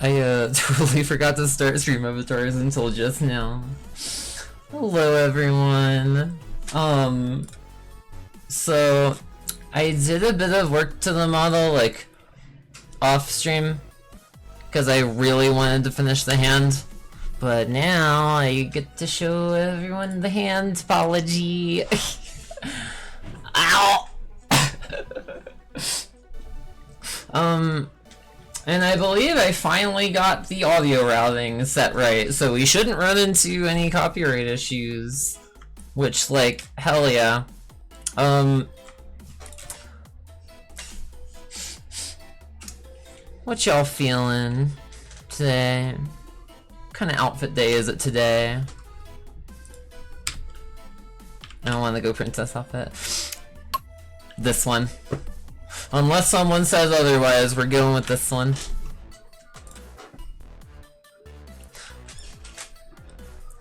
I totally forgot to start stream avatars until just now. Hello everyone. So I did a bit of work to the model like off stream because I really wanted to finish the hand, but now I get to show everyone the hand topology. Ow! And I believe I finally got the audio routing set right, so we shouldn't run into any copyright issues. Which, like, hell yeah. What y'all feeling today? What kind of outfit day is it today? I don't want to go princess outfit. This one. Unless someone says otherwise, we're going with this one.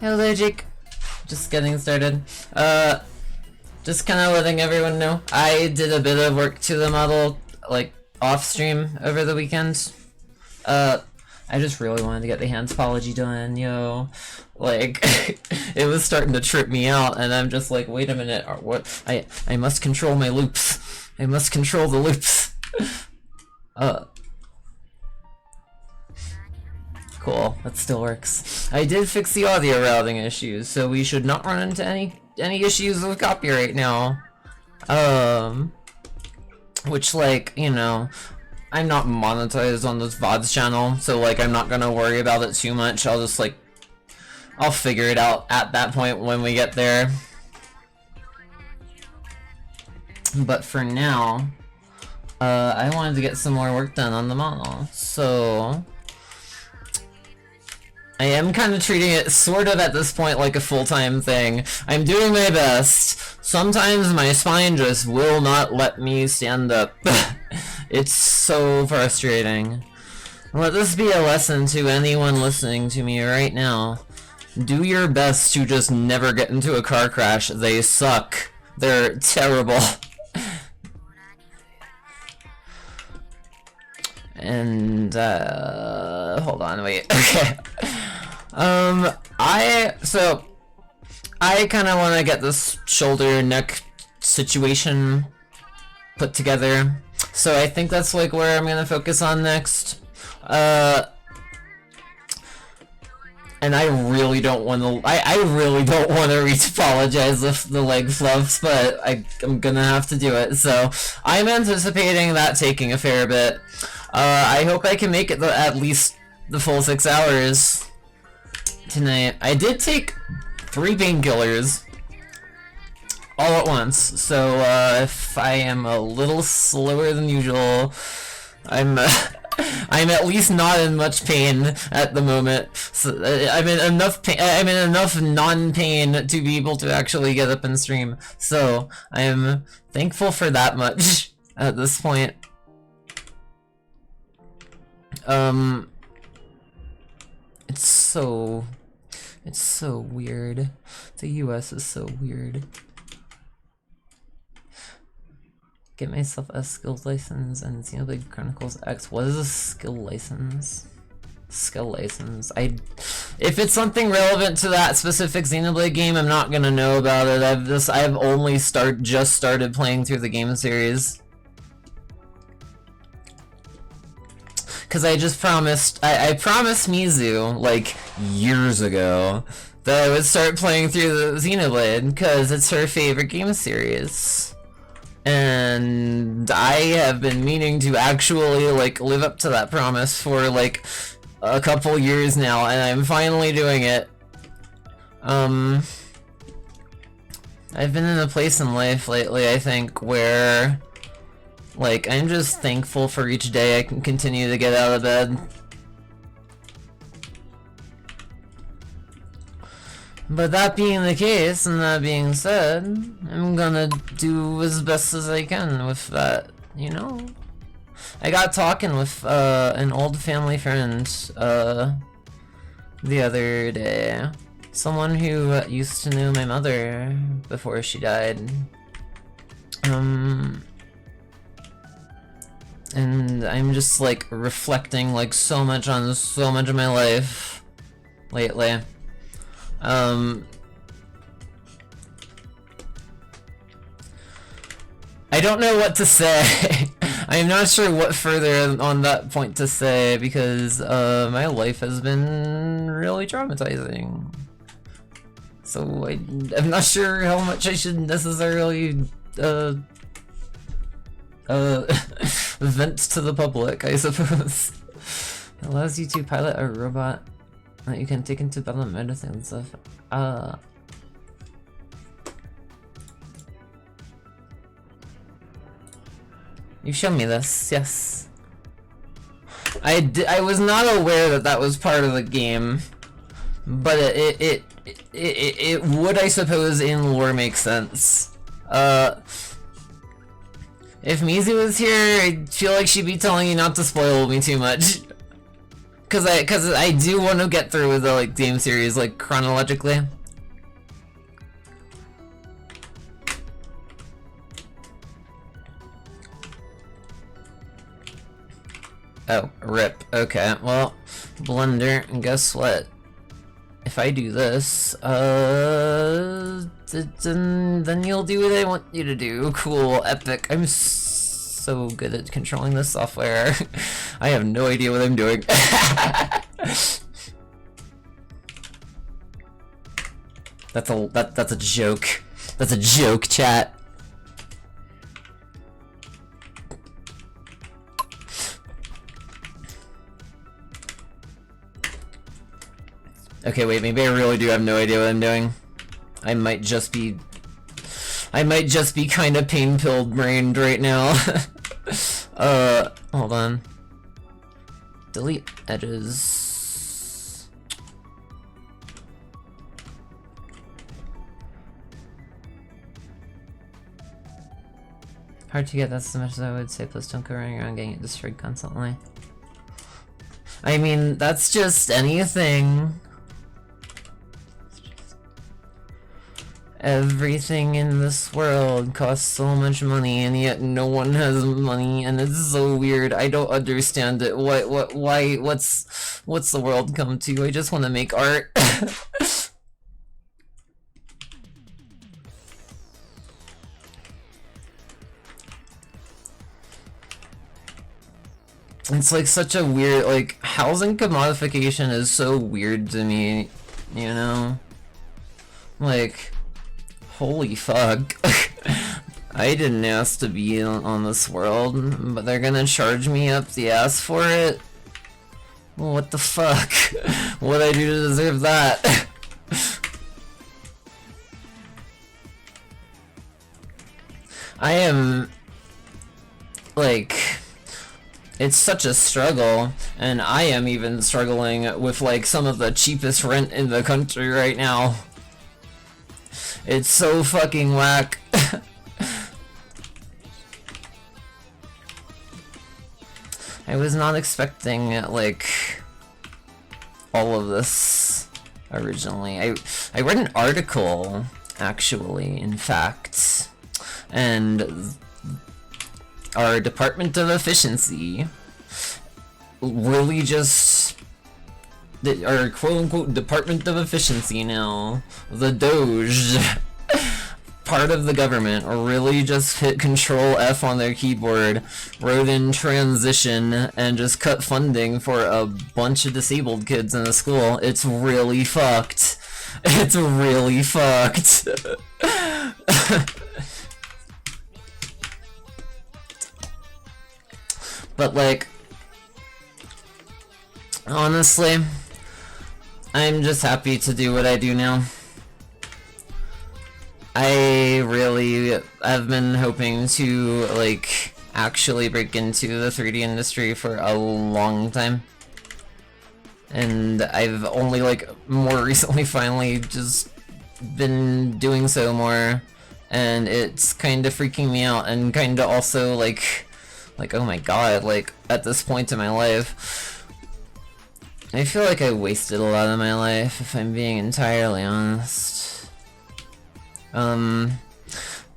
Hello, Jake. Just getting started. Just kind of letting everyone know. I did a bit of work to the model, like, off stream over the weekend. I just really wanted to get the hand topology done, yo. Like, it was starting to trip me out, and I'm just like, wait a minute, what? I must control my loops. I must control the loops. Cool, that still works. I did fix the audio routing issues, so we should not run into any issues with copyright now. Which, like, you know, I'm not monetized on this VODs channel, so, like, I'm not gonna worry about it too much. I'll just, like, I'll figure it out at that point when we get there. But for now, I wanted to get some more work done on the model, so I am kind of treating it sort of at this point like a full-time thing. I'm doing my best. Sometimes my spine just will not let me stand up. It's so frustrating. Let this be a lesson to anyone listening to me right now. Do your best to just never get into a car crash. They suck. They're terrible. And, hold on, wait, okay. I kind of want to get this shoulder neck situation put together. So I think that's, like, where I'm going to focus on next. And I really don't want to, I really don't want to re-topologize the leg fluffs, but I'm gonna have to do it. So I'm anticipating that taking a fair bit. I hope I can make it at least the full 6 hours tonight. I did take 3 painkillers all at once, so if I am a little slower than usual, I'm at least not in much pain at the moment. So, I'm in enough pain. I'm in enough non-pain to be able to actually get up and stream. So I'm thankful for that much at this point. It's so weird. The US is so weird. Get myself a skills license and Xenoblade Chronicles X. What is a skill license? Skill license. If it's something relevant to that specific Xenoblade game, I'm not gonna know about it. I've only just started playing through the game series. Cause I just promised, I promised Mizu, like, years ago, that I would start playing through the Xenoblade, cause it's her favorite game series. And I have been meaning to actually, like, live up to that promise for, like, a couple years now, and I'm finally doing it. I've been in a place in life lately, I think, where, like, I'm just thankful for each day I can continue to get out of bed. But that being the case, and that being said, I'm gonna do as best as I can with that, you know? I got talking with an old family friend the other day. Someone who used to know my mother before she died. And I'm just like reflecting like so much on so much of my life lately. I don't know what to say. I'm not sure what further on that point to say because my life has been really traumatizing. So I'm not sure how much I should necessarily vent to the public, I suppose. It allows you to pilot a robot that you can take into battle medicine and stuff. You've shown me this, yes. I was not aware that that was part of the game, but it would, I suppose, in lore make sense. If Mizu was here, I feel like she'd be telling you not to spoil me too much. Cause I do want to get through with the like game series like chronologically. Oh, rip. Okay, well, Blender, and guess what? If I do this, then you'll do what I want you to do. Cool, epic. I'm so good at controlling this software. I have no idea what I'm doing. That's a joke. That's a joke, chat. Okay, wait, maybe I really do have no idea what I'm doing. I might just be kind of pain-pilled brained right now. Hold on. Delete edges. Hard to get, that's as much as I would say, plus don't go running around getting it destroyed constantly. I mean, that's just anything. Everything in this world costs so much money, and yet no one has money, and it's so weird. I don't understand it. Why, what's the world come to? I just want to make art. It's like such a weird, like, housing commodification is so weird to me, you know? Like, holy fuck. I didn't ask to be on this world, but they're gonna charge me up the ass for it? What the fuck? What'd I do to deserve that? I am... like... it's such a struggle, and I am even struggling with like some of the cheapest rent in the country right now. It's so fucking whack. I was not expecting like all of this originally. I read an article actually, in fact, and our Department of Efficiency really just, our quote-unquote Department of Efficiency now, the Doge part of the government, really just hit Control F on their keyboard, wrote in transition, and just cut funding for a bunch of disabled kids in the school. It's really fucked. It's really fucked. But like, honestly, I'm just happy to do what I do now. I really have been hoping to like actually break into the 3D industry for a long time. And I've only like more recently finally just been doing so more, and it's kind of freaking me out, and kind of also like oh my god, like at this point in my life I feel like I wasted a lot of my life, if I'm being entirely honest.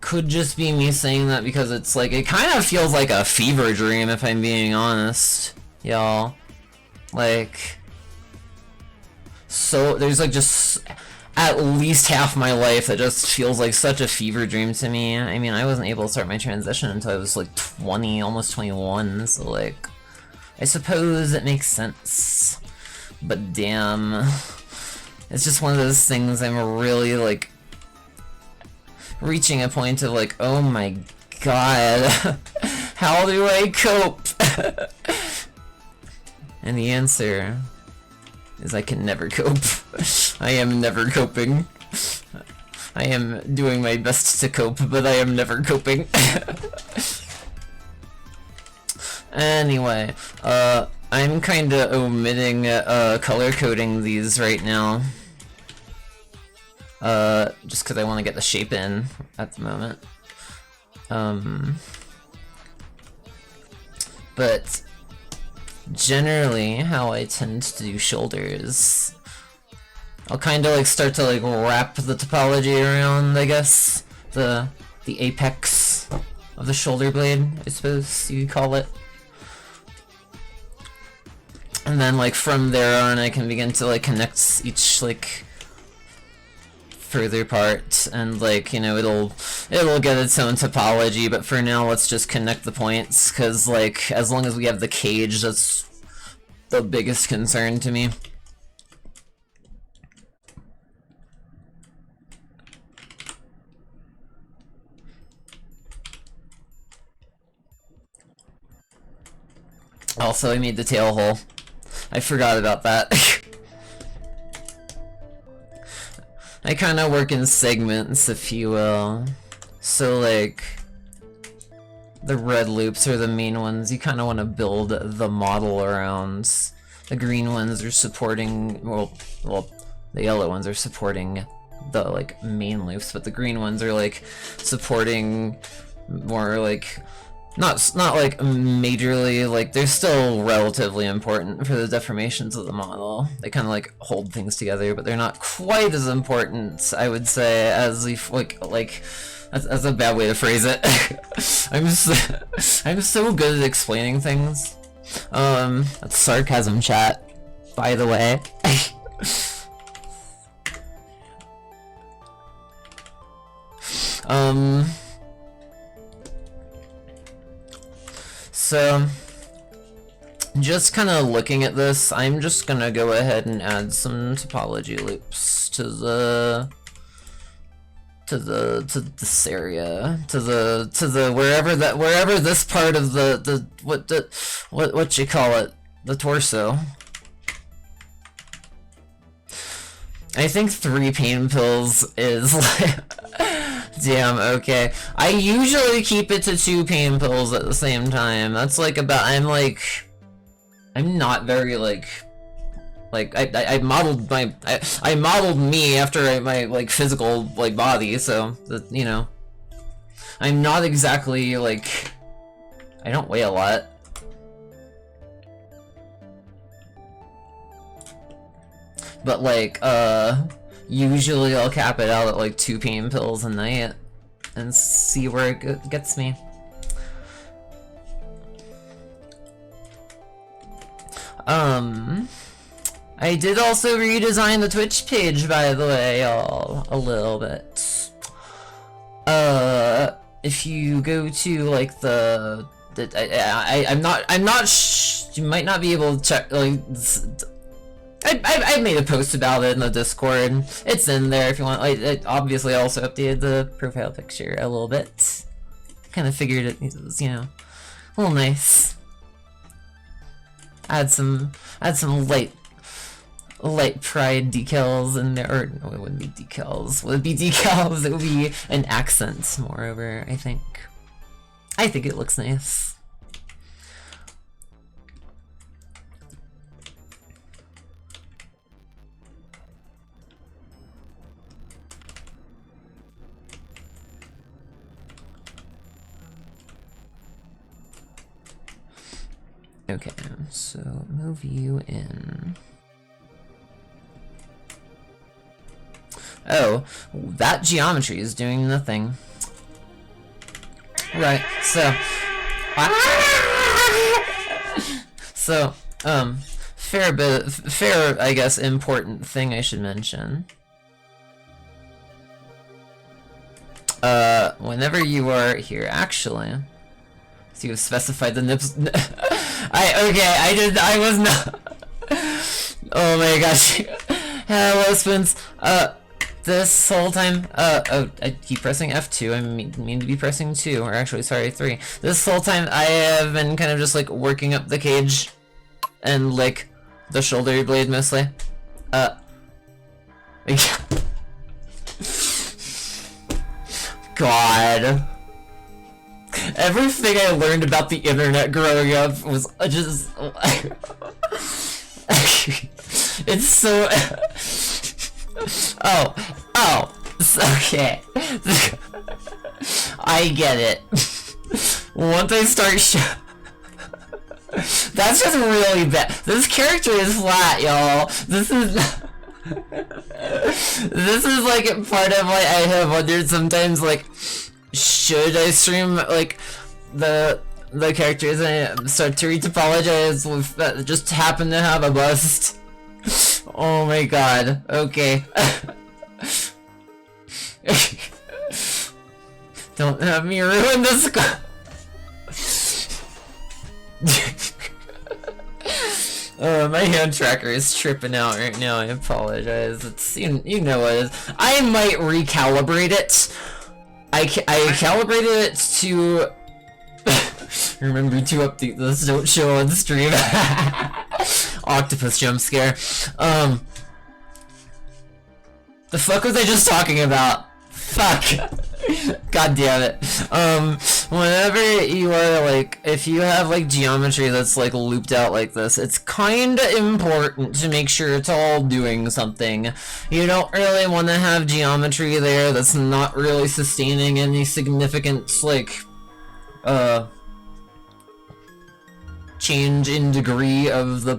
could just be me saying that because it's like, it kind of feels like a fever dream if I'm being honest, y'all. Like, so there's like just at least half my life that just feels like such a fever dream to me. I mean, I wasn't able to start my transition until I was like 20, almost 21, so like, I suppose it makes sense. But damn, it's just one of those things I'm really like reaching a point of like, oh my god, how do I cope? And the answer is I can never cope. I am never coping. I am doing my best to cope, but I am never coping. Anyway, I'm kinda omitting color coding these right now. Just because I want to get the shape in at the moment. But generally, how I tend to do shoulders, I'll kind of like start to like wrap the topology around, I guess, the apex of the shoulder blade, I suppose you could call it. And then like from there on, I can begin to like connect each like further part, and like, you know, it'll get its own topology, but for now let's just connect the points, because like, as long as we have the cage, that's the biggest concern to me. Also, I made the tail hole. I forgot about that. I kind of work in segments, if you will. So like, the red loops are the main ones you kind of want to build the model around. The green ones are supporting, well, the yellow ones are supporting the like main loops, but the green ones are like supporting more like, not like majorly, like they're still relatively important for the deformations of the model. They kind of like hold things together, but they're not quite as important, I would say, as the like that's a bad way to phrase it. I'm so good at explaining things. That's sarcasm, chat, by the way. So, just kind of looking at this, I'm just gonna go ahead and add some topology loops to this area, to the wherever this part of what you call it, the torso. I think 3 pain pills is like, damn, okay. I usually keep it to 2 pain pills at the same time. That's like about, I'm not very like I modeled I modeled me after my like physical like body, so you know, I'm not exactly like, I don't weigh a lot. But like, usually I'll cap it out at like 2 pain pills a night and see where it gets me. I did also redesign the Twitch page, by the way, y'all, a little bit. If you go to like I'm not you might not be able to check, like, I made a post about it in the Discord. It's in there if you want. I obviously also updated the profile picture a little bit. Kind of figured it was, you know, a little nice. Add some light pride decals in there, or no, it wouldn't be decals. Would it be decals? It would be an accent, moreover, I think. I think it looks nice. Okay, so move you in. Oh, that geometry is doing nothing. Right, so, fair, I guess, important thing I should mention. Whenever you are here, actually, so you've specified the nips. I was not. Oh my gosh. Hello, Spoons. This whole time, I keep pressing F2, I mean to be pressing 2, or actually, sorry, 3. This whole time, I have been kind of just, like, working up the cage, and, like, the shoulder blade, mostly. God. Everything I learned about the internet growing up was just... It's so... okay. I get it. Once I start that's just really bad. This character is flat, y'all. This is like part of why I have wondered sometimes, like, should I stream, like, the characters and I start to retopologize with that just happen to have a bust. Oh my god. Okay. Don't have me ruin this. My hand tracker is tripping out right now. I apologize. It's you know what it is. I might recalibrate it. I calibrated it to remember to update this. Don't show on stream. Octopus jump scare. The fuck was I just talking about? Fuck. God damn it. Whenever you are, like, if you have, like, geometry that's, like, looped out like this, it's kinda important to make sure it's all doing something. You don't really want to have geometry there that's not really sustaining any significant, like, change in degree of the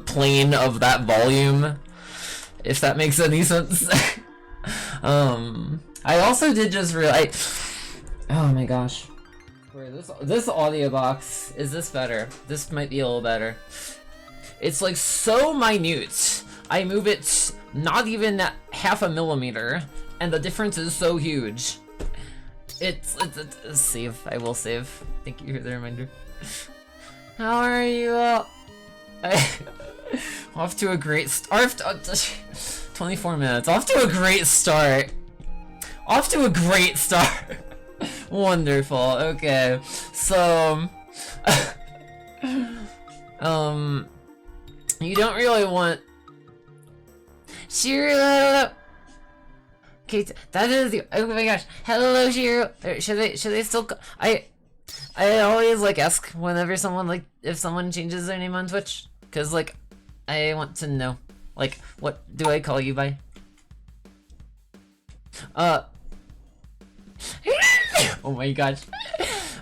plane of that volume, if that makes any sense. I also did just realize, oh my gosh, where this audio box, is this better? This might be a little better. It's like so minute. I move it not even half a millimeter, and the difference is so huge. It's save. I will save. Thank you for the reminder. How are you all? Off to a great start. 24 minutes. Off to a great start. Off to a great start. Wonderful. Okay. So, you don't really want. Shiro. Okay, that is the. Oh my gosh. Hello, Shiro. Should they still? I always like ask whenever someone, like, if someone changes their name on Twitch, cause like I want to know, like, what do I call you by? Oh my gosh.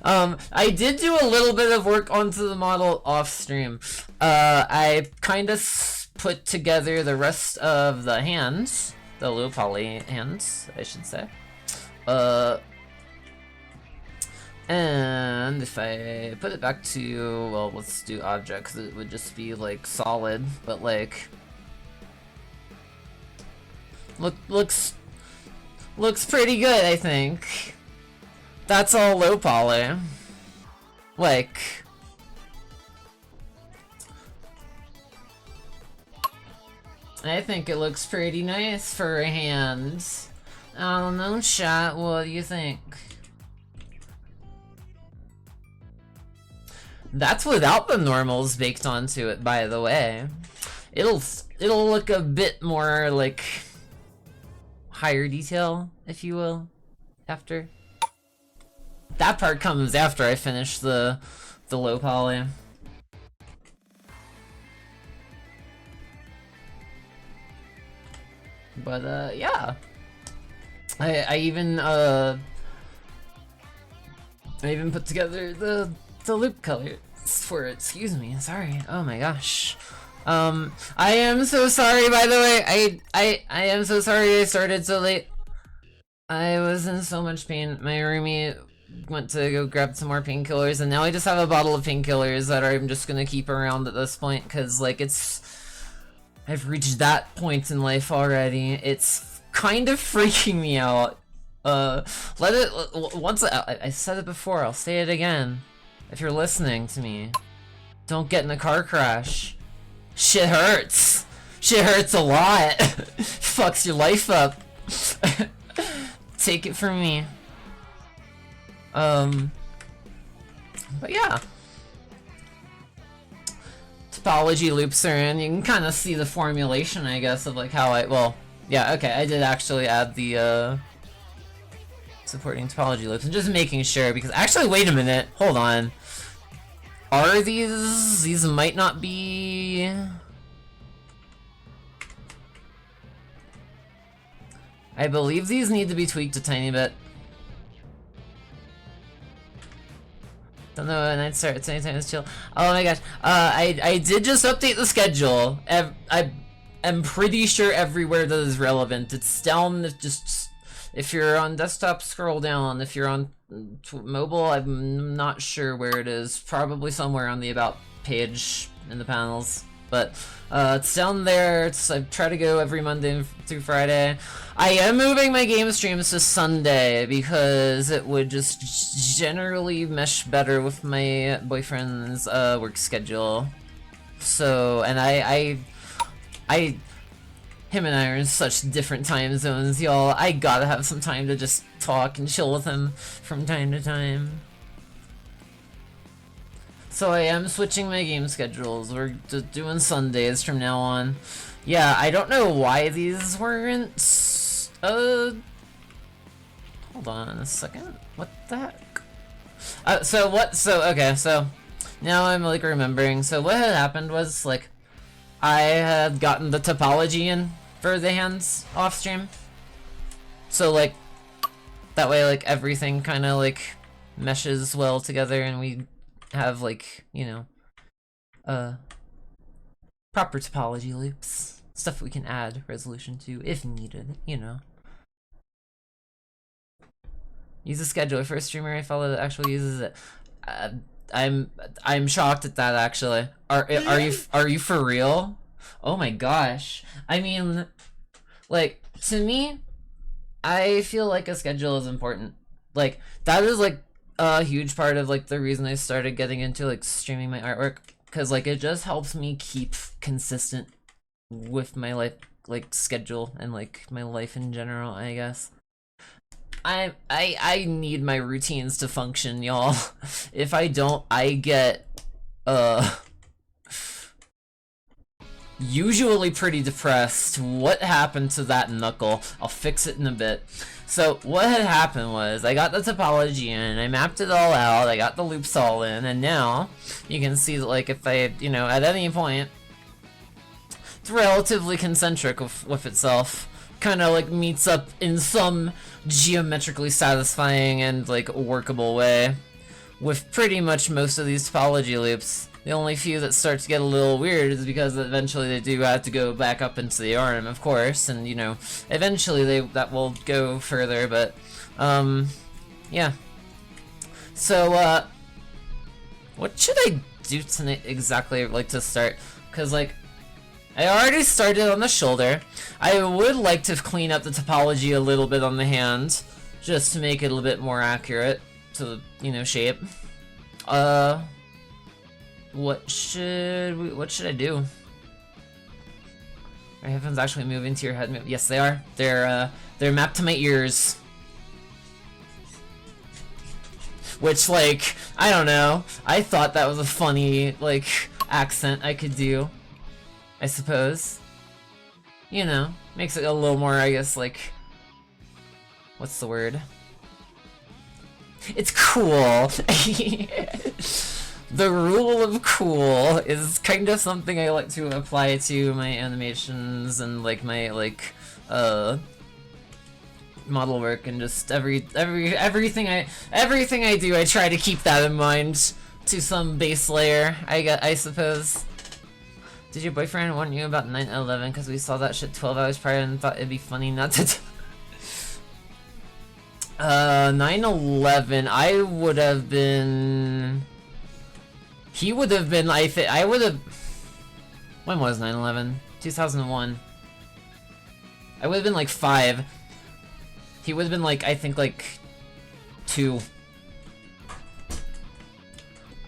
I did do a little bit of work onto the model off stream. I kind of put together the rest of the hands, the low poly hands, I should say. And if I put it back to, well, let's do object, because it would just be like solid, but like looks pretty good, I think. That's all low poly. Like, I think it looks pretty nice for a hand. I don't know, chat, what do you think? That's without the normals baked onto it, by the way. It'll look a bit more like higher detail, if you will, after. That part comes after I finish the low poly. But yeah. I even put together the loop colors for it. Excuse me, sorry. Oh my gosh. I am so sorry, by the way. I am so sorry I started so late. I was in so much pain. My roomie went to go grab some more painkillers, and now I just have a bottle of painkillers that I'm just gonna keep around at this point, because, like, I've reached that point in life already. It's kind of freaking me out. Once I said it before, I'll say it again. If you're listening to me, don't get in a car crash. Shit hurts. Shit hurts a lot. Fucks your life up. Take it from me. But yeah. Topology loops are in. You can kind of see the formulation, I guess, of like how well, yeah, okay, I did actually add the, supporting topology loops. I'm just making sure, because actually, wait a minute, hold on. Are these might not be... I believe these need to be tweaked a tiny bit. Don't know when I'd start. It's anytime it's chill. Oh my gosh. I did just update the schedule. I am pretty sure everywhere that is relevant. It's down. Just if you're on desktop, scroll down. If you're on mobile, I'm not sure where it is. Probably somewhere on the about page in the panels. But it's down there. I try to go every Monday through Friday. I am moving my game streams to Sunday because it would just generally mesh better with my boyfriend's work schedule. So, and him and I are in such different time zones, y'all. I gotta have some time to just talk and chill with him from time to time. So I am switching my game schedules. We're just doing Sundays from now on. Yeah, I don't know why these weren't... hold on a second. What the heck? Okay, so... Now I'm, like, remembering. So what had happened was, like... I had gotten the topology in for the hands off stream. So, like... That way, like, everything kind of, like, meshes well together and we... have, like, you know, proper topology loops. Stuff we can add resolution to if needed, you know. Use a scheduler for a streamer I follow that actually uses it. I'm shocked at that, actually. Are you for real? Oh my gosh. I mean, like, to me, I feel like a schedule is important. Like, that is, like, a huge part of, like, the reason I started getting into, like, streaming my artwork, because, like, it just helps me keep consistent with my life, like, schedule and, like, my life in general, I guess. I need my routines to function, y'all. If I don't, I get usually pretty depressed. What happened to that knuckle? I'll fix it in a bit. So what had happened was I got the topology in, I mapped it all out, I got the loops all in, and now you can see that, like, if I, you know, at any point, it's relatively concentric with itself. Kind of, like, meets up in some geometrically satisfying and, like, workable way with pretty much most of these topology loops. The only few that start to get a little weird is because eventually they do have to go back up into the arm, of course, and, you know, eventually that will go further, but, yeah. So, what should I do tonight exactly, like, to start? Because, like, I already started on the shoulder. I would like to clean up the topology a little bit on the hand, just to make it a little bit more accurate to the, you know, shape. What should I do? Are headphones actually moving to your head? Yes, they are. They're mapped to my ears. Which, like, I don't know. I thought that was a funny, like, accent I could do. I suppose. You know, makes it a little more, I guess, like, what's the word? It's cool. The rule of cool is kind of something I like to apply to my animations and, like, my, like, model work, and just everything I do, I try to keep that in mind to some base layer, I suppose. Did your boyfriend warn you about 9/11 because we saw that shit 12 hours prior and thought it'd be funny not to 9/11, I would have been... He would have been, I would have... When was 9/11? 2001. I would have been like 5. He would have been like, I think like 2.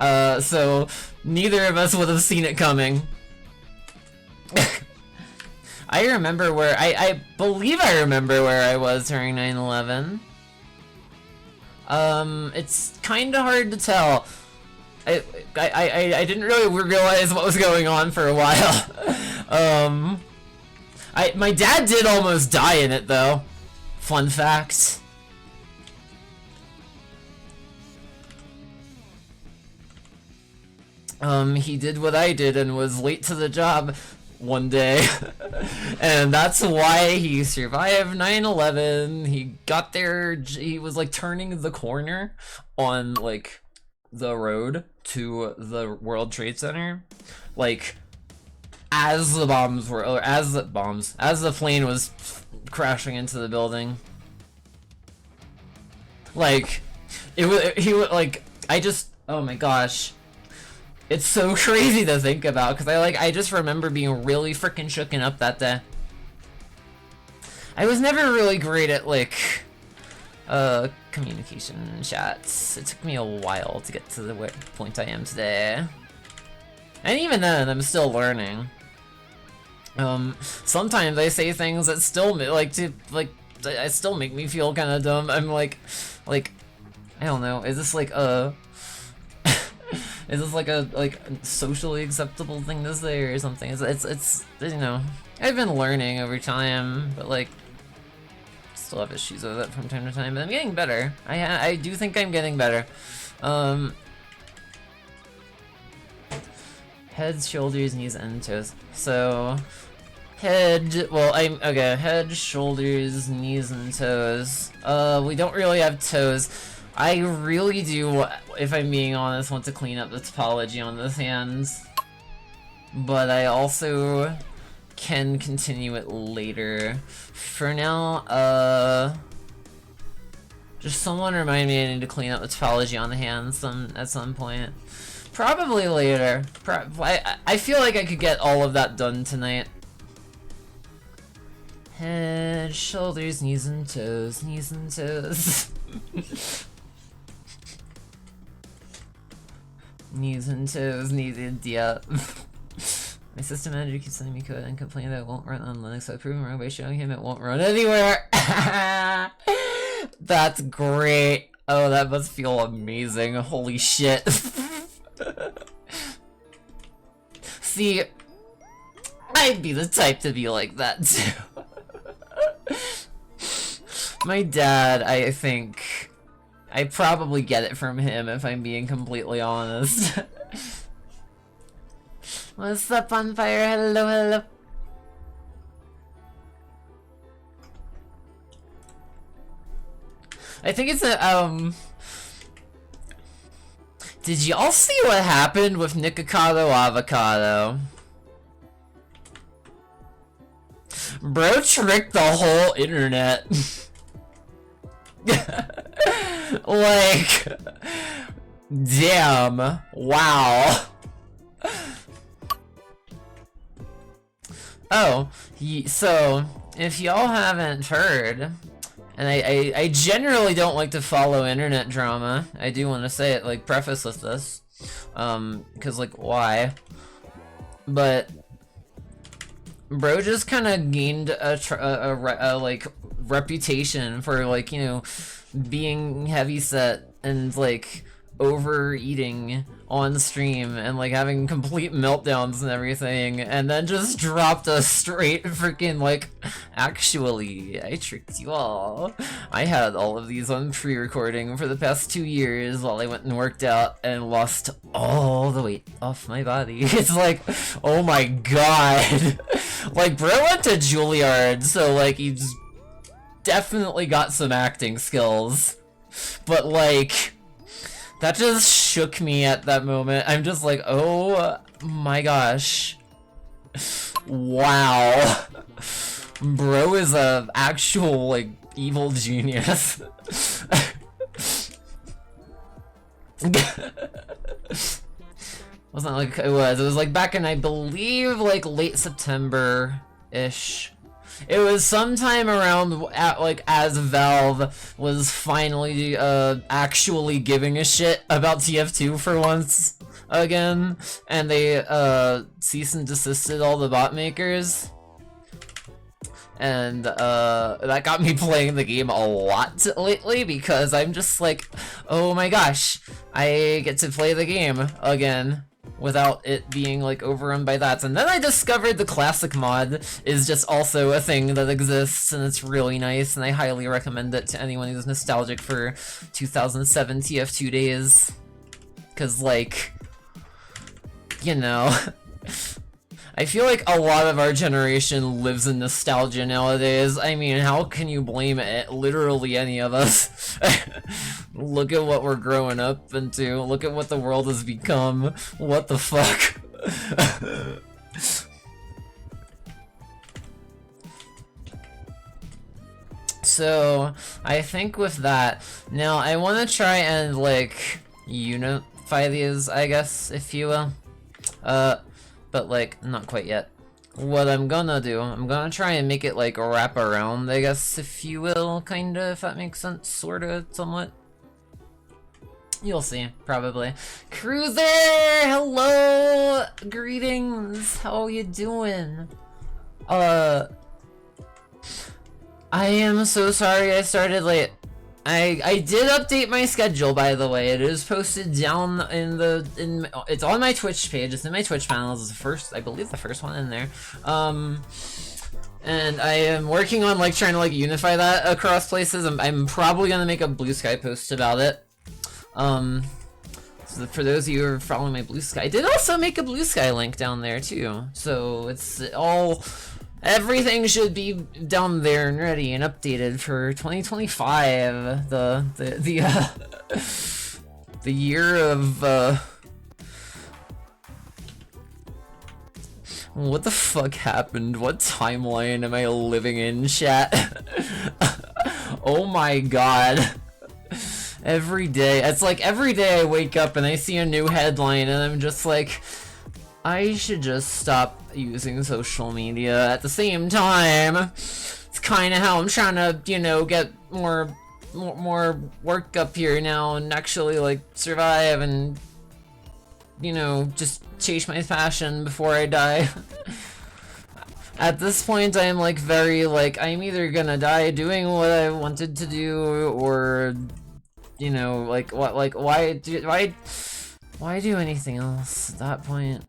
So neither of us would have seen it coming. I remember where, I believe I remember where I was during 9/11. It's kinda hard to tell. I didn't really realize what was going on for a while. My dad did almost die in it though. Fun fact. He did what I did and was late to the job one day. And that's why he survived 9/11. He got there, he was like turning the corner on like the road to the World Trade Center, like as the bombs were, or as the plane was crashing into the building. Like he was like, oh my gosh. It's so crazy to think about, because I just remember being really freaking shooken up that day. I was never really great at like communication chats. It took me a while to get to the point I am today. And even then, I'm still learning. Sometimes I say things that still I still make me feel kind of dumb. I'm like, I don't know, is this like is this like a socially acceptable thing to say or something? It's you know, I've been learning over time, but like still have issues with it from time to time, but I'm getting better. I do think I'm getting better. Head, shoulders, knees, and toes. So head, well, head, shoulders, knees, and toes. We don't really have toes. I really do, if I'm being honest, want to clean up the topology on those hands. But I also can continue it later. For now, just someone remind me I need to clean up the topology on the hands at some point. Probably later. I feel like I could get all of that done tonight. Head, shoulders, knees and toes, knees and toes. Knees and toes needed, yeah. My system manager keeps sending me code and complaining that it won't run on Linux, so I proved him wrong by showing him it won't run anywhere. That's great. Oh, that must feel amazing. Holy shit. See, I'd be the type to be like that too. My dad, I think, I probably get it from him if I'm being completely honest. What's up, on fire? Hello, hello. I think it's a, did y'all see what happened with Nikocado Avocado? Bro tricked the whole internet. Like, damn, wow. Oh, so if y'all haven't heard, and I generally don't like to follow internet drama. I do want to say it, like, preface with this, cause like, why? But bro just kind of gained a like reputation for, like, you know, being heavyset and like overeating on stream and like having complete meltdowns and everything, and then just dropped a straight freaking like, actually, I tricked you all. I had all of these on pre-recording for the past 2 years while I went and worked out and lost all the weight off my body. It's like, oh my god. Like, bro went to Juilliard, so like he's definitely got some acting skills, but like, that just shook me at that moment. I'm just like, oh my gosh. Wow. Bro is a actual, like, Evil genius. Wasn't like it was like back in, I believe, like late September-ish. It was sometime around at, like, as Valve was finally actually giving a shit about TF2 for once again, and they cease and desisted all the bot makers. And that got me playing the game a lot lately, because I'm just like, oh my gosh, I get to play the game again without it being like overrun by that. And then I discovered the classic mod is just also a thing that exists, and it's really nice, and I highly recommend it to anyone who's nostalgic for 2007 TF2 days, because, like, you know, I feel like a lot of our generation lives in nostalgia nowadays. I mean, how can you blame it? Literally any of us. Look at what we're growing up into. Look at what the world has become. What the fuck? So, I think with that, now I want to try and, like, unify these, I guess, if you will. But, like, not quite yet. What I'm gonna do, I'm gonna try and make it, like, wrap around, I guess, if you will, kinda, if that makes sense, sorta, somewhat. You'll see, probably. Cruiser! Hello! Greetings! How you doing? I am so sorry I started late. I did update my schedule, by the way. It is posted down in it's on my Twitch page. It's in my Twitch panels. It's the first, I believe, the first one in there. And I am working on, like, trying to, like, unify that across places. I'm probably gonna make a Blue Sky post about it. So for those of you who are following my Blue Sky, I did also make a Blue Sky link down there too. So it's all, everything should be down there and ready and updated for 2025. The year of what the fuck happened? What timeline am I living in, chat? Oh my god. Every day, it's like every day I wake up and I see a new headline and I'm just like, I should just stop using social media. At the same time, it's kind of how I'm trying to, you know, get more work up here now and actually, like, survive and, you know, just chase my passion before I die. At this point, I'm, like, very, like, I'm either gonna die doing what I wanted to do, or, you know, like, what, like, why do anything else at that point?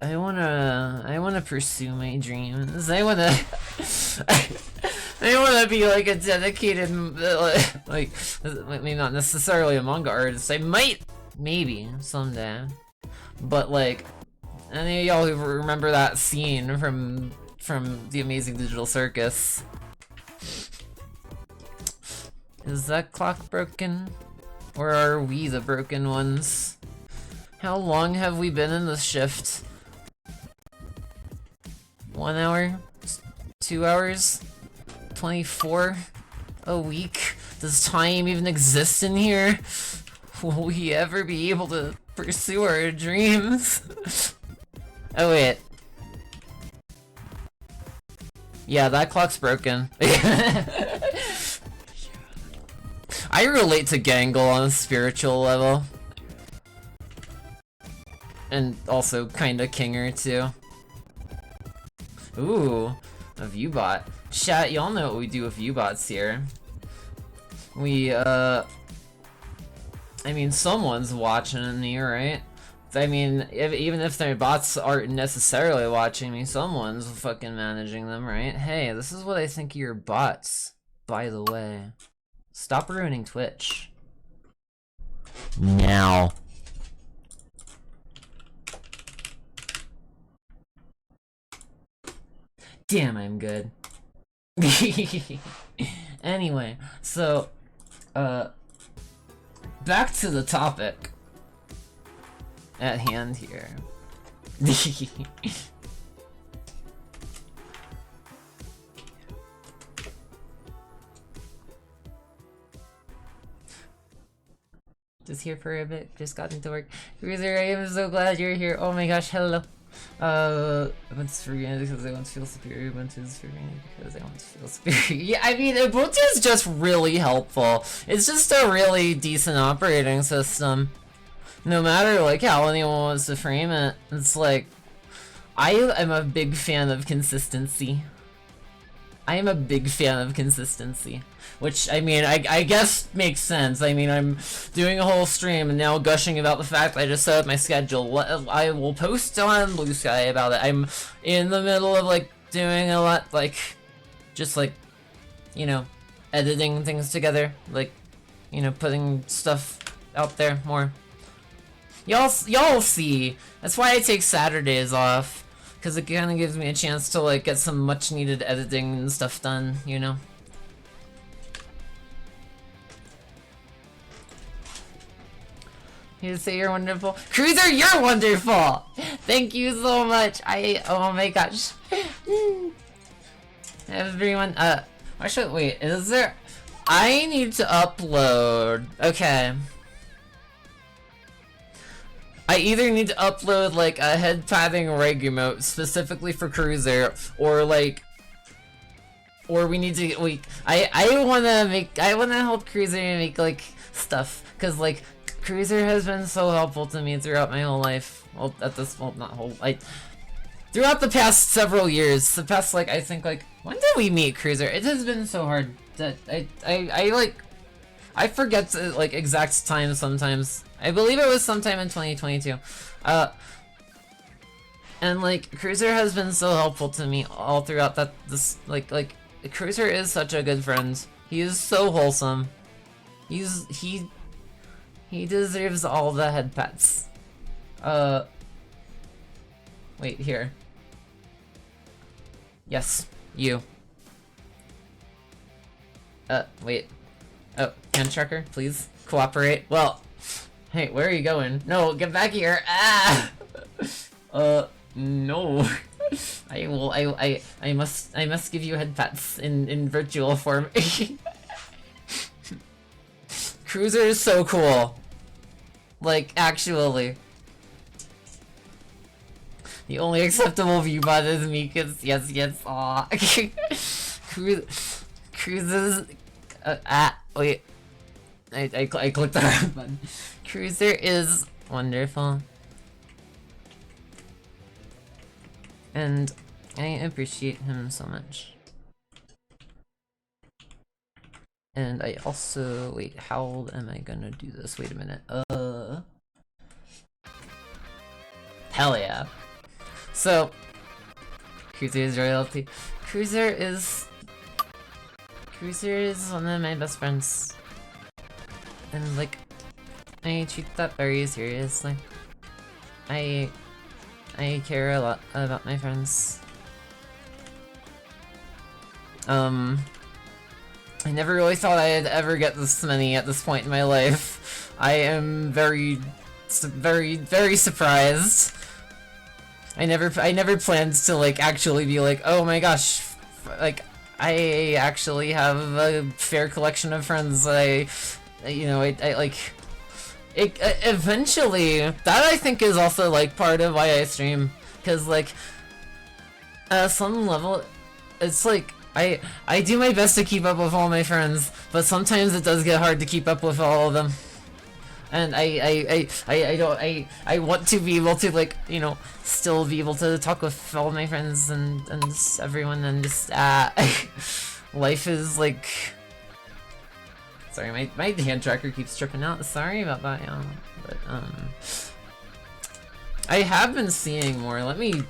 I wanna pursue my dreams. I wanna be, like, a dedicated, like, maybe not necessarily a manga artist. I might, maybe, someday. But, like, any of y'all who remember that scene from The Amazing Digital Circus, is that clock broken? Or are we the broken ones? How long have we been in this shift? 1 hour? 2 hours? 24? A week? Does time even exist in here? Will we ever be able to pursue our dreams? Oh wait. Yeah, that clock's broken. I relate to Gangle on a spiritual level. And also kinda Kinger too. Ooh, a ViewBot. Chat, y'all know what we do with ViewBots here. We, I mean, someone's watching me, right? I mean, even if their bots aren't necessarily watching me, someone's fucking managing them, right? Hey, this is what I think of your bots, by the way. Stop ruining Twitch. Now. Damn, I'm good. Anyway, so, back to the topic at hand here. was here for a bit, just got into work. Cruiser, I am so glad you're here. Oh my gosh, hello. Ubuntu's for granted because I want to feel superior. Ubuntu's for granted because I want to feel superior. Yeah, I mean, Ubuntu is just really helpful. It's just a really decent operating system. No matter, like, how anyone wants to frame it. It's like, I am a big fan of consistency. I am a big fan of consistency. Which, I mean, I guess makes sense. I mean, I'm doing a whole stream and now gushing about the fact I just set up my schedule. I will post on Blue Sky about it. I'm in the middle of, like, doing a lot, like, just, like, you know, editing things together. Like, you know, putting stuff out there more. Y'all see. That's why I take Saturdays off. Because it kind of gives me a chance to, like, get some much-needed editing and stuff done, you know? You say you're wonderful. Cruiser, you're wonderful! Thank you so much. Oh my gosh. Everyone, actually, wait, is there... I need to upload... Okay. I either need to upload, like, a head padding reg emote specifically for Cruiser, or, like... Or we need to... I wanna help Cruiser make, like, stuff. Cause, like... Cruiser has been so helpful to me throughout my whole life. Well, not whole, throughout the past several years. The past, like, I think, like, when did we meet Cruiser? It has been so hard that I forget to, like, exact time sometimes. I believe it was sometime in 2022. And, like, Cruiser has been so helpful to me all throughout like, Cruiser is such a good friend. He is so wholesome. He deserves all the head pats. Wait, here. Yes, you. Wait. Oh, hand tracker, please. Cooperate. Well, hey, where are you going? No, get back here! Ah! No. I must give you head pats in virtual form. Cruiser is so cool. Like, actually. The only acceptable viewbot is me, cause yes, aw. Cruises... wait. I clicked the wrong button. Cruiser is wonderful. And I appreciate him so much. And I also... Wait, how am I gonna do this? Wait a minute. Hell yeah. So... Cruiser is royalty. Cruiser is one of my best friends. And, like, I treat that very seriously. I care a lot about my friends. I never really thought I'd ever get this many at this point in my life. I am very surprised. I never planned to, like, actually be like, oh my gosh, like, I actually have a fair collection of friends. Eventually, that I think is also, like, part of why I stream. Cause, like, at some level, it's like, I do my best to keep up with all my friends, but sometimes it does get hard to keep up with all of them. And I want to be able to, like, you know, still be able to talk with all my friends and everyone, and just, life is, like... Sorry, my hand tracker keeps tripping out. Sorry about that, y'all. But, I have been seeing more. Let me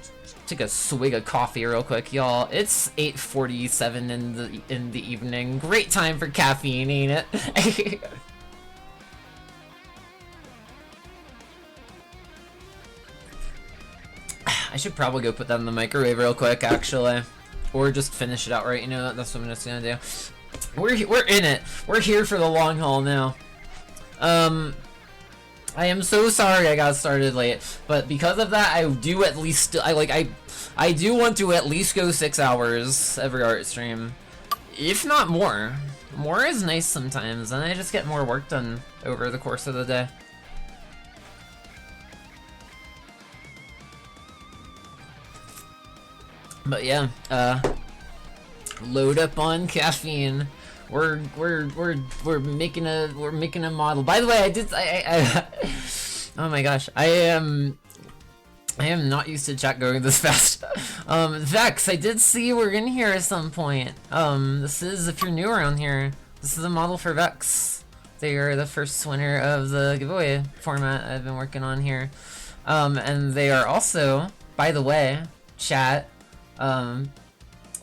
take a swig of coffee real quick, y'all. It's 8:47 in the evening. Great time for caffeine, ain't it? I should probably go put that in the microwave real quick, actually. Or just finish it out, right? You know, that's what I'm just gonna do. We're in it. We're here for the long haul now. I am so sorry I got started late, but because of that, I do at least I do want to at least go 6 hours every art stream. If not more. More is nice sometimes, and I just get more work done over the course of the day. But yeah, load up on caffeine. We're making a model. By the way, I oh my gosh, I am not used to chat going this fast. Vex, I did see you were in here at some point. This is, if you're new around here, this is a model for Vex. They are the first winner of the giveaway format I've been working on here. And they are also, by the way, chat,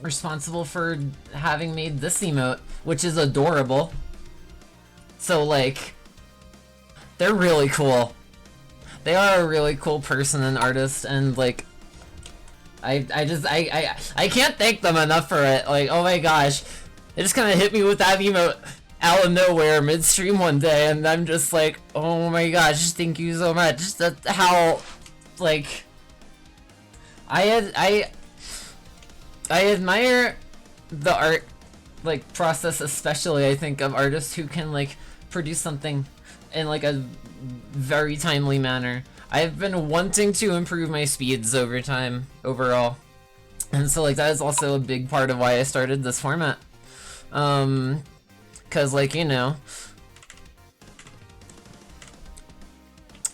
responsible for having made this emote, which is adorable. So like, they're really cool. They are a really cool person and artist, and like, I can't thank them enough for it. Like, oh my gosh, it just kind of hit me with that emote out of nowhere midstream one day, and I'm just like, oh my gosh, thank you so much. That's how, like, I admire the art, like, process, especially, I think, of artists who can, like, produce something in, like, a very timely manner. I've been wanting to improve my speeds over time, overall. And so, like, that is also a big part of why I started this format. Cause, like, you know,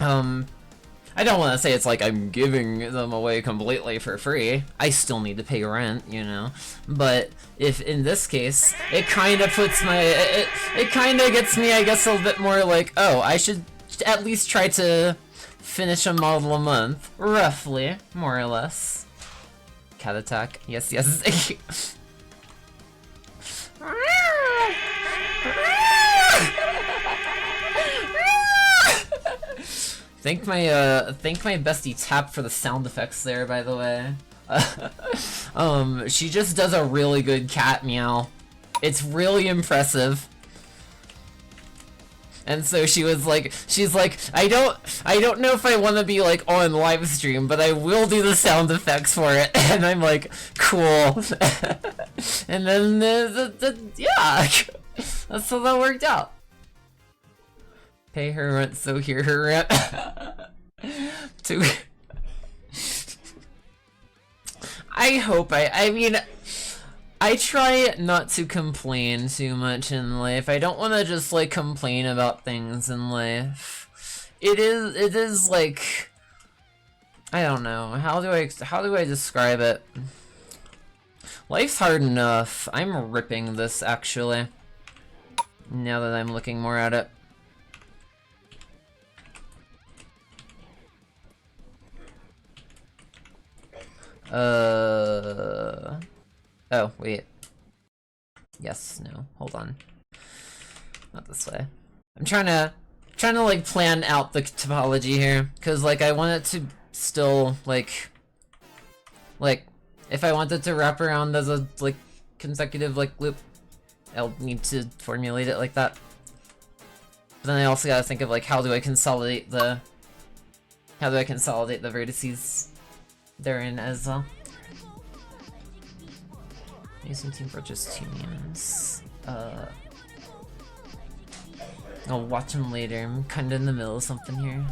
I don't want to say it's like I'm giving them away completely for free. I still need to pay rent, you know. But if in this case, it kind of puts my it kind of gets me, I guess, a little bit more like, oh, I should at least try to finish a model a month, roughly, more or less. Cat attack. Yes, yes. Thank my bestie Tap for the sound effects there, by the way. She just does a really good cat meow. It's really impressive. And so she's like, I don't know if I want to be like on live stream, but I will do the sound effects for it. And I'm like, cool. And then yeah, that's how that worked out. Pay her rent, so hear her rent. I hope I mean, I try not to complain too much in life. I don't want to just like complain about things in life. It is like, I don't know, how do I describe it? Life's hard enough. I'm ripping this actually, now that I'm looking more at it. Oh, wait. Yes, no, hold on. Not this way. I'm trying to like plan out the topology here, cause like I want it to still like if I want it to wrap around as a like consecutive like loop, I'll need to formulate it like that. But then I also gotta think of like how do I consolidate the vertices therein as well. Using team purchase 2 memes. I'll watch them later. I'm kinda in the middle of something here.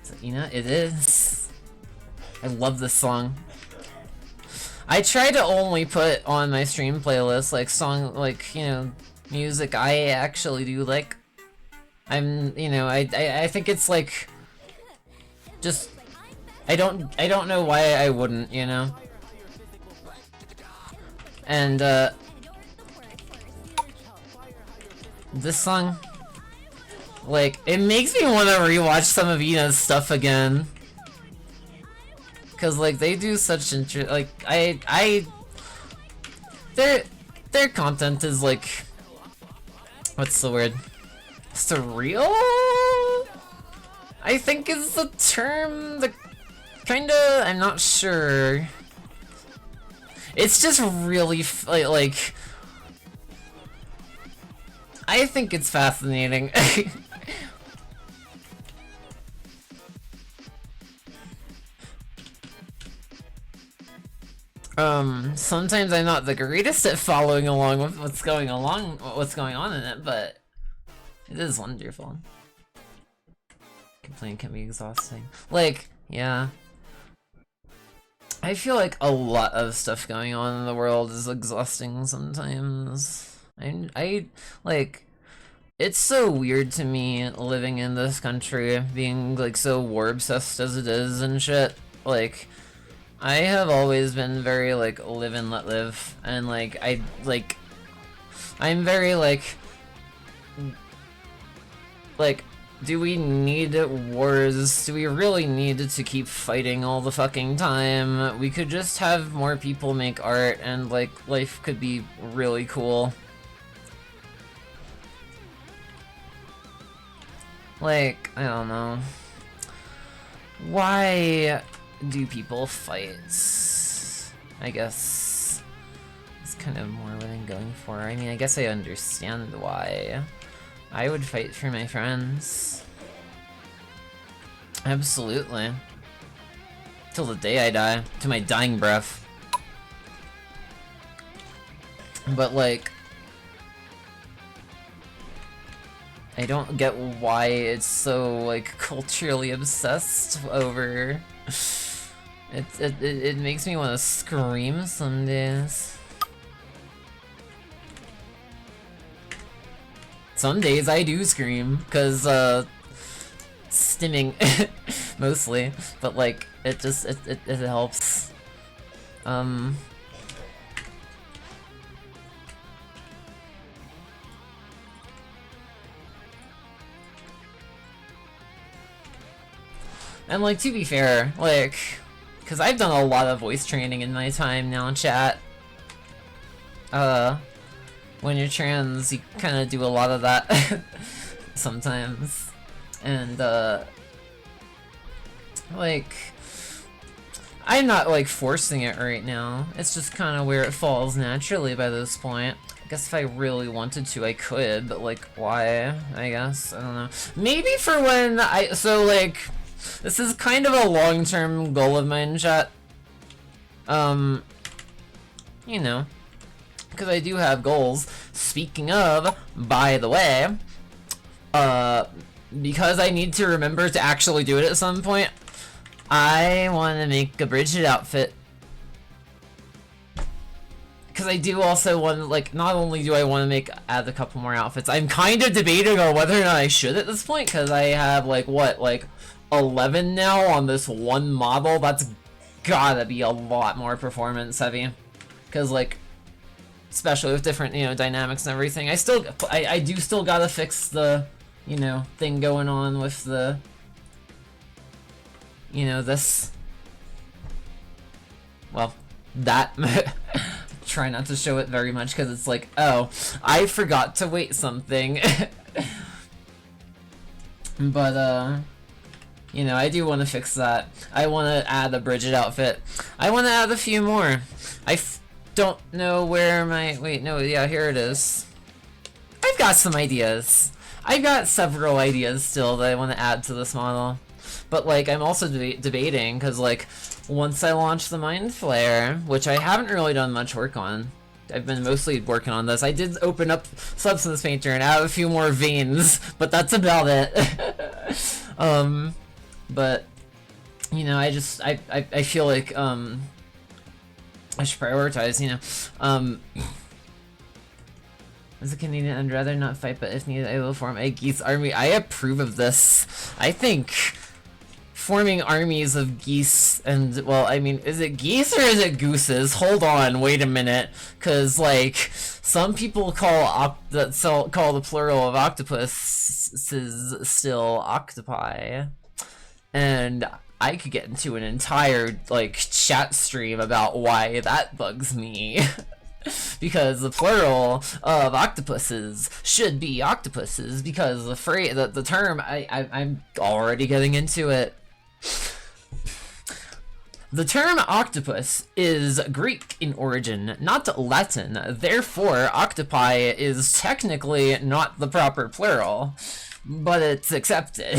So, you know, it is. I love this song. I try to only put on my stream playlist like song, like, you know, music I actually do like. You know, I think it's like, just, I don't know why I wouldn't, you know. And this song, like, it makes me want to rewatch some of Ina's stuff again. Cause like they do such like their content is like, what's the word? Surreal? I think is the term. The kinda, I'm not sure. It's just really like I think it's fascinating. Sometimes I'm not the greatest at following along with what's going on in it, but it is wonderful. Complaining can be exhausting. Like, yeah. I feel like a lot of stuff going on in the world is exhausting sometimes. I like, it's so weird to me living in this country, being like so war obsessed as it is and shit. Like, I have always been very like live and let live, and like I'm very like do we need wars? Do we really need to keep fighting all the fucking time? We could just have more people make art and like life could be really cool. Like, I don't know. Why do people fight? I guess it's kind of more what I'm going for. I mean, I guess I understand why. I would fight for my friends. Absolutely. Till the day I die. To my dying breath. But like, I don't get why it's so like culturally obsessed over. It makes me want to scream some days. Some days I do scream, cause stimming mostly, but like it just it helps. And like, to be fair, like, cause I've done a lot of voice training in my time now, chat. When you're trans, you kind of do a lot of that sometimes, and like, I'm not like forcing it right now. It's just kind of where it falls naturally by this point. I guess if I really wanted to, I could, but like, why? I guess I don't know. Maybe for when so like, this is kind of a long-term goal of mine, chat. You know. Because I do have goals. Speaking of, by the way, because I need to remember to actually do it at some point, I want to make a Bridget outfit. Because I do also want to, like, not only do I want to add a couple more outfits, I'm kind of debating on whether or not I should at this point, because I have, like, what, like, 11 now on this one model. That's gotta be a lot more performance heavy. Because, like, especially with different, you know, dynamics and everything. I do still gotta fix the, you know, thing going on with the, you know, this. Well, that. Try not to show it very much because it's like, oh, I forgot to weight something. But, you know, I do want to fix that. I want to add a Bridget outfit. I want to add a few more. Don't know where my... Wait, no, yeah, here it is. I've got some ideas. I've got several ideas still that I want to add to this model. But, like, I'm also debating, because, like, once I launch the Mind Flare, which I haven't really done much work on. I've been mostly working on this. I did open up Substance Painter and add a few more veins, but that's about it. But, you know, I feel like, I should prioritize, you know. As a Canadian, I'd rather not fight, but if needed, I will form a geese army. I approve of this. I think forming armies of geese and, well, I mean, is it geese or is it gooses? Hold on, wait a minute. Cause, like, some people call the plural of octopuses still octopi. And I could get into an entire, like, chat stream about why that bugs me. Because the plural of octopuses should be octopuses, because the term, I'm already getting into it. The term octopus is Greek in origin, not Latin. Therefore, octopi is technically not the proper plural, but it's accepted.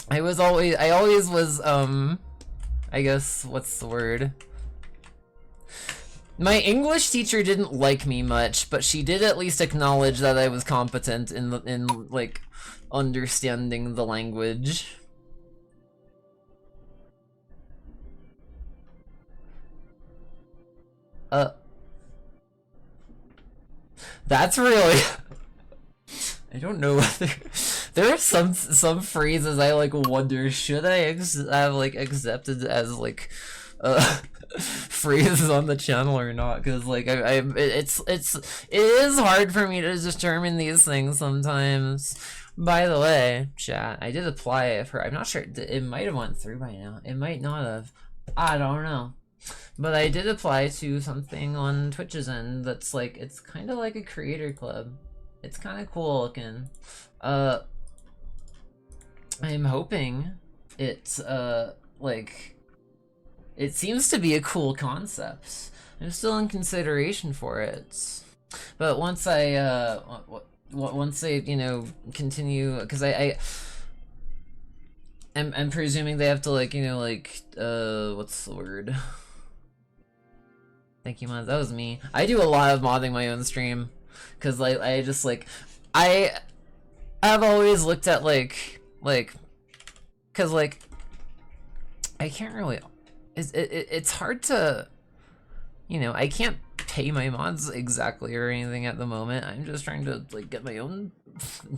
I always was, I guess, what's the word? My English teacher didn't like me much, but she did at least acknowledge that I was competent in like, understanding the language. That's really... I don't know whether... There are some phrases I, like, wonder, should I have, like, accepted as, like, phrases on the channel or not, because, like, it is hard for me to determine these things sometimes. By the way, chat, I did apply for, I'm not sure, it might have went through by now, it might not have, I don't know. But I did apply to something on Twitch's end that's like, it's kind of like a creator club. It's kind of cool looking. I'm hoping it's, like, it seems to be a cool concept. I'm still in consideration for it. But once I, you know, continue, because I'm presuming they have to, like, you know, like, what's the word? Thank you, mods. That was me. I do a lot of modding my own stream, because, like, I just, like, I've always looked at, like, because, like, I can't really, it's hard to, you know, I can't pay my mods exactly or anything at the moment. I'm just trying to, like, get my own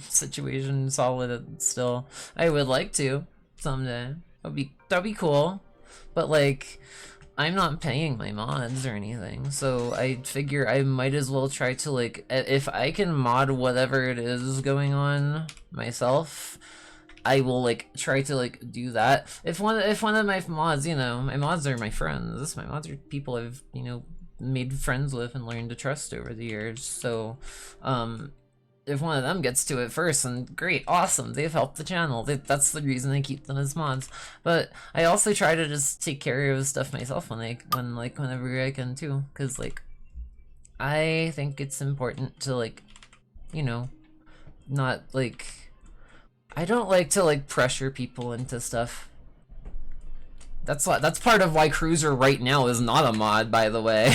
situation solid still. I would like to someday. That'd be cool. But, like, I'm not paying my mods or anything, so I figure I might as well try to, like, if I can mod whatever it is going on myself, I will, like, try to, like, do that. If one of my mods, you know, my mods are my friends. My mods are people I've, you know, made friends with and learned to trust over the years. So, if one of them gets to it first, then great, awesome, they've helped the channel. That's the reason I keep them as mods. But I also try to just take care of stuff myself whenever I can too, because, like, I think it's important to, like, you know, not, like, I don't like to, like, pressure people into stuff. That's part of why Cruiser right now is not a mod, by the way.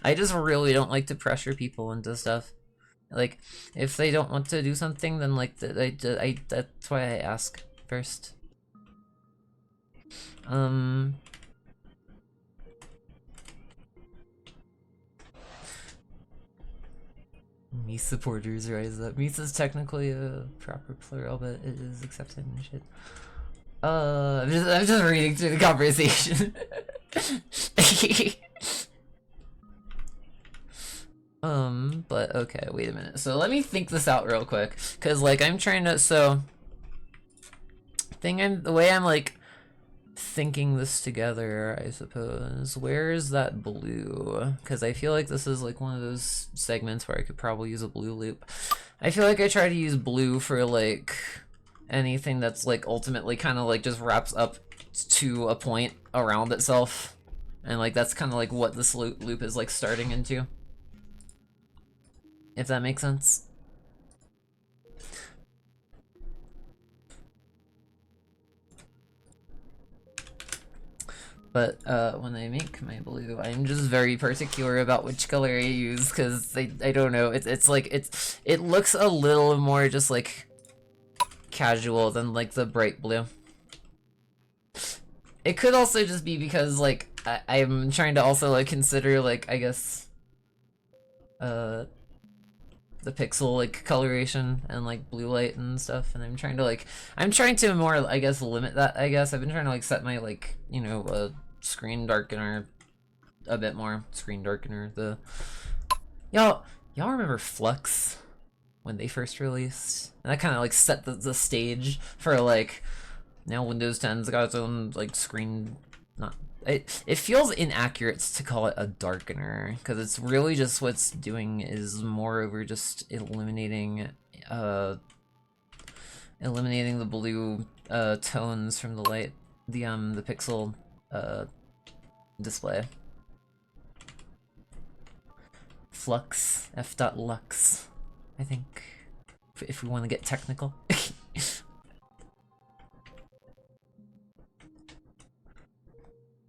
I just really don't like to pressure people into stuff. Like, if they don't want to do something, then, like, that's why I ask first. Me supporters rise up. Misa's technically a proper plural, but it is accepted and shit. I'm just reading through the conversation. But okay, wait a minute. So let me think this out real quick, cause, like, I'm trying to, the way I'm, like, thinking this together, I suppose. Where is that blue? Because I feel like this is, like, one of those segments where I could probably use a blue loop. I feel like I try to use blue for, like, anything that's, like, ultimately kind of, like, just wraps up to a point around itself. And, like, that's kind of, like, what this loop is, like, starting into. If that makes sense. But when I make my blue, I'm just very particular about which color I use, because I don't know, it looks a little more just, like, casual than, like, the bright blue. It could also just be because, like, I'm trying to also, like, consider, like, I guess the pixel, like, coloration and, like, blue light and stuff, and I'm trying to more, I guess, limit that. I guess I've been trying to, like, set my, like, you know, screen darkener a bit more. Screen darkener, y'all remember Flux when they first released? And that kind of, like, set the stage for, like, now Windows 10's got its own, like, screen. It feels inaccurate to call it a darkener, because it's really just what's doing is more over just eliminating eliminating the blue tones from the light, the pixel display. Flux, f.lux, I think, if we want to get technical.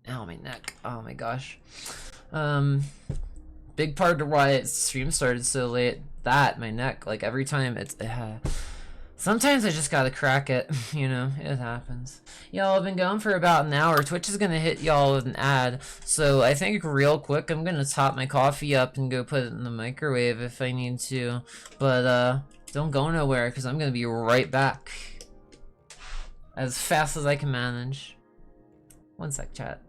Ow, my neck. Oh my gosh. Big part of why stream started so late. That, my neck, like every time it's... sometimes I just gotta crack it, you know, it happens. Y'all, I've been going for about an hour. Twitch is gonna hit y'all with an ad, so I think real quick I'm gonna top my coffee up and go put it in the microwave if I need to. But, don't go nowhere, because I'm gonna be right back. As fast as I can manage. One sec, chat.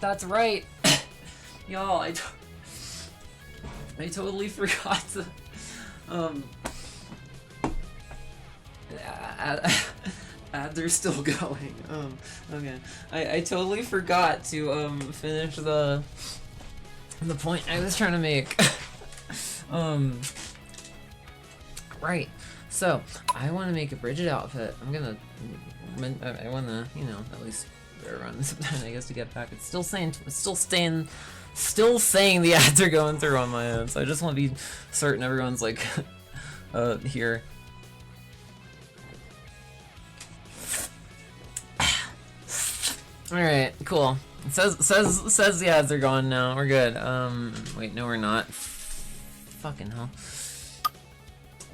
That's right. Y'all, I totally forgot to ads are still going. Okay. I totally forgot to finish the point I was trying to make. Right. So, I want to make a Bridget outfit. I want to, you know, at least run sometime, I guess, to get back. It's still saying the ads are going through on my end, so I just want to be certain everyone's like here. Alright, cool. It says the ads are gone now. We're good. Wait, no we're not. Fucking hell.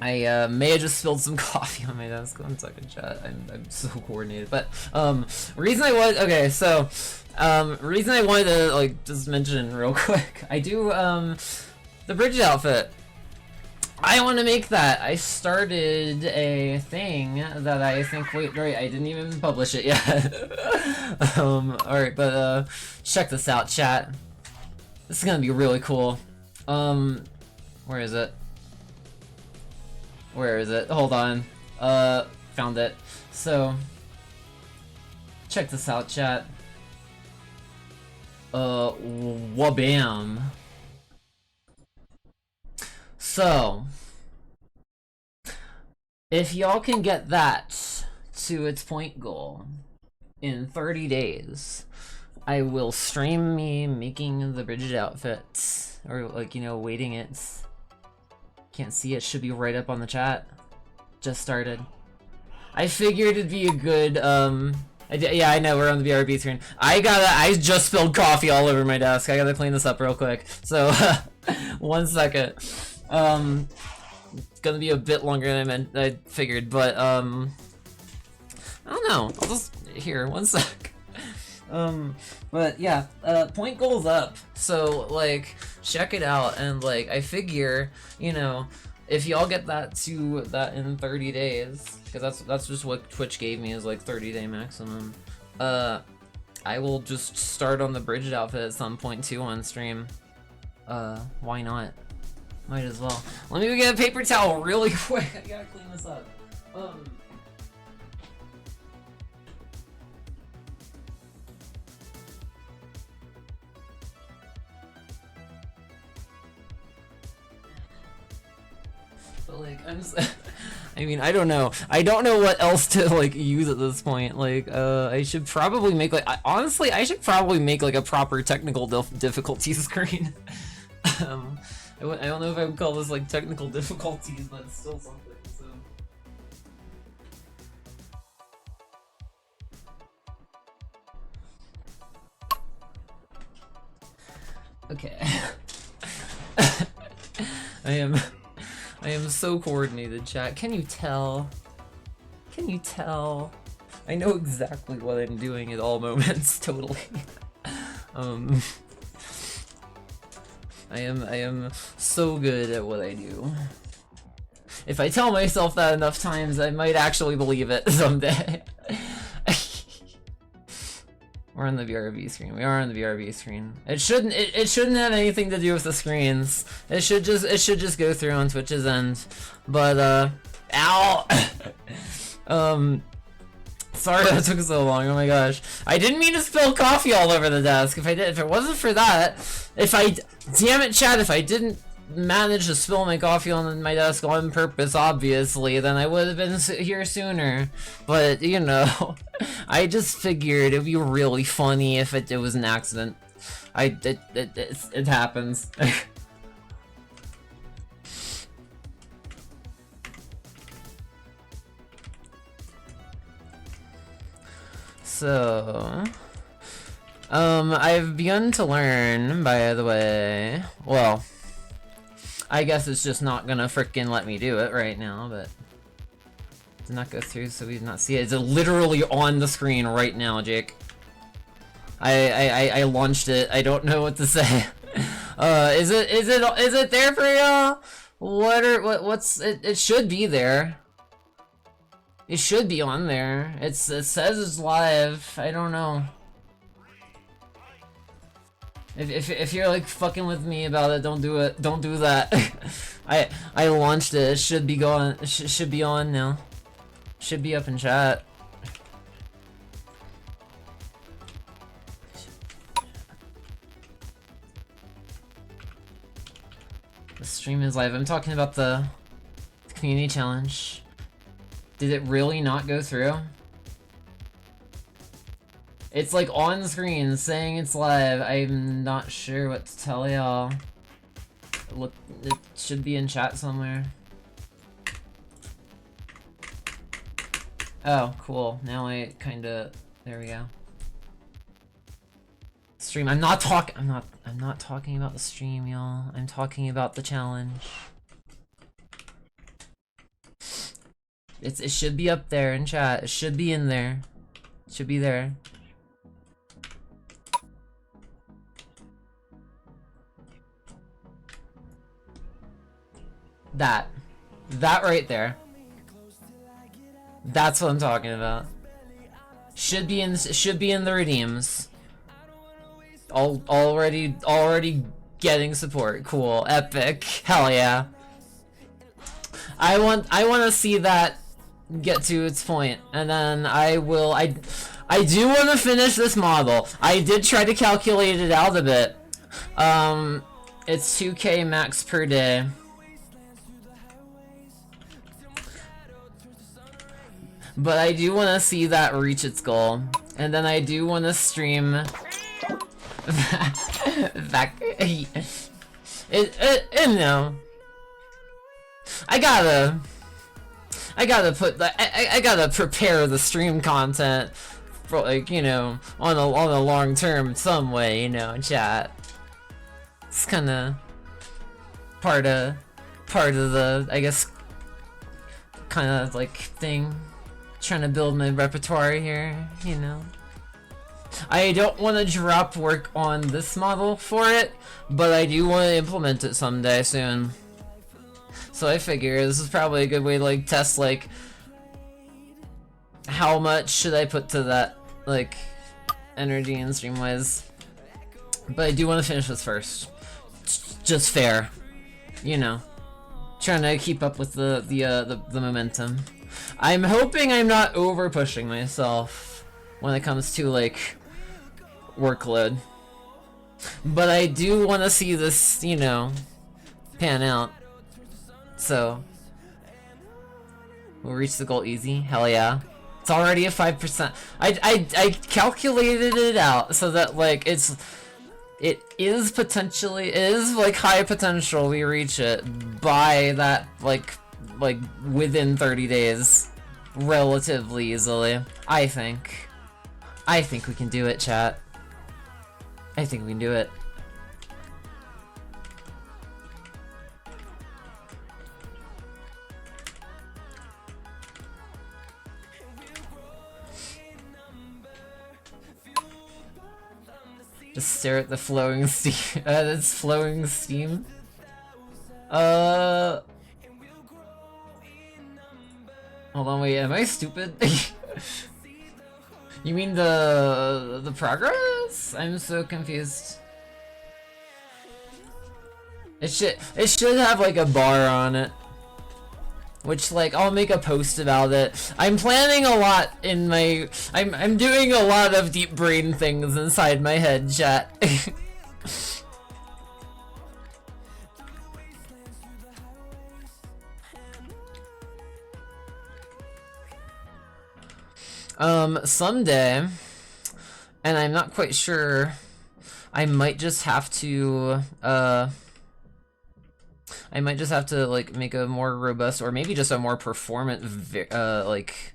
I may have just spilled some coffee on my desk. One second, chat. I'm so coordinated. But reason I was okay. So reason I wanted to like just mention real quick. I do the bridge outfit. I want to make that. I started a thing that I think. Wait, right? I didn't even publish it yet. All right, but check this out, chat. This is gonna be really cool. Where is it? Where is it? Hold on. Found it. So, check this out, chat. Wabam. So, if y'all can get that to its point goal in 30 days, I will stream me making the Bridget outfit, or like, you know, waiting it. Can't see it, should be right up on the chat. Just started. I figured it'd be a good, yeah, I know, we're on the BRB screen. I just spilled coffee all over my desk. I gotta clean this up real quick. So, 1 second. It's gonna be a bit longer than I figured, but, I don't know. I'll just, here, 1 sec. But yeah, point goal's up, so like check it out, and like I figure, you know, if y'all get that to that in 30 days, because that's just what Twitch gave me, is like 30-day maximum, I will just start on the Bridget outfit at some point too on stream. Why not? Might as well. Let me go get a paper towel really quick. I gotta clean this up. But like, I mean, I don't know. I don't know what else to like use at this point. Like, I should probably make like, honestly, I should probably make like a proper technical difficulty screen. I don't know if I would call this like technical difficulties, but it's still something. So. Okay. I am so coordinated, chat. Can you tell? Can you tell? I know exactly what I'm doing at all moments, totally. I am so good at what I do. If I tell myself that enough times, I might actually believe it someday. We're on the BRB screen. We are on the BRB screen. It shouldn't have anything to do with the screens. It should just go through on Twitch's end. But ow. Sorry that took so long. Oh my gosh. I didn't mean to spill coffee all over the desk. If it wasn't for that, damn it, chat, if I didn't manage to spill my coffee on my desk on purpose, obviously, then I would have been here sooner. But, you know, I just figured it'd be really funny if it was an accident. It happens. So, I've begun to learn, by the way. Well, I guess it's just not gonna frickin' let me do it right now, but did not go through, so we did not see it. It's literally on the screen right now, Jake. I launched it. I don't know what to say. Is it there for y'all? What's it should be there. It should be on there. It says it's live. I don't know. If you're like fucking with me about it, don't do it. Don't do that. I launched it. It should be going. Should be on now. Should be up in chat. The stream is live. I'm talking about the community challenge. Did it really not go through? It's like on screen saying it's live. I'm not sure what to tell y'all. Look, it should be in chat somewhere. Oh, cool. Now I kinda, there we go. Stream. I'm not talking about the stream, y'all. I'm talking about the challenge. It should be up there in chat. It should be in there. It should be there. That right there. That's what I'm talking about. Should be in the redeems. Already getting support. Cool. Epic. Hell yeah. I want to see that get to its point, and then I do want to finish this model. I did try to calculate it out a bit. It's 2K max per day. But I do want to see that reach its goal. And then I do want to stream back. No. I gotta prepare the stream content for, like, you know, on a long term some way, you know, chat. It's kind of part of the, I guess, kind of like thing. Trying to build my repertoire here, you know. I don't want to drop work on this model for it, but I do want to implement it someday soon. So I figure this is probably a good way to, like, test, like, how much should I put to that, like, energy and stream-wise. But I do want to finish this first. Just fair, you know. Trying to keep up with the momentum. I'm hoping I'm not over pushing myself when it comes to, like, workload. But I do want to see this, you know, pan out. So we'll reach the goal easy. Hell yeah. It's already a 5%. I calculated it out so that, like, it is like high potential we reach it by that, like within 30 days, relatively easily. I think we can do it, chat. I think we can do it. Just stare at the flowing steam. That's flowing steam. Hold on, wait, am I stupid? You mean the progress? I'm so confused. It should have, like, a bar on it. Which, like, I'll make a post about it. I'm planning a lot in my... I'm doing a lot of deep brain things inside my head, chat. Someday, and I'm not quite sure, I might just have to, like, make a more robust, or maybe just a more performant, like,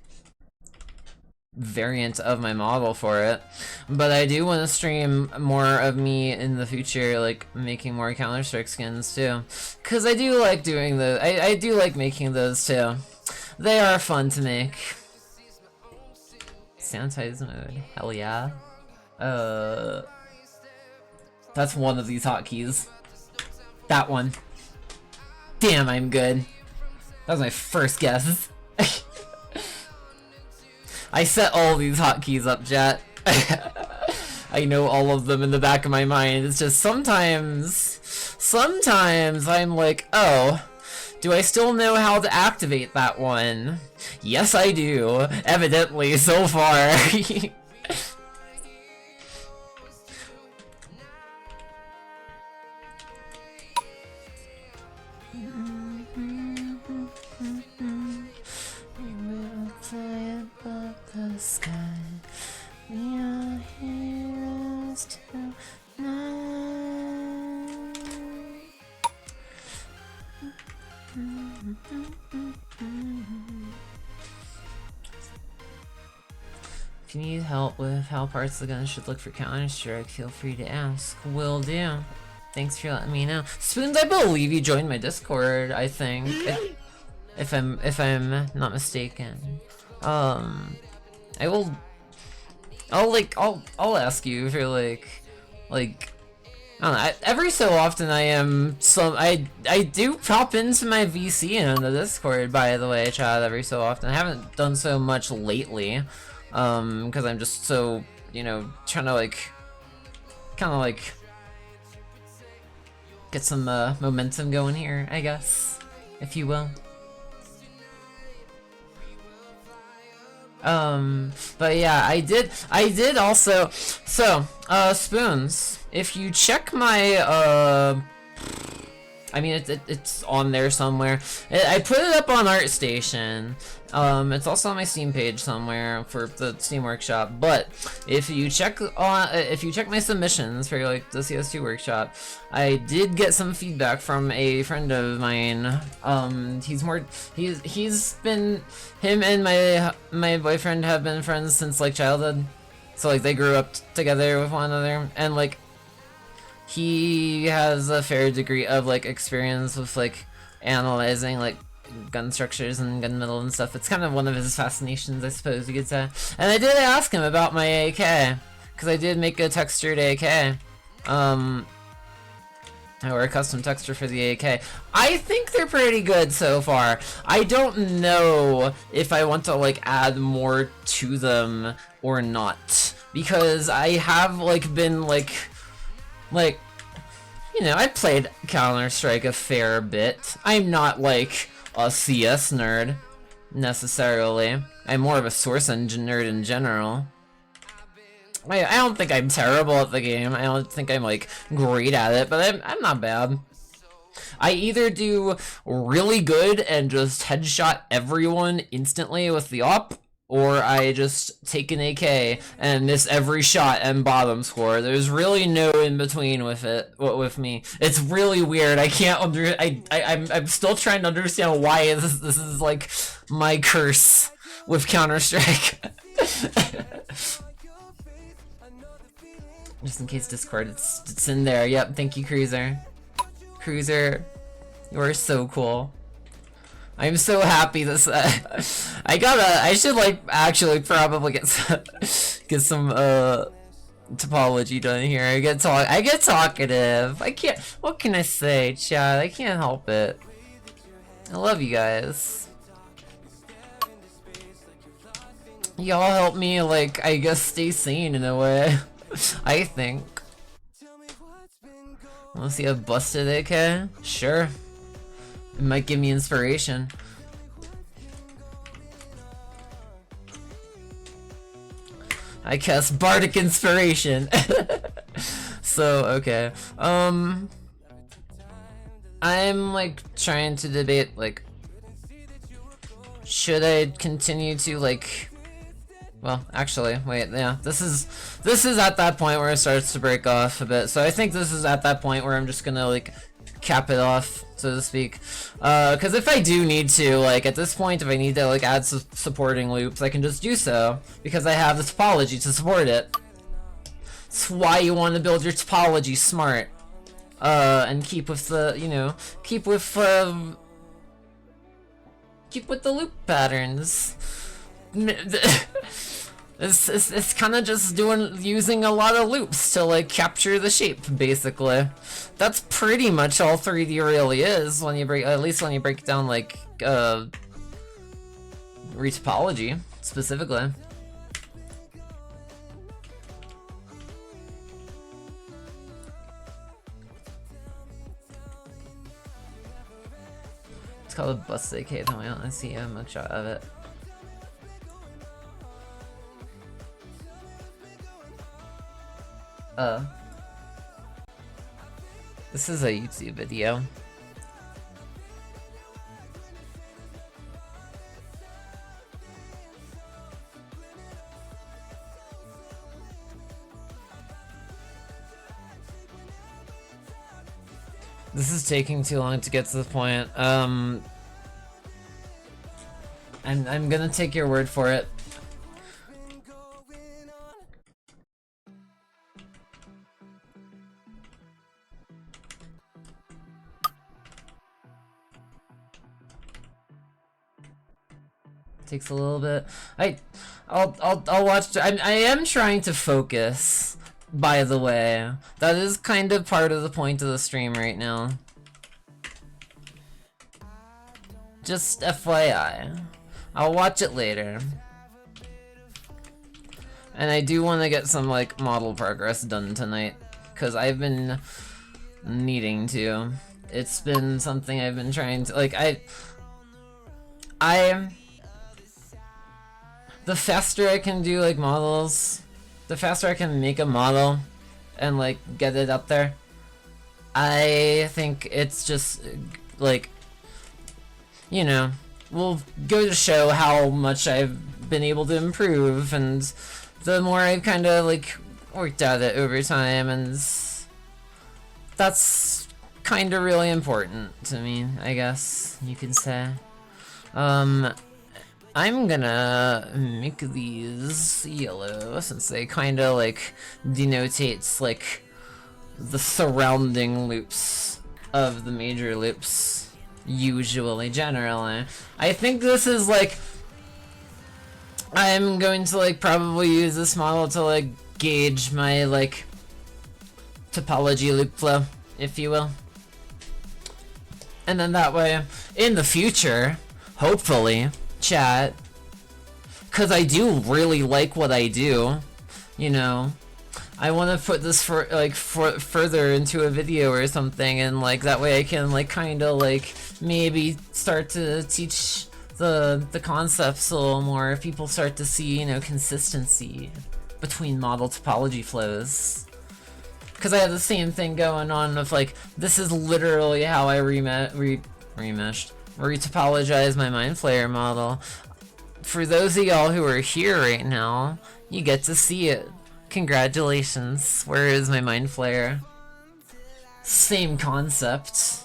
variant of my model for it. But I do want to stream more of me in the future, like, making more Counter-Strike skins, too. Because I do like doing the, I do like making those, too. They are fun to make. Sanitize mode, hell yeah. That's one of these hotkeys. That one. Damn, I'm good. That was my first guess. I set all these hotkeys up, chat. I know all of them in the back of my mind. It's just sometimes I'm like, oh, do I still know how to activate that one? Yes, I do. Evidently, so far. If you need help with how parts of the gun should look for Counter-Strike, feel free to ask. Will do. Thanks for letting me know. Spoons, I believe you joined my Discord, I think. if I'm not mistaken. I'll ask you for like I don't know, every so often I do pop into my VC in the Discord, by the way, chat, every so often. I haven't done so much lately, because I'm just so, you know, trying to like, kind of like, get some momentum going here, I guess, if you will. But yeah, I did also, so, Spoons, if you check my, I mean, it's on there somewhere. I put it up on ArtStation. It's also on my Steam page somewhere for the Steam Workshop. But if you check my submissions for like the CS2 workshop, I did get some feedback from a friend of mine. He's been, him and my boyfriend have been friends since like childhood. So like they grew up together with one another, and like he has a fair degree of like experience with like analyzing like gun structures and gun metal and stuff. It's kind of one of his fascinations, I suppose you could say. And I did ask him about my AK, because I did make a textured AK, or a custom texture for the AK. I think they're pretty good so far. I don't know if I want to like add more to them or not, because I have like been like, you know, I played Counter-Strike a fair bit. I'm not like a CS nerd necessarily. I'm more of a Source Engine nerd in general. I don't think I'm terrible at the game. I don't think I'm like great at it, but I'm not bad. I either do really good and just headshot everyone instantly with the op, or I just take an AK and miss every shot and bottom score. There's really no in between with it, with me. It's really weird. I can't I'm still trying to understand why this is like my curse with Counter-Strike. Just in case Discord, it's in there. Yep, thank you, Cruiser. Cruiser, you are so cool. I'm so happy this I should like actually probably get some topology done here. I get talkative. I can't, what can I say, chat? I can't help it. I love you guys. Y'all help me like, I guess, stay sane in a way. I think. Wanna see a busted AK? Sure. It might give me inspiration. I cast Bardic Inspiration. So, okay. I'm like trying to debate like, should I continue to like, well, actually, wait, yeah, this is at that point where it starts to break off a bit. So I think this is at that point where I'm just gonna like cap it off, so to speak, because if I do need to, like, at this point, if I need to like add supporting loops, I can just do so, because I have the topology to support it. That's why you want to build your topology smart, and keep with the, you know, keep with the loop patterns. It's kind of just using a lot of loops to like capture the shape, basically. That's pretty much all 3D really is when you break, at least when you break down like retopology specifically. It's called a bust AK. Though I don't see a mugshot of it. This is a YouTube video. This is taking too long to get to the point. I'm gonna take your word for it. takes a little bit. I'll watch. I am trying to focus. By the way, that is kind of part of the point of the stream right now. Just FYI. I'll watch it later. And I do want to get some, like, model progress done tonight. Because I've been needing to. It's been something I've been trying to, like, the faster I can do, like, models, the faster I can make a model and, like, get it up there, I think it's just, like, you know, will go to show how much I've been able to improve, and the more I've kind of, like, worked at it over time, and that's kind of really important to me, I guess you could say. I'm gonna make these yellow since they kind of like denotates like the surrounding loops of the major loops, generally. I think this is like, I'm going to like probably use this model to like gauge my like topology loop flow, if you will. And then that way, in the future, hopefully, chat, because I do really like what I do, you know, I want to put this further into a video or something, and like that way I can like kind of like maybe start to teach the concepts a little more if people start to see, you know, consistency between model topology flows. Because I have the same thing going on with like, this is literally how I retopologize my Mind Flayer model. For those of y'all who are here right now, you get to see it. Congratulations. Where is my Mind Flayer? Same concept.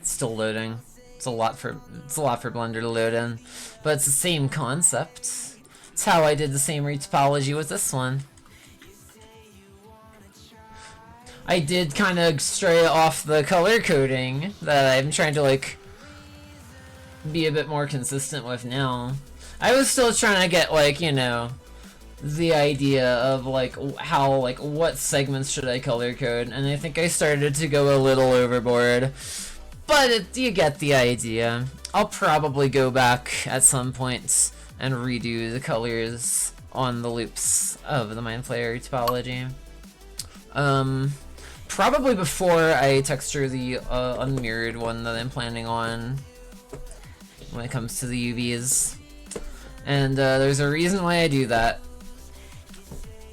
Still loading. It's a lot for Blender to load in, but it's the same concept. It's how I did the same retopology with this one. I did kind of stray off the color coding that I'm trying to like be a bit more consistent with now. I was still trying to get like, you know, the idea of like how, like, what segments should I color code, and I think I started to go a little overboard, but you get the idea. I'll probably go back at some point and redo the colors on the loops of the Mind Flayer topology. Probably before I texture the unmirrored one that I'm planning on when it comes to the UVs. And there's a reason why I do that.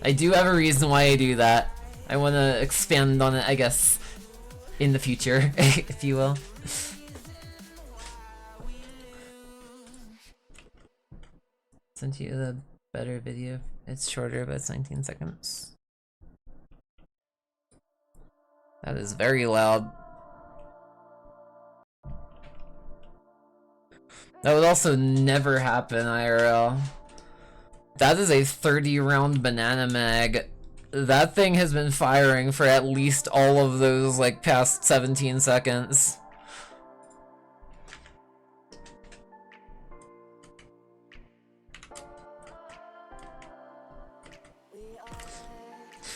I do have a reason why I do that. I want to expand on it, I guess, in the future, if you will. Sent you the better video. It's shorter, but it's 19 seconds. That is very loud. That would also never happen IRL. That is a 30-round banana mag. That thing has been firing for at least all of those, like, past 17 seconds.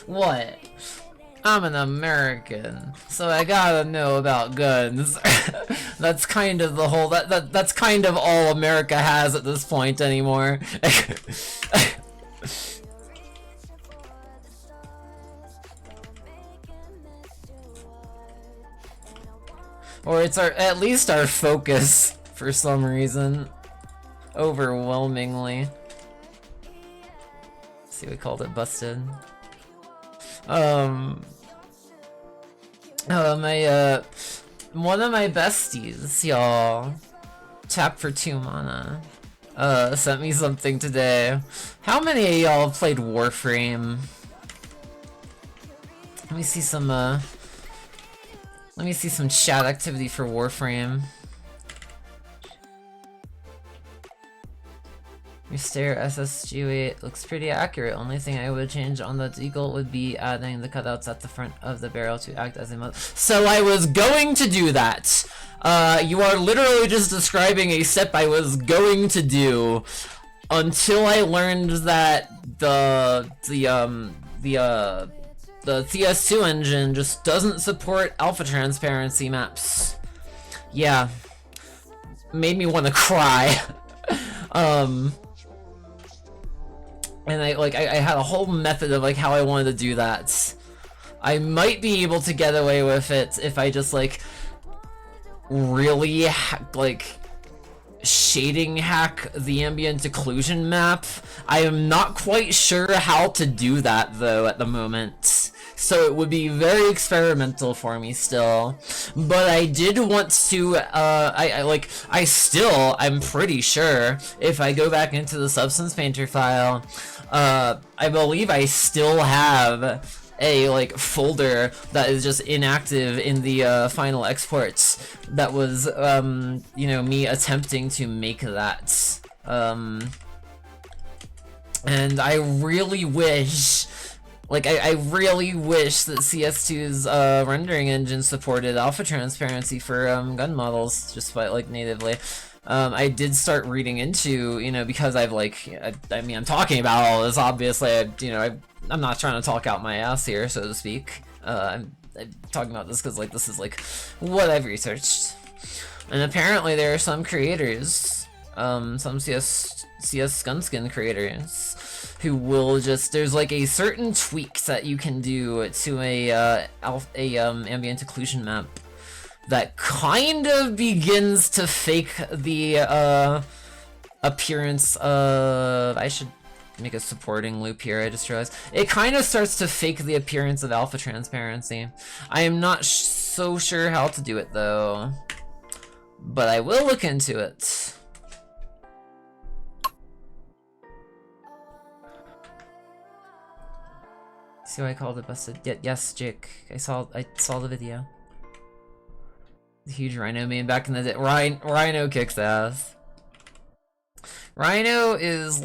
What? I'm an American, so I gotta know about guns. That's kind of the whole, that's kind of all America has at this point anymore. Or it's at least our focus for some reason. Overwhelmingly. Let's see, we called it busted. One of my besties, y'all, tap for 2 mana, sent me something today. How many of y'all have played Warframe? Let me see some chat activity for Warframe. Your stair SSG8 looks pretty accurate. Only thing I would change on the deagle would be adding the cutouts at the front of the barrel to act as a mother. So I was going to do that. You are literally just describing a step I was going to do until I learned that the CS2 engine just doesn't support alpha transparency maps. Yeah. Made me want to cry. And I had a whole method of like how I wanted to do that. I might be able to get away with it if I just like really shading hack the ambient occlusion map. I am not quite sure how to do that though at the moment. So it would be very experimental for me still. But I did want to, I'm pretty sure if I go back into the Substance Painter file, I believe I still have a folder that is just inactive in the final exports that was me attempting to make that. And I really wish I really wish that CS2's rendering engine supported alpha transparency for gun models just natively. I did start reading into, because I've I'm talking about all this, obviously, I'm not trying to talk out my ass here, so to speak. I'm talking about this because this is what I've researched. And apparently there are some creators, some CS gunskin creators, who will just, there's a certain tweak that you can do to a ambient occlusion map that kind of begins to fake the appearance of, I should make a supporting loop here, I just realized. It kind of starts to fake the appearance of alpha transparency. I am not so sure how to do it though, but I will look into it. See what I called it busted? Yes, Jake. I saw the video. The huge Rhino main back in the day. Rhino kicks ass. Rhino is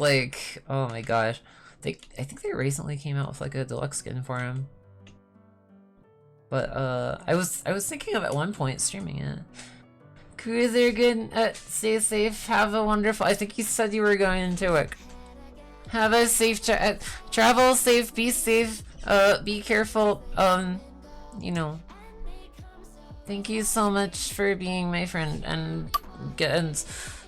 oh my gosh. I think they recently came out with a deluxe skin for him. But I was thinking of at one point streaming it. Cruiser, good. Stay safe. Have a wonderful. I think you said you were going into it. Have a safe travel. Safe. Be safe. Be careful, thank you so much for being my friend and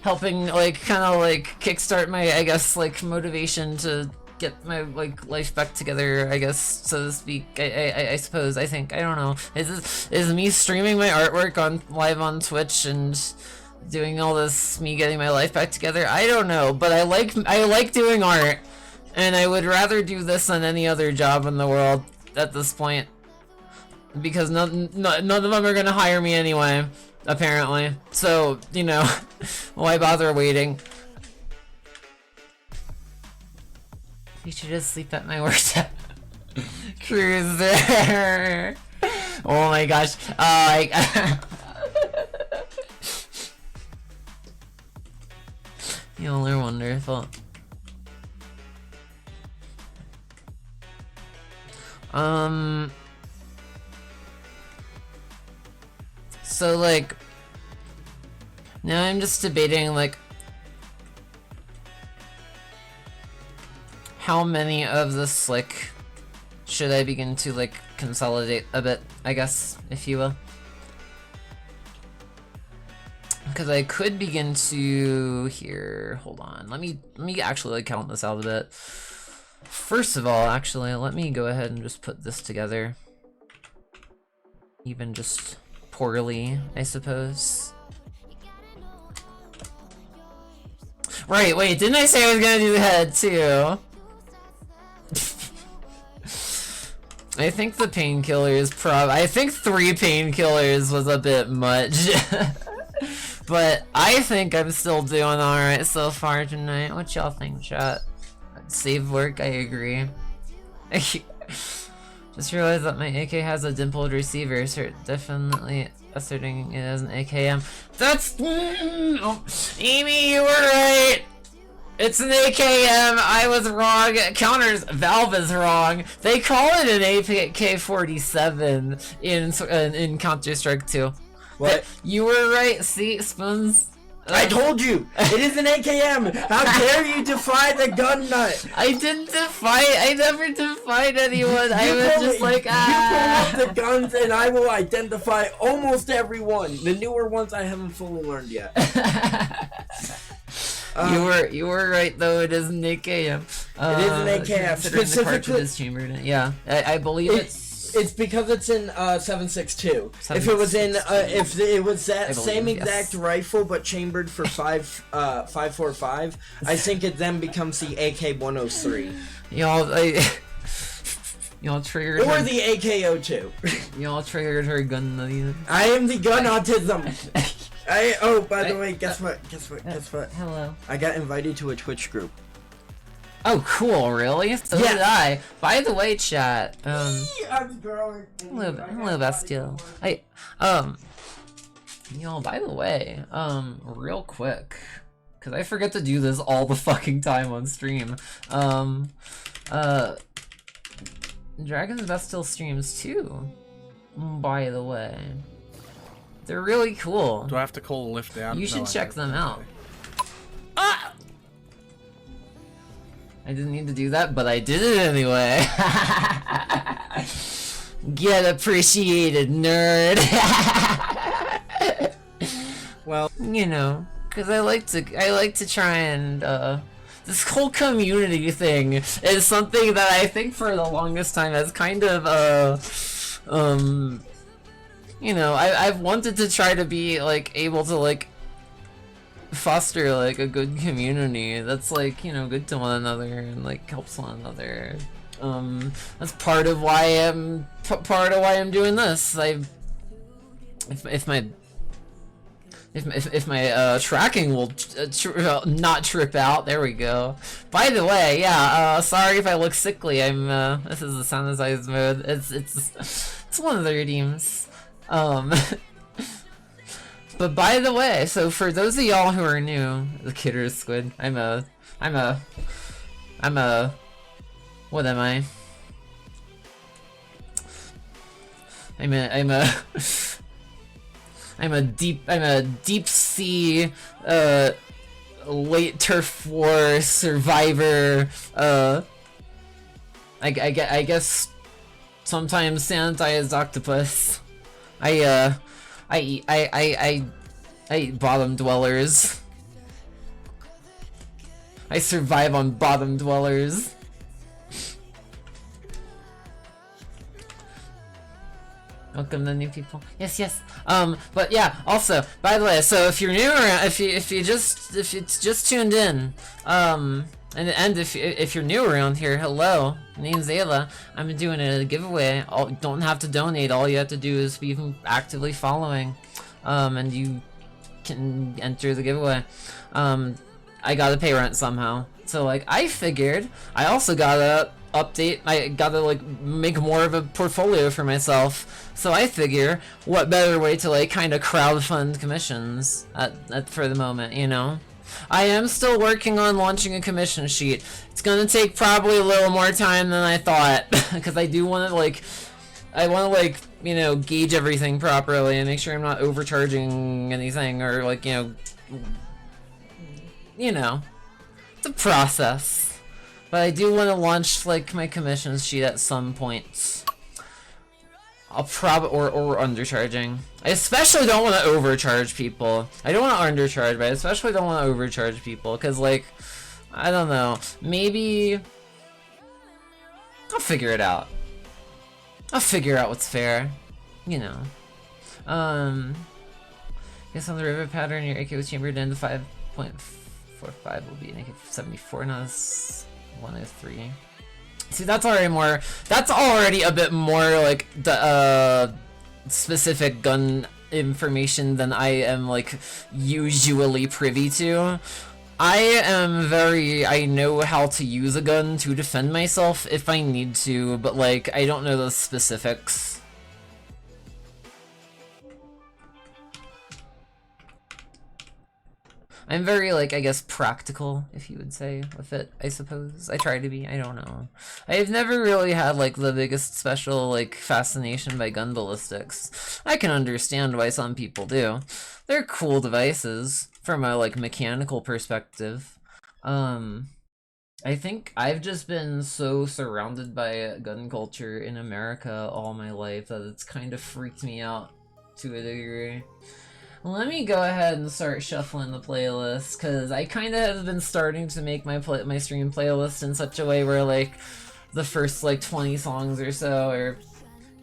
helping, kickstart my, I guess, motivation to get my, life back together, I guess, so to speak. I suppose, I think, I don't know. Is me streaming my artwork live on Twitch and doing all this, me getting my life back together? I don't know, but I like doing art. And I would rather do this than any other job in the world at this point. Because none of them are gonna hire me anyway, apparently. So, why bother waiting? You should just sleep at my workshop. Cruiser! Oh my gosh. Y'all are wonderful. So now I'm just debating how many of this should I begin to consolidate a bit, I guess, if you will. Because I could begin to here, hold on, let me actually count this out a bit. First of all, actually, let me go ahead and just put this together. Even just poorly, I suppose. Right, wait, didn't I say I was gonna do the head too? I think the painkillers I think 3 painkillers was a bit much. But I think I'm still doing alright so far tonight. What y'all think, chat? Save work, I agree. Just realized that my AK has a dimpled receiver, so definitely asserting it as an AKM. That's... oh, Amy, you were right! It's an AKM. I was wrong. Counters. Valve is wrong. They call it an AK-47 in Counter-Strike 2. What? You were right. See, Spoons. I told you! It is an AKM! How dare you defy the gun nut! I didn't defy. I never defied anyone. I was just like, You pull up the guns and I will identify almost every one. The newer ones I haven't fully learned yet. You were right though. It is an AKM. It is an AKM. Specifically, the cartridge is chambered in it. Yeah, I believe it's because it's in 7.62. If it was in if it was that same exact rifle but chambered for 5.45, I think it then becomes the AK-103. Y'all triggered or the AK-02. Y'all triggered her gun nutty. I am the gun autism. By the way, guess what? Hello. I got invited to a Twitch group. Oh, cool! Really? So did I. By the way, chat. I'm growing. Hello, Bastille. Y'all. By the way, real quick, cause I forget to do this all the fucking time on stream. Dragon's Bastille streams too. By the way, they're really cool. Do I have to call a lift out? You should check them out. Ah! I didn't need to do that, but I did it anyway. Get appreciated, nerd. Well, you know, because I like to try and this whole community thing is something that I think for the longest time has kind of you know, I've wanted to try to be like able to like foster like a good community that's like, you know, good to one another and like helps one another. That's part of why I'm doing this. If my tracking will not trip out, there we go. By the way, yeah, sorry if I look sickly. This is the sanitized mode. It's one of the redeems. But by the way, so for those of y'all who are new, the Kidder Squid, I'm a, what am I? I'm a deep sea, late turf war survivor, I guess sometimes sanitized octopus. I eat bottom dwellers. I survive on bottom dwellers. Welcome the new people. Yes. But yeah. Also, by the way, so if you're new around, if it's just tuned in, and if you're new around here, hello. My name's Aayla. I'm doing a giveaway. Don't have to donate. All you have to do is be actively following, and you can enter the giveaway. I gotta pay rent somehow. So like, I figured I also gotta update. I gotta like make more of a portfolio for myself. So I figure, what better way to like kind of crowdfund commissions for the moment, you know? I am still working on launching a commission sheet. It's gonna take probably a little more time than I thought, because I do want to like, you know, gauge everything properly and make sure I'm not overcharging anything or like, you know, it's a process. But I do want to launch like my commission sheet at some point. I'll or undercharging. I especially don't want to overcharge people. I don't want to undercharge, but I especially don't want to overcharge people, because like, I don't know, maybe I'll figure it out. I'll figure out what's fair, you know. Guess on the river pattern, your AK was chambered in the 5.45 will be an AK-74, not a 103. See, that's already a bit more like the specific gun information than I am like usually privy to. I know how to use a gun to defend myself if I need to, but like I don't know the specifics. I'm very, like, I guess practical, if you would say, with it, I suppose. I try to be, I don't know. I've never really had, like, the biggest special, like, fascination by gun ballistics. I can understand why some people do. They're cool devices, from a, like, mechanical perspective. I think I've just been so surrounded by gun culture in America all my life that it's kind of freaked me out to a degree. Let me go ahead and start shuffling the playlist, because I kind of have been starting to make my stream playlist in such a way where, like, the first, like, 20 songs or so are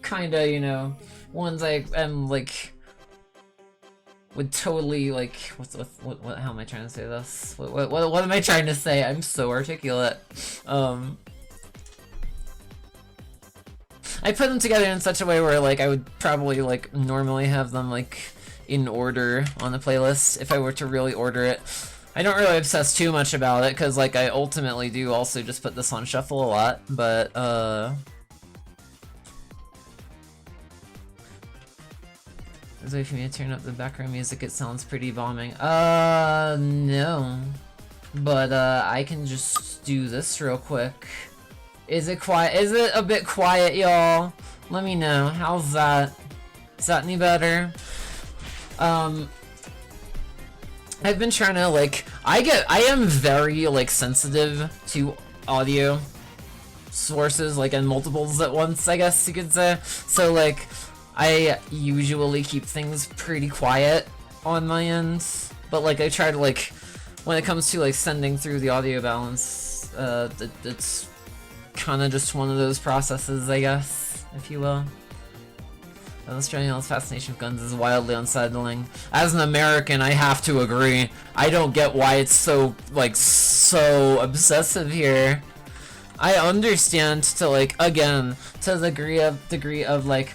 kind of, you know, ones I am, like, would totally, like, what, how am I trying to say this? What am I trying to say? I'm so articulate. I put them together in such a way where, like, I would probably, like, normally have them, like, in order on the playlist if I were to really order it. I don't really obsess too much about it, because, like, I ultimately do also just put this on shuffle a lot, but, there's a way for me to turn up the background music, it sounds pretty bombing. No. But, I can just do this real quick. Is it quiet? Is it a bit quiet, y'all? Let me know. How's that? Is that any better? I've been trying to, like, I am very, like, sensitive to audio sources, like, in multiples at once, I guess you could say. So, like, I usually keep things pretty quiet on my end, but, like, I try to, like, when it comes to, like, sending through the audio balance, it's kind of just one of those processes, I guess, if you will. Australia's fascination with guns is wildly unsettling. As an American, I have to agree. I don't get why it's so, like, so obsessive here. I understand to, like, again, to the degree of like,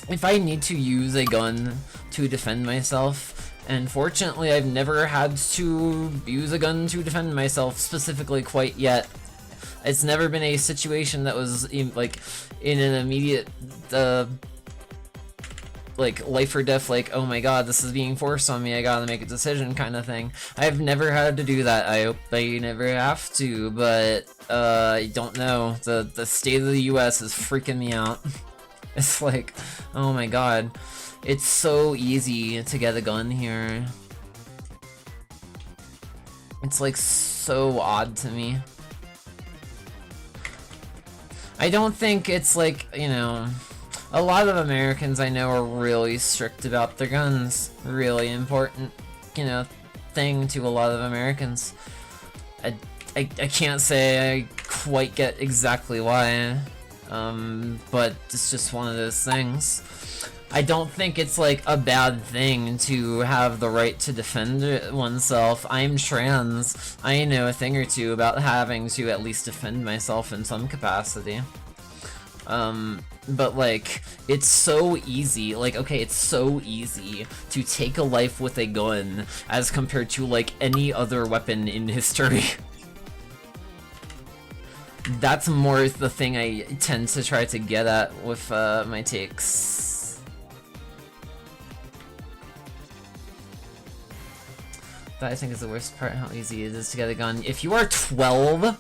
if I need to use a gun to defend myself, and fortunately I've never had to use a gun to defend myself specifically quite yet. It's never been a situation that was like in an immediate like life or death, like, oh my god, this is being forced on me, I gotta make a decision kind of thing. I've never had to do that. I hope I never have to, but I don't know. The state of the US is freaking me out. It's like, oh my god, it's so easy to get a gun here. It's like so odd to me. I don't think it's like, you know, a lot of Americans I know are really strict about their guns. Really important, you know, thing to a lot of Americans. I can't say I quite get exactly why, but it's just one of those things. I don't think it's like a bad thing to have the right to defend oneself. I'm trans. I know a thing or two about having to at least defend myself in some capacity. But like, it's so easy, like, okay, it's so easy to take a life with a gun as compared to like any other weapon in history. That's more the thing I tend to try to get at with my takes. That I think is the worst part, how easy it is to get a gun. If you are 12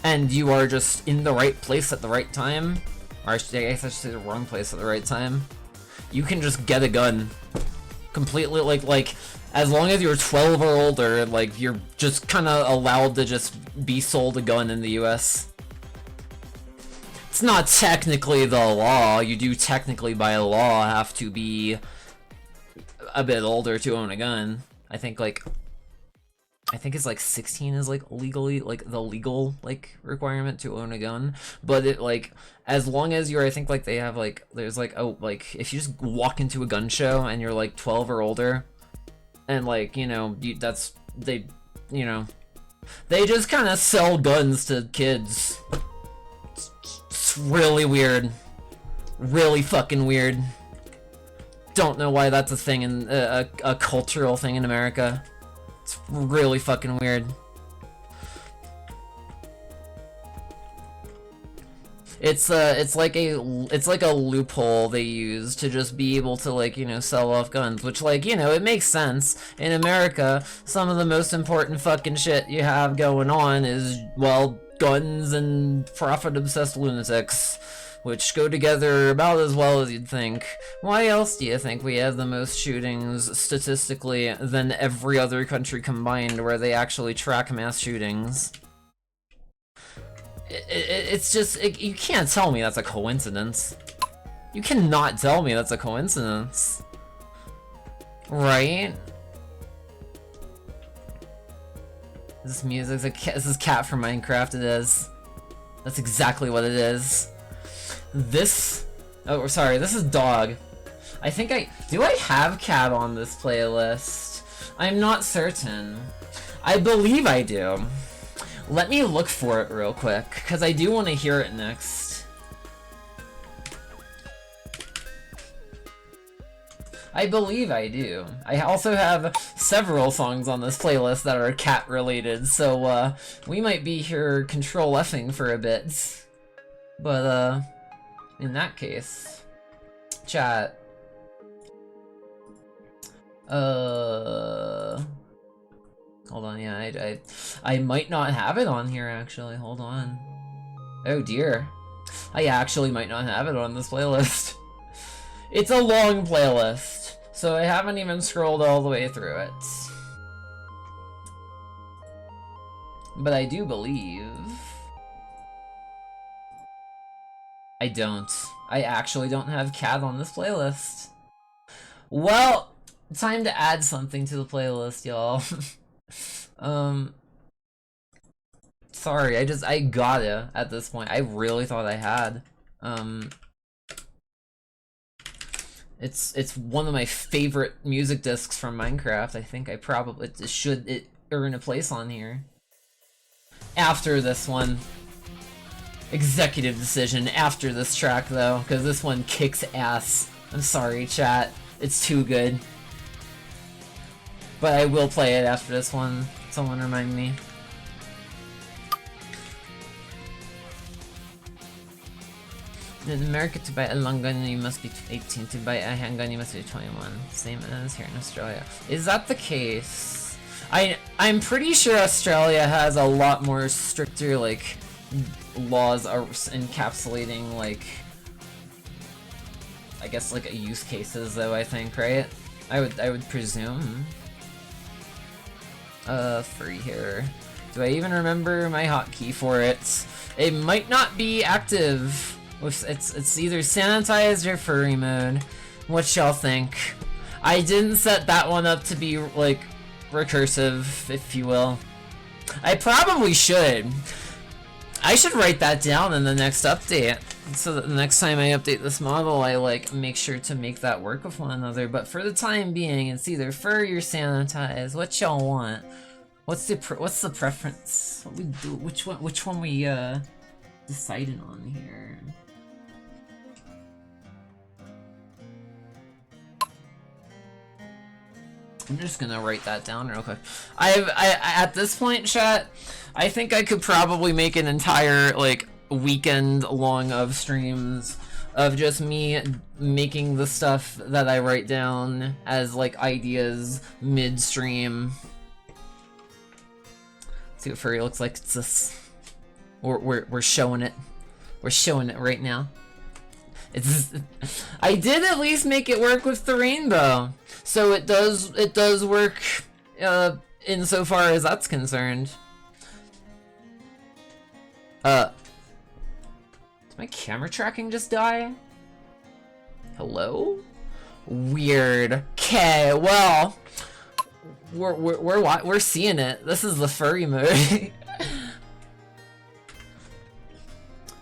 and you are just in the right place at the right time, or I guess I should say the wrong place at the right time, you can just get a gun. Completely, like as long as you're 12 or older, like, you're just kind of allowed to just be sold a gun in the US. It's not technically the law. You do technically by law have to be a bit older to own a gun. I think it's like 16 is like legally, like the legal like requirement to own a gun, but it, like, as long as you're, I think like they have like, there's like, oh, like if you just walk into a gun show and you're like 12 or older, and like, you know, that's, they, you know, they just kind of sell guns to kids. It's really weird, really fucking weird. Don't know why that's a thing in a cultural thing in America. It's really fucking weird. It's like a loophole they use to just be able to, like, you know, sell off guns, which, like, you know, it makes sense. In America, some of the most important fucking shit you have going on is, well, guns and profit-obsessed lunatics, which go together about as well as you'd think. Why else do you think we have the most shootings statistically than every other country combined where they actually track mass shootings? It's just, you can't tell me that's a coincidence. You cannot tell me that's a coincidence. Right? This music's this is cat from Minecraft, it is. That's exactly what it is. This, oh, sorry, this is dog. I think do I have cat on this playlist? I'm not certain. I believe I do. Let me look for it real quick, because I do want to hear it next. I believe I do. I also have several songs on this playlist that are cat related, so we might be here control F'ing for a bit. But in that case, chat. Hold on, yeah, I might not have it on here, actually. Hold on. Oh dear. I actually might not have it on this playlist. It's a long playlist, so I haven't even scrolled all the way through it. But I do believe... I don't. I actually don't have cat on this playlist. Well, time to add something to the playlist, y'all. Sorry, I gotta at this point. I really thought I had. It's one of my favorite music discs from Minecraft. I think I probably should earn a place on here. After this one. Executive decision after this track though, because this one kicks ass. I'm sorry, chat. It's too good. But I will play it after this one. Someone remind me. In America, to buy a long gun, you must be 18. To buy a handgun, you must be 21. Same as here in Australia. Is that the case? I'm pretty sure Australia has a lot more stricter, like, laws are encapsulating, like, I guess, like, use cases, though, I think, right? I would presume. Free here. Do I even remember my hotkey for it? It might not be active. It's either sanitized or furry mode. What y'all think? I didn't set that one up to be, like, recursive, if you will. I probably should. I should write that down in the next update, so that the next time I update this model, I, like, make sure to make that work with one another. But for the time being, it's either furry or sanitized. What y'all want? What's the preference? What we do? Which one we deciding on here? I'm just gonna write that down real quick. At this point, chat, I think I could probably make an entire, like, weekend long of streams of just me making the stuff that I write down as, like, ideas mid-stream. See what furry looks like. It's this. We're showing it. We're showing it right now. It's. I did at least make it work with the rainbow, so it does work insofar as that's concerned. Did my camera tracking just die? Hello? Weird. Okay, well, we're seeing it. This is the furry mode.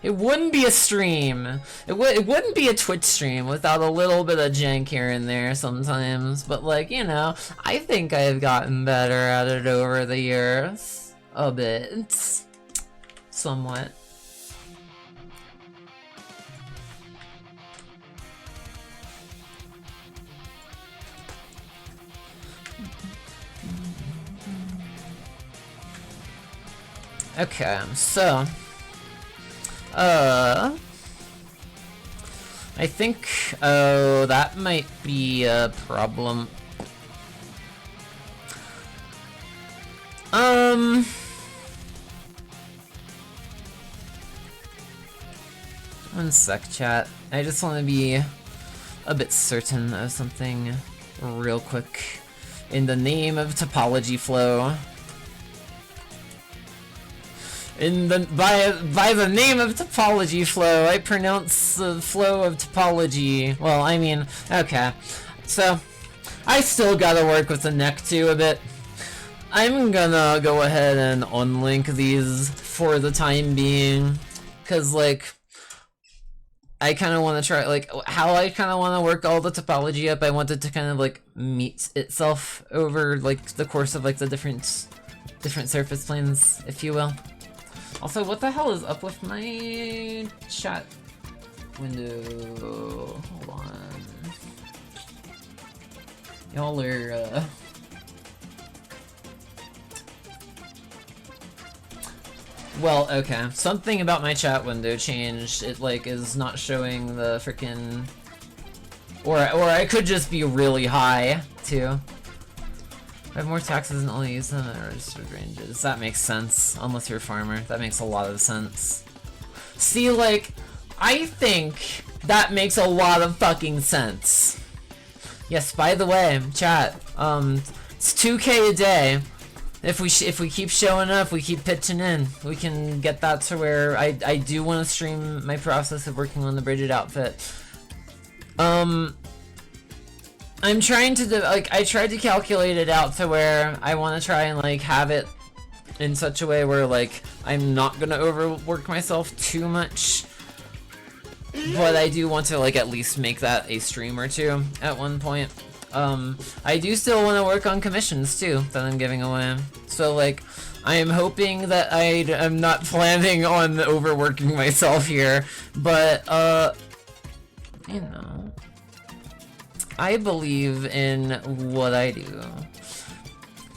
It wouldn't be a stream. It wouldn't be a Twitch stream without a little bit of jank here and there sometimes. But, like, you know, I think I've gotten better at it over the years. A bit. Somewhat. Okay, so I think, oh, that might be a problem. One sec, chat. I just want to be a bit certain of something real quick. In the name of topology flow. By the name of topology flow, I pronounce the flow of topology. Well, I mean, okay. So, I still gotta work with the neck too a bit. I'm gonna go ahead and unlink these for the time being. Cause like, I kind of want to try, like, how I kind of want to work all the topology up. I want it to kind of like meet itself over like the course of like the different surface planes, if you will. Also, what the hell is up with my chat window? Hold on. Y'all are well, okay. Something about my chat window changed. It like is not showing the frickin'... Or I could just be really high too. I have more taxes and only use them at registered ranges. That makes sense. Unless you're a farmer. That makes a lot of sense. See, like, I think that makes a lot of fucking sense. Yes, by the way, chat, it's 2K a day. If we keep showing up, we keep pitching in, we can get that to where I do want to stream my process of working on the Bridget outfit. I'm trying to like, I tried to calculate it out to where I want to try and like have it in such a way where like I'm not gonna overwork myself too much, but I do want to like at least make that a stream or two at one point. I do still want to work on commissions too that I'm giving away. So like, I am hoping that I am not planning on overworking myself here, but you know, I believe in what I do.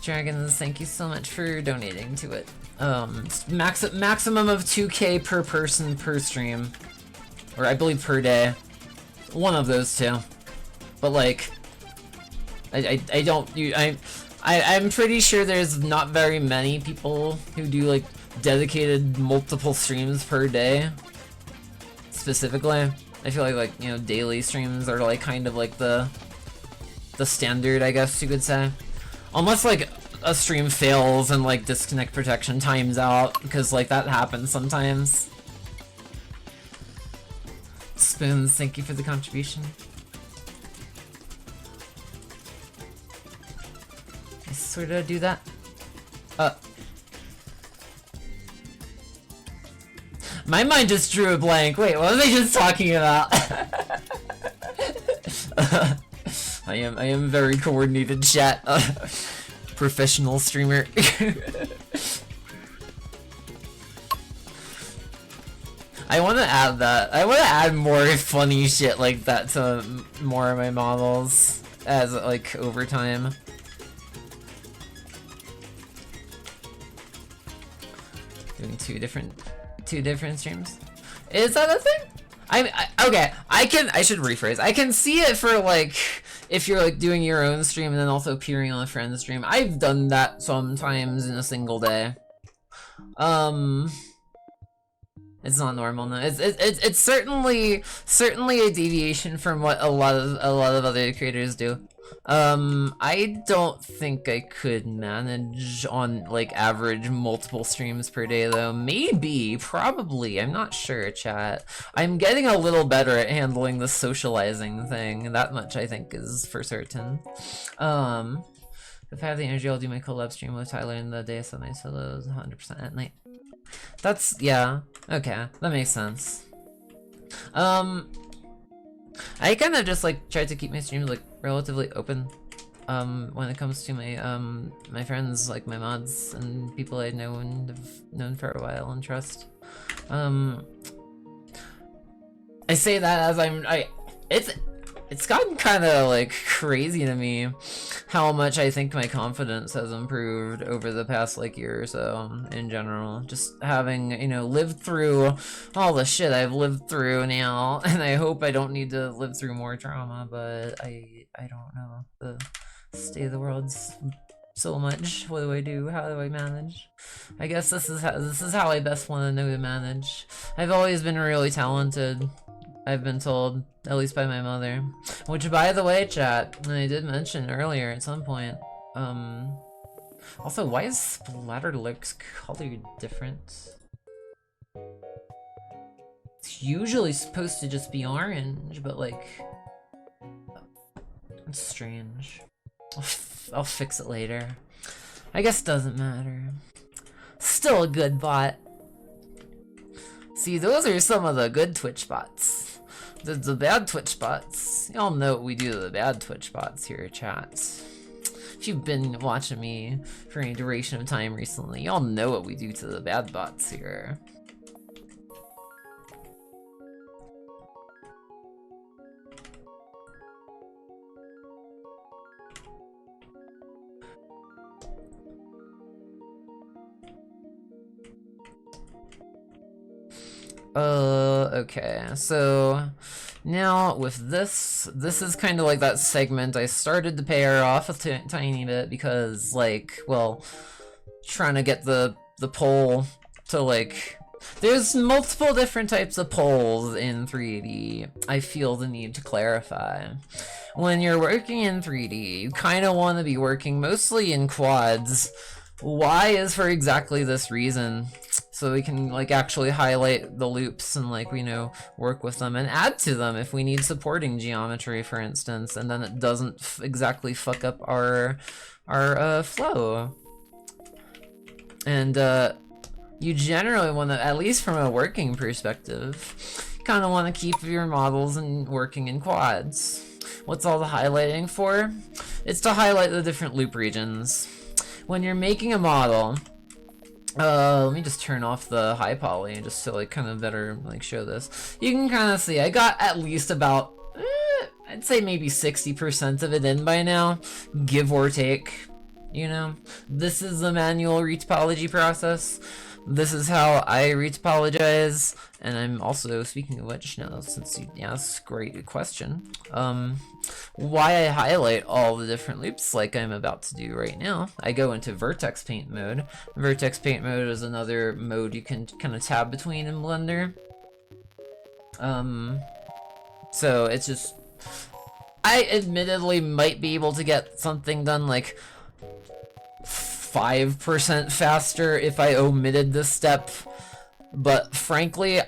Dragons, thank you so much for donating to it. Maximum of 2K per person per stream, or I believe per day. One of those two, but like. I'm pretty sure there's not very many people who do like dedicated multiple streams per day. Specifically, I feel like you know, daily streams are like kind of like the standard, I guess you could say. Unless like a stream fails and like disconnect protection times out, because like that happens sometimes. Spoons, thank you for the contribution. I sort of do that. My mind just drew a blank. Wait, what are they just talking about? I am very coordinated, chat. Professional streamer. I want to add that. I want to add more funny shit like that to more of my models as like over time. Doing two different streams. Is that a thing? Okay. I should rephrase. I can see it for like if you're like doing your own stream and then also appearing on a friend's stream. I've done that sometimes in a single day. It's not normal, no. It's certainly a deviation from what a lot of other creators do. I don't think I could manage on like average multiple streams per day though. Maybe, probably, I'm not sure, chat. I'm getting a little better at handling the socializing thing. That much I think is for certain. If I have the energy, I'll do my collab stream with Tyler in the day, so my solos 100% at night. That's, yeah, okay, that makes sense. I kind of just like try to keep my streams like relatively open when it comes to my my friends, like my mods and people I know and have known for a while and trust. I say that as it's gotten kind of like crazy to me how much I think my confidence has improved over the past like year or so in general. Just having, you know, lived through all the shit I've lived through now, and I hope I don't need to live through more trauma, but I don't know. The state of the world's so much. What do I do? How do I manage? I guess this is how I best want to know to manage. I've always been really talented, I've been told, at least by my mother. Which, by the way, chat, I did mention earlier at some point. Also, why is Splatterlick's color different? It's usually supposed to just be orange, but like, it's strange. I'll fix it later. I guess it doesn't matter. Still a good bot. See, those are some of the good Twitch bots. The bad Twitch bots. Y'all know what we do to the bad Twitch bots here, chat. If you've been watching me for any duration of time recently, y'all know what we do to the bad bots here. Okay, so now with this is kind of like that segment I started to pair off a tiny bit because, like, well, trying to get the poll to, like, there's multiple different types of polls in 3D. I feel the need to clarify. When you're working in 3D, you kind of want to be working mostly in quads. Why is for exactly this reason. So we can, like, actually highlight the loops and, like, you know, work with them and add to them if we need supporting geometry, for instance, and then it doesn't exactly fuck up our flow. And you generally want to, at least from a working perspective, kind of want to keep your models and working in quads. What's all the highlighting for? It's to highlight the different loop regions. When you're making a model, let me just turn off the high poly just so, like, kind of better, like, show this. You can kind of see I got at least about, I'd say maybe 60% of it in by now, give or take, you know? This is the manual retopology process. This is how I retopologize, and I'm also, speaking of which, now since you asked, great question, why I highlight all the different loops like I'm about to do right now. I go into vertex paint mode. Vertex paint mode is another mode you can kind of tab between in Blender. So it's just, I admittedly might be able to get something done like 5% faster if I omitted this step, but frankly,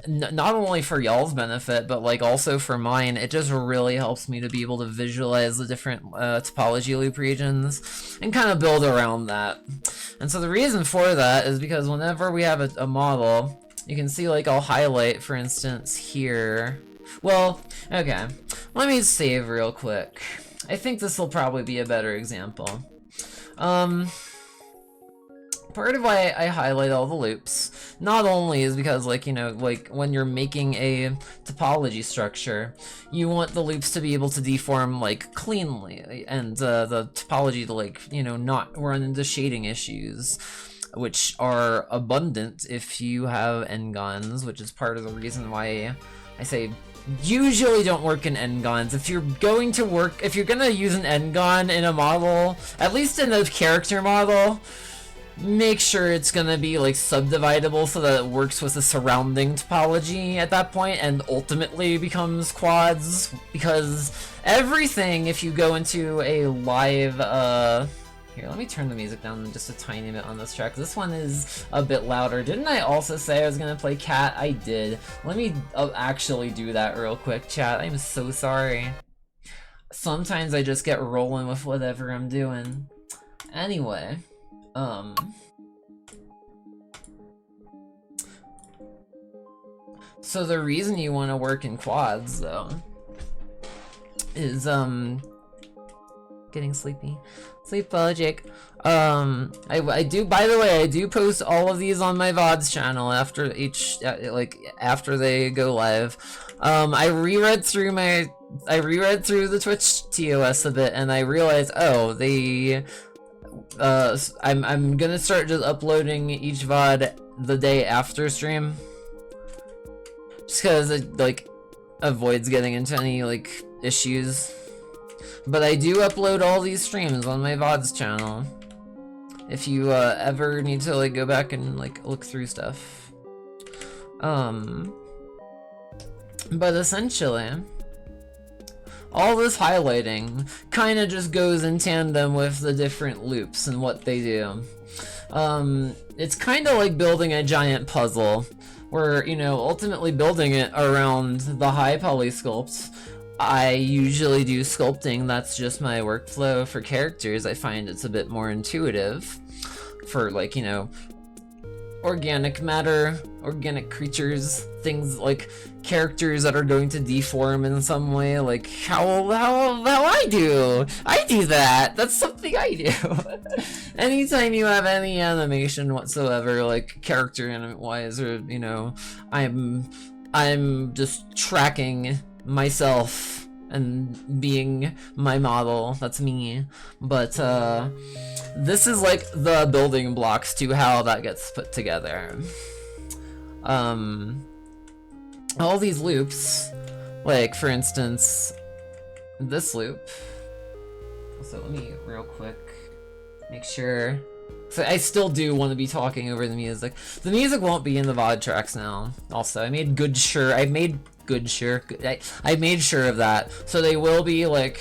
not only for y'all's benefit, but like also for mine, it just really helps me to be able to visualize the different topology loop regions and kind of build around that. And so the reason for that is because whenever we have a model, you can see, like, I'll highlight, for instance, here. Well, okay, let me save real quick. I think this will probably be a better example. Part of why I highlight all the loops, not only is because, like, you know, like, when you're making a topology structure, you want the loops to be able to deform, like, cleanly, and the topology to, like, you know, not run into shading issues, which are abundant if you have n-gons, which is part of the reason why I say usually don't work in n-gons. If you're going to use an n-gon in a model, at least in a character model, make sure it's gonna be, like, subdividable so that it works with the surrounding topology at that point and ultimately becomes quads, because everything, if you go into a live, here, let me turn the music down just a tiny bit on this track. This one is a bit louder. Didn't I also say I was gonna play Cat? I did. Let me actually do that real quick, chat. I'm so sorry. Sometimes I just get rolling with whatever I'm doing. Anyway, so the reason you want to work in quads, though, is, getting sleepy. Sleep logic. I do, by the way, I do post all of these on my VODs channel after each, like, after they go live. I reread through my I reread through the Twitch TOS a bit, and I realized, oh, they I'm gonna start just uploading each VOD the day after stream, just because it like avoids getting into any like issues. But I do upload all these streams on my VODs channel if you ever need to like go back and like look through stuff. But essentially, all this highlighting kind of just goes in tandem with the different loops and what they do. It's kind of like building a giant puzzle, where, you know, ultimately building it around the high poly sculpt. I usually do sculpting, that's just my workflow for characters. I find it's a bit more intuitive for, like, you know, organic matter, organic creatures, things like characters that are going to deform in some way, like how I do that. That's something I do. Anytime you have any animation whatsoever, like character wise, or, you know, I'm just tracking myself and being my model. That's me. But this is like the building blocks to how that gets put together. All these loops, like for instance this loop. So let me real quick make sure. So I still do want to be talking over the music. The music won't be in the VOD tracks now. Also, I made sure of that. So they will be like,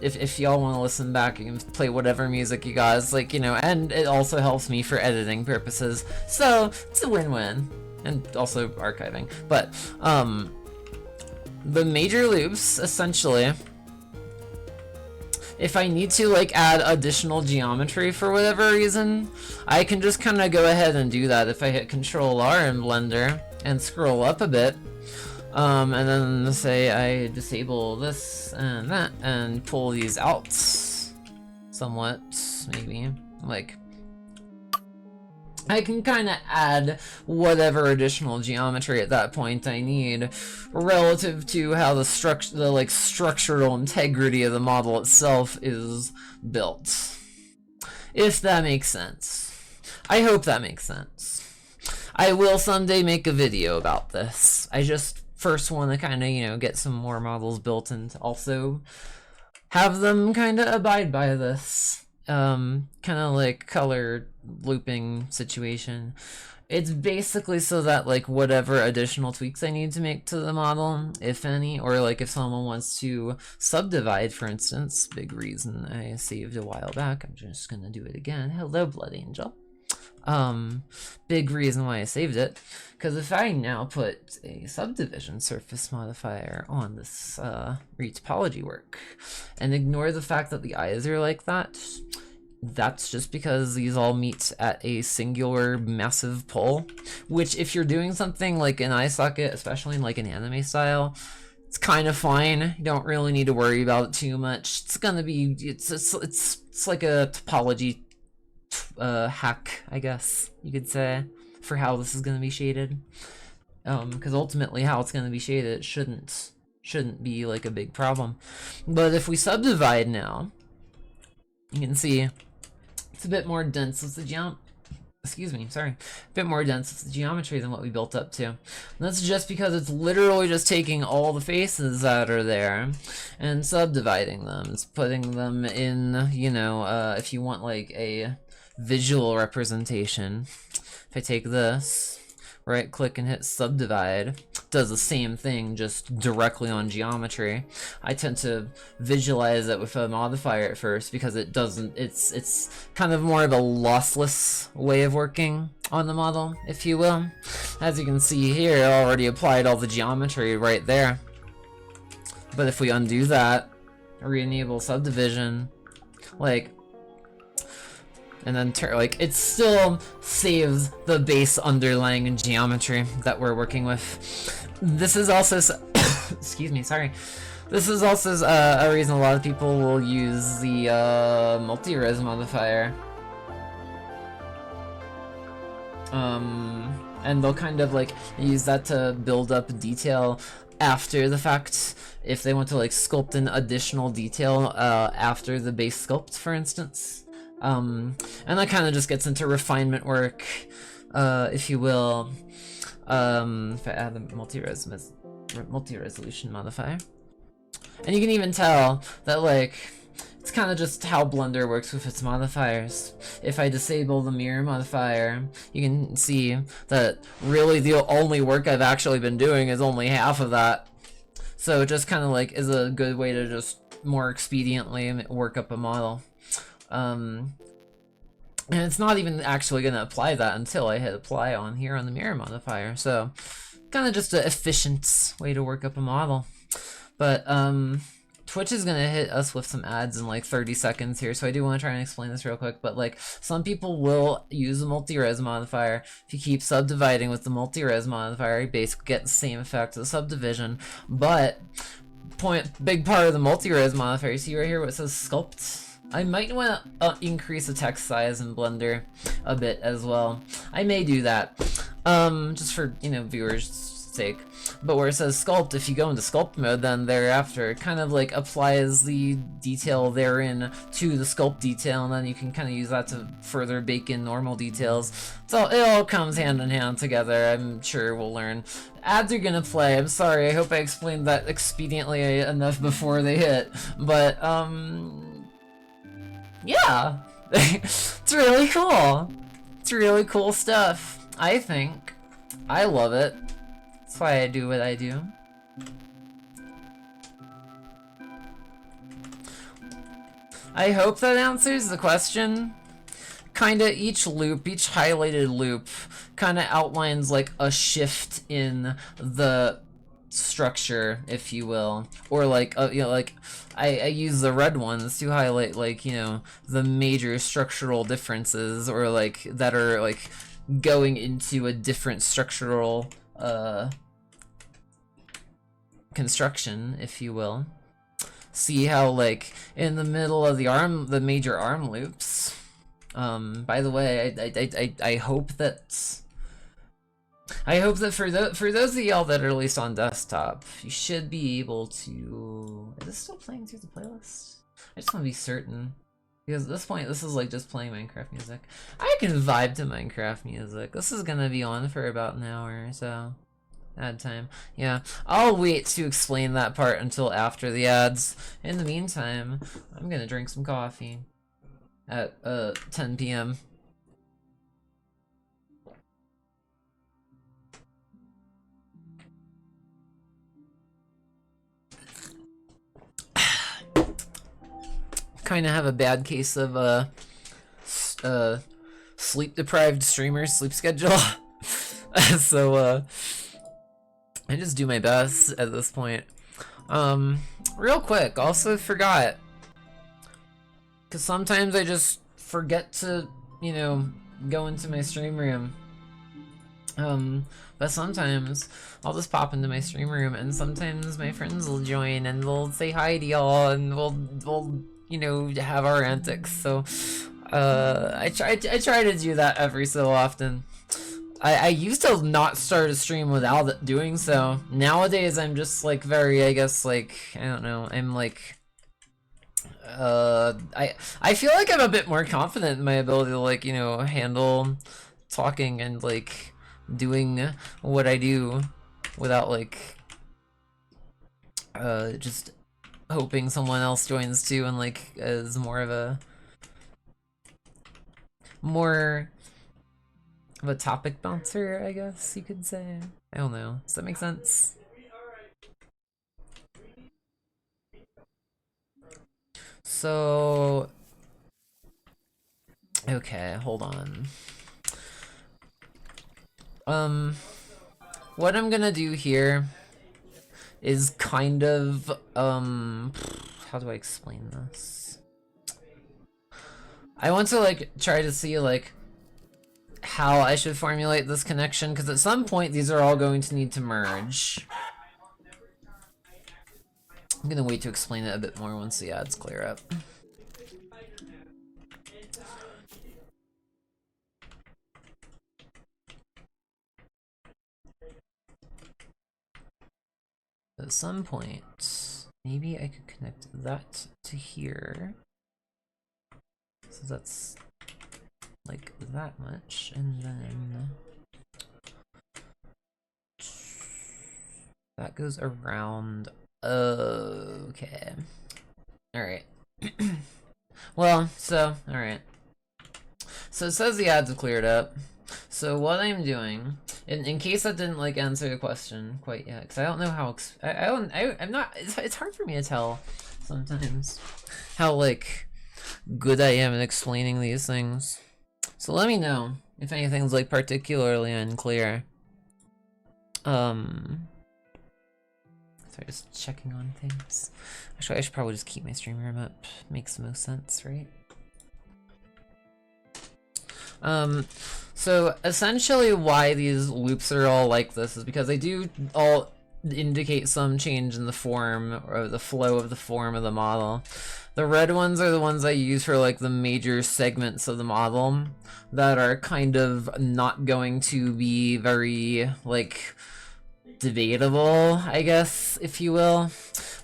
if y'all want to listen back, you can play whatever music you guys like, you know, and it also helps me for editing purposes. So it's a win-win, and also archiving. But the major loops, essentially, if I need to like add additional geometry for whatever reason, I can just kind of go ahead and do that if I hit Control R in Blender and scroll up a bit. And then say I disable this and that and pull these out somewhat, maybe. Like, I can kind of add whatever additional geometry at that point I need relative to how the structural integrity of the model itself is built. If that makes sense. I hope that makes sense. I will someday make a video about this. I just first want to kind of, you know, get some more models built and also have them kind of abide by this kind of like color looping situation. It's basically so that like whatever additional tweaks I need to make to the model, if any, or like if someone wants to subdivide, for instance, big reason I saved a while back, I'm just gonna do it again. Hello, Blood Angel. Big reason why I saved it, because if I now put a subdivision surface modifier on this retopology work and ignore the fact that the eyes are like that, that's just because these all meet at a singular massive pole, which if you're doing something like an eye socket, especially in like an anime style, it's kind of fine. You don't really need to worry about it too much. It's gonna be, it's like a topology hack, I guess you could say, for how this is going to be shaded, because ultimately how it's going to be shaded shouldn't be like a big problem. But if we subdivide now, you can see it's a bit more dense with the a bit more dense with the geometry than what we built up to. And that's just because it's literally just taking all the faces that are there and subdividing them. It's putting them in, you know, if you want like a visual representation, if I take this, right click and hit subdivide, does the same thing just directly on geometry. I tend to visualize it with a modifier at first because it doesn't, it's kind of more of a lossless way of working on the model, if you will. As you can see here, I already applied all the geometry right there. But if we undo that, re-enable subdivision, like, and then like, it still saves the base underlying geometry that we're working with. This is also excuse me, sorry. This is also a reason a lot of people will use the multi-res modifier. And they'll kind of like use that to build up detail. after the fact, if they want to like sculpt an additional detail after the base sculpt, for instance. And that kind of just gets into refinement work, if you will. If I add the multi-resolution modifier. And you can even tell that, like, it's kind of just how Blender works with its modifiers. If I disable the mirror modifier, you can see that really the only work I've actually been doing is only half of that. So it just kind of like is a good way to just more expediently work up a model. And it's not even actually going to apply that until I hit apply on here on the mirror modifier. So kind of just an efficient way to work up a model. But Twitch is gonna hit us with some ads in like 30 seconds here, so I do want to try and explain this real quick. But like, some people will use a multi-res modifier. If you keep subdividing with the multi-res modifier, you basically get the same effect as the subdivision. But big part of the multi-res modifier, you see right here what it says sculpt? I might want to increase the text size in Blender a bit as well. I may do that, just for, you know, viewers' sake. But where it says sculpt, if you go into sculpt mode, then thereafter it kind of like applies the detail therein to the sculpt detail, and then you can kind of use that to further bake in normal details. So it all comes hand in hand together. I'm sure we'll learn. Ads are gonna play. I'm sorry. I hope I explained that expediently enough before they hit. But yeah, it's really cool. It's really cool stuff. I think. I love it. That's why I do what I do. I hope that answers the question. Kinda each loop, each highlighted loop, kinda outlines like a shift in the structure, if you will. Or like, you know, like, I use the red ones to highlight, like, you know, the major structural differences, or like, that are like going into a different structural, construction, if you will. See how, like, in the middle of the arm, the major arm loops. By the way, I hope that for those of y'all that are at least on desktop, you should be able to. Is this still playing through the playlist? I just want to be certain, because at this point, this is like just playing Minecraft music. I can vibe to Minecraft music. This is gonna be on for about an hour, so. Ad time. Yeah, I'll wait to explain that part until after the ads. In the meantime, I'm gonna drink some coffee at 10 p.m. Kind of have a bad case of sleep-deprived streamer sleep schedule. So I just do my best at this point. Real quick, also forgot, because sometimes I just forget to, you know, go into my stream room. But sometimes I'll just pop into my stream room, and sometimes my friends will join, and we'll say hi to y'all, and we'll you know, have our antics. So I try to do that every so often. I used to not start a stream without doing so. Nowadays, I'm just like very, I guess, like, I don't know, I'm like, I feel like I'm a bit more confident in my ability to, like, you know, handle talking and like doing what I do without like just hoping someone else joins too, and like is more of a topic bouncer, I guess you could say. I don't know. Does that make sense? So, okay, hold on. What I'm gonna do here is kind of, how do I explain this? I want to like try to see like how I should formulate this connection, because at some point these are all going to need to merge. I'm gonna wait to explain it a bit more once the ads clear up. at some point, maybe I could connect that to here. So that's like that much, and then that goes around. Okay. Alright. Well, so, alright. So it says the ads have cleared up. So what I'm doing, in case that didn't like answer the question quite yet, because I don't know how I'm not. It's hard for me to tell sometimes how like good I am at explaining these things. So let me know if anything's like particularly unclear. Sorry, just checking on things. Actually, I should probably just keep my stream room up. Makes the most sense, right? So essentially why these loops are all like this is because they do all indicate some change in the form or the flow of the form of the model. The red ones are the ones I use for like the major segments of the model that are kind of not going to be very like debatable, I guess, if you will.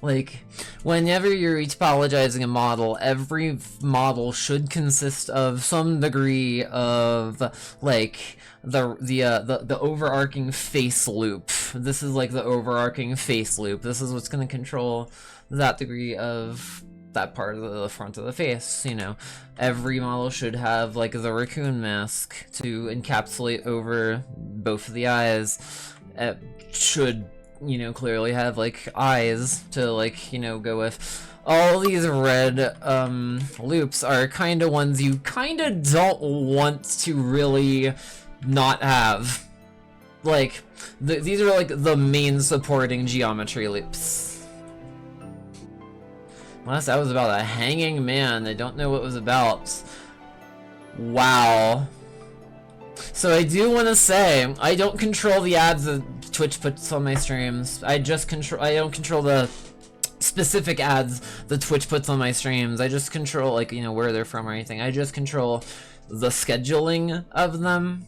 Like, whenever you're topologizing a model, every model should consist of some degree of like the overarching face loop. This is like the overarching face loop. This is what's going to control that degree of that part of the front of the face, you know. Every model should have like the raccoon mask to encapsulate over both of the eyes. It should, you know, clearly have like eyes to like, you know, go with. All these red loops are kind of ones you kind of don't want to really not have. Like, these are like the main supporting geometry loops. Unless that was about a hanging man, I don't know what it was about. Wow. So I do want to say, I don't control the ads that Twitch puts on my streams. I don't control the specific ads that Twitch puts on my streams. I just control, like, you know, where they're from or anything. I just control the scheduling of them.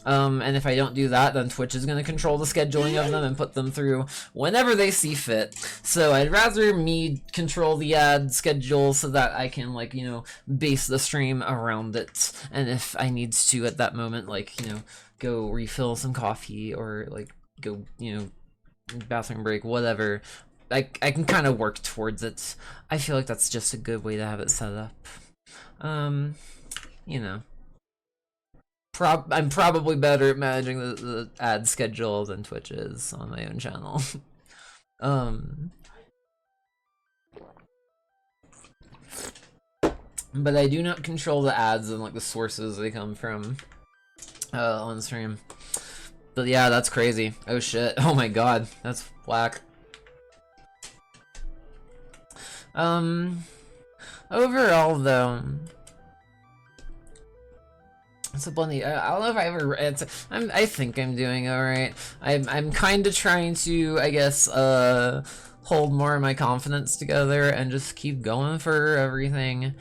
And if I don't do that, then Twitch is going to control the scheduling of them and put them through whenever they see fit. So I'd rather me control the ad schedule so that I can, like, you know, base the stream around it. And if I need to at that moment, like, you know, go refill some coffee or, like, go, you know, bathroom break, whatever, I can kind of work towards it. I feel like that's just a good way to have it set up. You know. I'm probably better at managing the ad schedule than Twitch is on my own channel. But I do not control the ads and like the sources they come from on stream. But yeah, that's crazy. Oh shit. Oh my god, that's whack. Overall though, it's a bunny. I don't know if I ever. I think I'm doing all right. I'm kind of trying to, I guess, hold more of my confidence together and just keep going for everything.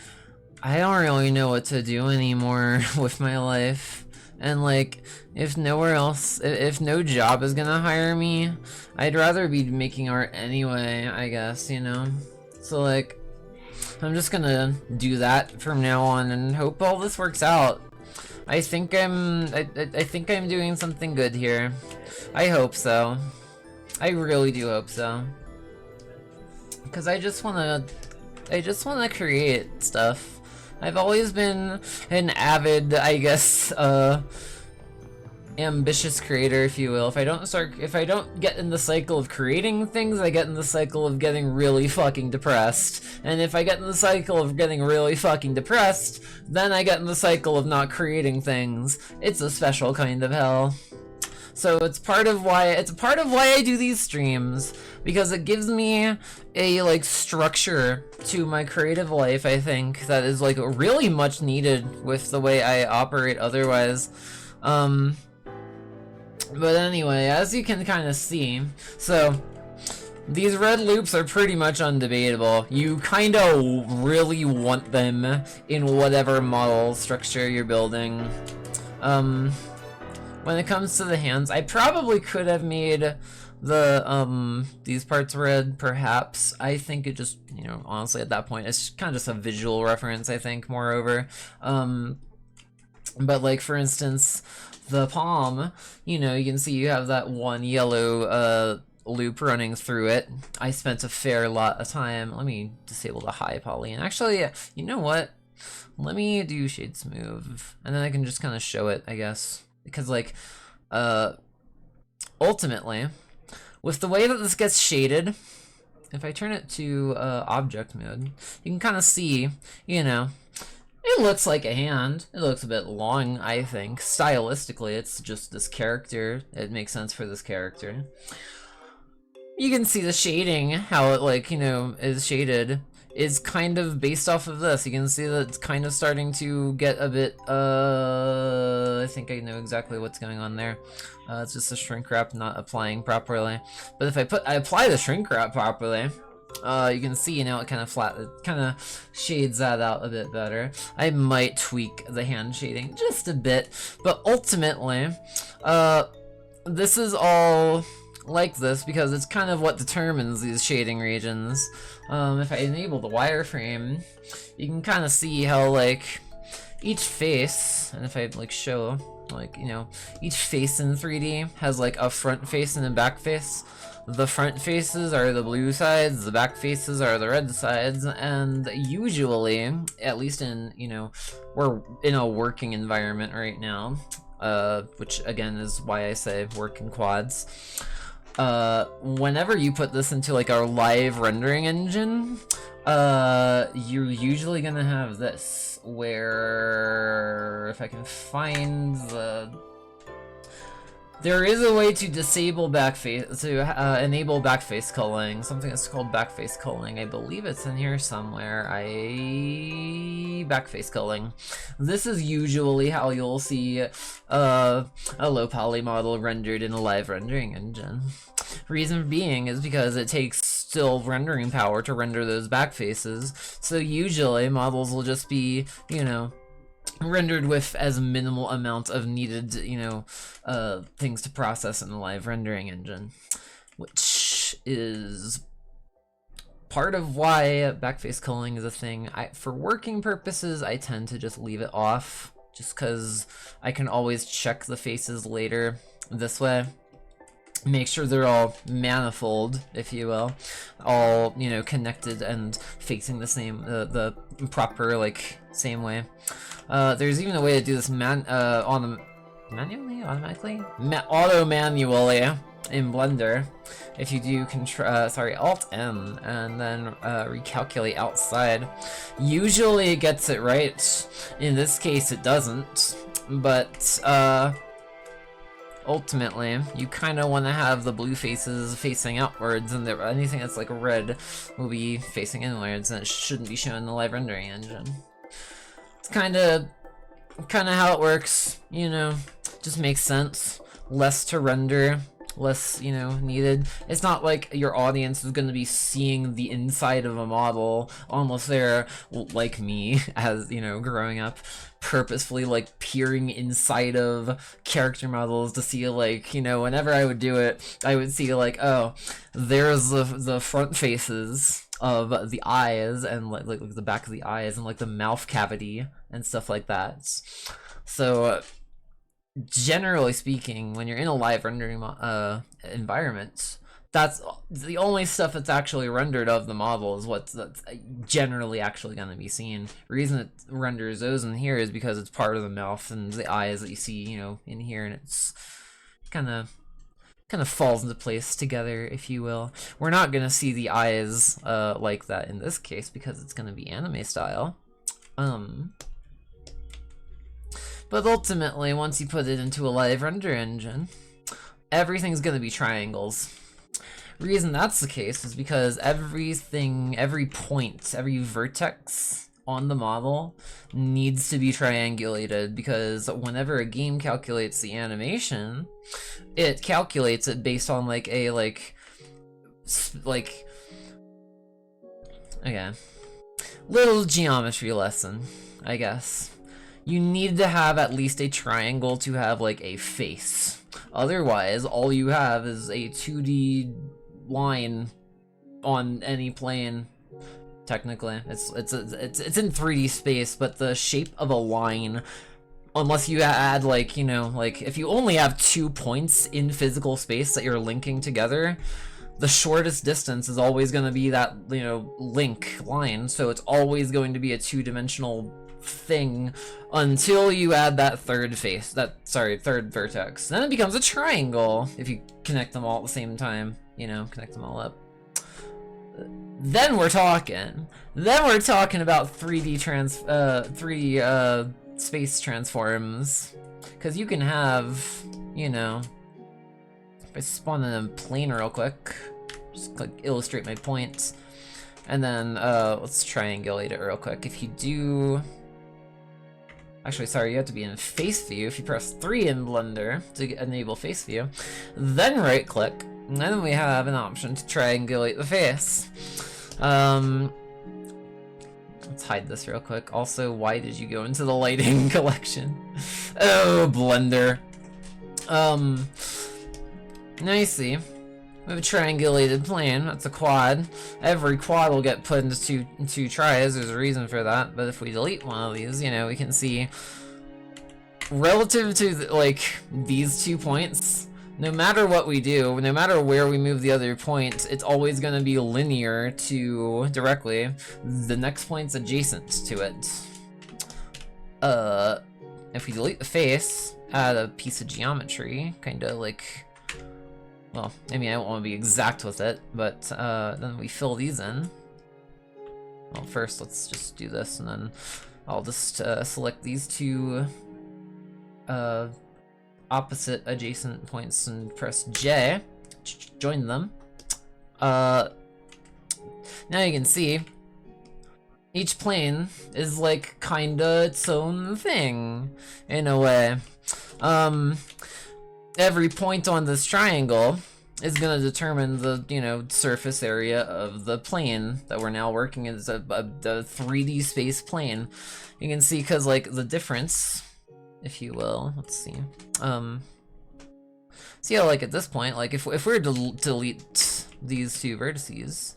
I don't really know what to do anymore with my life, and like, if nowhere else, if no job is gonna hire me, I'd rather be making art anyway, I guess, you know. So like, I'm just gonna do that from now on and hope all this works out. I think I'm doing something good here. I hope so. I really do hope so. Cause I just wanna create stuff. I've always been an avid, I guess, ambitious creator, if you will. If I don't get in the cycle of creating things, I get in the cycle of getting really fucking depressed. And if I get in the cycle of getting really fucking depressed, then I get in the cycle of not creating things. It's a special kind of hell. So it's part of why I do these streams, because it gives me a like structure to my creative life, I think, that is like really much needed with the way I operate otherwise. But anyway, as you can kind of see, so these red loops are pretty much undebatable. You kind of really want them in whatever model structure you're building. When it comes to the hands, I probably could have made these parts red, perhaps. I think it just, you know, honestly at that point, it's kind of just a visual reference, I think, moreover. But like, for instance, the palm, you know, you can see you have that one yellow, loop running through it. I spent a fair lot of time. Let me disable the high poly, and actually, you know what? Let me do shade smooth, and then I can just kind of show it, I guess. Because, like, ultimately, with the way that this gets shaded, if I turn it to object mode, you can kind of see, you know, it looks like a hand. It looks a bit long, I think. Stylistically, it's just this character. It makes sense for this character. You can see the shading, how it, like, you know, is shaded, is kind of based off of this. You can see that it's kind of starting to get a bit, I think I know exactly what's going on there. It's just the shrink wrap not applying properly. But if I apply the shrink wrap properly, you can see, you know, it kind of shades that out a bit better. I might tweak the hand shading just a bit, but ultimately, this is all like this because it's kind of what determines these shading regions. If I enable the wireframe, you can kind of see how, like, each face, and if I like show, like, you know, each face in 3D has like a front face and a back face. The front faces are the blue sides, the back faces are the red sides, and usually, at least in, you know, we're in a working environment right now, which again is why I say work in quads. Whenever you put this into like our live rendering engine, you're usually gonna have this, where, if I can find there is a way to disable backface, to enable backface culling, something that's called backface culling. I believe it's in here somewhere. Backface culling. This is usually how you'll see a low poly model rendered in a live rendering engine. Reason being is because it takes still rendering power to render those back faces, so usually models will just be, you know, rendered with as minimal amount of needed, you know, things to process in the live rendering engine, which is part of why backface culling is a thing. For working purposes, I tend to just leave it off, just because I can always check the faces later this way. Make sure they're all manifold, if you will, all, you know, connected and facing the same, the proper, like, same way. There's even a way to do this manually, automatically, auto-manually in Blender. If you do Alt-M and then recalculate outside, usually it gets it right. In this case, it doesn't, but ultimately, you kind of want to have the blue faces facing outwards, and anything that's like red will be facing inwards, and it shouldn't be shown in the live rendering engine. It's kind of how it works, you know. Just makes sense. Less to render, less, you know, needed. It's not like your audience is going to be seeing the inside of a model almost there, like me, as, you know, growing up, purposefully, like, peering inside of character models to see, like, you know, whenever I would do it, I would see, like, oh, there's the front faces of the eyes, and like the back of the eyes, and like the mouth cavity and stuff like that. So generally speaking, when you're in a live rendering environment, that's the only stuff that's actually rendered of the model is what's generally actually going to be seen. The reason it renders those in here is because it's part of the mouth and the eyes that you see, you know, in here, and it's kind of falls into place together, if you will. We're not going to see the eyes like that in this case because it's going to be anime style. But ultimately, once you put it into a live render engine, everything's going to be triangles. Reason that's the case is because everything, every point, every vertex on the model needs to be triangulated, because whenever a game calculates the animation, it calculates it based on like a okay, little geometry lesson, I guess. you need to have at least a triangle to have like a face. Otherwise, all you have is a 2D line on any plane. Technically, it's in 3D space, but the shape of a line, unless you add like, you know, like if you only have 2 points in physical space that you're linking together, the shortest distance is always going to be that, you know, link line. So it's always going to be a 2-dimensional thing until you add that third third vertex. Then it becomes a triangle if you connect them all at the same time, you know, connect them all up. Then we're talking. Then we're talking about 3D space transforms, because you can have, you know, if I spawn in a plane real quick, just like illustrate my points, and then let's triangulate it real quick. If you do, actually, sorry, you have to be in face view. If you press 3 in Blender to enable face view, then right click, and then we have an option to triangulate the face. Let's hide this real quick. Also, why did you go into the lighting collection? Oh, Blender. Now you see, we have a triangulated plane. That's a quad. Every quad will get put into two tries. There's a reason for that. But if we delete one of these, you know, we can see relative to like these 2 points, no matter what we do, no matter where we move the other point, it's always going to be linear to directly the next point's adjacent to it. If we delete the face, add a piece of geometry, kind of like, well, I mean, I don't want to be exact with it, but then we fill these in. Well, first let's just do this, and then I'll just select these 2 opposite adjacent points and press J, join them. Now you can see each plane is like kinda its own thing in a way. Every point on this triangle is gonna determine the, you know, surface area of the plane that we're now working as a 3D space plane. You can see, because like the difference, if you will, let's see. See how, like, at this point, like, if we were to delete these 2 vertices,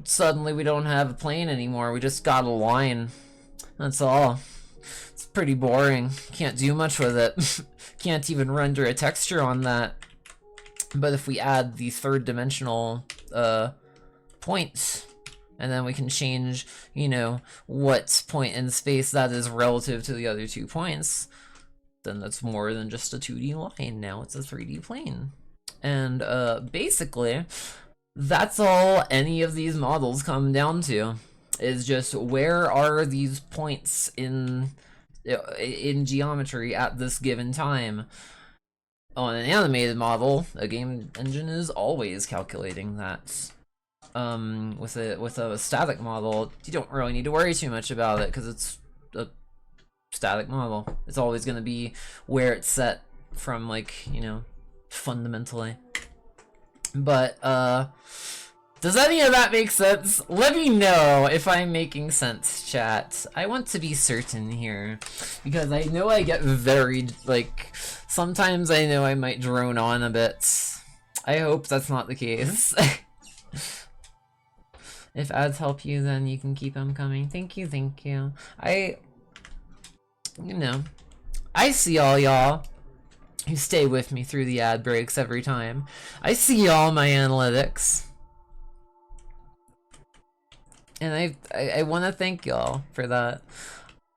suddenly we don't have a plane anymore. We just got a line. That's all. It's pretty boring. Can't do much with it. Can't even render a texture on that. But if we add the 3rd-dimensional points, and then we can change, you know, what point in space that is relative to the other 2 points, then that's more than just a 2D line. Now it's a 3D plane. And basically, that's all any of these models come down to, is just where are these points in geometry at this given time. On an animated model, a game engine is always calculating that. With a static model, you don't really need to worry too much about it, because it's a static model. It's always going to be where it's set from, like, you know, fundamentally. But does any of that make sense? Let me know if I'm making sense, chat. I want to be certain here, because I know I get very, like, sometimes I know I might drone on a bit. I hope that's not the case. If ads help you, then you can keep them coming. Thank you, thank you. You know, I see all y'all who stay with me through the ad breaks every time. I see all my analytics. And I want to thank y'all for that.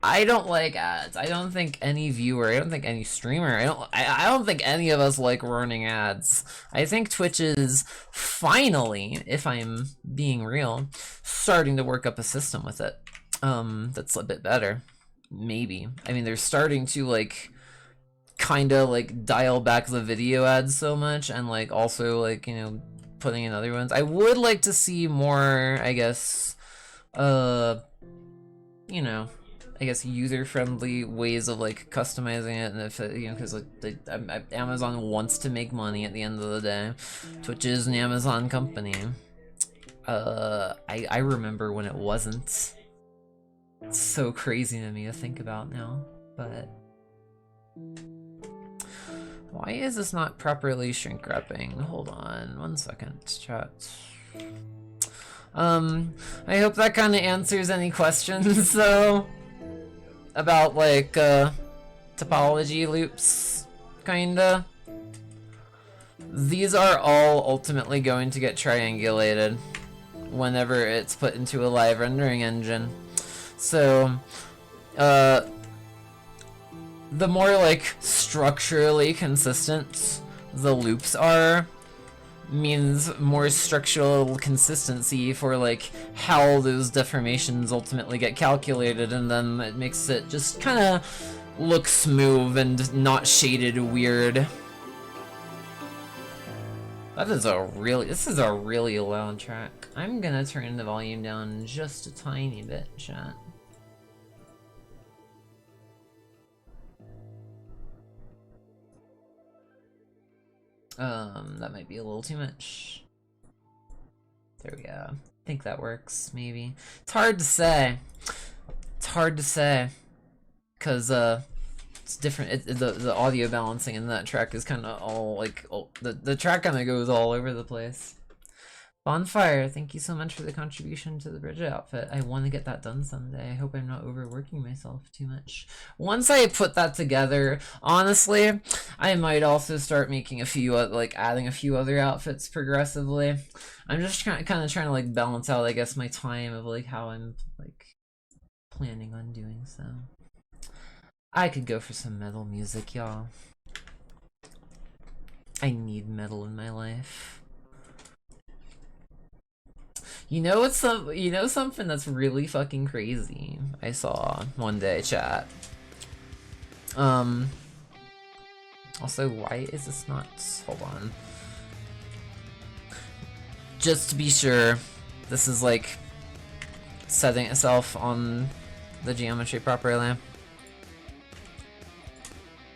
I don't like ads. I don't think any viewer, I don't think any streamer, I don't think any of us like running ads. I think Twitch is finally, if I'm being real, starting to work up a system with it. That's a bit better. Maybe. I mean, they're starting to, like, kinda, like, dial back the video ads so much, and, like, also, like, you know, putting in other ones. I would like to see more, I guess, you know, I guess user-friendly ways of, like, customizing it, and if it, you know, because, like, Amazon wants to make money at the end of the day. Twitch is an Amazon company. I remember when it wasn't. It's so crazy to me to think about now. but why is this not properly shrink wrapping? Hold on 1 second, chat. I hope that kind of answers any questions though about like topology loops, kinda. These are all ultimately going to get triangulated whenever it's put into a live rendering engine. So, the more like structurally consistent the loops are, means more structural consistency for like how those deformations ultimately get calculated, and then it makes it just kind of look smooth and not shaded weird. This is a really loud track. I'm gonna turn the volume down just a tiny bit, chat. That might be a little too much. There we go. I think that works, maybe. It's hard to say. It's hard to say. Cause, it's different. The audio balancing in that track is kind of all, like, the track kind of goes all over the place. Bonfire, thank you so much for the contribution to the Bridget outfit. I want to get that done someday. I hope I'm not overworking myself too much. Once I put that together, honestly, I might also start making a few, like, adding a few other outfits progressively. I'm just kind of trying to, like, balance out, I guess, my time of, like, how I'm, like, planning on doing so. I could go for some metal music, y'all. I need metal in my life. You know what's something that's really fucking crazy I saw one day, chat? Also, why is this not... Hold on. Just to be sure, this is like setting itself on the geometry properly.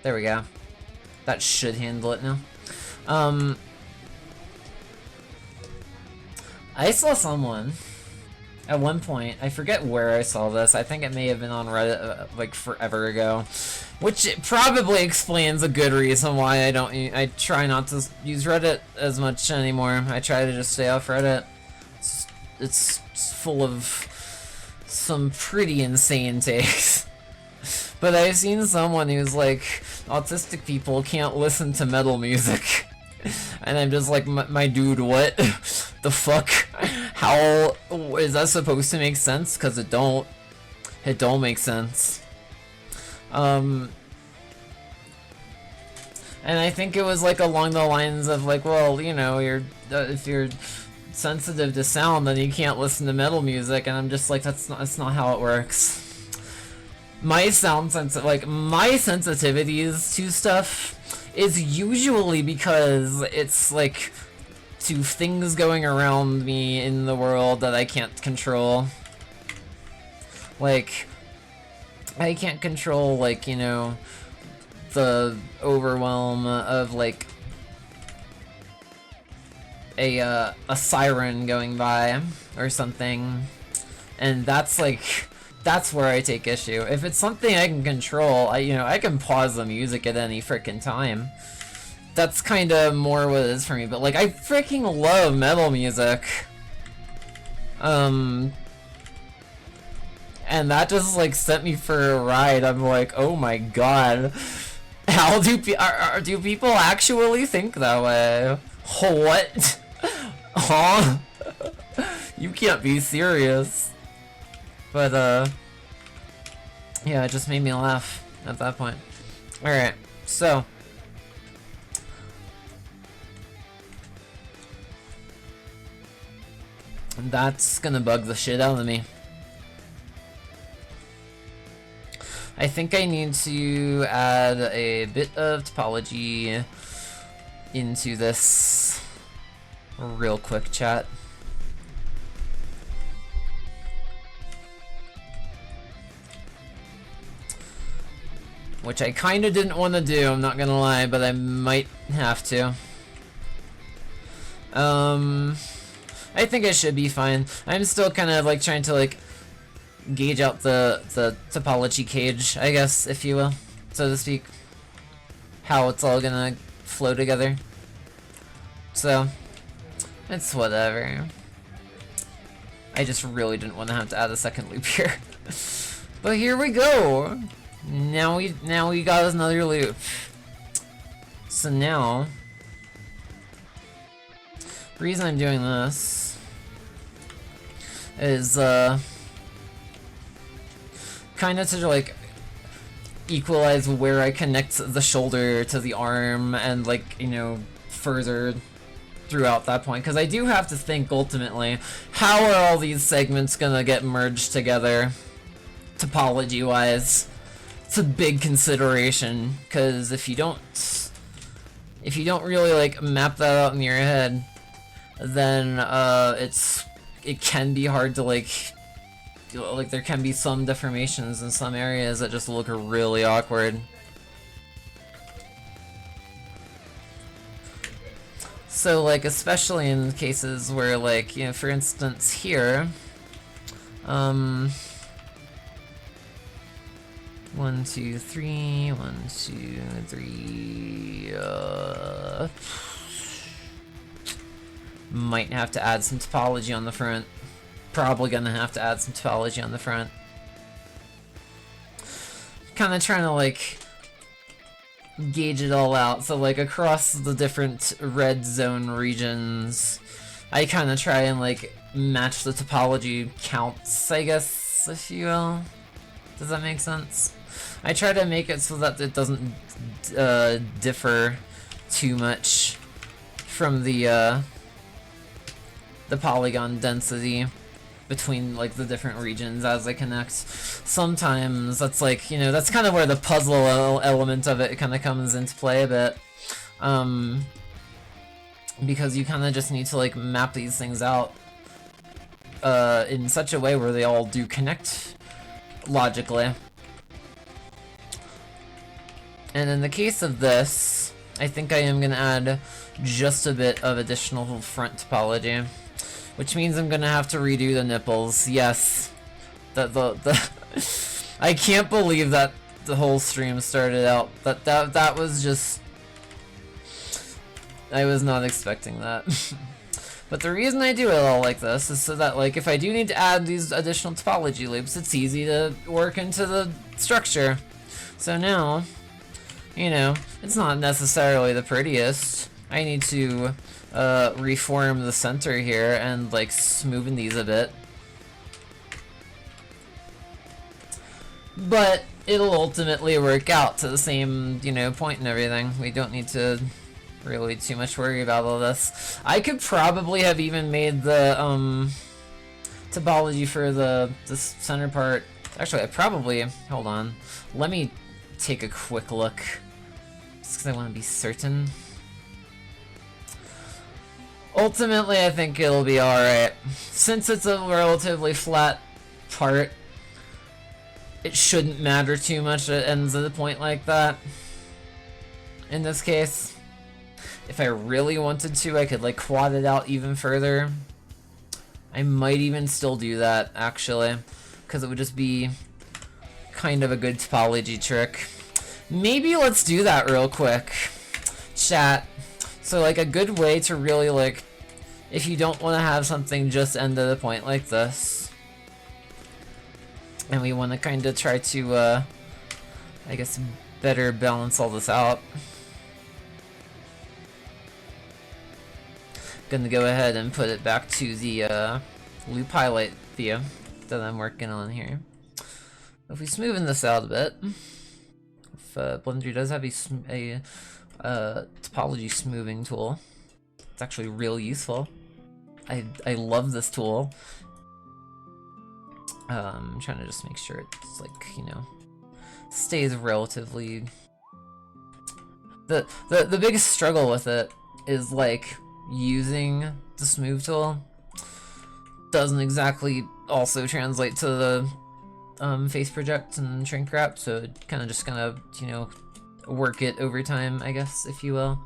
There we go. That should handle it now. I saw someone at one point, I forget where I saw this, I think it may have been on Reddit like forever ago, which probably explains a good reason why I try not to use Reddit as much anymore. I try to just stay off Reddit. It's full of some pretty insane takes. But I've seen someone who's like, autistic people can't listen to metal music. And I'm just like, my dude, what the fuck? How is that supposed to make sense? Because it don't make sense. And I think it was like along the lines of like, well, you know, if you're sensitive to sound, then you can't listen to metal music. And I'm just like, that's not how it works. My my sensitivities to stuff is usually because it's like to things going around me in the world that I can't control. Like, I can't control, like, you know, the overwhelm of like a siren going by or something, and that's like, that's where I take issue. If it's something I can control, I can pause the music at any frickin' time. That's kind of more what it is for me, but like, I freaking love metal music. And that just like sent me for a ride. I'm like, oh my god. How do people actually think that way? What? Huh? You can't be serious. But, yeah, it just made me laugh at that point. Alright, so. That's gonna bug the shit out of me. I think I need to add a bit of topology into this real quick, chat. Which I kind of didn't want to do, I'm not gonna lie, but I might have to. I think I should be fine. I'm still kind of like trying to like gauge out the topology cage, I guess, if you will, so to speak. How it's all gonna flow together. So, it's whatever. I just really didn't want to have to add a second loop here. But here we go! Now we got another loop. So now, the reason I'm doing this is kind of to like equalize where I connect the shoulder to the arm and, like, you know, further throughout that point, because I do have to think ultimately, how are all these segments gonna get merged together topology wise? It's a big consideration, because if you don't really like map that out in your head, then it can be hard to like there can be some deformations in some areas that just look really awkward. So, like, especially in cases where, like, you know, for instance here, 1, 2, 3, 1, 2, 3, might have to add some topology on the front. Probably gonna have to add some topology on the front. Kind of trying to, like, gauge it all out. So, like, across the different red zone regions, I kind of try and, like, match the topology counts, I guess, if you will. Does that make sense? I try to make it so that it doesn't differ too much from the polygon density between, like, the different regions as they connect. Sometimes that's, like, you know, that's kind of where the puzzle element of it kind of comes into play a bit. Because you kind of just need to, like, map these things out in such a way where they all do connect logically. And in the case of this, I think I am going to add just a bit of additional front topology. Which means I'm gonna have to redo the nipples. Yes, I can't believe that the whole stream started out. That was just, I was not expecting that. But the reason I do it all like this is so that, like, if I do need to add these additional topology loops, it's easy to work into the structure. So now, you know, it's not necessarily the prettiest. I need to reform the center here and, like, smoothen these a bit. But it'll ultimately work out to the same, you know, point and everything. We don't need to really too much worry about all this. I could probably have even made the topology for the center part. Actually, I probably, hold on. Let me take a quick look. Just because I want to be certain. Ultimately, I think it'll be alright. Since it's a relatively flat part, it shouldn't matter too much at ends of the point like that. In this case, if I really wanted to, I could, like, quad it out even further. I might even still do that, actually, because it would just be kind of a good topology trick. Maybe let's do that real quick, chat. So, like, a good way to really, like, if you don't want to have something just end of the point like this, and we want to kind of try to, I guess, better balance all this out. Gonna go ahead and put it back to the loop highlight view that I'm working on here. If we smoothen this out a bit, if Blender does have a topology smoothing tool, it's actually real useful. I love this tool. I'm trying to just make sure it's, like, you know, stays relatively. The biggest struggle with it is, like, using the smooth tool doesn't exactly also translate to the face project and shrink wrap, so it kind of just you know, work it over time, I guess, if you will.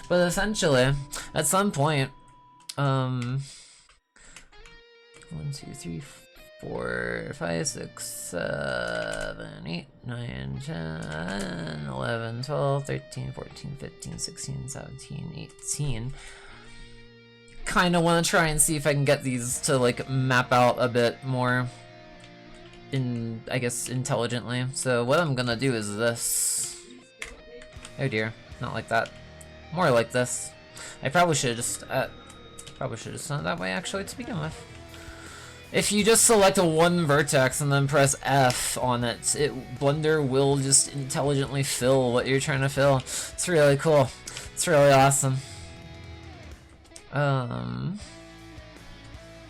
But essentially, at some point, 1, 2, 3, 4, 5, 6, 7, 8, 9, 10, 11, 12, 13, 14, 15, 16, 17, 18. Kind of want to try and see if I can get these to like map out a bit more I guess intelligently. So what I'm gonna do is this. Oh dear, not like that. More like this. I probably should have just done it that way actually to begin with. If you just select a one vertex and then press F on it, Blender will just intelligently fill what you're trying to fill. It's really cool. It's really awesome.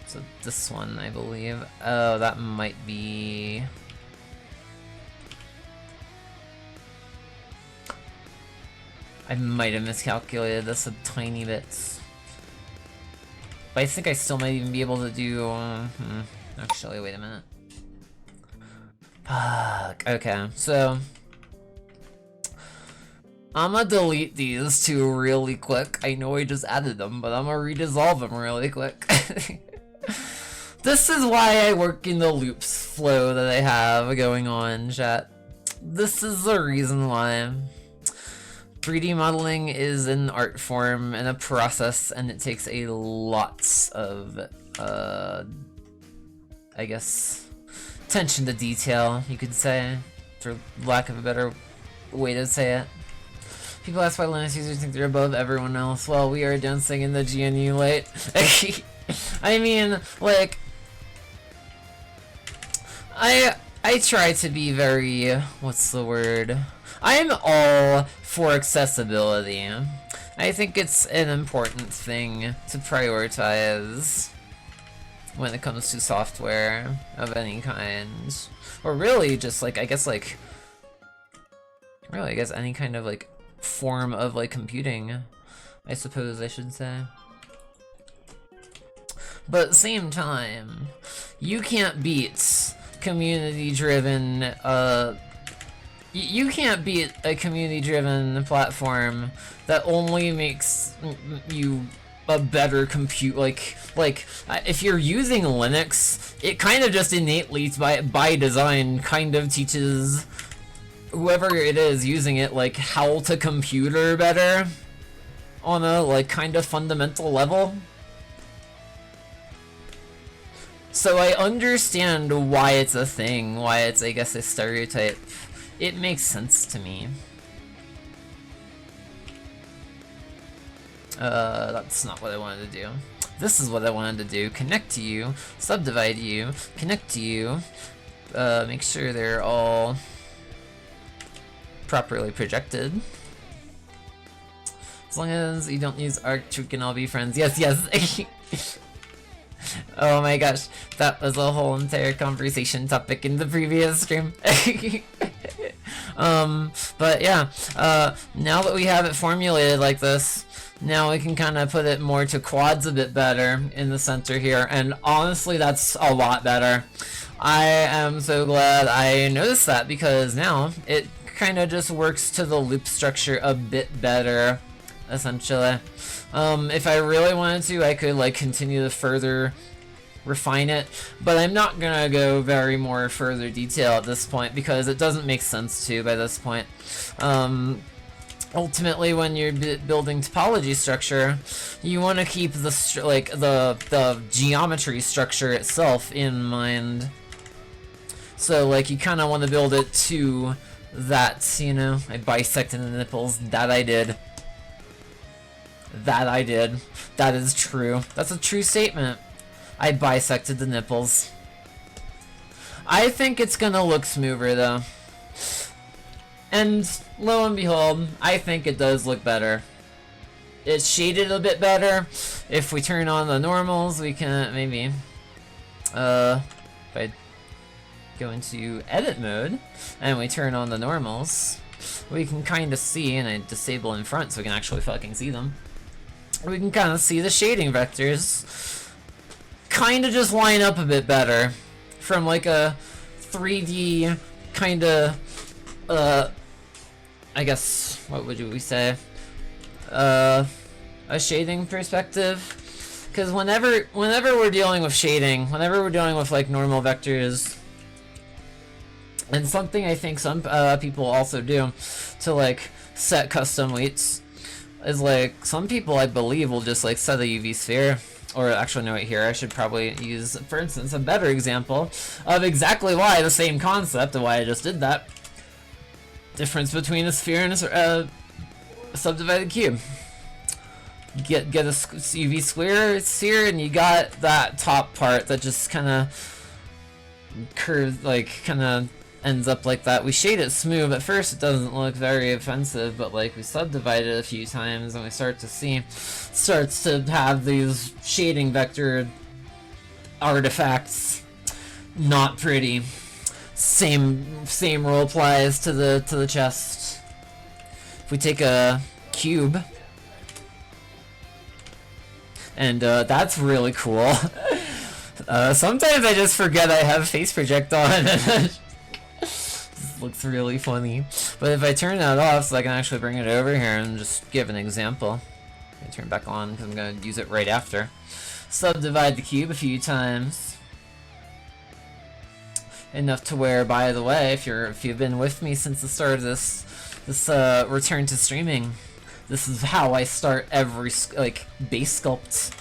So this one, I believe. Oh, that might be... I might have miscalculated this a tiny bit. But I think I still might even be able to do... Actually, wait a minute. Fuck. Okay, so... I'm gonna delete these two really quick. I know I just added them, but I'm gonna redissolve them really quick. This is why I work in the loops flow that I have going on, chat. This is the reason why. 3D modeling is an art form and a process, and it takes a lot of, I guess, attention to detail, you could say, for lack of a better way to say it. People ask why Linux users think they're above everyone else. Well, we are dancing in the GNU light. I mean, like, I try to be very, what's the word? I'm all for accessibility. I think it's an important thing to prioritize when it comes to software of any kind. Or really just like, I guess any kind of like form of like computing, I suppose I should say. But at the same time, you can't beat community-driven, you can't beat a community-driven platform that only makes you a better compute, like if you're using Linux, it kind of just innately, by design, kind of teaches whoever it is using it, like, how to computer better on a, like, kind of fundamental level. So I understand why it's a thing, why it's, I guess, a stereotype. It makes sense to me. That's not what I wanted to do. This is what I wanted to do. Connect to you, subdivide you, connect to you, make sure they're all properly projected. As long as you don't use Arc, we can all be friends. Yes, yes! Oh my gosh, that was a whole entire conversation topic in the previous stream. But yeah, now that we have it formulated like this, now we can kind of put it more to quads a bit better in the center here, and honestly that's a lot better. I am so glad I noticed that, because now it kind of just works to the loop structure a bit better, essentially. If I really wanted to, I could like continue to further refine it, but I'm not gonna go very more further detail at this point because it doesn't make sense to by this point. Ultimately, when you're building topology structure, you want to keep the geometry structure itself in mind. So like you kind of want to build it to that, you know. I bisected the nipples. That I did. That I did. That is true. That's a true statement. I bisected the nipples. I think it's gonna look smoother though. And lo and behold, I think it does look better. It's shaded a bit better. If we turn on the normals, we can maybe, if I go into edit mode and we turn on the normals, we can kind of see, and I disable in front so we can actually fucking see them. We can kind of see the shading vectors kind of just line up a bit better from like a 3D kind of, I guess, what would we say? A shading perspective. Because whenever we're dealing with shading, whenever we're dealing with like normal vectors, and something I think some people also do to like set custom weights is like some people I believe will just like set a UV sphere. Or actually no, wait, here I should probably use, for instance, a better example of exactly why the same concept of why I just did that. Difference between a sphere and a subdivided cube. Get a UV sphere, and you got that top part that just kind of curves, like kind of ends up like that. We shade it smooth. At first, it doesn't look very offensive, but like we subdivide it a few times, and we start to see, starts to have these shading vector artifacts. Not pretty. Same rule applies to the chest. If we take a cube. And that's really cool. Sometimes I just forget I have face project on. This looks really funny. But if I turn that off so I can actually bring it over here and just give an example. I turn it back on because I'm going to use it right after. Subdivide the cube a few times. Enough to where, by the way, if you've been with me since the start of this return to streaming, this is how I start every like base sculpt,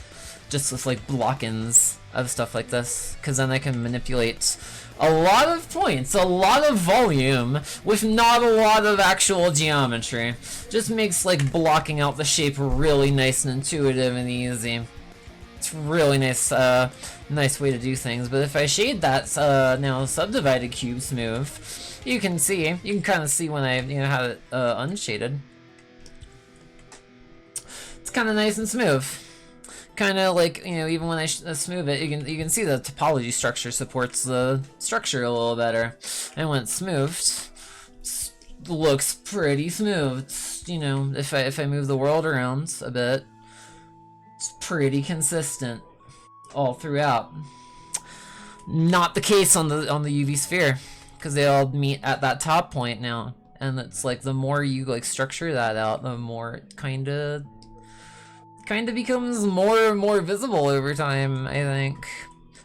just with like block-ins of stuff like this, because then I can manipulate a lot of points, a lot of volume, with not a lot of actual geometry. Just makes like blocking out the shape really nice and intuitive and easy. It's really nice, nice way to do things. But if I shade that now subdivided cube smooth, you can kind of see when I have it unshaded. It's kind of nice and smooth. Kind of like, even when I smooth it, you can see the topology structure supports the structure a little better. And when it's smoothed, it looks pretty smooth. If I move the world around a bit, it's pretty consistent all throughout. Not the case on the UV sphere, because they all meet at that top point now. And it's like the more you like structure that out, the more it kind of becomes more and more visible over time, I think.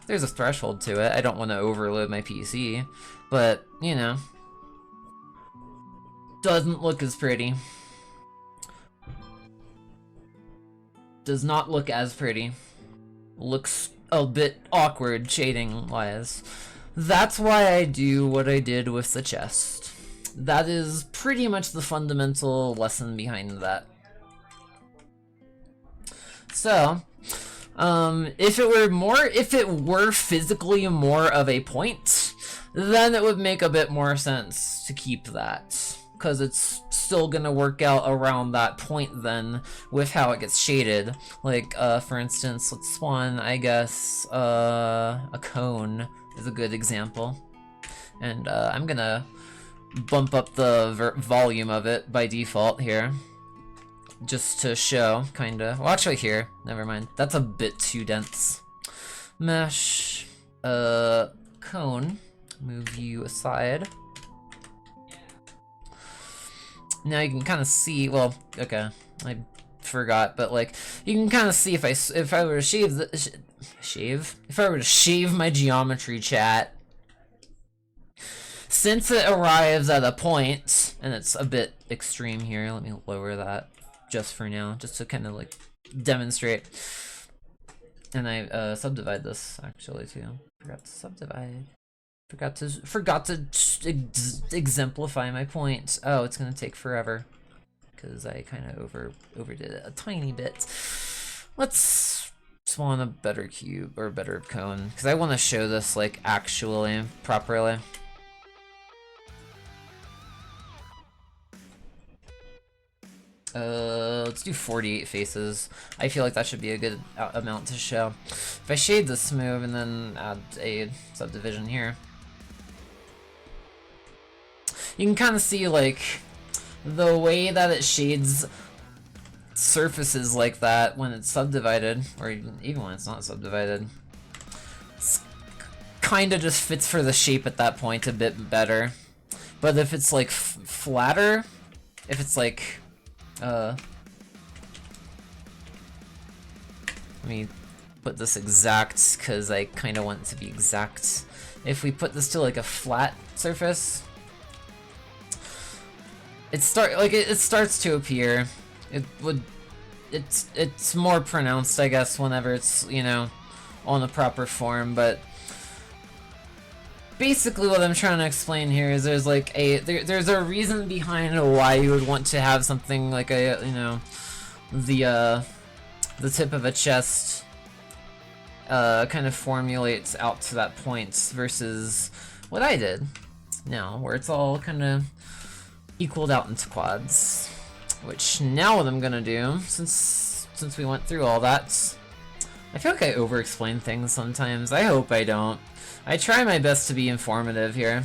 There's a threshold to it. I don't want to overload my PC, but, doesn't look as pretty. Does not look as pretty. Looks a bit awkward shading-wise. That's why I do what I did with the chest. That is pretty much the fundamental lesson behind that. So, if it were physically more of a point, then it would make a bit more sense to keep that, because it's still gonna work out around that point then with how it gets shaded. Like, for instance, let's spawn, I guess, a cone is a good example. And I'm gonna bump up the volume of it by default here. Just to show, kinda. Well, actually here, never mind. That's a bit too dense. Mesh, cone, move you aside. Now you can kind of see, well, okay, I forgot, but like, you can kind of see if I were to if I were to shave my geometry, chat, since it arrives at a point, and it's a bit extreme here, let me lower that. Just for now, just to kind of like demonstrate. And I subdivide this actually too. Forgot to subdivide. Forgot to exemplify my point. Oh, it's gonna take forever because I kind of overdid it a tiny bit. Let's spawn a better cube or a better cone because I want to show this like actually properly. Let's do 48 faces. I feel like that should be a good amount to show. If I shade this smooth and then add a subdivision here, you can kind of see like the way that it shades surfaces like that when it's subdivided, or even when it's not subdivided. Kind of just fits for the shape at that point a bit better. But if it's like flatter, if it's like let me put this exact because I kind of want it to be exact. If we put this to like a flat surface, it starts to appear. It's more pronounced, I guess, whenever it's, you know, on the proper form, but basically what I'm trying to explain here is there's like there's a reason behind why you would want to have something like a, you know, the tip of a chest kind of formulates out to that point versus what I did now, where it's all kind of equaled out into quads. Which now what I'm gonna do, since we went through all that, I feel like I over-explain things sometimes. I hope I don't. I try my best to be informative here.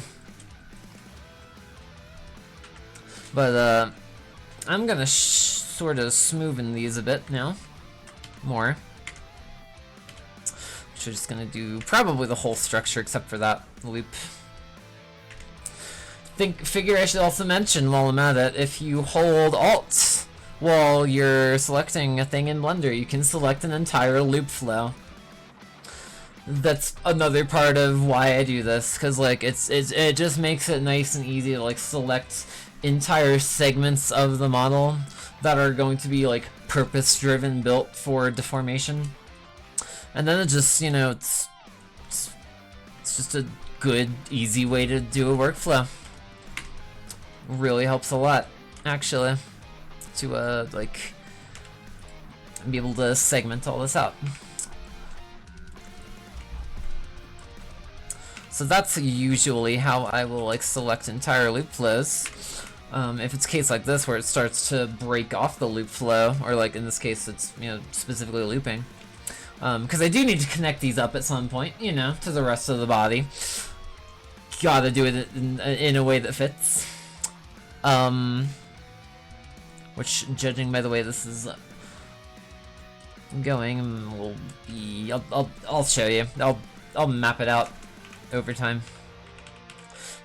But, I'm gonna sort of smoothen these a bit now. More. Which we're just gonna do probably the whole structure except for that loop. Figure I should also mention while I'm at it, if you hold Alt while you're selecting a thing in Blender, you can select an entire loop flow. That's another part of why I do this, because like it just makes it nice and easy to like select entire segments of the model that are going to be like purpose-driven, built for deformation. And then it just, you know, it's just a good, easy way to do a workflow. Really helps a lot, actually, to like be able to segment all this out. So that's usually how I will like select entire loop flows. If it's a case like this where it starts to break off the loop flow, or like in this case it's, you know, specifically looping, because I do need to connect these up at some point, you know, to the rest of the body. Gotta do it in a way that fits. Which, judging by the way this is going, will be, I'll show you. I'll map it out over time.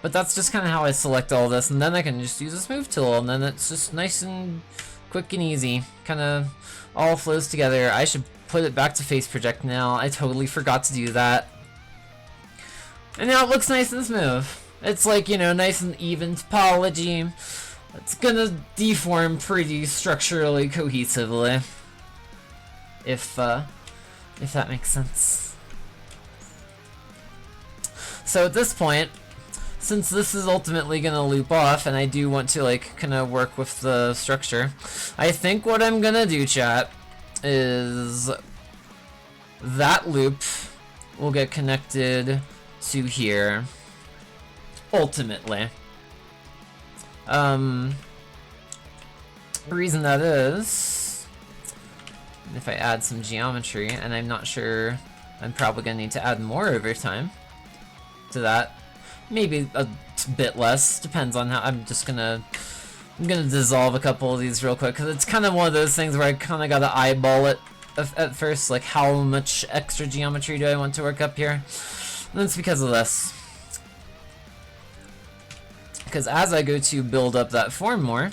But that's just kind of how I select all this, and then I can just use a smooth tool, and then it's just nice and quick and easy. Kind of all flows together. I should put it back to face project now. I totally forgot to do that. And now it looks nice and smooth. It's like, you know, nice and even topology. It's gonna deform pretty structurally cohesively. If that makes sense. So at this point, since this is ultimately gonna loop off, and I do want to like kind of work with the structure, I think what I'm gonna do, chat, is that loop will get connected to here. Ultimately. The reason that is, if I add some geometry, and I'm not sure, I'm probably gonna need to add more over time to that. Maybe a bit less, depends on how. I'm gonna dissolve a couple of these real quick, because it's kind of one of those things where I kind of gotta eyeball it at first, like how much extra geometry do I want to work up here? And that's because of this. Because as I go to build up that form more,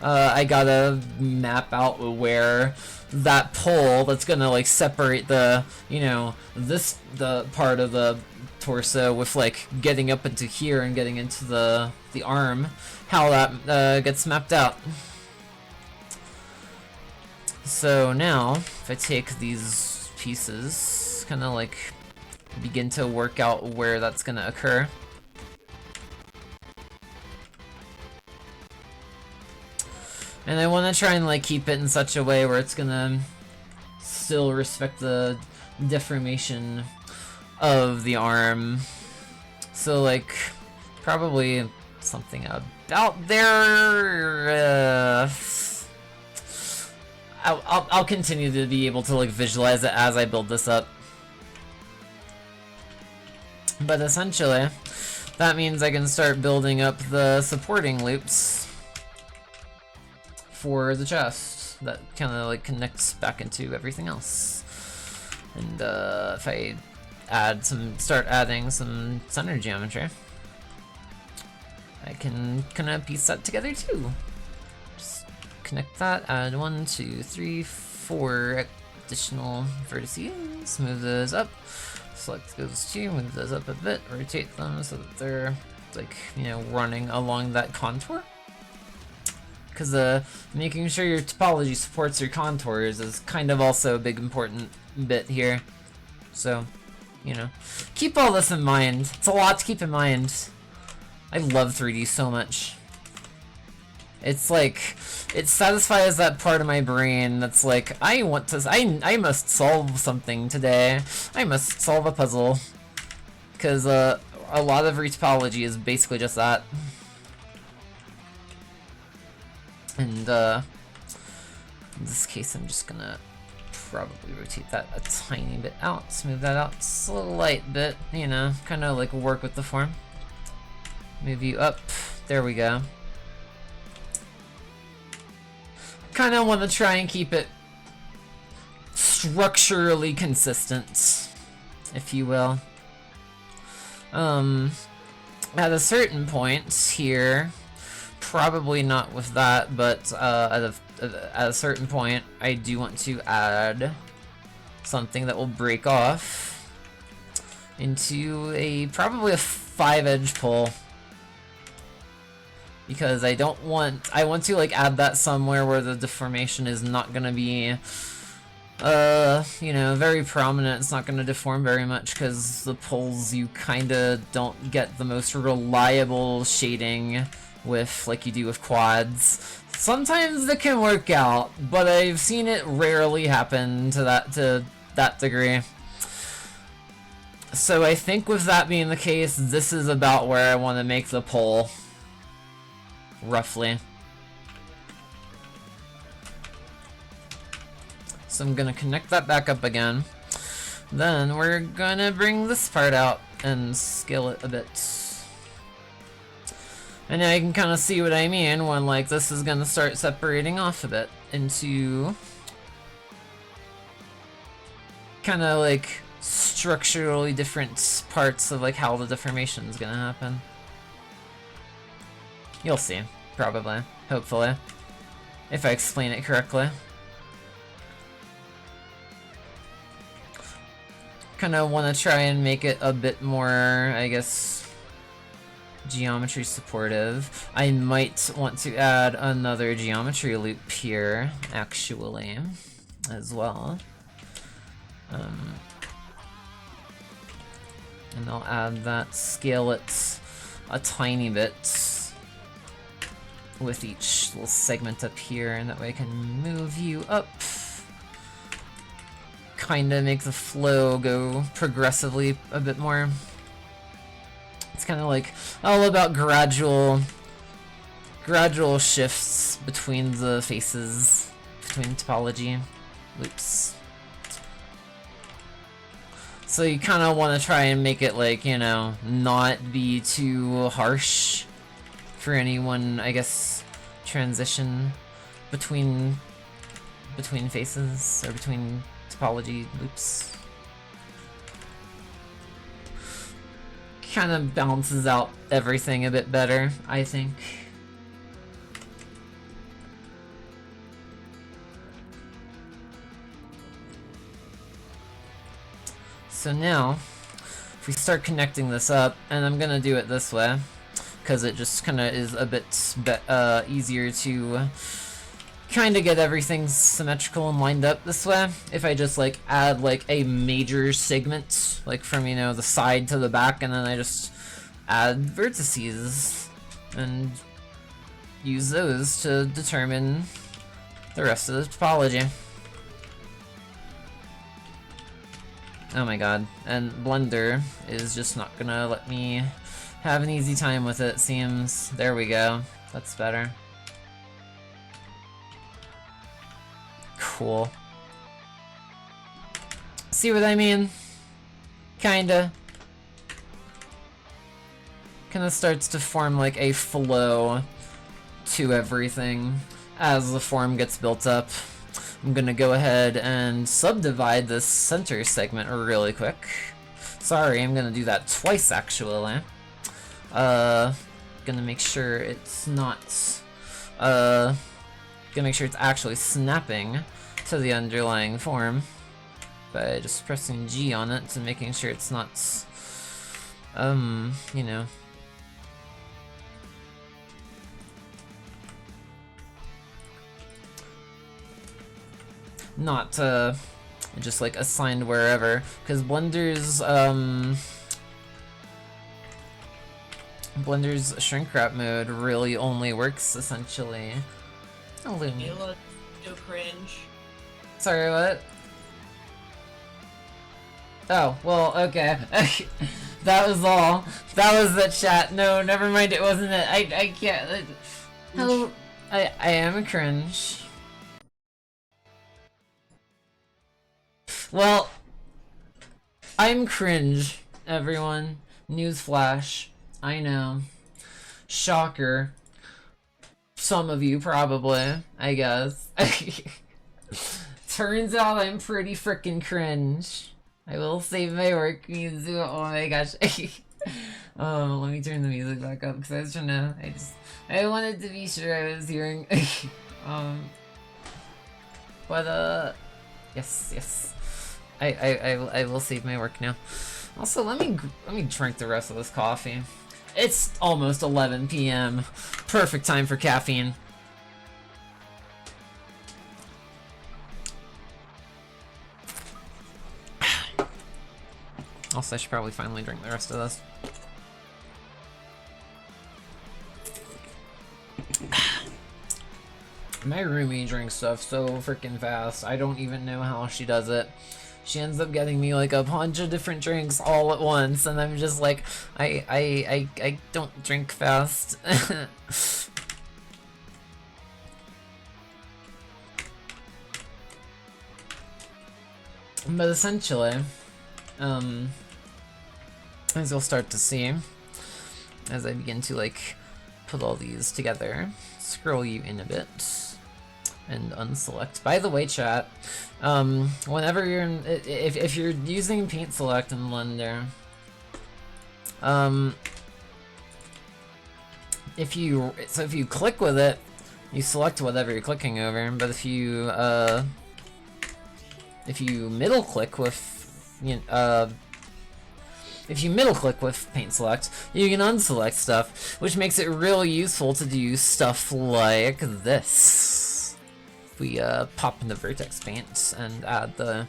I gotta map out where that pole that's gonna like separate the, you know, the part of the torso with like getting up into here and getting into the arm, how that gets mapped out. So now, if I take these pieces, kind of like begin to work out where that's gonna occur. And I want to try and like keep it in such a way where it's gonna still respect the deformation of the arm. So like probably something about there. I'll continue to be able to like visualize it as I build this up. But essentially, that means I can start building up the supporting loops for the chest that kind of like connects back into everything else. And if I start adding some center geometry, I can kind of piece that together too. Just connect that, add 1, 2, 3, 4 additional vertices, move those up, select those two, move those up a bit, rotate them so that they're like, you know, running along that contour. Because making sure your topology supports your contours is kind of also a big important bit here. So, you know, keep all this in mind. It's a lot to keep in mind. I love 3D so much. It's like, it satisfies that part of my brain that's like, I must solve something today. I must solve a puzzle. Because a lot of retopology is basically just that. And in this case, I'm just gonna probably rotate that a tiny bit out, smooth that out a slight bit, you know, kind of like work with the form. Move you up, there we go. Kind of want to try and keep it structurally consistent, if you will. At a certain point here, probably not with that, but at a certain point, I do want to add something that will break off into probably a 5-edge pull. Because I want to like add that somewhere where the deformation is not gonna be you know, very prominent. It's not gonna deform very much because the pulls you kinda don't get the most reliable shading with like you do with quads. Sometimes it can work out, but I've seen it rarely happen to that degree. So I think with that being the case, this is about where I want to make the pull. Roughly. So I'm gonna connect that back up again. Then we're gonna bring this part out and scale it a bit. And now you can kind of see what I mean when like this is gonna start separating off a bit into kind of like structurally different parts of like how the deformation is gonna happen. You'll see, probably, hopefully, if I explain it correctly. Kind of want to try and make it a bit more, I guess, geometry supportive. I might want to add another geometry loop here, actually, as well. And I'll add that, scale it a tiny bit with each little segment up here, and that way I can move you up. Kinda make the flow go progressively a bit more. It's kind of like all about gradual shifts between the faces, between topology loops. So you kind of want to try and make it like, you know, not be too harsh for anyone, I guess, transition between faces or between topology loops. Kind of balances out everything a bit better, I think. So now, if we start connecting this up, and I'm gonna do it this way, because it just kind of is a bit easier to kind of get everything symmetrical and lined up this way. If I just like add like a major segment, like from, you know, the side to the back, and then I just add vertices and use those to determine the rest of the topology. Oh my god, and Blender is just not gonna let me have an easy time with it, seems. There we go. That's better. Cool. See what I mean? Kinda. Kinda starts to form like a flow to everything as the form gets built up. I'm gonna go ahead and subdivide this center segment really quick. Sorry, I'm gonna do that twice actually. Gonna make sure it's not Gonna make sure it's actually snapping to the underlying form by just pressing G on it and making sure it's not, you know, not just like assigned wherever, because Blender's shrink wrap mode really only works essentially. Aayla, so cringe. Sorry, what? Oh, well, okay. That was all. That was the chat. No, never mind, it wasn't it. I can't. Hello. I am a cringe. Well, I'm cringe, everyone. Newsflash. I know. Shocker. Some of you probably, I guess. Turns out I'm pretty frickin' cringe. I will save my work music. Oh my gosh. Let me turn the music back up because I was trying to. I wanted to be sure I was hearing. But yes. I will save my work now. Also, let me drink the rest of this coffee. It's almost 11 p.m. Perfect time for caffeine. Also, I should probably finally drink the rest of this. My roomie drinks stuff so freaking fast. I don't even know how she does it. She ends up getting me like a bunch of different drinks all at once, and I'm just like, I don't drink fast. But essentially, as you'll start to see, as I begin to like put all these together, scroll you in a bit, and unselect. By the way, chat, whenever you're in, if you're using paint select in Blender, if you click with it, you select whatever you're clicking over. But if you middle click with, if you middle click with paint select, you can unselect stuff, which makes it really useful to do stuff like this. We pop into vertex paint and add the,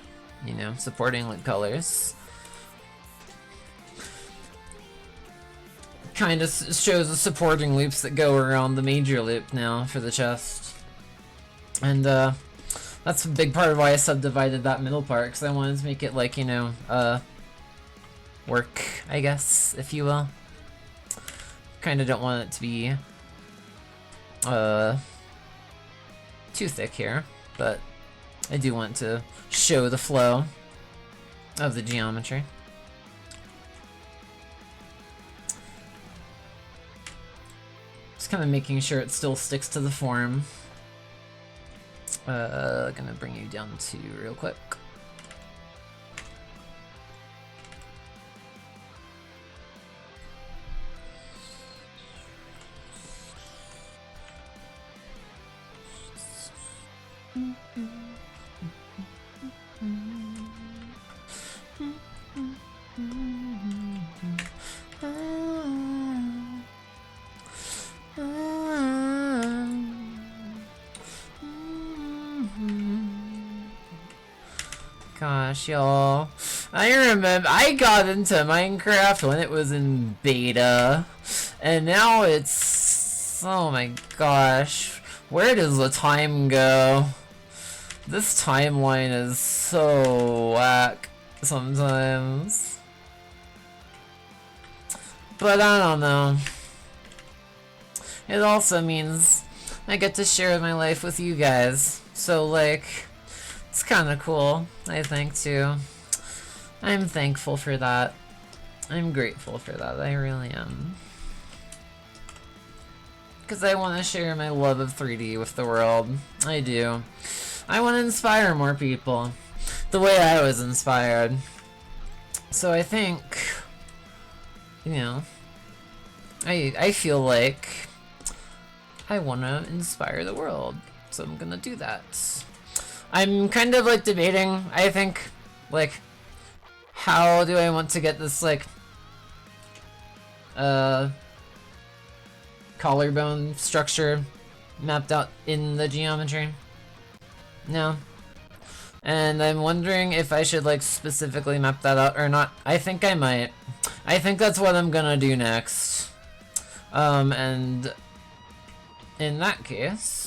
supporting like colors. Kind of shows the supporting loops that go around the major loop now for the chest. And that's a big part of why I subdivided that middle part, because I wanted to make it like, work, I guess, if you will. Kind of don't want it to be too thick here, but I do want to show the flow of the geometry. Just kind of making sure it still sticks to the form. Gonna bring you down to real quick. Gosh, y'all. I remember I got into Minecraft when it was in beta, and now it's, oh my gosh, where does the time go? This timeline is so whack sometimes. But I don't know. It also means I get to share my life with you guys. So like, it's kind of cool, I think, too. I'm thankful for that. I'm grateful for that, I really am. Because I want to share my love of 3D with the world. I do. I want to inspire more people the way I was inspired. So I think, I feel like I want to inspire the world So I'm gonna do that. I'm kind of like debating, I think, like, how do I want to get this, like, collarbone structure mapped out in the geometry? No. And I'm wondering if I should, like, specifically map that out or not. I think I might. I think that's what I'm gonna do next. And in that case,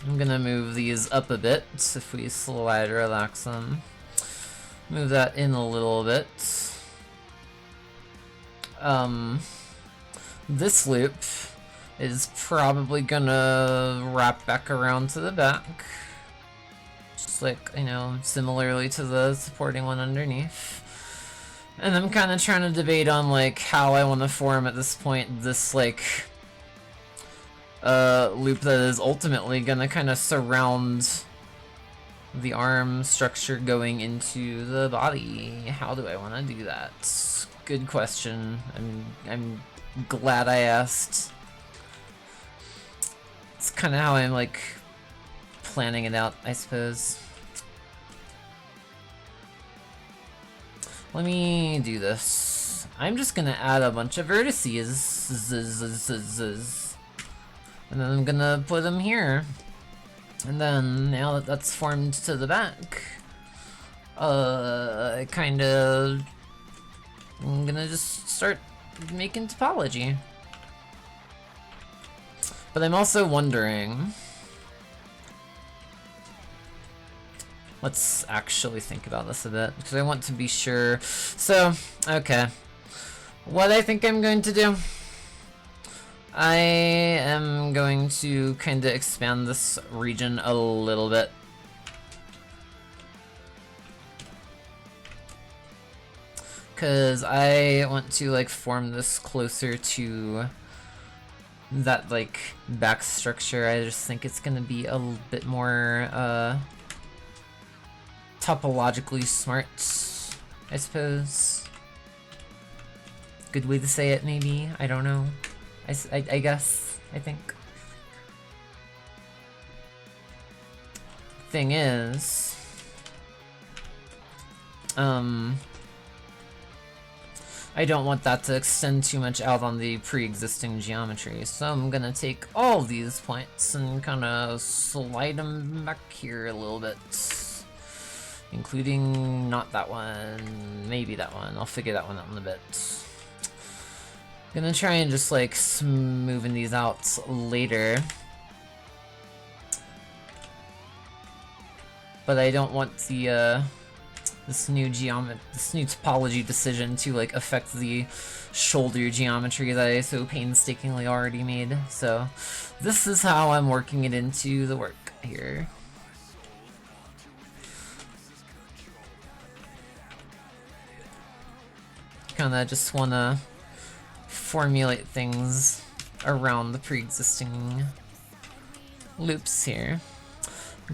I'm gonna move these up a bit. If we slide relax them, move that in a little bit. This loop is probably gonna wrap back around to the back. Just like, you know, similarly to the supporting one underneath. And I'm kind of trying to debate on, like, how I want to form at this point this, like, loop that is ultimately gonna kind of surround the arm structure going into the body. How do I want to do that? Good question. I'm glad I asked. It's kind of how I'm, like, planning it out, I suppose. Let me do this. I'm just gonna add a bunch of vertices. And then I'm gonna put them here. And then, now that that's formed to the back, I'm gonna just start making topology. But I'm also wondering... Let's actually think about this a bit, because I want to be sure. So, okay. What I think I'm going to do... I am going to kind of expand this region a little bit. Because I want to, like, form this closer to that, like, back structure. I just think it's gonna be a little bit more, topologically smart, I suppose. Good way to say it, maybe? I don't know. I guess. I think. Thing is... I don't want that to extend too much out on the pre-existing geometry, so I'm gonna take all these points and kind of slide them back here a little bit. Including not that one, maybe that one. I'll figure that one out in a bit. Gonna try and just like smoothing these out later. But I don't want the this new topology decision to like affect the shoulder geometry that I so painstakingly already made. So this is how I'm working it into the work here. Kinda just wanna formulate things around the pre-existing loops here.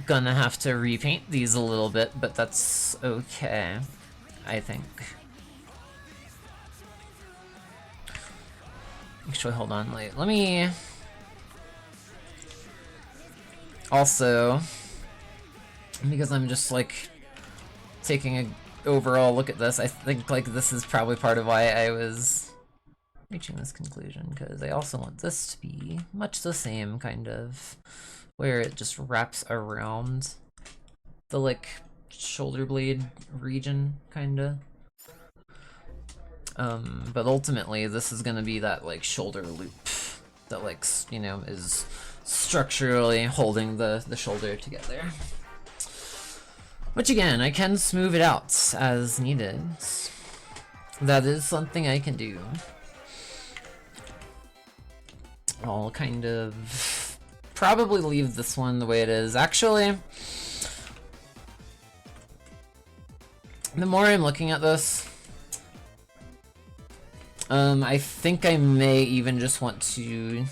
Gonna have to repaint these a little bit, but that's okay, I think. Actually, hold on, let me... Also, because I'm just like taking a overall look at this, I think like this is probably part of why I was reaching this conclusion, because I also want this to be much the same, kind of, where it just wraps around the like shoulder blade region, kinda. But ultimately this is gonna be that like shoulder loop that like, you know, is structurally holding the shoulder together. Which again, I can smooth it out as needed. That is something I can do. I'll kind of probably leave this one the way it is. Actually, the more I'm looking at this, I think I may even just want to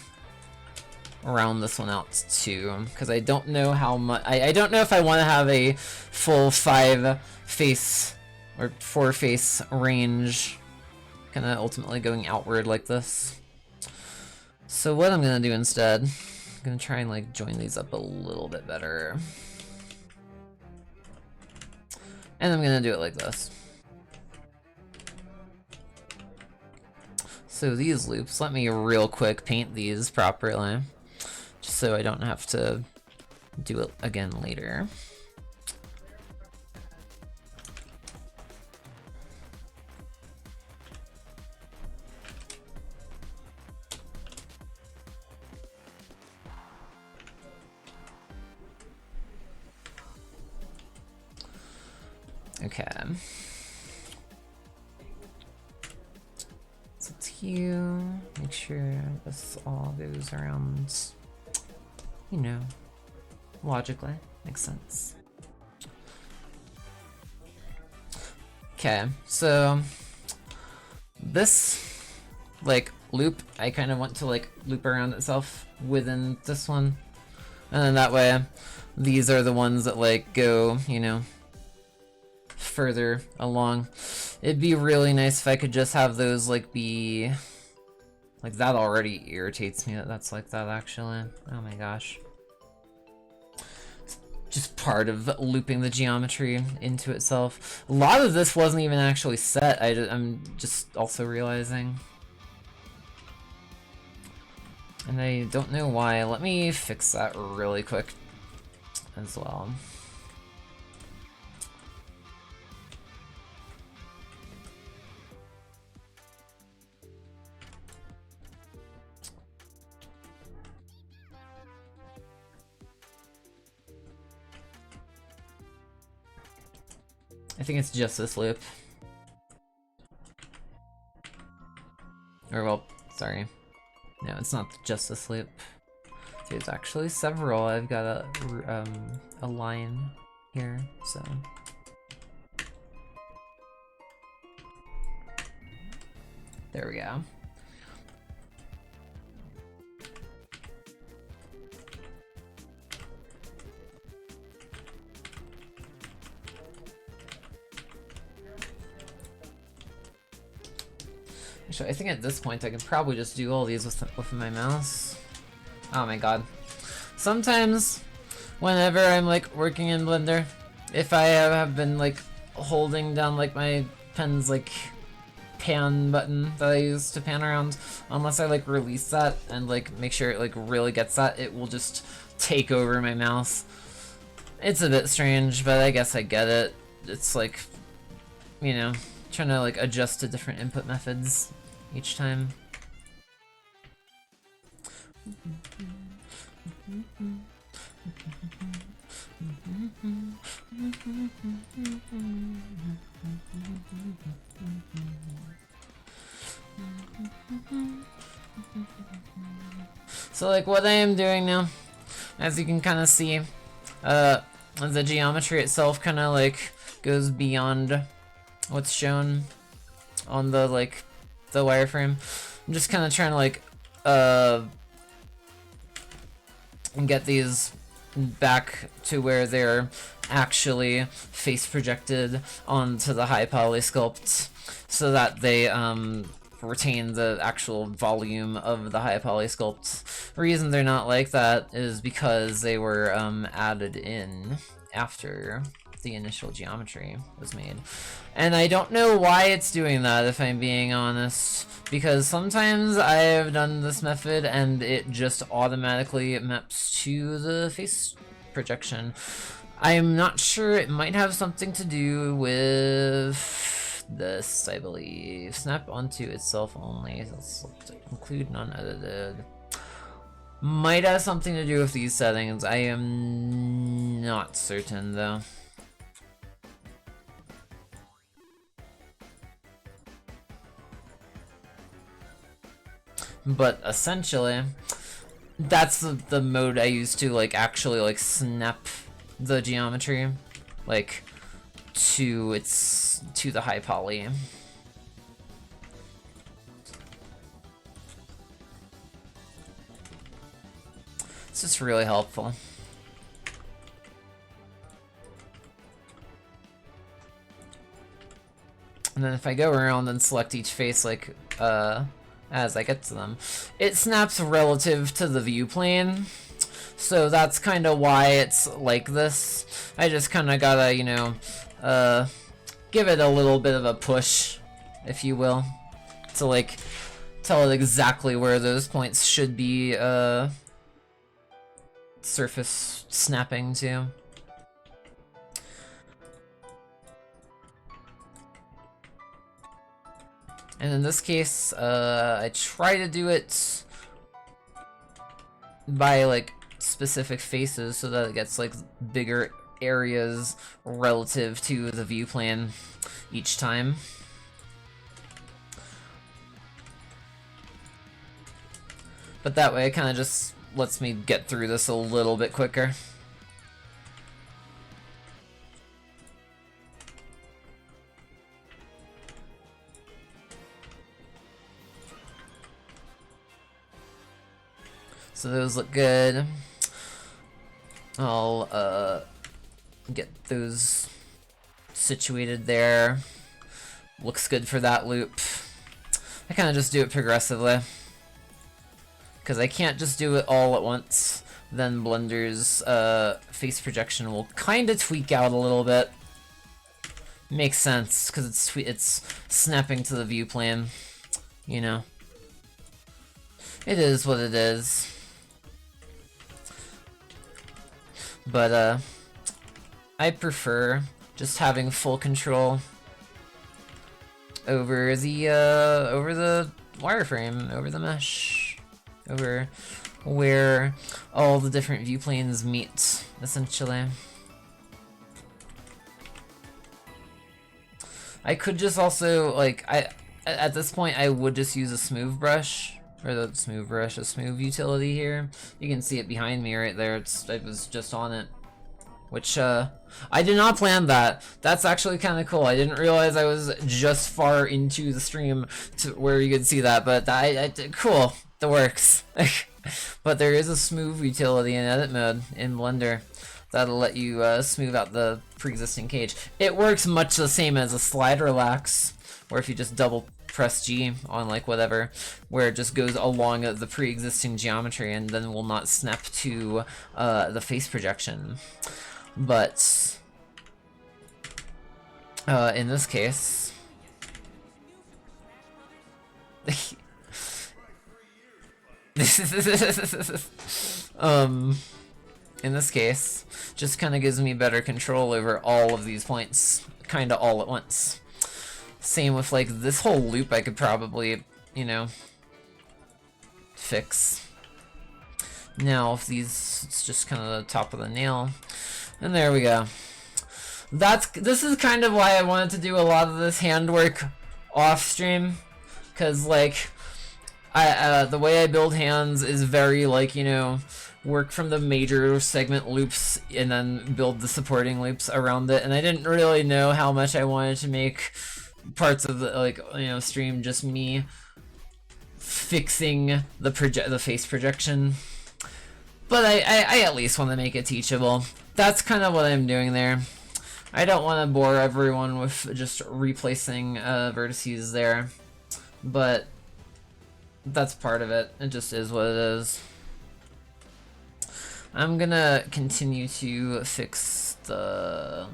round this one out too, because I don't know how much. I don't know if I want to have a full 5 face or 4 face range kind of ultimately going outward like this. So what I'm gonna do instead, I'm gonna try and like join these up a little bit better. And I'm gonna do it like this. So these loops, let me real quick paint these properly, just so I don't have to do it again later. Okay. So it's you. Make sure this all goes around, you know, logically. Makes sense. Okay, so this like loop, I kind of want to like loop around itself within this one. And then that way, these are the ones that like go, you know, further along. It'd be really nice if I could just have those like be like that. Already irritates me that that's like that actually. Oh my gosh. It's just part of looping the geometry into itself. A lot of this wasn't even actually set. I'm just also realizing. And I don't know why. Let me fix that really quick as well. I think it's just this loop. Or, well, sorry. No, it's not just this loop. There's actually several. I've got a line here, so. There we go. Actually, I think at this point I can probably just do all these with my mouse. Oh my god. Sometimes, whenever I'm like working in Blender, if I have been like holding down like my pen's like pan button that I use to pan around, unless I like release that and like make sure it like really gets that, it will just take over my mouse. It's a bit strange, but I guess I get it. It's like, you know, trying to like adjust to different input methods each time. So like what I am doing now, as you can kind of see, the geometry itself kind of like goes beyond what's shown on the like the wireframe. I'm just kind of trying to like get these back to where they're actually face projected onto the high poly sculpt, so that they retain the actual volume of the high poly sculpt. The reason they're not like that is because they were added in after the initial geometry was made. And I don't know why it's doing that, if I'm being honest, because sometimes I've done this method and it just automatically maps to the face projection. I'm not sure. It might have something to do with this, I believe. Snap onto itself only. Let's include non-edited. Might have something to do with these settings. I am not certain though. But essentially, that's the mode I use to like actually like snap the geometry like to the high poly. It's just really helpful. And then if I go around and select each face, like, as I get to them, it snaps relative to the view plane. So that's kind of why it's like this. I just kind of gotta, you know, give it a little bit of a push, if you will, to, like, tell it exactly where those points should be, surface snapping to. And in this case, I try to do it by, like, specific faces so that it gets, like, bigger areas relative to the view plane each time. But that way it kind of just lets me get through this a little bit quicker. So those look good. I'll get those situated there. Looks good for that loop. I kind of just do it progressively, because I can't just do it all at once. Then Blender's face projection will kind of tweak out a little bit. Makes sense, because it's snapping to the view plane, you know. It is what it is. But I prefer just having full control over the wireframe, over the mesh, over where all the different view planes meet, essentially. I could just also, like, at this point I would just use a smooth brush, or a smooth utility here. You can see it behind me right there. I was just on it, which I did not plan that. That's actually kind of cool. I didn't realize I was just far into the stream to where you could see that, but cool. That works. But there is a smooth utility in edit mode in Blender that'll let you smooth out the pre-existing cage. It works much the same as a slide relax, or if you just double press G on, like, whatever, where it just goes along the pre-existing geometry and then will not snap to the face projection. But in this case, in this case, just kind of gives me better control over all of these points, kind of all at once. Same with, like, this whole loop I could probably, you know, fix. Now, if these, it's just kind of the top of the nail. And there we go. This is kind of why I wanted to do a lot of this handwork off stream. Because, like, the way I build hands is very, like, you know, work from the major segment loops and then build the supporting loops around it. And I didn't really know how much I wanted to make parts of the, like, you know, stream just me fixing the face projection. But I at least want to make it teachable. That's kind of what I'm doing there. I don't want to bore everyone with just replacing vertices there, but that's part of it. It just is what it is. I'm gonna continue to fix the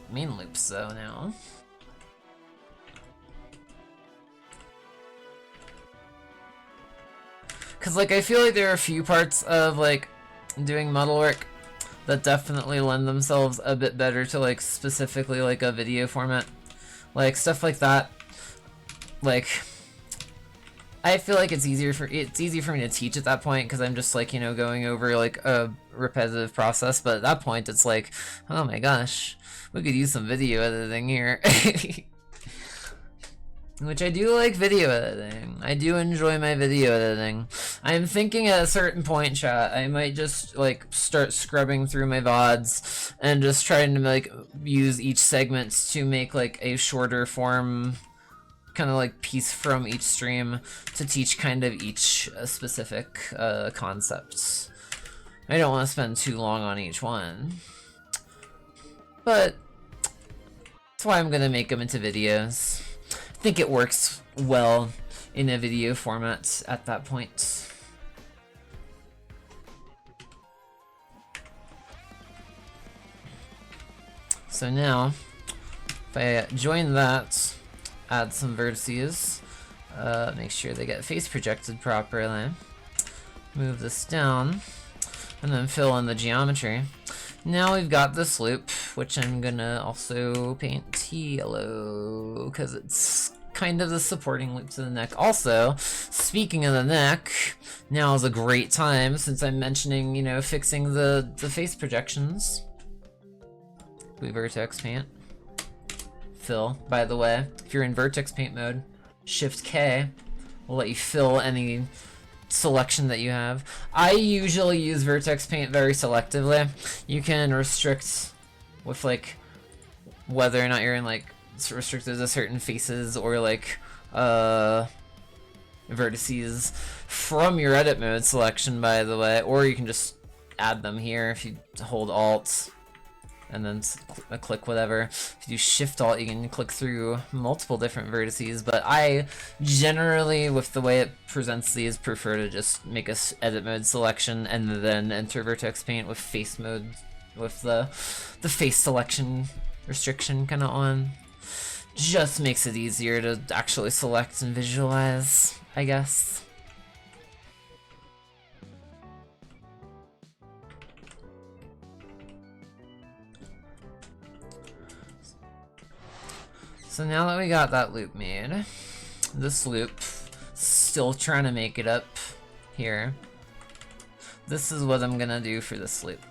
main loops though now. Cause, like, I feel like there are a few parts of, like, doing model work that definitely lend themselves a bit better to, like, specifically, like, a video format. Like, stuff like that. Like, I feel like it's easier for me to teach at that point, because I'm just, like, you know, going over, like, a repetitive process. But at that point, it's like, oh my gosh, we could use some video editing here. Which I do like video editing. I do enjoy my video editing. I'm thinking at a certain point, chat, I might just, like, start scrubbing through my VODs and just trying to, like, use each segment to make, like, a shorter form kind of, like, piece from each stream to teach kind of each specific concepts. I don't want to spend too long on each one. But That's why I'm gonna make them into videos. I think it works well in a video format at that point. So now, if I join that, add some vertices, make sure they get face projected properly, move this down, and then fill in the geometry. Now we've got this loop, which I'm gonna also paint yellow, because it's kind of the supporting loop to the neck. Also, speaking of the neck, now is a great time, since I'm mentioning, you know, fixing the face projections. We vertex paint. Fill, by the way, if you're in vertex paint mode, Shift K will let you fill any selection that you have. I usually use vertex paint very selectively. You can restrict with like whether or not you're in like restricted to certain faces or like vertices from your edit mode selection, by the way, or you can just add them here if you hold Alt and then click whatever. If you do Shift Alt, you can click through multiple different vertices, but I generally, with the way it presents these, prefer to just make a edit mode selection and then enter vertex paint with face mode, with the face selection restriction kind of on. Just makes it easier to actually select and visualize, I guess. So now that we got that loop made, this loop, still trying to make it up here. This is what I'm gonna do for this loop.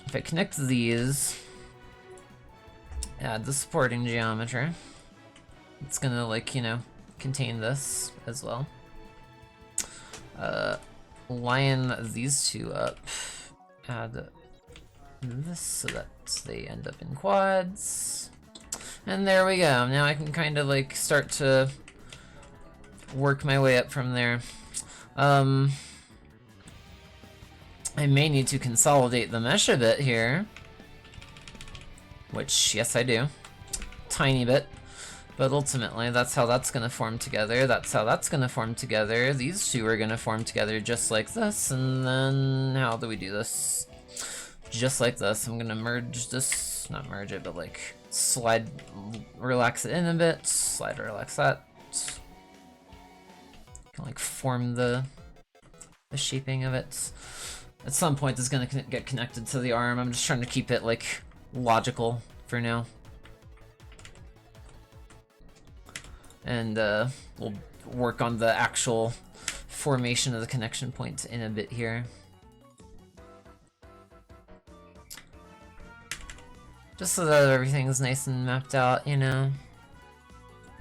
If I connect these, add the supporting geometry, it's gonna, like, you know, contain this as well. Line these two up, add this so that they end up in quads, and there we go. Now I can kind of like start to work my way up from there. I may need to consolidate the mesh a bit here, which yes I do, tiny bit, but ultimately that's how that's gonna form together, that's how that's gonna form together, these two are gonna form together just like this, and then how do we do this? Just like this. I'm gonna merge this, not merge it, but like slide, relax it in a bit, slide, relax that. Can like form the shaping of it. At some point it's gonna get connected to the arm. I'm just trying to keep it like logical for now. And we'll work on the actual formation of the connection point in a bit here. Just so that everything's nice and mapped out, you know.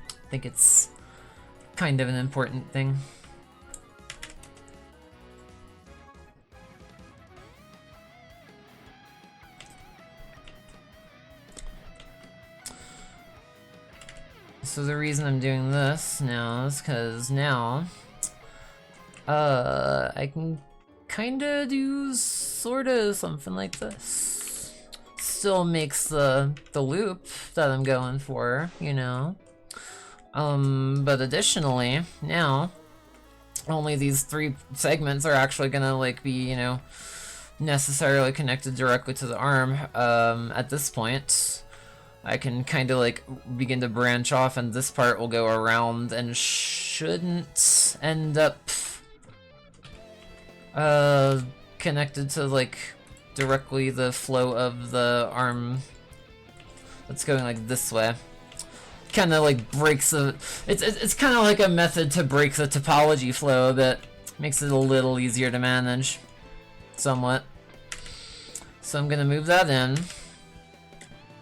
I think it's kind of an important thing. So the reason I'm doing this now is because now I can kinda do sorta something like this. Still makes the loop that I'm going for, you know. But additionally, now only these three segments are actually gonna like be, you know, necessarily connected directly to the arm. At this point, I can kind of like begin to branch off, and this part will go around and shouldn't end up connected to like directly the flow of the arm that's going like this way. Kind of like breaks the, it's kind of like a method to break the topology flow a bit. Makes it a little easier to manage, somewhat. So I'm gonna move that in,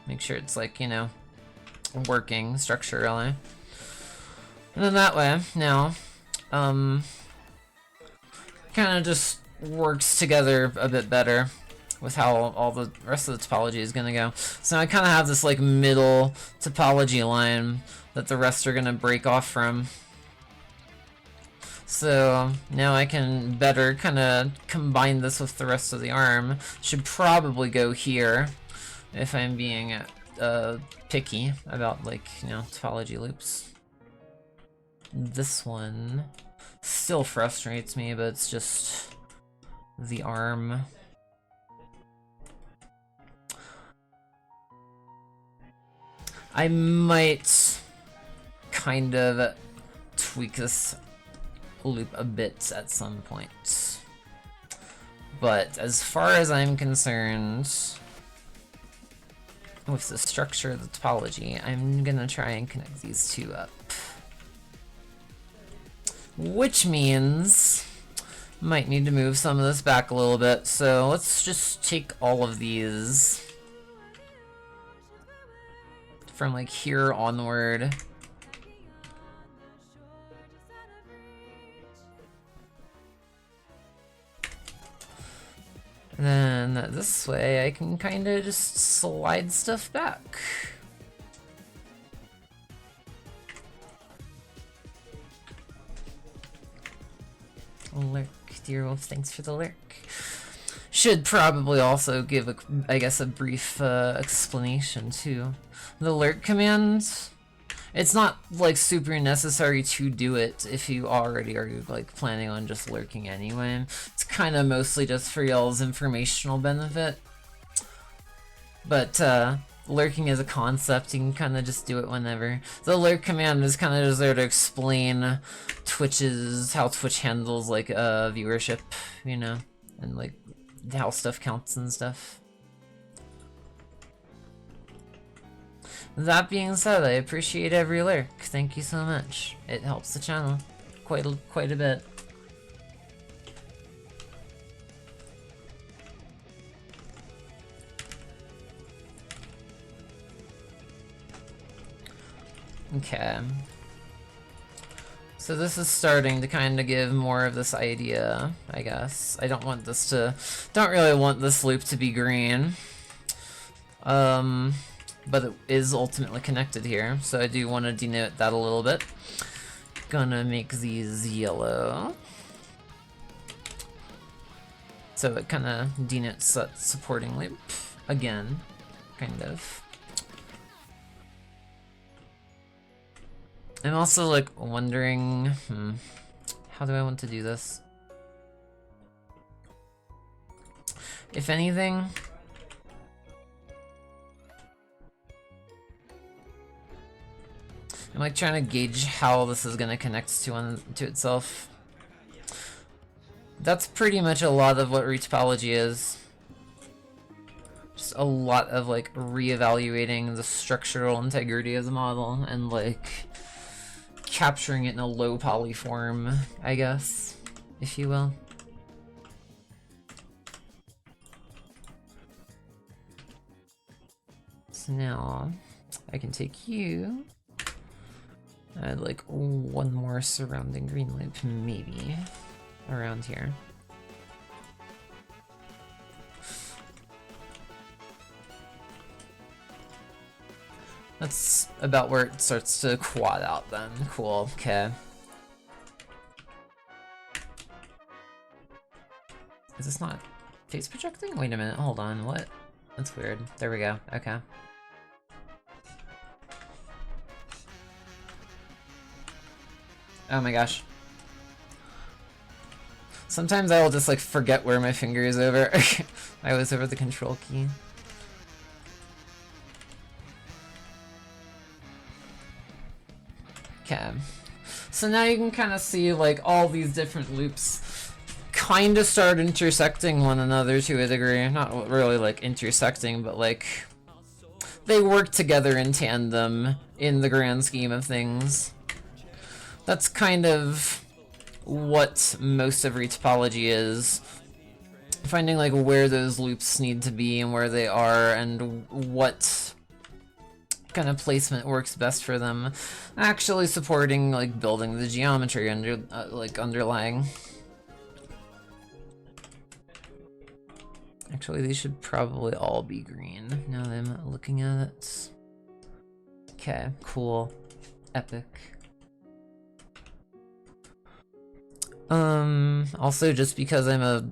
make sure it's like, you know, working structurally, and then that way now kind of just works together a bit better with how all the rest of the topology is gonna go. So I kind of have this like middle topology line that the rest are gonna break off from. So now I can better kind of combine this with the rest of the arm. Should probably go here, if I'm being picky about, like, you know, topology loops. This one still frustrates me, but it's just the arm. I might kind of tweak this loop a bit at some point. But as far as I'm concerned, with the structure of the topology, I'm gonna try and connect these two up. Which means might need to move some of this back a little bit, so let's just take all of these from like here onward. Then this way I can kind of just slide stuff back. Lurk, dear wolf, thanks for the lurk. Should probably also give, I guess, a brief explanation too. The lurk command, it's not like super necessary to do it if you already are like planning on just lurking anyway. It's kind of mostly just for y'all's informational benefit. But lurking as a concept, you can kind of just do it whenever. The lurk command is kind of just there to explain how Twitch handles like viewership, you know, and like how stuff counts and stuff. That being said, I appreciate every lurk. Thank you so much. It helps the channel quite a bit. Okay. So this is starting to kind of give more of this idea, I guess. I don't really want this loop to be green. But it is ultimately connected here, so I do want to denote that a little bit. Gonna make these yellow. So it kind of denotes that supporting loop again, kind of. I'm also like wondering, how do I want to do this? If anything, I'm like trying to gauge how this is gonna connect to itself. That's pretty much a lot of what retopology is. Just a lot of like reevaluating the structural integrity of the model and like capturing it in a low poly form, I guess, if you will. So now I can take you. Add like one more surrounding green loop, maybe, around here. That's about where it starts to quad out then. Cool, okay. Is this not face projecting? Wait a minute, hold on, what? That's weird. There we go, okay. Oh my gosh. Sometimes I will just like forget where my finger is over. I was over the control key. Okay. So now you can kind of see like all these different loops kind of start intersecting one another to a degree. Not really like intersecting, but like they work together in tandem in the grand scheme of things. That's kind of what most of retopology is. Finding like where those loops need to be and where they are and what kind of placement works best for them. Actually supporting like building the geometry underlying. Actually, these should probably all be green now that I'm looking at it. Okay, cool. Epic. Also just because I'm a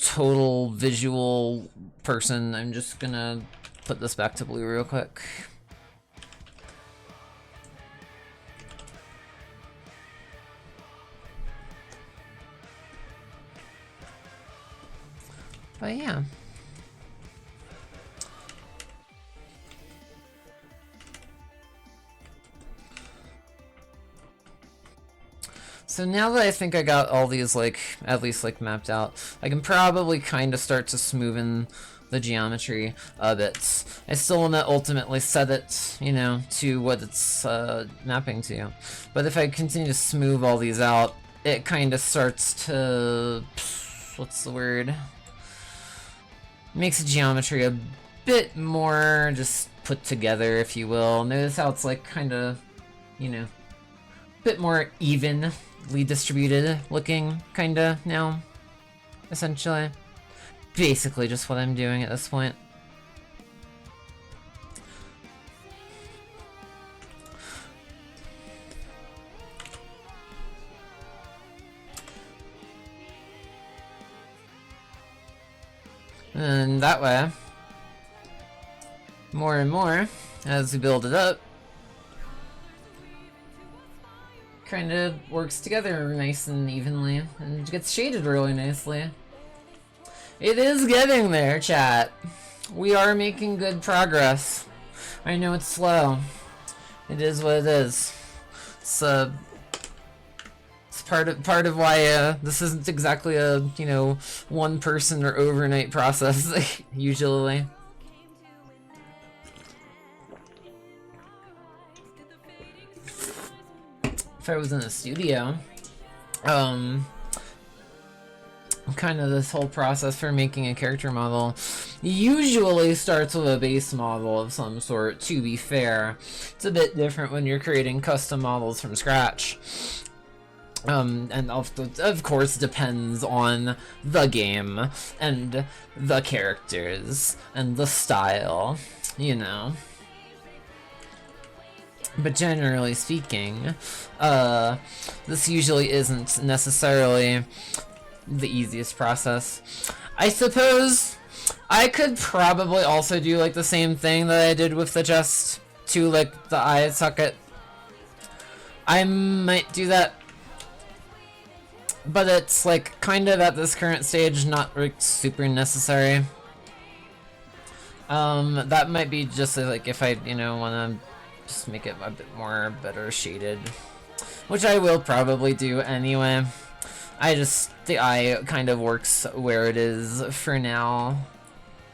total visual person, I'm just gonna put this back to blue real quick. But yeah. So now that I think I got all these, like, at least, like, mapped out, I can probably kind of start to smoothen the geometry a bit. I still want to ultimately set it, you know, to what it's mapping to. But if I continue to smooth all these out, it kind of starts to... what's the word? Makes the geometry a bit more just put together, if you will. Notice how it's, like, kind of, you know, a bit more evenly distributed looking, kinda, now, essentially. Basically just what I'm doing at this point. And that way, more and more, as we build it up, kind of works together nice and evenly, and gets shaded really nicely. It is getting there, chat. We are making good progress. I know it's slow. It is what it is. It's part of why this isn't exactly a, you know, one person or overnight process usually. If I was in a studio, kind of this whole process for making a character model usually starts with a base model of some sort, to be fair. It's a bit different when you're creating custom models from scratch. And of course depends on the game, and the characters, and the style, you know. But generally speaking, this usually isn't necessarily the easiest process. I suppose I could probably also do like the same thing that I did with the chest to like the eye socket. I might do that, but it's like kind of at this current stage not like super necessary. That might be just like if I, you know, want to just make it a bit more better shaded, which I will probably do anyway. The eye kind of works where it is for now,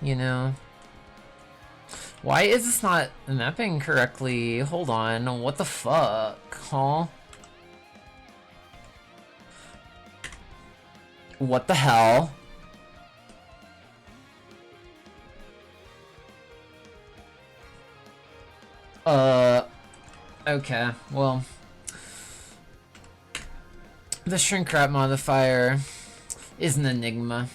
you know. Why is this not mapping correctly? Hold on, what the fuck, huh? What the hell? Okay, well. The shrink wrap modifier is an enigma.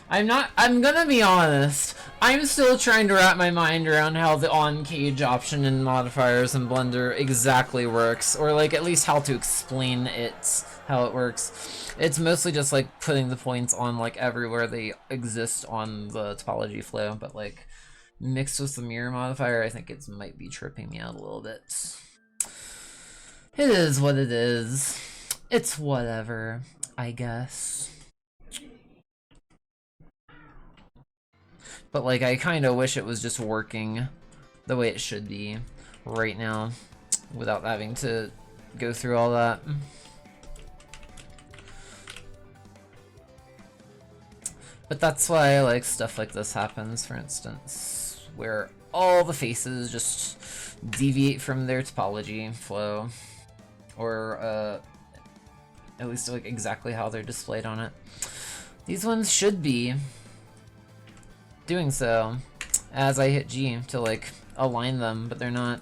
I'm gonna be honest, I'm still trying to wrap my mind around how the on-cage option in modifiers in Blender exactly works, or like at least how to explain it, how it works. It's mostly just like putting the points on like everywhere they exist on the topology flow, but like mixed with the mirror modifier, I think it might be tripping me out a little bit. It is what it is. It's whatever, I guess. But like, I kind of wish it was just working the way it should be right now without having to go through all that. But that's why like stuff like this happens, for instance, where all the faces just deviate from their topology flow, or at least like exactly how they're displayed on it. These ones should be doing so as I hit G to like align them, but they're not.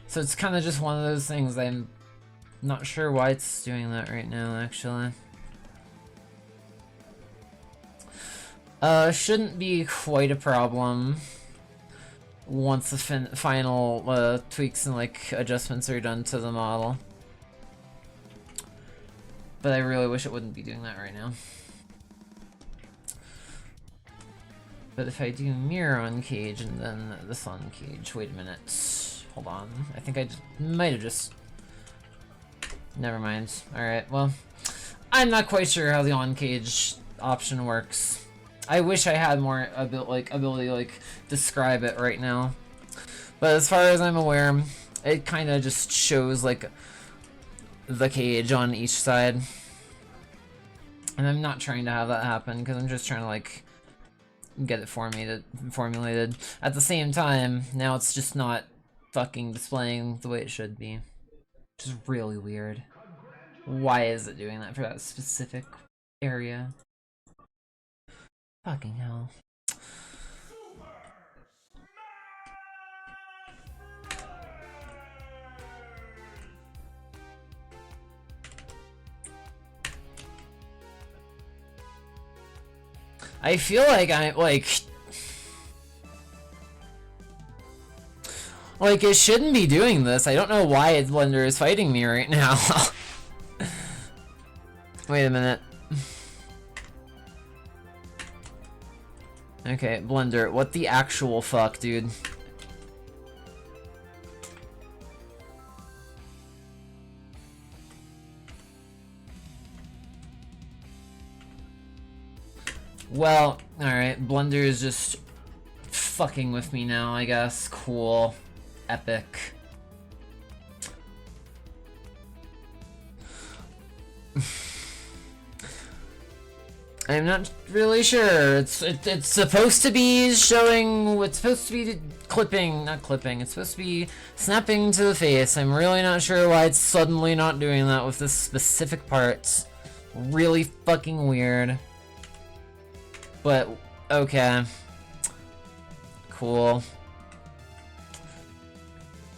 So it's kind of just one of those things. I'm not sure why it's doing that right now, actually. Shouldn't be quite a problem once the final tweaks and like adjustments are done to the model. But I really wish it wouldn't be doing that right now. But if I do mirror on cage and then this on cage, wait a minute, hold on. I think I might have just. Never mind. All right, well, I'm not quite sure how the on cage option works. I wish I had more ability to like describe it right now. But as far as I'm aware, it kind of just shows like the cage on each side. And I'm not trying to have that happen because I'm just trying to like get it formulated. At the same time, now it's just not fucking displaying the way it should be. Which is really weird. Why is it doing that for that specific area? Fucking hell. I feel like I'm like it shouldn't be doing this. I don't know why Blender is fighting me right now. Wait a minute. Okay, Blender, what the actual fuck, dude? Well, alright, Blender is just fucking with me now, I guess. Cool. Epic. I'm not really sure. It's supposed to be showing. It's supposed to be clipping, not clipping. It's supposed to be snapping to the face. I'm really not sure why it's suddenly not doing that with this specific part. Really fucking weird. But okay. Cool.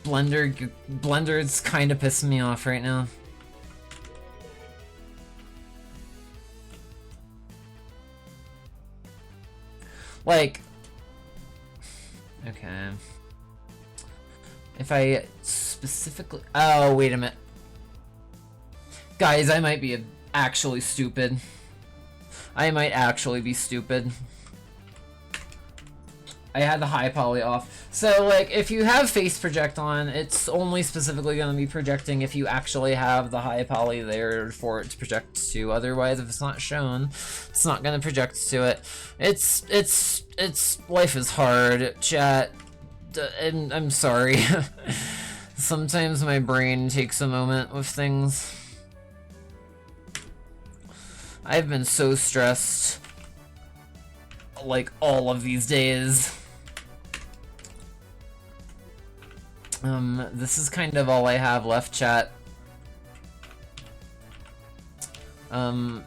Blender's kind of pissing me off right now. Like, okay. If I specifically, oh, wait a minute. Guys, I might be actually stupid. I might actually be stupid. I had the high poly off. So, like, if you have face project on, it's only specifically going to be projecting if you actually have the high poly there for it to project to. Otherwise, if it's not shown, it's not going to project to it. It's life is hard, chat. And I'm sorry. Sometimes my brain takes a moment with things. I've been so stressed, like, all of these days. This is kind of all I have left, chat. I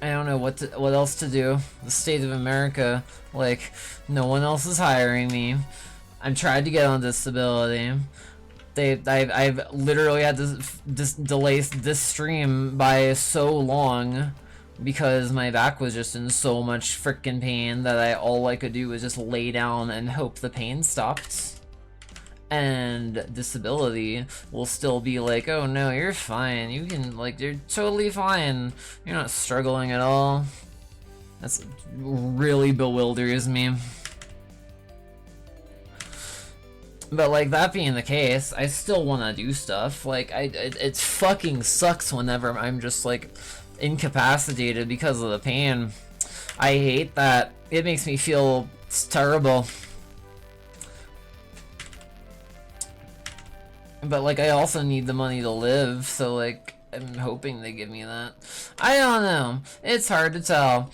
don't know what else to do. The state of America, like, no one else is hiring me. I'm trying to get on disability. I've literally had to delay this stream by so long because my back was just in so much freaking pain that all I could do was just lay down and hope the pain stopped. And disability will still be like, oh no, you're fine. You can, like, you're totally fine. You're not struggling at all. That's really bewilders me. But, like, that being the case, I still want to do stuff. Like, it fucking sucks whenever I'm just, like, incapacitated because of the pain. I hate that. It makes me feel terrible. But, like, I also need the money to live, so, like, I'm hoping they give me that. I don't know. It's hard to tell.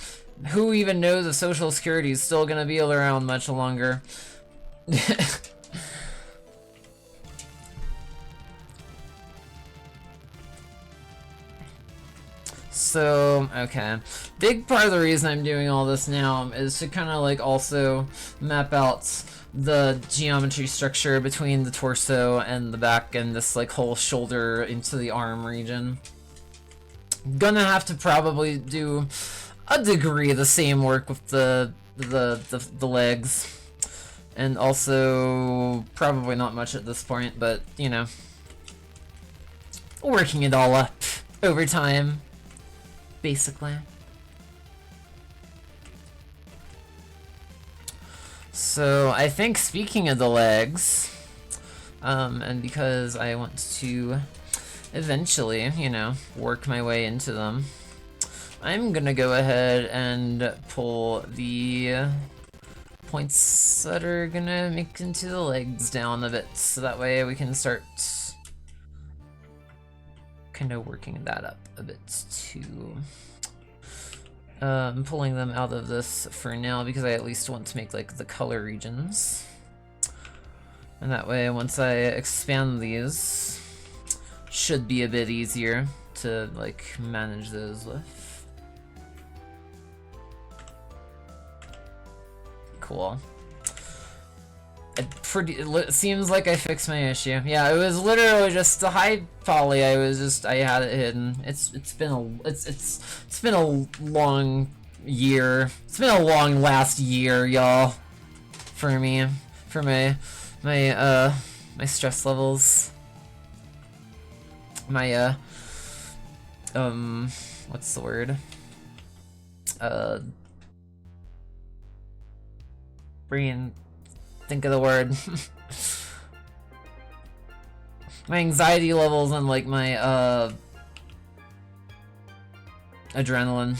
Who even knows if Social Security is still gonna be around much longer? So, okay. Big part of the reason I'm doing all this now is to kind of like also map out the geometry structure between the torso and the back and this like whole shoulder into the arm region. Gonna have to probably do a degree of the same work with the legs. And also probably not much at this point, but you know, working it all up over time. basically. So I think, speaking of the legs, and because I want to eventually, you know, work my way into them, I'm gonna go ahead and pull the points that are gonna make into the legs down a bit, so that way we can start kind of working that up a bit too. I'm pulling them out of this for now because I at least want to make like the color regions. And that way, once I expand these, should be a bit easier to like manage those with. Cool. It seems like I fixed my issue. Yeah, it was literally just the high poly. I had it hidden. It's been a long year. It's been a long last year, y'all. For me, for my stress levels. My what's the word? Brain. Think of the word. My anxiety levels and like my adrenaline,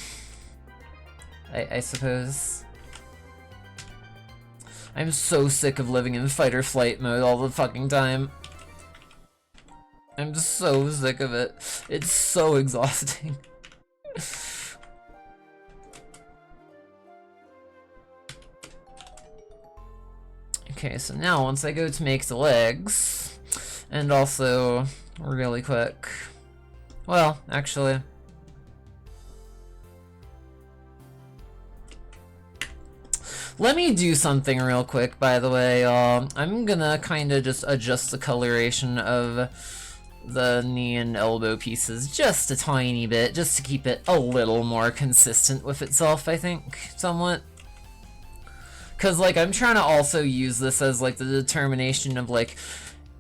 I suppose. I'm so sick of living in fight or flight mode all the fucking time. I'm so sick of it. It's so exhausting. Okay, so now once I go to make the legs, and also really quick, well, actually, let me do something real quick, by the way. I'm gonna kind of just adjust the coloration of the knee and elbow pieces just a tiny bit, just to keep it a little more consistent with itself, I think, somewhat. Because, like, I'm trying to also use this as, like, the determination of, like,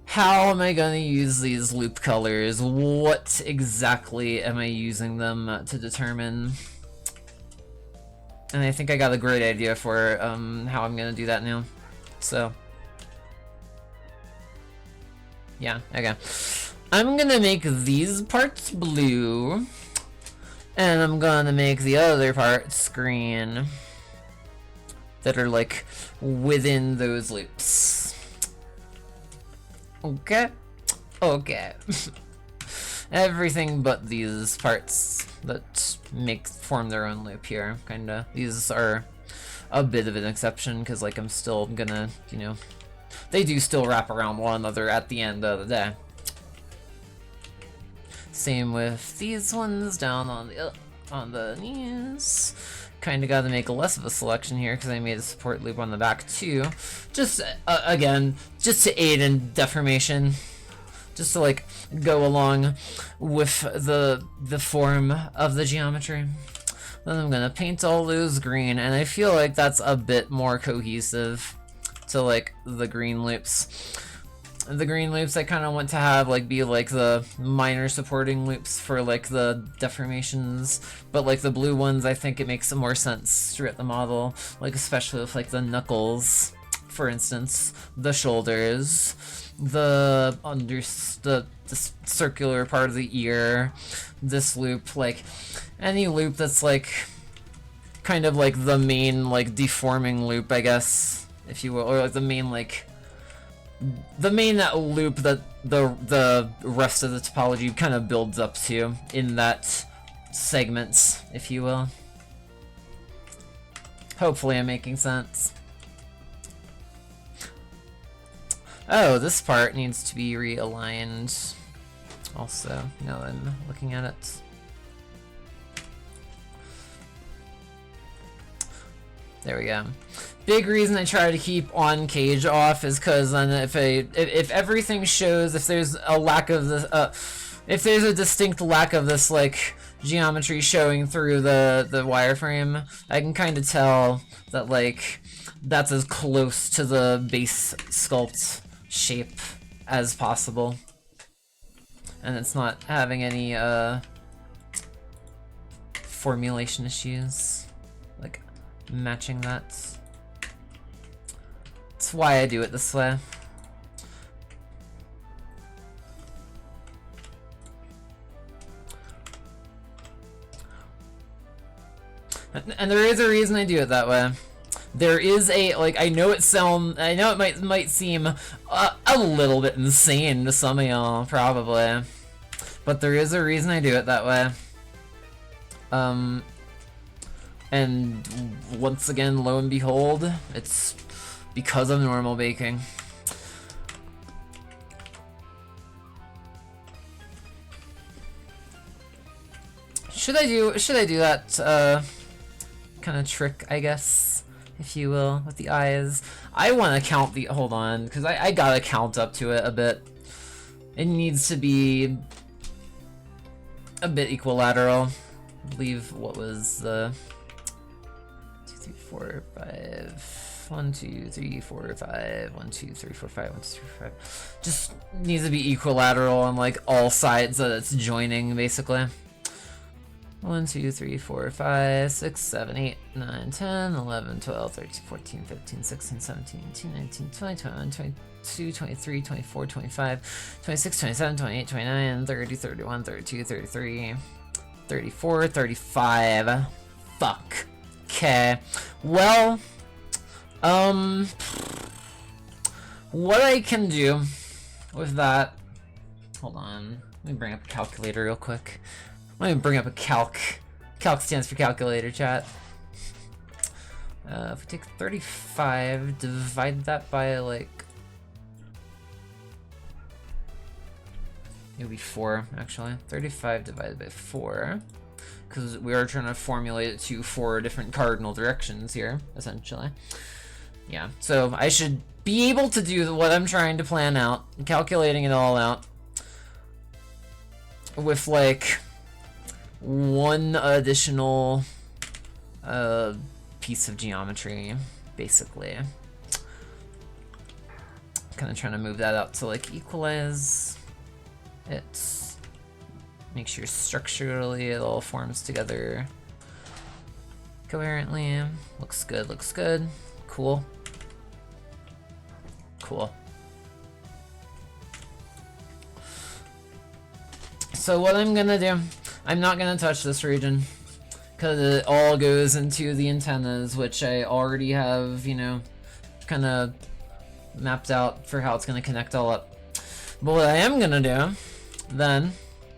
how am I going to use these loop colors? What exactly am I using them to determine? And I think I got a great idea for how I'm going to do that now. So, yeah, okay. I'm going to make these parts blue, and I'm going to make the other parts green, that are like within those loops. Okay? Okay. Everything but these parts that form their own loop here, kinda. These are a bit of an exception, because like I'm still gonna, you know, they do still wrap around one another at the end of the day. Same with these ones down on the knees. Kind of got to make less of a selection here because I made a support loop on the back too. Just again, just to aid in deformation, just to like go along with the form of the geometry. Then I'm gonna paint all those green, and I feel like that's a bit more cohesive to like the green loops. The green loops I kind of want to have like be like the minor supporting loops for like the deformations, but like the blue ones I think it makes some more sense throughout the model, like especially with like the knuckles, for instance, the shoulders, the circular part of the ear, this loop, like any loop that's like kind of like the main like deforming loop, I guess, if you will, or like the main loop that the rest of the topology kind of builds up to in that segment, if you will. Hopefully I'm making sense. Oh, this part needs to be realigned also, now that I'm looking at it. There we go. Big reason I try to keep on cage off is because then if everything shows, if there's a lack of this, if there's a distinct lack of this like geometry showing through the wireframe, I can kind of tell that like that's as close to the base sculpt shape as possible, and it's not having any formulation issues, like matching that. That's why I do it this way. And there is a reason I do it that way. There is a, like, I know it might seem a little bit insane to some of y'all, probably, but there is a reason I do it that way. And once again, lo and behold, it's because of normal baking. Should I do that kind of trick, I guess, if you will, with the eyes? I want to count the, hold on, because I gotta count up to it a bit. It needs to be a bit equilateral. Leave what was the 2, 3, 4, 5, 1, 2, 3, 4, 5, 1, 2, 3, 4, 5, 1, 2, 3, 4, 5. Just needs to be equilateral on like all sides that it's joining, basically. 1, 2, 3, 4, 5, 6, 7, 8, 9, 10, 11, 12, 13, 14, 15, 16, 17, 18, 19, 20, 21, 22, 23, 24, 25, 26, 27, 28, 29, 30, 31, 32, 33, 34, 35. Fuck. Okay. Well, what I can do with that, hold on, let me bring up a calculator real quick. Let me bring up a calc. Calc stands for calculator, chat. If we take 35, divide that by like, it would be 4, actually. 35 divided by 4, because we are trying to formulate it to 4 different cardinal directions here, essentially. Yeah, so I should be able to do what I'm trying to plan out, calculating it all out, with like one additional piece of geometry, basically. Kind of trying to move that out to like equalize it. Make sure structurally it all forms together coherently. Looks good, looks good. Cool. Cool. So what I'm gonna do, I'm not gonna touch this region, because it all goes into the antennas, which I already have, you know, kind of mapped out for how it's gonna connect all up. But what I am gonna do, then,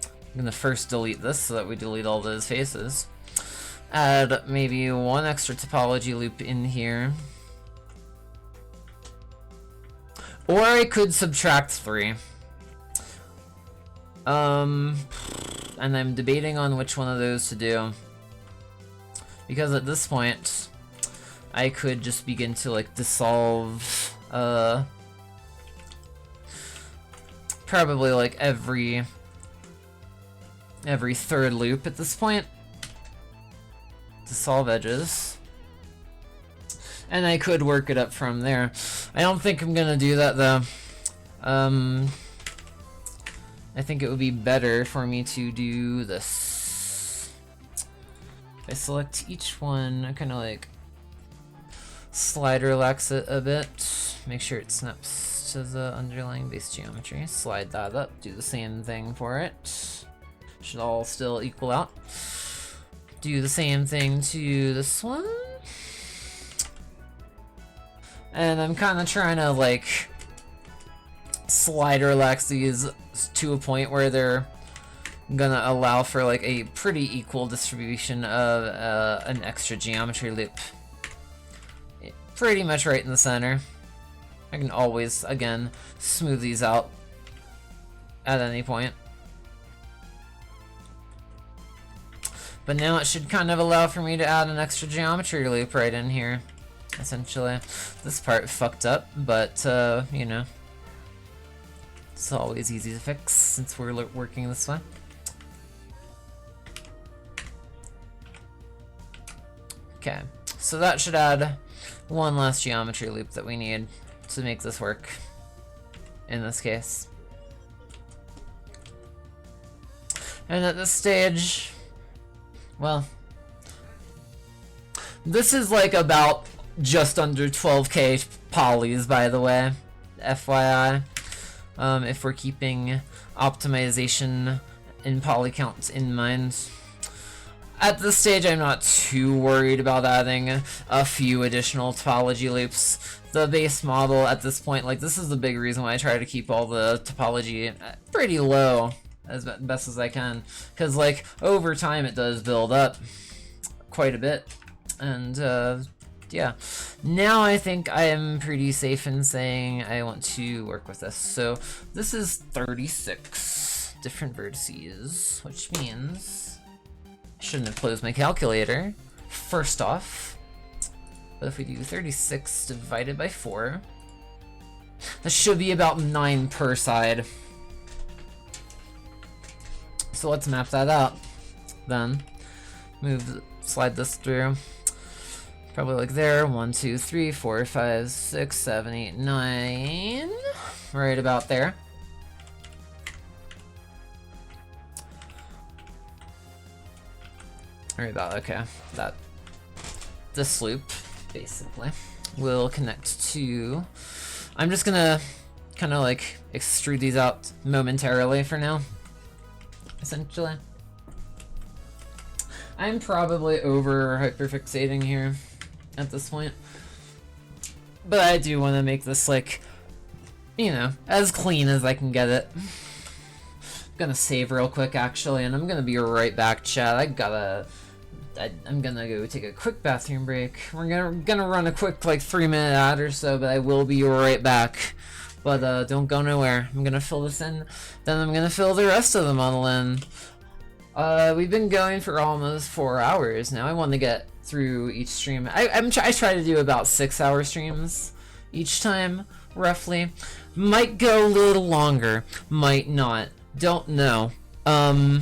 I'm gonna first delete this so that we delete all those faces. Add maybe one extra topology loop in here. Or I could subtract 3. And I'm debating on which one of those to do, because at this point I could just begin to like dissolve probably like every third loop at this point, dissolve edges, and I could work it up from there. I don't think I'm gonna do that though. I think it would be better for me to do this. If I select each one, I kind of like slide relax it a bit, make sure it snaps to the underlying base geometry, slide that up, do the same thing for it. Should all still equal out. Do the same thing to this one. And I'm kind of trying to like slide relax these to a point where they're gonna allow for like a pretty equal distribution of an extra geometry loop. Pretty much right in the center. I can always, again, smooth these out at any point. But now it should kind of allow for me to add an extra geometry loop right in here, essentially. This part fucked up, but, you know, it's always easy to fix since we're working this way. Okay, so that should add one last geometry loop that we need to make this work in this case. And at this stage, well, This is like about just under 12k polys, by the way, FYI. If we're keeping optimization and poly counts in mind. At this stage, I'm not too worried about adding a few additional topology loops. The base model at this point, like, this is the big reason why I try to keep all the topology pretty low as best as I can, because, like, over time it does build up quite a bit, and yeah. Now I think I am pretty safe in saying I want to work with this. So this is 36 different vertices, which means I shouldn't have closed my calculator, first off. But if we do 36 divided by 4, that should be about 9 per side. So let's map that out then. Slide this through. Probably like there. 1, 2, 3, 4, 5, 6, 7, 8, 9. Right about there. Right about, okay. This loop, basically, will connect to... I'm just gonna kind of like extrude these out momentarily for now, essentially. I'm probably over hyperfixating here at this point, but I do want to make this, like, you know, as clean as I can get it. I'm gonna save real quick, actually, and I'm gonna be right back, chat. I'm gonna go take a quick bathroom break. We're gonna run a quick, like, 3-minute ad or so, but I will be right back. But don't go nowhere. I'm gonna fill this in, then I'm gonna fill the rest of the model in. We've been going for almost 4 hours now. I want to get through each stream. I try to do about 6-hour streams each time, roughly. Might go a little longer, might not. Don't know. I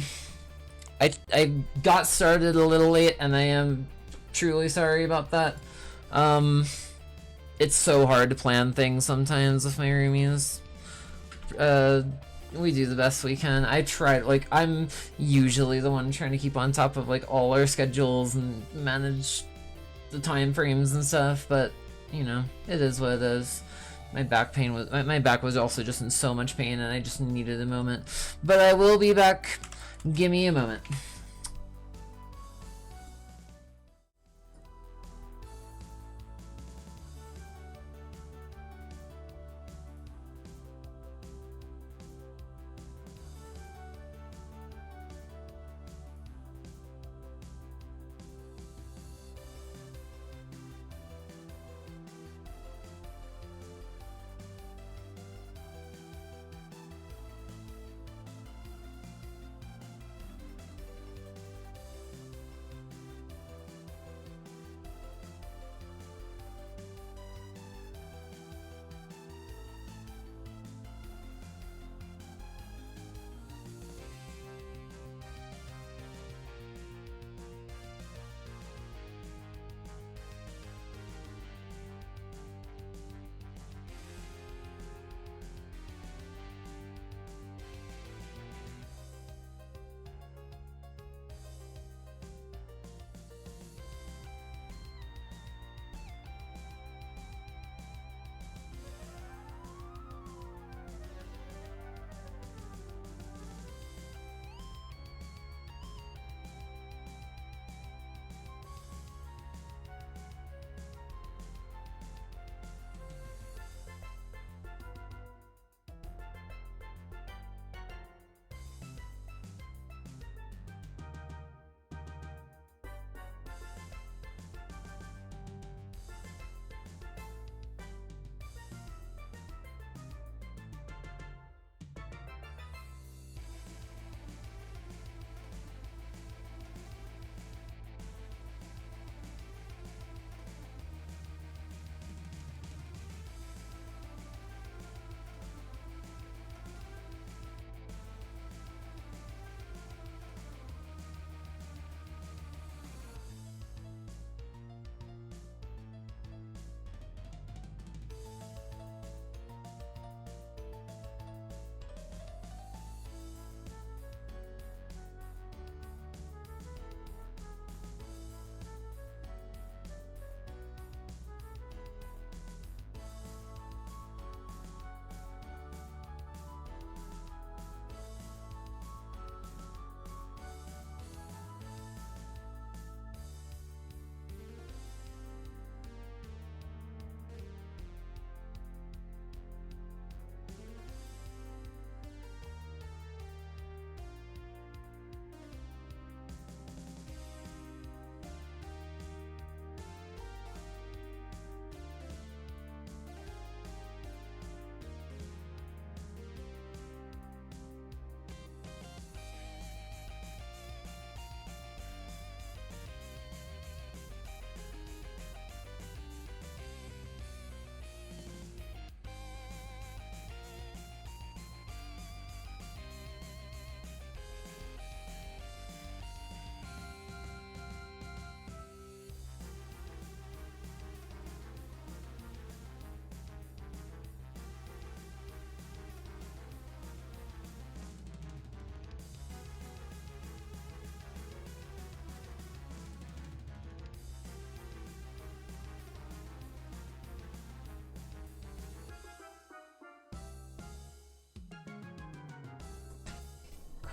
got started a little late, and I am truly sorry about that. It's so hard to plan things sometimes with my roomies. We do the best we can. I try, like, I'm usually the one trying to keep on top of, like, all our schedules and manage the time frames and stuff, but, you know, it is what it is. My back was also just in so much pain, and I just needed a moment. But I will be back. Give me a moment.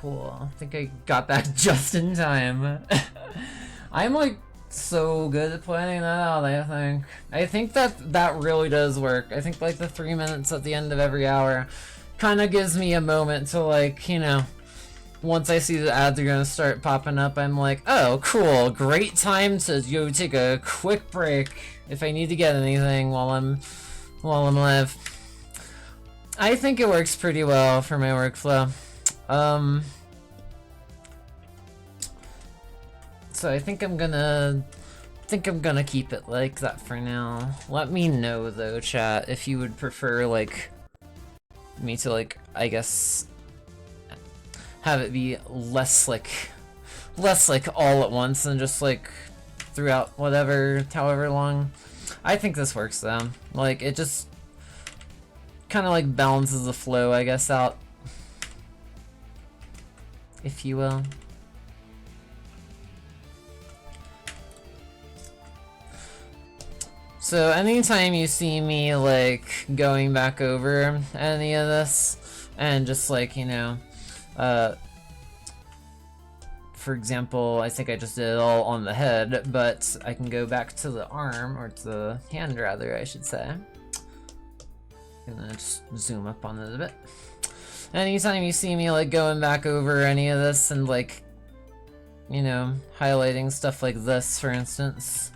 cool. I think I got that just in time. I'm like so good at planning that out, I think that really does work. I think like the 3 minutes at the end of every hour kind of gives me a moment to like, you know, once I see the ads are gonna start popping up, I'm like, oh cool, great time to go take a quick break if I need to get anything while I'm live. I think it works pretty well for my workflow. So I think I'm gonna keep it like that for now. Let me know though, chat, if you would prefer like me to like, I guess, have it be less like all at once and just like throughout however long. I think this works though. Like it just kind of like balances the flow, I guess, out, if you will. So anytime you see me like going back over any of this and just like, you know, for example, I think I just did it all on the head, but I can go back to the arm, or to the hand rather, I should say. I'm gonna just zoom up on it a bit. Anytime you see me like going back over any of this and like, you know, highlighting stuff like this, for instance,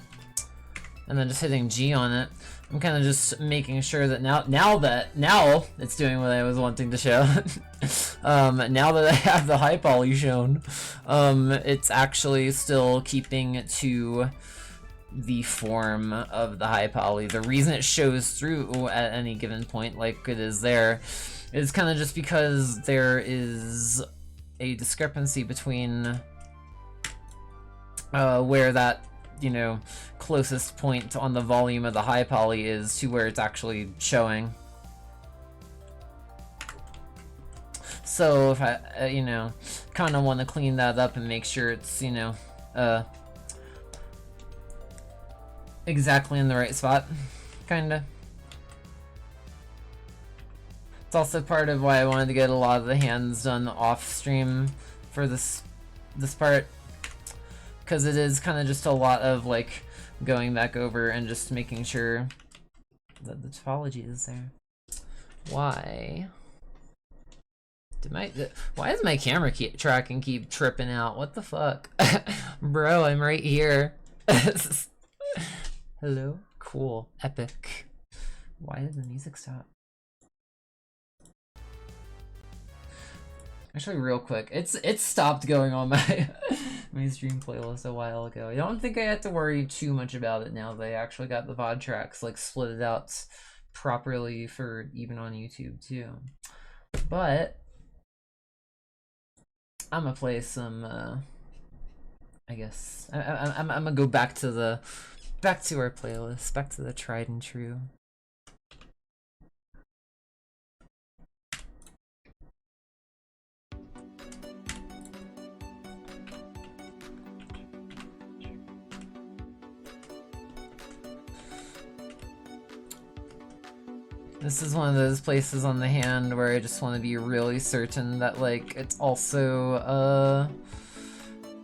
and then just hitting G on it, I'm kind of just making sure that now it's doing what I was wanting to show. Now that I have the high poly shown, it's actually still keeping to the form of the high poly. The reason it shows through at any given point like it is there is kind of just because there is a discrepancy between where that, you know, closest point on the volume of the high poly is to where it's actually showing. So if I, you know, kind of want to clean that up and make sure it's, you know, exactly in the right spot, kinda. It's also part of why I wanted to get a lot of the hands done off stream for this part, because it is kind of just a lot of like going back over and just making sure that the topology is there. Why does my camera tracking keep tripping out? What the fuck? Bro, I'm right here. Hello? Cool. Epic. Why did the music stop? Actually, real quick, it stopped going on my my stream playlist a while ago. I don't think I had to worry too much about it now that I actually got the VOD tracks like split it out properly for even on YouTube too. But I'm gonna play some. I guess I'm gonna go back to our playlist, back to the tried and true. This is one of those places on the hand where I just want to be really certain that like it's also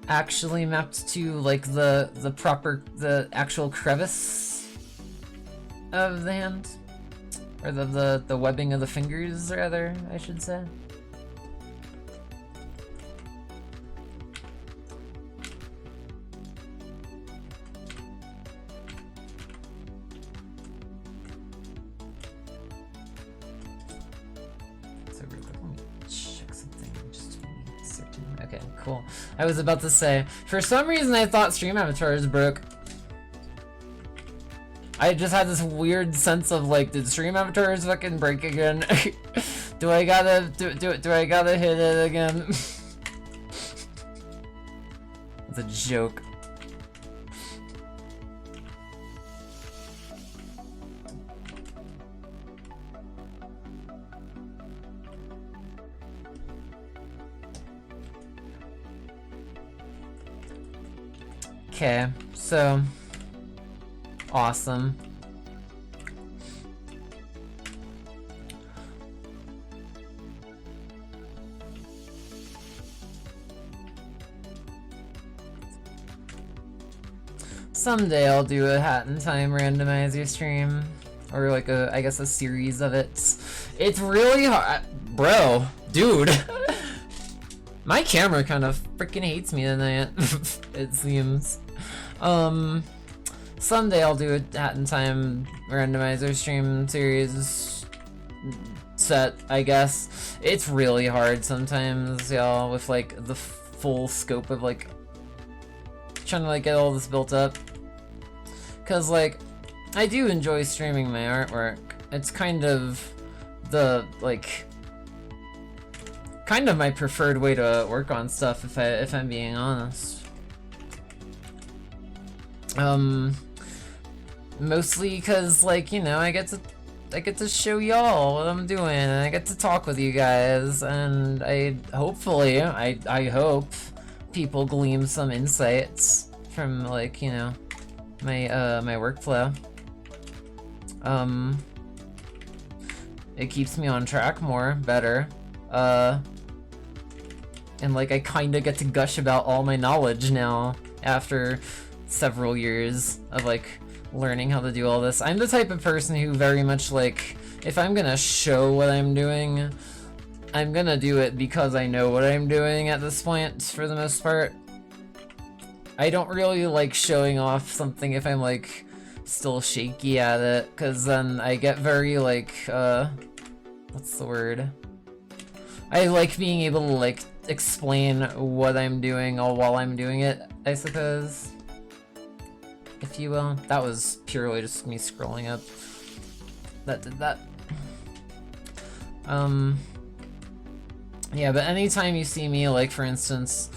actually mapped to like the actual crevice of the hand, or the webbing of the fingers rather, I should say. Cool. I was about to say, for some reason I thought stream avatars broke. I just had this weird sense of like, did stream avatars fucking break again? do I gotta hit it again? It's a joke. Okay, so awesome. Someday I'll do a Hat in Time randomizer stream. Or like I guess a series of it. It's really hard. Bro, dude. My camera kind of freaking hates me tonight, it seems. Someday I'll do a Hat in Time randomizer stream series set, I guess. It's really hard sometimes, y'all, with like the full scope of like trying to like get all this built up. Cause like I do enjoy streaming my artwork. It's kind of the like kind of my preferred way to work on stuff if I'm being honest. Mostly cuz like, you know, I get to show y'all what I'm doing and I get to talk with you guys and I hope people glean some insights from like, you know, my my workflow. It keeps me on track better. And like I kinda get to gush about all my knowledge now after several years of like learning how to do all this. I'm the type of person who very much like, if I'm gonna show what I'm doing, I'm gonna do it because I know what I'm doing at this point for the most part. I don't really like showing off something if I'm like still shaky at it, cause then I get very like, what's the word? I like being able to like explain what I'm doing all while I'm doing it, I suppose. If you will. That was purely just me scrolling up. That did that. Yeah, but anytime you see me, like for instance,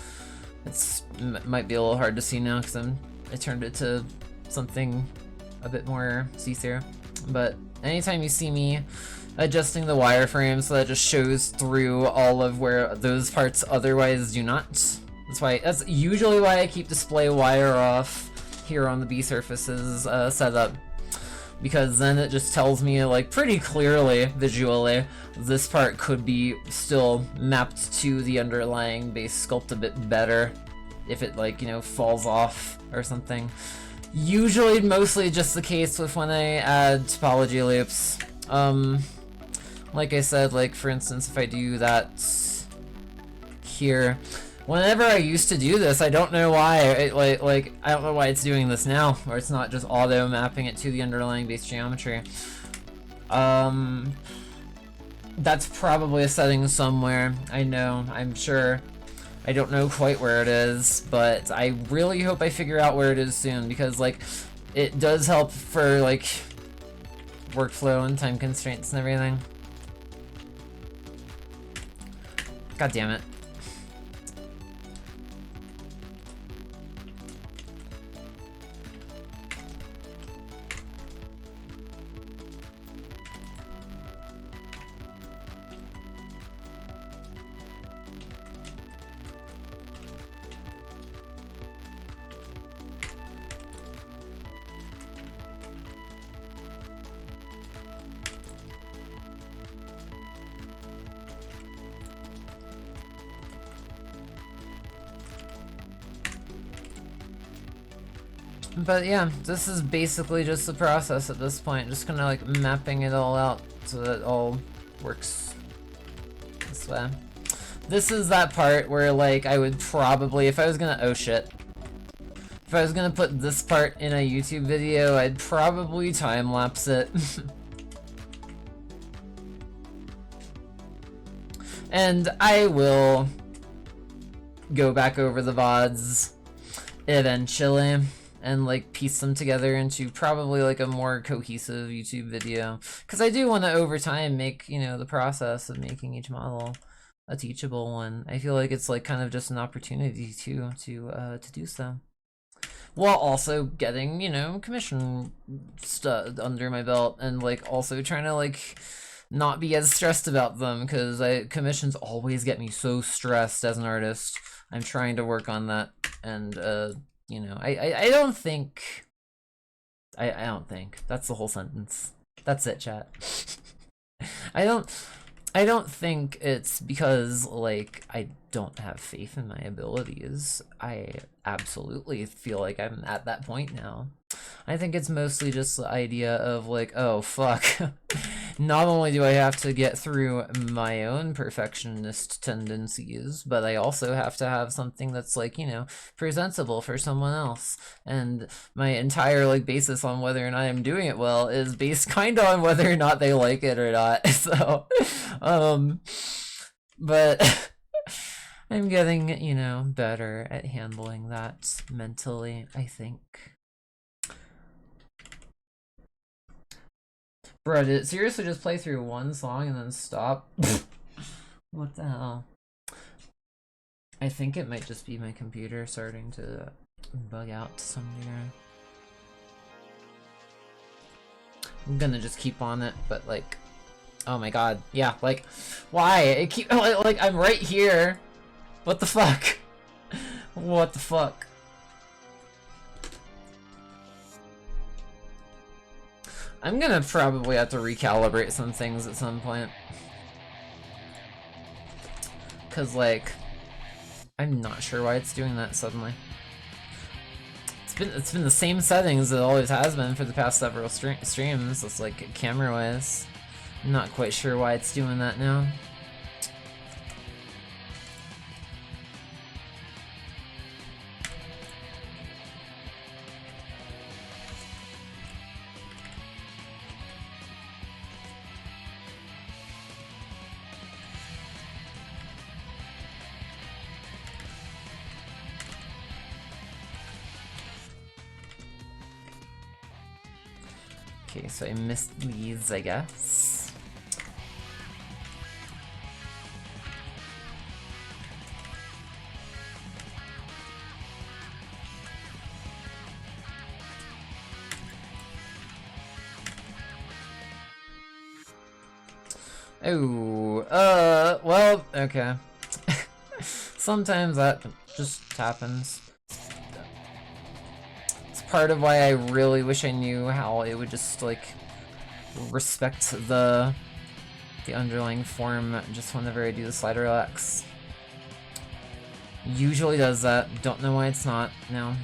might be a little hard to see now because I turned it to something a bit more see-through. But anytime you see me adjusting the wireframe so that just shows through all of where those parts otherwise do not. That's usually why I keep display wire off here on the B surfaces setup, because then it just tells me like pretty clearly visually this part could be still mapped to the underlying base sculpt a bit better if it like, you know, falls off or something. Usually mostly just the case with when I add topology loops. Like I said, like for instance, if I do that here, whenever I used to do this, I don't know why, like I don't know why it's doing this now, or it's not just auto mapping it to the underlying base geometry. That's probably a setting somewhere, I know, I'm sure. I don't know quite where it is, but I really hope I figure out where it is soon, because like it does help for like workflow and time constraints and everything. God damn it. But yeah, this is basically just the process at this point, just kind of like mapping it all out so that it all works this way. This is that part where like I would probably, if I was gonna, oh shit. If I was gonna put this part in a YouTube video, I'd probably time-lapse it. And I will go back over the VODs eventually and like piece them together into probably like a more cohesive YouTube video, because I do want to over time make, you know, the process of making each model a teachable one. I feel like it's like kind of just an opportunity to do so, while also getting, you know, commission stuff under my belt, and like also trying to like not be as stressed about them, because commissions always get me so stressed as an artist. I'm trying to work on that, and you know, I don't think that's the whole sentence. That's it, chat. I don't I don't think it's because, like, I don't have faith in my abilities. I absolutely feel like I'm at that point now. I think it's mostly just the idea of, like, oh, fuck. Not only do I have to get through my own perfectionist tendencies, but I also have to have something that's, like, you know, presentable for someone else. And my entire, like, basis on whether or not I'm doing it well is based kind of on whether or not they like it or not. So, but I'm getting, you know, better at handling that mentally, I think. Bro, did it seriously just play through one song and then stop? What the hell? I think it might just be my computer starting to bug out to some degree. I'm gonna just keep on it, but like, oh my god, yeah, like, why? It keep like I'm right here. What the fuck? What the fuck? I'm gonna probably have to recalibrate some things at some point. Cause like, I'm not sure why it's doing that suddenly. It's been the same settings it always has been for the past several streams. It's like camera wise. I'm not quite sure why it's doing that now. Okay, so I missed these, I guess. Oh, well, okay. Sometimes that just happens. It's part of why I really wish I knew how it would just, like, respect the underlying form just whenever I do the slide relax. Usually does that. Don't know why it's not now.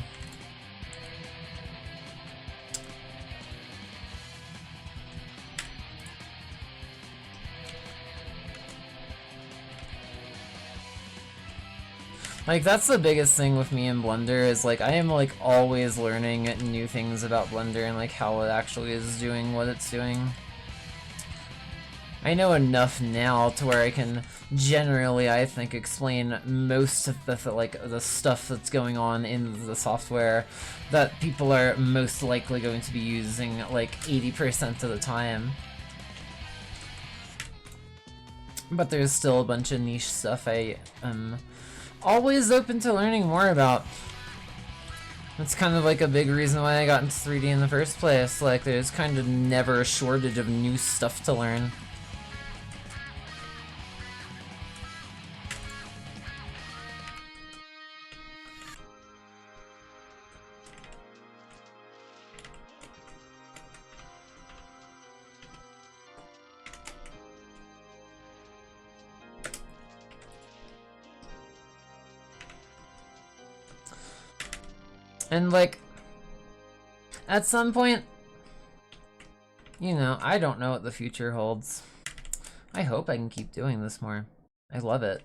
Like, that's the biggest thing with me in Blender, is, like, I am, like, always learning new things about Blender and, like, how it actually is doing what it's doing. I know enough now to where I can generally, I think, explain most of the, like, the stuff that's going on in the software that people are most likely going to be using, like, 80% of the time. But there's still a bunch of niche stuff I am always open to learning more about. That's kind of like a big reason why I got into 3D in the first place. Like, there's kind of never a shortage of new stuff to learn. And, like, at some point, you know, I don't know what the future holds. I hope I can keep doing this more. I love it.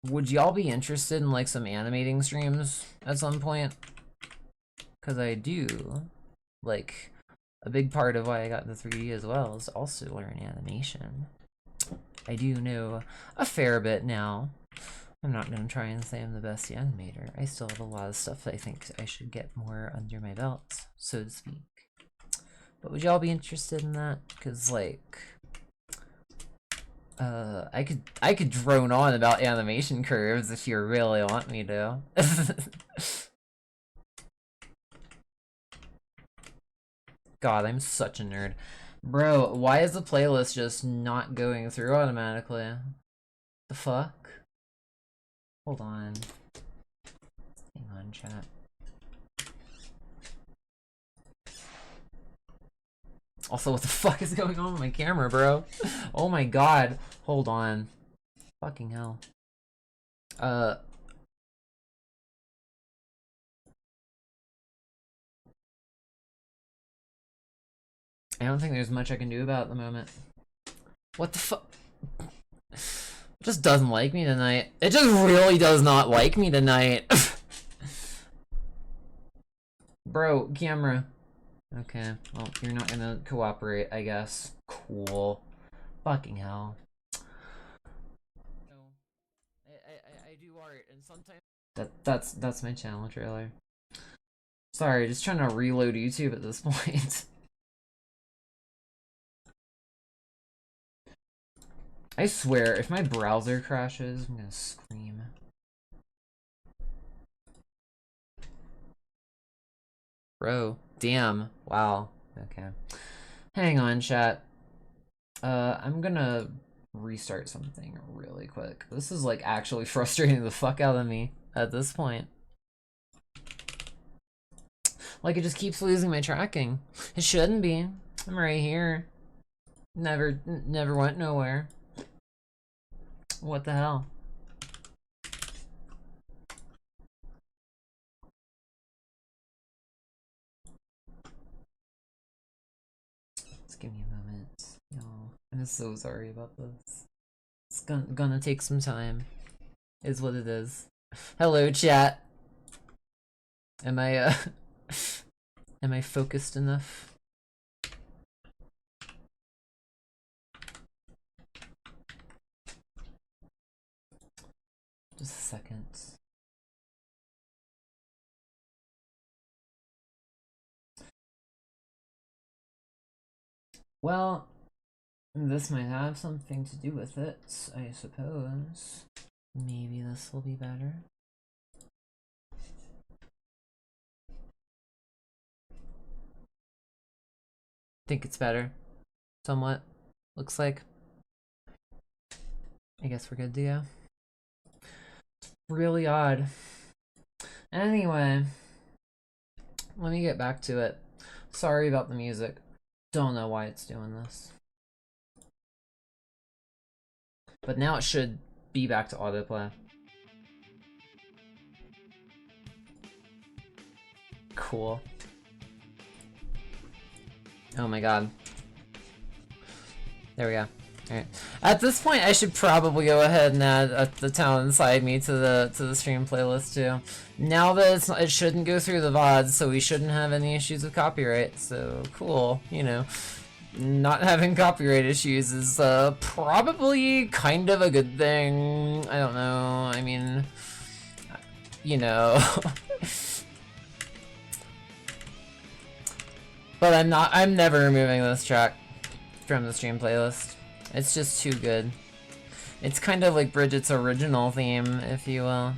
Would y'all be interested in, like, some animating streams at some point? Because I do. Like, a big part of why I got into 3D as well is also to learn animation. I do know a fair bit now. I'm not going to try and say I'm the best animator. I still have a lot of stuff that I think I should get more under my belt, so to speak. But would y'all be interested in that? Because, like, I could drone on about animation curves if you really want me to. God, I'm such a nerd. Bro, why is the playlist just not going through automatically? The fuck? Hold on. Hang on, chat. Also, what the fuck is going on with my camera, bro? Oh my god. Hold on. Fucking hell. I don't think there's much I can do about it at the moment. What the fuck? It just doesn't like me tonight. It just really does not like me tonight. Bro, camera. Okay, well, you're not gonna cooperate, I guess. Cool. Fucking hell. I do art, and sometimes that's my channel trailer. Sorry, just trying to reload YouTube at this point. I swear, if my browser crashes, I'm gonna scream. Bro, damn. Wow. Okay. Hang on, chat. I'm gonna restart something really quick. This is like actually frustrating the fuck out of me at this point. Like, it just keeps losing my tracking. It shouldn't be. I'm right here. Never went nowhere. What the hell? Just give me a moment. Y'all, I'm so sorry about this. It's gonna take some time. Is what it is. Hello, chat. Am I am I focused enough? Just a second. Well, this might have something to do with it, I suppose. Maybe this will be better. Think it's better. Somewhat. Looks like. I guess we're good to go. Really odd. Anyway, let me get back to it. Sorry about the music. Don't know why it's doing this. But now it should be back to autoplay. Cool. Oh my god. There we go. Alright. At this point, I should probably go ahead and add the town inside me to the stream playlist too. Now that it shouldn't go through the VODs, so we shouldn't have any issues with copyright. So cool, you know. Not having copyright issues is probably kind of a good thing. I don't know. I mean, you know. But I'm never removing this track from the stream playlist. It's just too good. It's kind of like Bridget's original theme, if you will.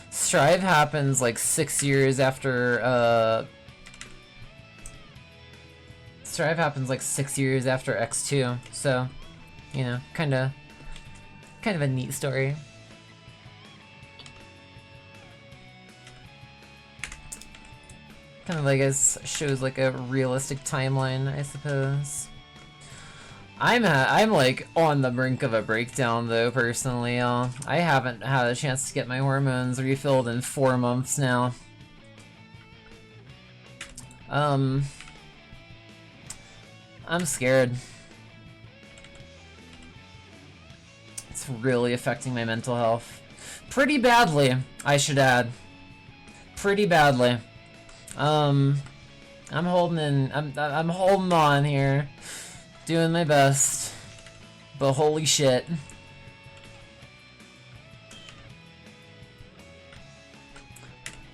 Strive happens like 6 years after, Strive happens like 6 years after X2, so, you know, kind of a neat story. Kind of like shows like a realistic timeline, I suppose. I'm like on the brink of a breakdown though, personally, y'all. I haven't had a chance to get my hormones refilled in 4 months now. I'm scared. It's really affecting my mental health. Pretty badly, I should add. Pretty badly. I'm holding on here. Doing my best. But holy shit.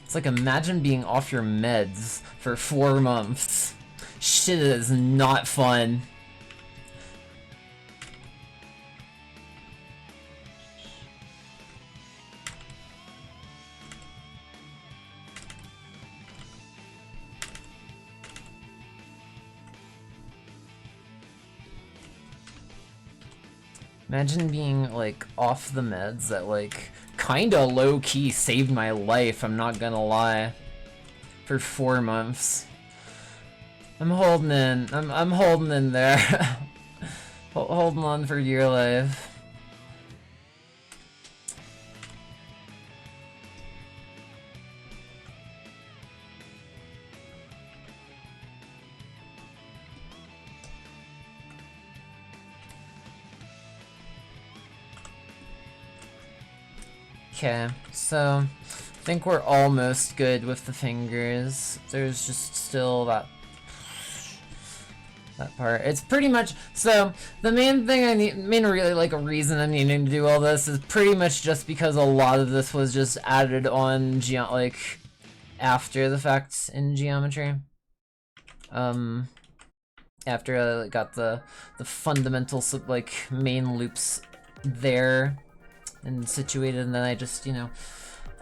It's like, imagine being off your meds for 4 months. Shit is not fun. Imagine being, like, off the meds that, like, kinda low-key saved my life, I'm not gonna lie. For 4 months. I'm holding in. I'm holding in there. Holding on for dear life. Okay, so I think we're almost good with the fingers. There's just still that part. It's pretty much, so the main thing really like a reason I'm needing to do all this is pretty much just because a lot of this was just added on like after the fact in geometry. After I got the fundamental like main loops there and situated, and then I just, you know,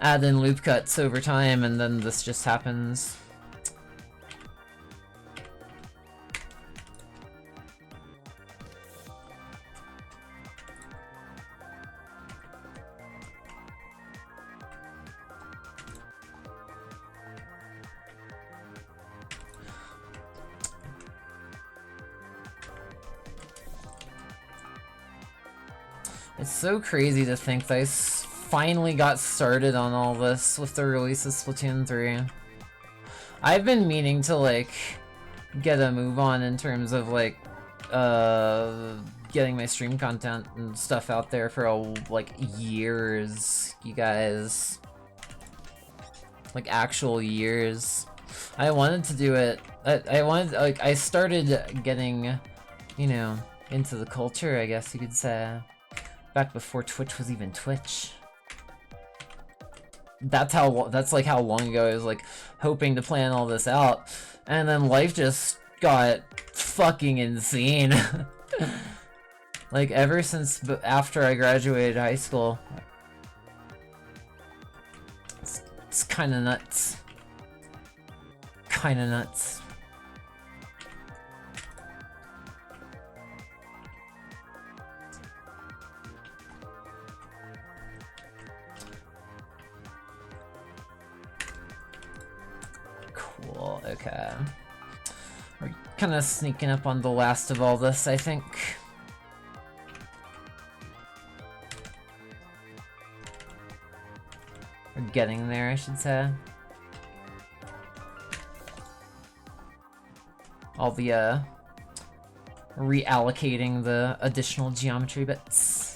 add in loop cuts over time, and then this just happens. It's so crazy to think that I finally got started on all this with the release of Splatoon 3. I've been meaning to, like, get a move on in terms of, like, getting my stream content and stuff out there for, like, years, you guys. Like, actual years. I wanted to do it. I started getting, you know, into the culture, I guess you could say. Back before Twitch was even Twitch. That's like how long ago I was like hoping to plan all this out, and then life just got fucking insane. Like ever since after I graduated high school, it's kind of nuts. Kind of nuts. Cool, okay. We're kind of sneaking up on the last of all this, I think. We're getting there, I should say. All the, reallocating the additional geometry bits.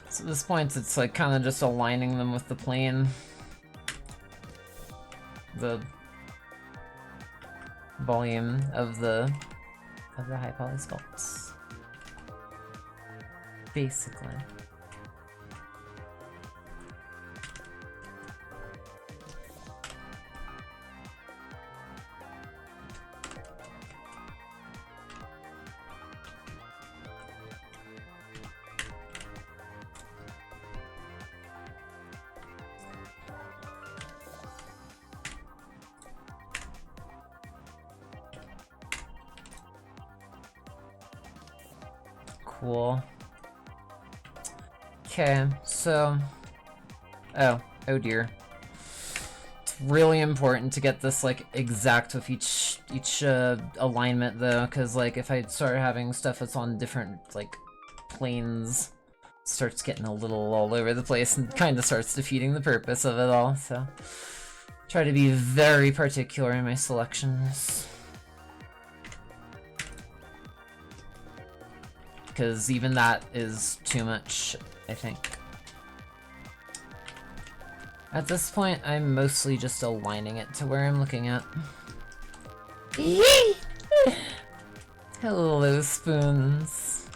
So at this point, it's like kind of just aligning them with the plane. The volume of the high poly sculpts. Basically. Cool. Okay, so... Oh dear. It's really important to get this, like, exact with each alignment, though, because, like, if I start having stuff that's on different, like, planes, it starts getting a little all over the place and kind of starts defeating the purpose of it all, so... Try to be very particular in my selections. Because even that is too much, I think. At this point, I'm mostly just aligning it to where I'm looking at. Hello, spoons.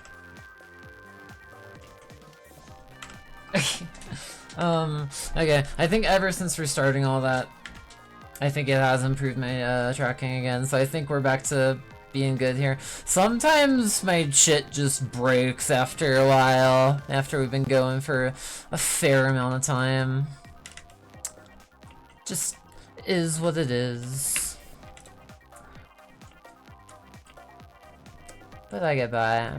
Okay, I think ever since restarting all that, I think it has improved my tracking again, so I think we're back to being good here. Sometimes my shit just breaks after a while, after we've been going for a fair amount of time. Just is what it is. But I get by.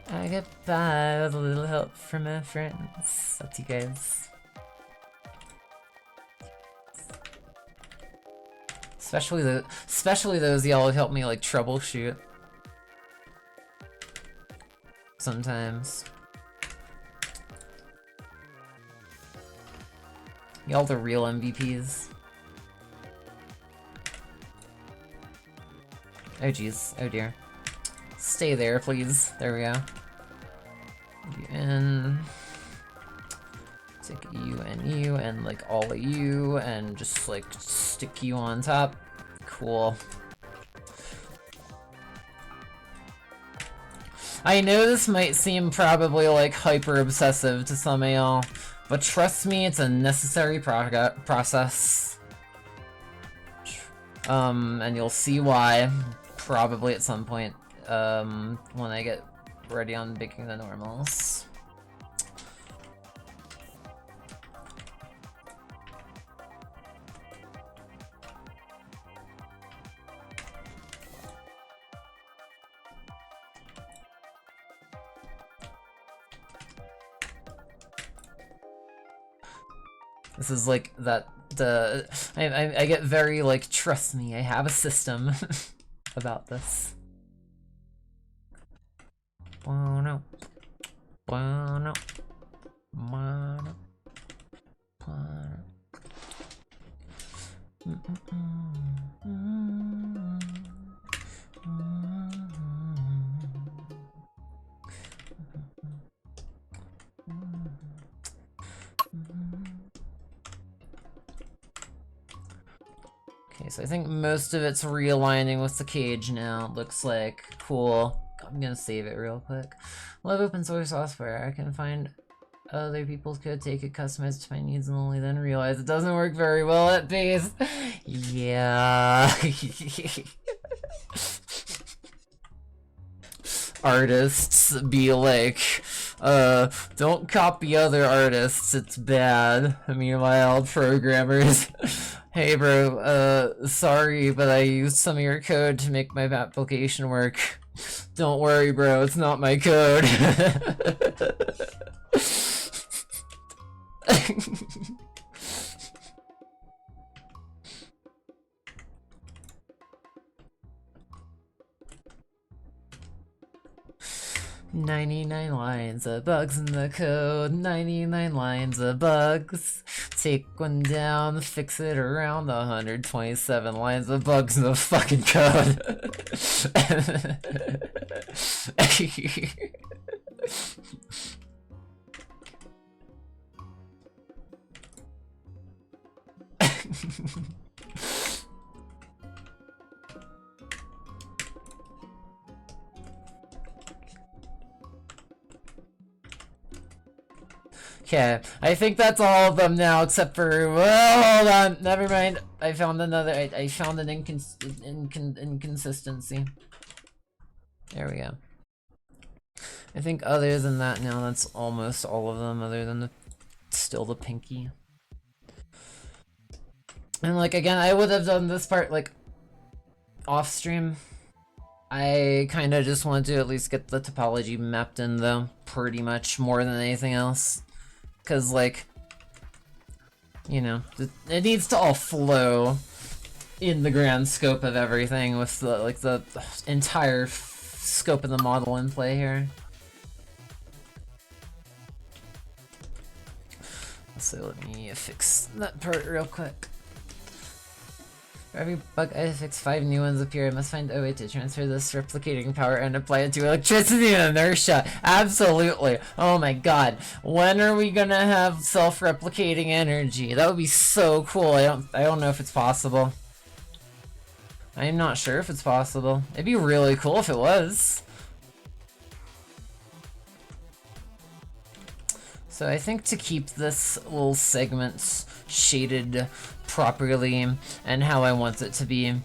I get by with a little help from my friends. That's you guys. Especially those y'all who help me like troubleshoot. Sometimes. Y'all the real MVPs. Oh jeez, oh dear. Stay there, please. There we go. And take you, and like all of you, and just like stick you on top. Cool. I know this might seem probably like hyper obsessive to some of y'all, but trust me, it's a necessary process. And you'll see why probably at some point when I get ready on making the normals. This is like that I get very like, trust me, I have a system about this. Bueno. Bueno. Bueno. Bueno. Okay, so I think most of it's realigning with the cage now, it looks like. Cool. I'm gonna save it real quick. Love open source software. I can find other people's code, take it, customize it to my needs, and only then realize it doesn't work very well at base. Yeah. Artists be like, don't copy other artists, it's bad. Meanwhile, programmers, hey bro, sorry, but I used some of your code to make my application work. Don't worry, bro, it's not my code. 99 lines of bugs in the code, 99 lines of bugs. Take one down, fix it around 127 lines of bugs in the fucking code. Okay, I think that's all of them now, except for, well, hold on, never mind. I found another, I found an inconsistency. There we go. I think other than that now, that's almost all of them, other than still the pinky. And like, again, I would have done this part, like, off stream. I kind of just wanted to at least get the topology mapped in, though, pretty much, more than anything else. Because, like, you know, it needs to all flow in the grand scope of everything with the, like, the entire scope of the model in play here. So let me fix that part real quick. For every bug I fix, 5 new ones appear. I must find a way to transfer this replicating power and apply it to electricity and inertia. Absolutely. Oh my god. When are we gonna have self-replicating energy? That would be so cool. I don't know if it's possible. I'm not sure if it's possible. It'd be really cool if it was. So I think to keep this little segment shaded properly and how I want it to be,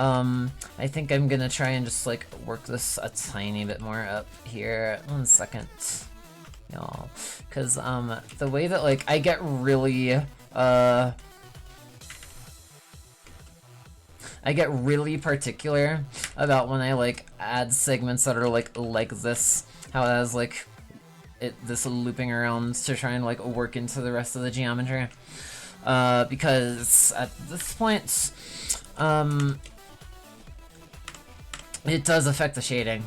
I think I'm gonna try and just like work this a tiny bit more up here. 1 second, y'all, because the way that like I get really particular about when I like add segments that are like this, how it has like this looping around to try and like work into the rest of the geometry, because at this point it does affect the shading.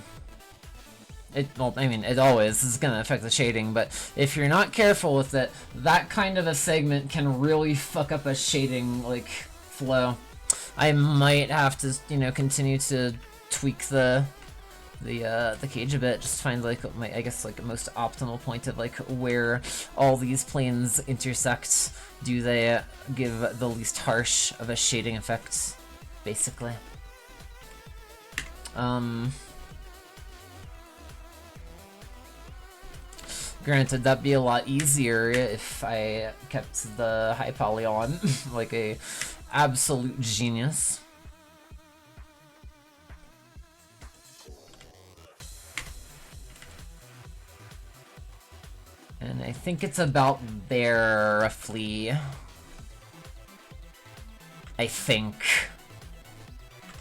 Well, I mean, it always is gonna affect the shading, but if you're not careful with it, that kind of a segment can really fuck up a shading, like, flow. I might have to, you know, continue to tweak the cage a bit, just find, like, I guess, like, most optimal point of, like, where all these planes intersect. Do they give the least harsh of a shading effect, basically. Granted, that'd be a lot easier if I kept the high poly on, like a absolute genius. And I think it's about there, roughly. I think.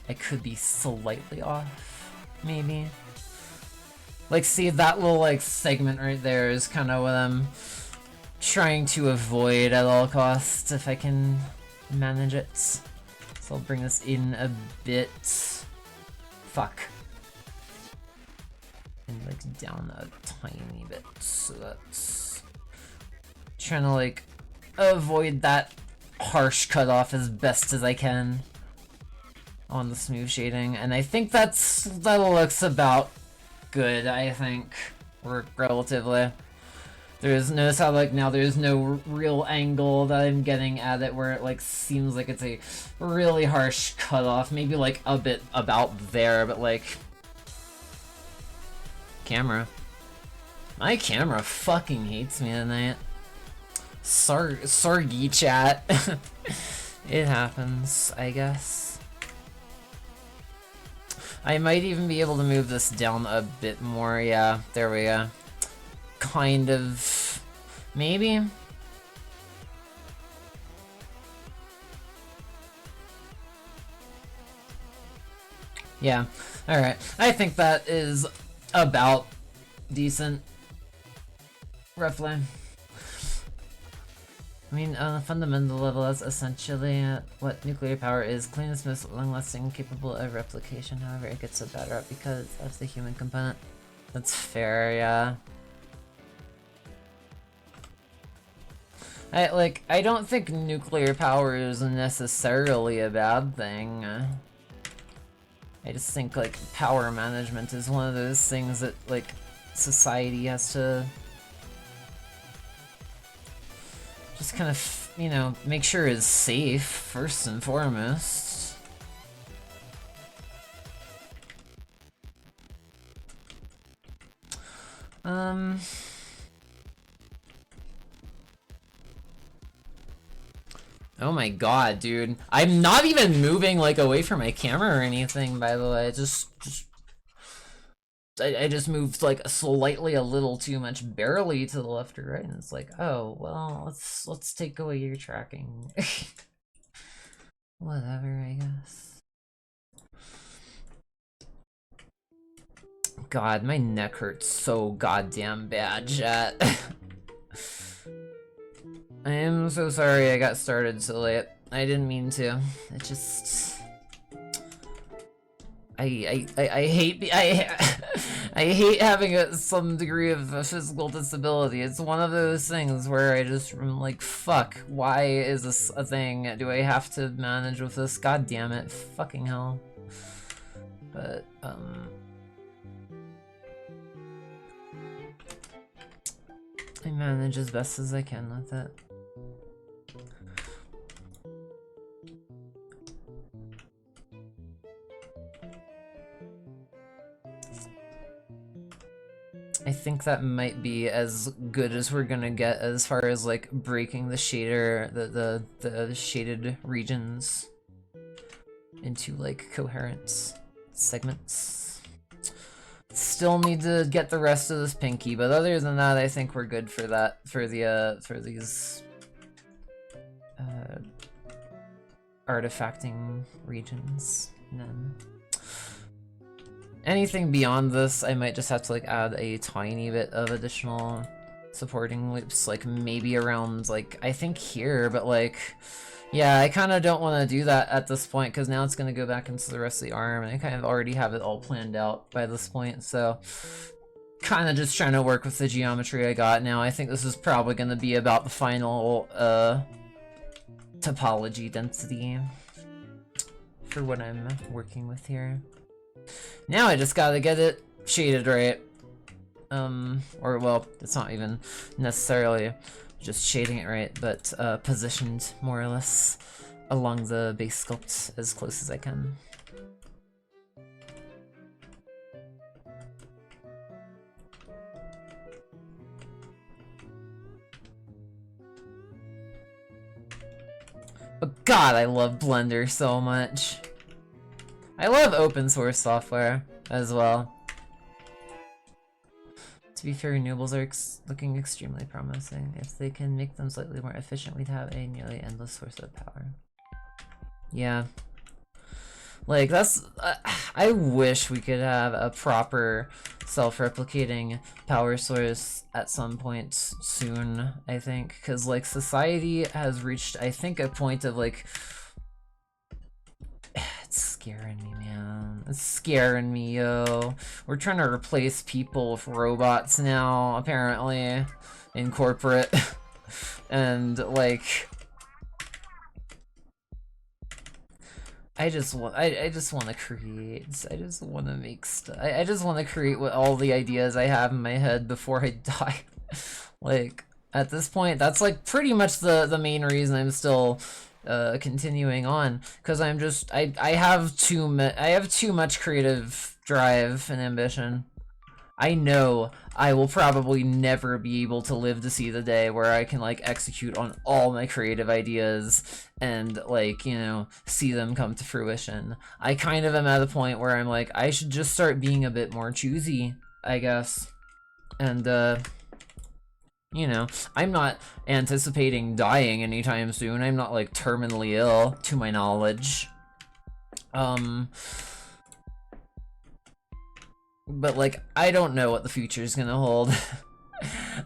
I could be slightly off, maybe. Like, see, that little, like, segment right there is kind of what I'm trying to avoid at all costs, if I can manage it. So I'll bring this in a bit. Fuck. And, like, down a tiny bit, so that's... trying to, like, avoid that harsh cutoff as best as I can on the smooth shading, and I think that looks about good, I think, relatively. Notice how, like, now there's no real angle that I'm getting at it where it, like, seems like it's a really harsh cutoff. Maybe, like, a bit about there, but, like... Camera. My camera fucking hates me tonight. Sorry, chat. It happens, I guess. I might even be able to move this down a bit more. Yeah, there we go. Kind of. Maybe? Yeah, alright. I think that is about decent. Roughly. I mean, on a fundamental level, that's essentially what nuclear power is. Cleanest, most long-lasting, capable of replication. However, it gets a bad rep because of the human component. That's fair, yeah. I don't think nuclear power is necessarily a bad thing. I just think, like, power management is one of those things that, like, society has to just kind of, you know, make sure is safe, first and foremost. Oh my god, dude. I'm not even moving, like, away from my camera or anything, by the way. I just moved, like, slightly a little too much, barely to the left or right, and it's like, oh, well, let's take away your tracking. Whatever, I guess. God, my neck hurts so goddamn bad, chat. I am so sorry I got started so late. I didn't mean to. It just... I hate I hate having some degree of a physical disability. It's one of those things where I just am like, fuck, why is this a thing? Do I have to manage with this? God damn it, fucking hell. But, I manage as best as I can with it. I think that might be as good as we're gonna get as far as, like, breaking the shader, the shaded regions. into like coherent segments. Still need to get the rest of this pinky, but other than that, I think we're good for that, for these artifacting regions. And then anything beyond this, I might just have to like add a tiny bit of additional supporting loops, like maybe around like, I think here, but like, yeah, I kind of don't want to do that at this point because now it's going to go back into the rest of the arm, and I kind of already have it all planned out by this point, so kind of just trying to work with the geometry I got now. I think this is probably going to be about the final topology density for what I'm working with here. Now I just gotta get it shaded right. Or well, it's not even necessarily just shading it right, but positioned more or less along the base sculpt as close as I can. But God, I love Blender so much. I love open source software as well. To be fair, renewables are looking extremely promising. If they can make them slightly more efficient, we'd have a nearly endless source of power. Yeah. Like, that's... I wish we could have a proper self-replicating power source at some point soon, I think. Because, like, society has reached, I think, a point of, like... It's scaring me, man. It's scaring me, yo. We're trying to replace people with robots now, apparently, in corporate. And, like... I just want to create. I just want to make stuff. I just want to create with all the ideas I have in my head before I die. Like, at this point, that's, like, pretty much the main reason I'm still... continuing on, because I'm just I have too much creative drive and ambition. I know I will probably never be able to live to see the day where I can like execute on all my creative ideas and like, you know, see them come to fruition. I kind of am at a point where I'm like, I should just start being a bit more choosy, I guess. And you know, I'm not anticipating dying anytime soon. I'm not, like, terminally ill, to my knowledge. But, like, I don't know what the future's gonna hold.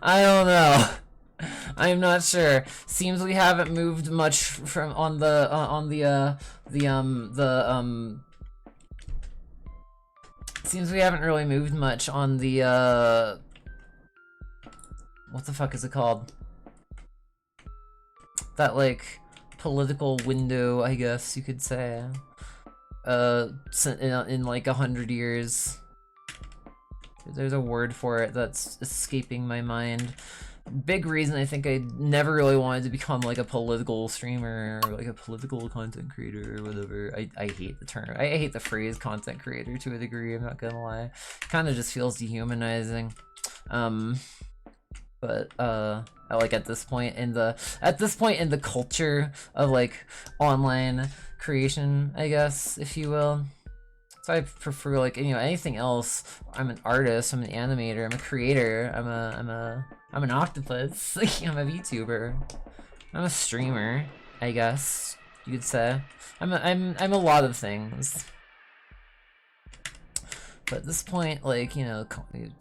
I don't know. I'm not sure. Seems we haven't moved much from seems we haven't really moved much on the, what the fuck is it called? That, like, political window, I guess you could say. In like 100 years. There's a word for it that's escaping my mind. Big reason I think I never really wanted to become like a political streamer or like a political content creator or whatever. I hate the term. I hate the phrase content creator to a degree, I'm not gonna lie. Kind of just feels dehumanizing. But like at this point in the culture of like online creation, I guess, if you will. So I prefer like, you know, anything else. I'm an artist, I'm an animator, I'm a creator, I'm an octopus, I'm a VTuber. I'm a streamer, I guess you could say. I'm a lot of things. But at this point, like, you know,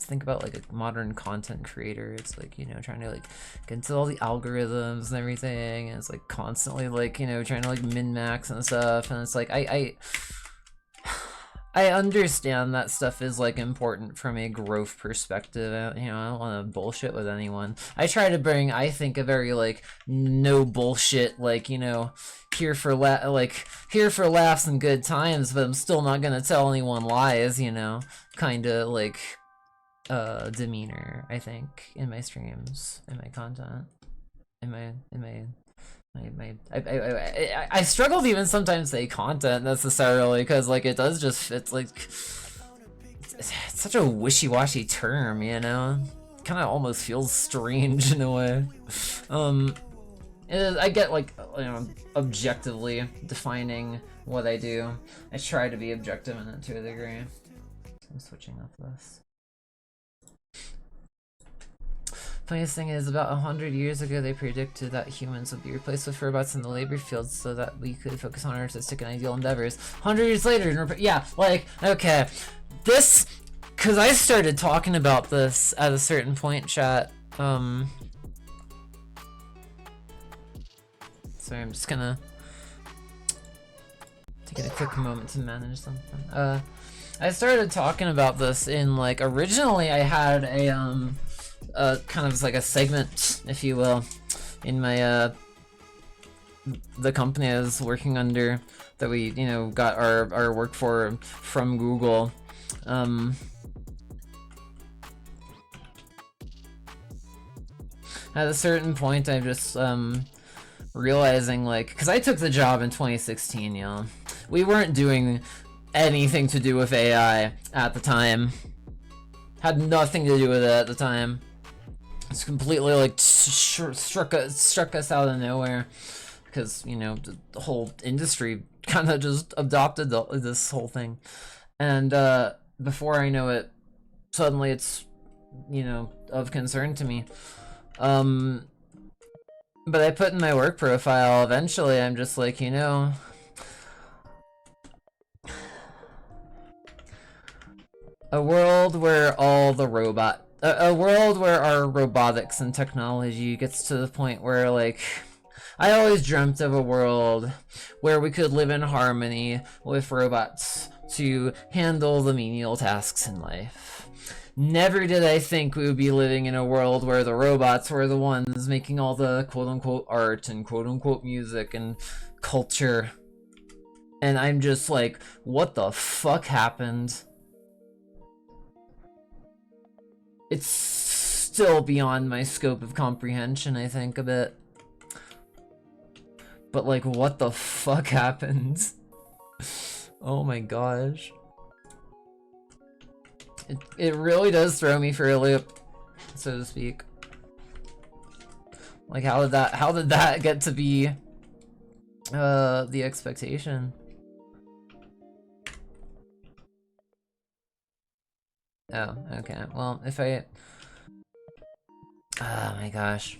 think about like a modern content creator. It's like, you know, trying to like get into all the algorithms and everything, and it's like constantly like, you know, trying to like min-max and stuff, and it's like I understand that stuff is like important from a growth perspective. You know, I don't want to bullshit with anyone. I try to bring, I think, a very like no bullshit, like, you know, here for laughs and good times, but I'm still not gonna tell anyone lies, you know, kind of like demeanor, I think, in my streams, in my content, I struggle to even sometimes say content necessarily, because like it does just, it's like it's such a wishy-washy term, you know. Kind of almost feels strange in a way. I get like, you know, objectively defining what I do. I try to be objective in it to a degree. I'm switching up this. Funniest thing is, about 100 years ago, they predicted that humans would be replaced with robots in the labor field so that we could focus on artistic and ideal endeavors. 100 years later, yeah, like, okay. This, because I started talking about this at a certain point, chat. Sorry, I'm just gonna take a quick moment to manage something. I started talking about this in, like, originally I had a, kind of like a segment, if you will, in my, the company I was working under that we, you know, got our work for from Google. At a certain point, I'm just, realizing, like, because I took the job in 2016, you know. We weren't doing anything to do with AI at the time. Had nothing to do with it at the time. It's completely, like, struck us out of nowhere. Because, you know, the whole industry kind of just adopted this whole thing. And, before I know it, suddenly it's, you know, of concern to me. But I put in my work profile, eventually I'm just like, you know, a world where all the a world where our robotics and technology gets to the point where, like, I always dreamt of a world where we could live in harmony with robots to handle the menial tasks in life. Never did I think we would be living in a world where the robots were the ones making all the quote-unquote art and quote-unquote music and culture. And I'm just like, what the fuck happened? It's still beyond my scope of comprehension, I think, a bit. But, like, what the fuck happened? Oh my gosh. It really does throw me for a loop, so to speak. Like, how did that get to be the expectation? Oh, okay. Well, if I... Oh my gosh.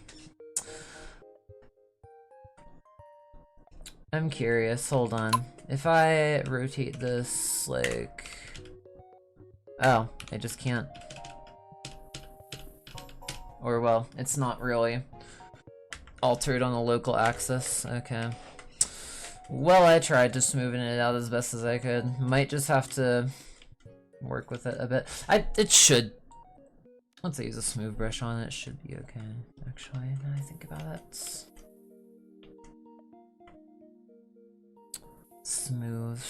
I'm curious, hold on. If I rotate this, like... Oh, I just can't. Or, well, it's not really altered on the local axis. Okay. Well, I tried just moving it out as best as I could. Might just have to work with it a bit. It should. Once I use a smooth brush on it, it should be okay. Actually, now I think about it. Smooth.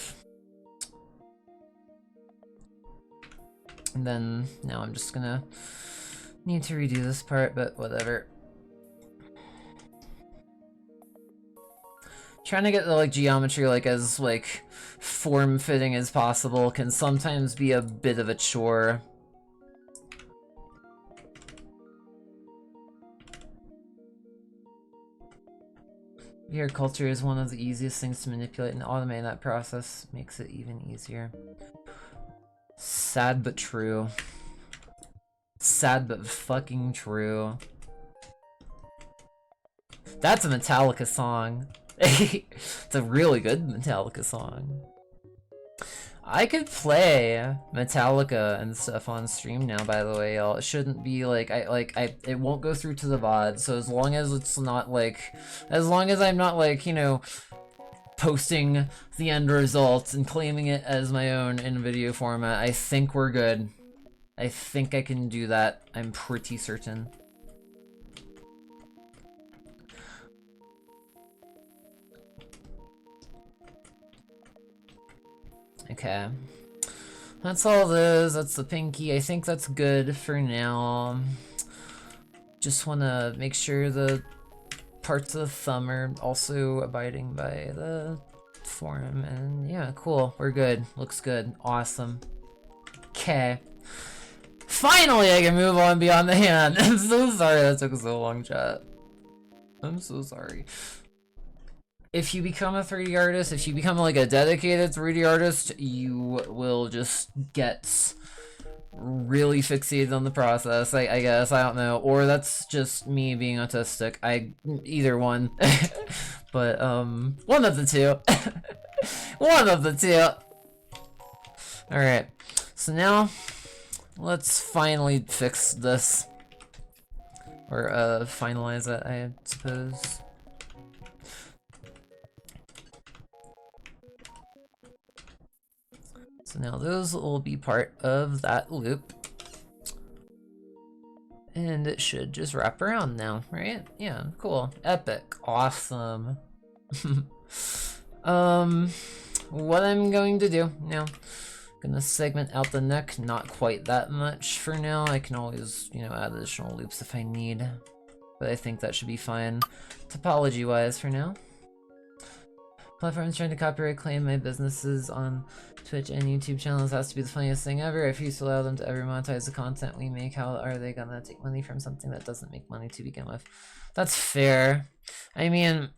And then, now I'm just gonna need to redo this part, but whatever. Trying to get the, like, geometry, like, as, like, form-fitting as possible can sometimes be a bit of a chore. Your culture is one of the easiest things to manipulate, and automating that process makes it even easier. Sad but true. Sad but fucking true. That's a Metallica song. It's a really good Metallica song. I could play Metallica and stuff on stream now, by the way, y'all. It shouldn't be like it won't go through to the VOD, so as long as it's not like, as long as I'm not, like, you know, posting the end result and claiming it as my own in video format, I think we're good. I think I can do that. I'm pretty certain. Okay. That's all those. That's the pinky. I think that's good for now. Just want to make sure the parts of the thumb are also abiding by the form. And yeah, cool. We're good. Looks good. Awesome. Okay. Finally, I can move on beyond the hand. I'm so sorry that took so long, chat. I'm so sorry. If you become a 3D artist, if you become like a dedicated 3D artist, you will just get really fixated on the process, I guess, I don't know. Or that's just me being autistic. Either one. But, one of the two. One of the two. Alright, so now, let's finally fix this. Or, finalize it, I suppose. So now those will be part of that loop. And it should just wrap around now, right? Yeah, cool. Epic. Awesome. What I'm going to do now, gonna segment out the neck, not quite that much for now. I can always, you know, add additional loops if I need. But I think that should be fine topology-wise for now. Platforms trying to copyright claim my businesses on Twitch and YouTube channels has to be the funniest thing ever. I refuse to allow them to ever monetize the content we make. How are they gonna take money from something that doesn't make money to begin with? That's fair. I mean,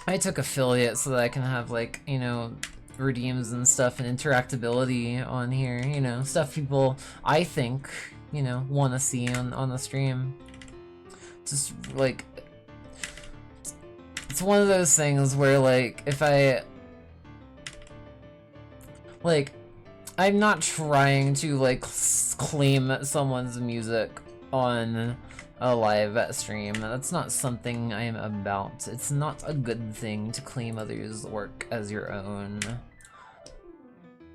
I took affiliate so that I can have, like, you know, redeems and stuff and interactability on here, you know, stuff people, I think, you know, want to see on the stream. Just, like, it's one of those things where, like, if I, like, I'm not trying to, like, claim someone's music on a live stream. That's not something I am about. It's not a good thing to claim others' work as your own.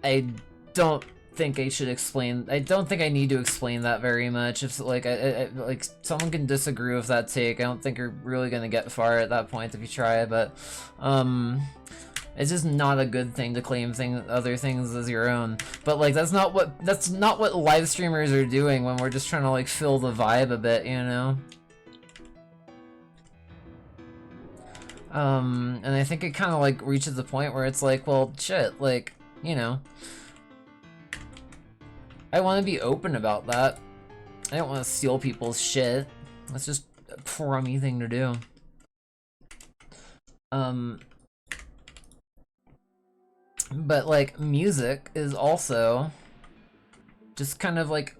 I don't think I should explain. I don't think I need to explain that very much. If like like someone can disagree with that take, I don't think you're really gonna get far at that point if you try. But it's just not a good thing to claim other things as your own. But like that's not what live streamers are doing when we're just trying to like fill the vibe a bit, you know. And I think it kind of like reaches the point where it's like, well, shit, like, you know, I want to be open about that. I don't want to steal people's shit. That's just a crummy thing to do. But like music is also just kind of like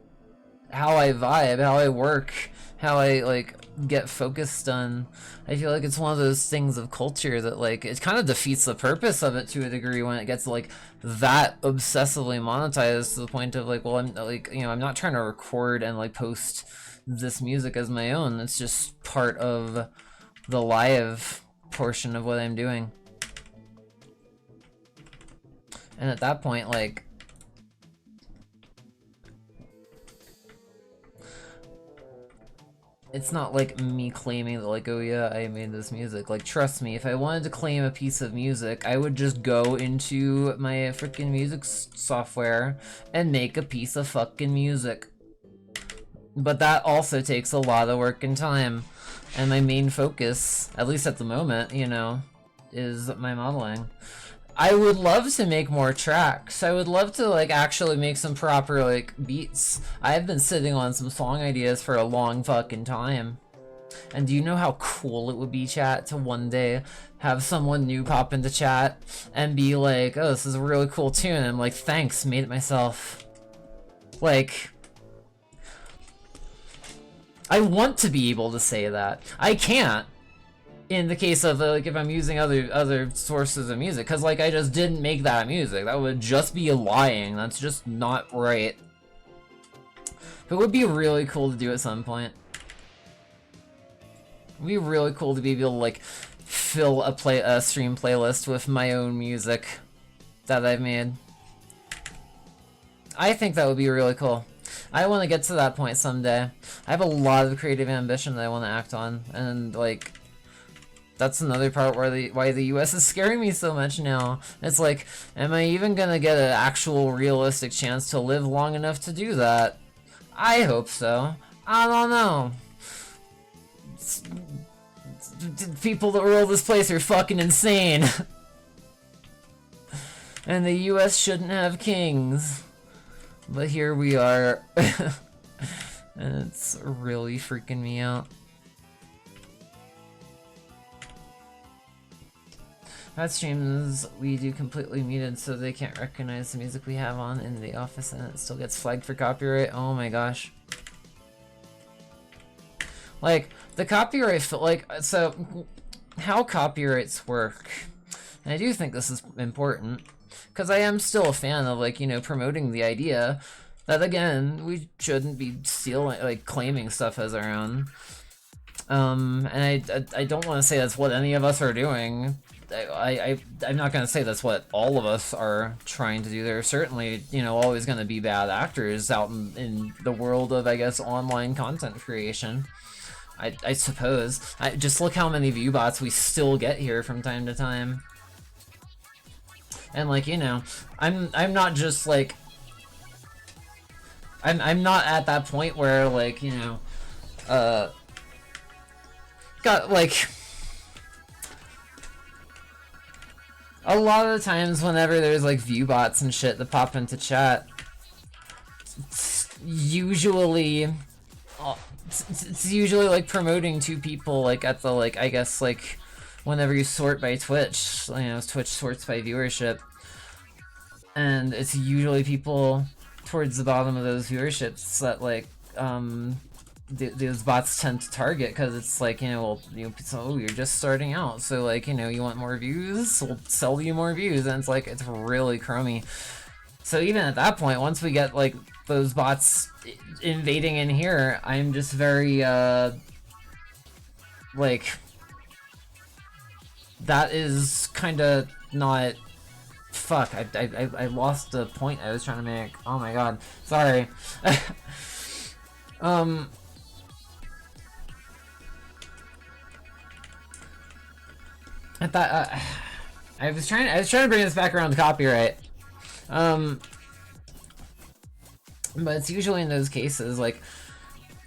how I vibe, how I work, how I like get focused on. I feel like it's one of those things of culture that like it kind of defeats the purpose of it to a degree when it gets like that obsessively monetized to the point of like, well, I'm like, you know, I'm not trying to record and like post this music as my own. It's just part of the live portion of what I'm doing. And at that point, like, it's not like me claiming that like, oh yeah, I made this music. Like, trust me, if I wanted to claim a piece of music, I would just go into my freaking music software and make a piece of fucking music. But that also takes a lot of work and time. And my main focus, at least at the moment, you know, is my modeling. I would love to make more tracks. I would love to like actually make some proper like beats. I've been sitting on some song ideas for a long fucking time. And do you know how cool it would be, chat, to one day have someone new pop into chat and be like, oh, this is a really cool tune. And I'm like, thanks, made it myself. Like, I want to be able to say that. I can't. In the case of like if I'm using other sources of music, because like I just didn't make that music. That would just be lying. That's just not right. But it would be really cool to do at some point. It'd be really cool to be able to like fill a stream playlist with my own music that I've made. I think that would be really cool. I want to get to that point someday. I have a lot of creative ambition that I want to act on, and like, that's another part where why the US is scaring me so much now. It's like, am I even gonna get an actual realistic chance to live long enough to do that? I hope so. I don't know. People that rule this place are fucking insane. And the US shouldn't have kings. But here we are. And it's really freaking me out. That streams we do completely muted so they can't recognize the music we have on in the office and it still gets flagged for copyright. Oh my gosh. Like, the copyright, like, so, how copyrights work, and I do think this is important, because I am still a fan of, like, you know, promoting the idea that, again, we shouldn't be stealing, like, claiming stuff as our own. And I don't want to say that's what any of us are doing. I'm not going to say that's what all of us are trying to do. There are certainly, you know, always going to be bad actors out in the world of, I guess, online content creation. I suppose. Just look how many view bots we still get here from time to time. And, like, you know, I'm not just, like... I'm not at that point where, like, you know, got, like... A lot of the times whenever there's, like, view bots and shit that pop into chat, it's usually... It's usually, like, promoting to people, like, at the, like, I guess, like, whenever you sort by Twitch, you know, Twitch sorts by viewership, and it's usually people towards the bottom of those viewerships that, like, those bots tend to target, because it's like, you know, well, you know, so you're just starting out, so, like, you know, you want more views, we'll sell you more views, and it's like, it's really crummy. So even at that point, once we get, like, those bots invading in here, I'm just very, like, that is kinda not, fuck, I lost the point I was trying to make, oh my god, sorry. At that, I was trying to bring this back around to copyright. But it's usually in those cases, like,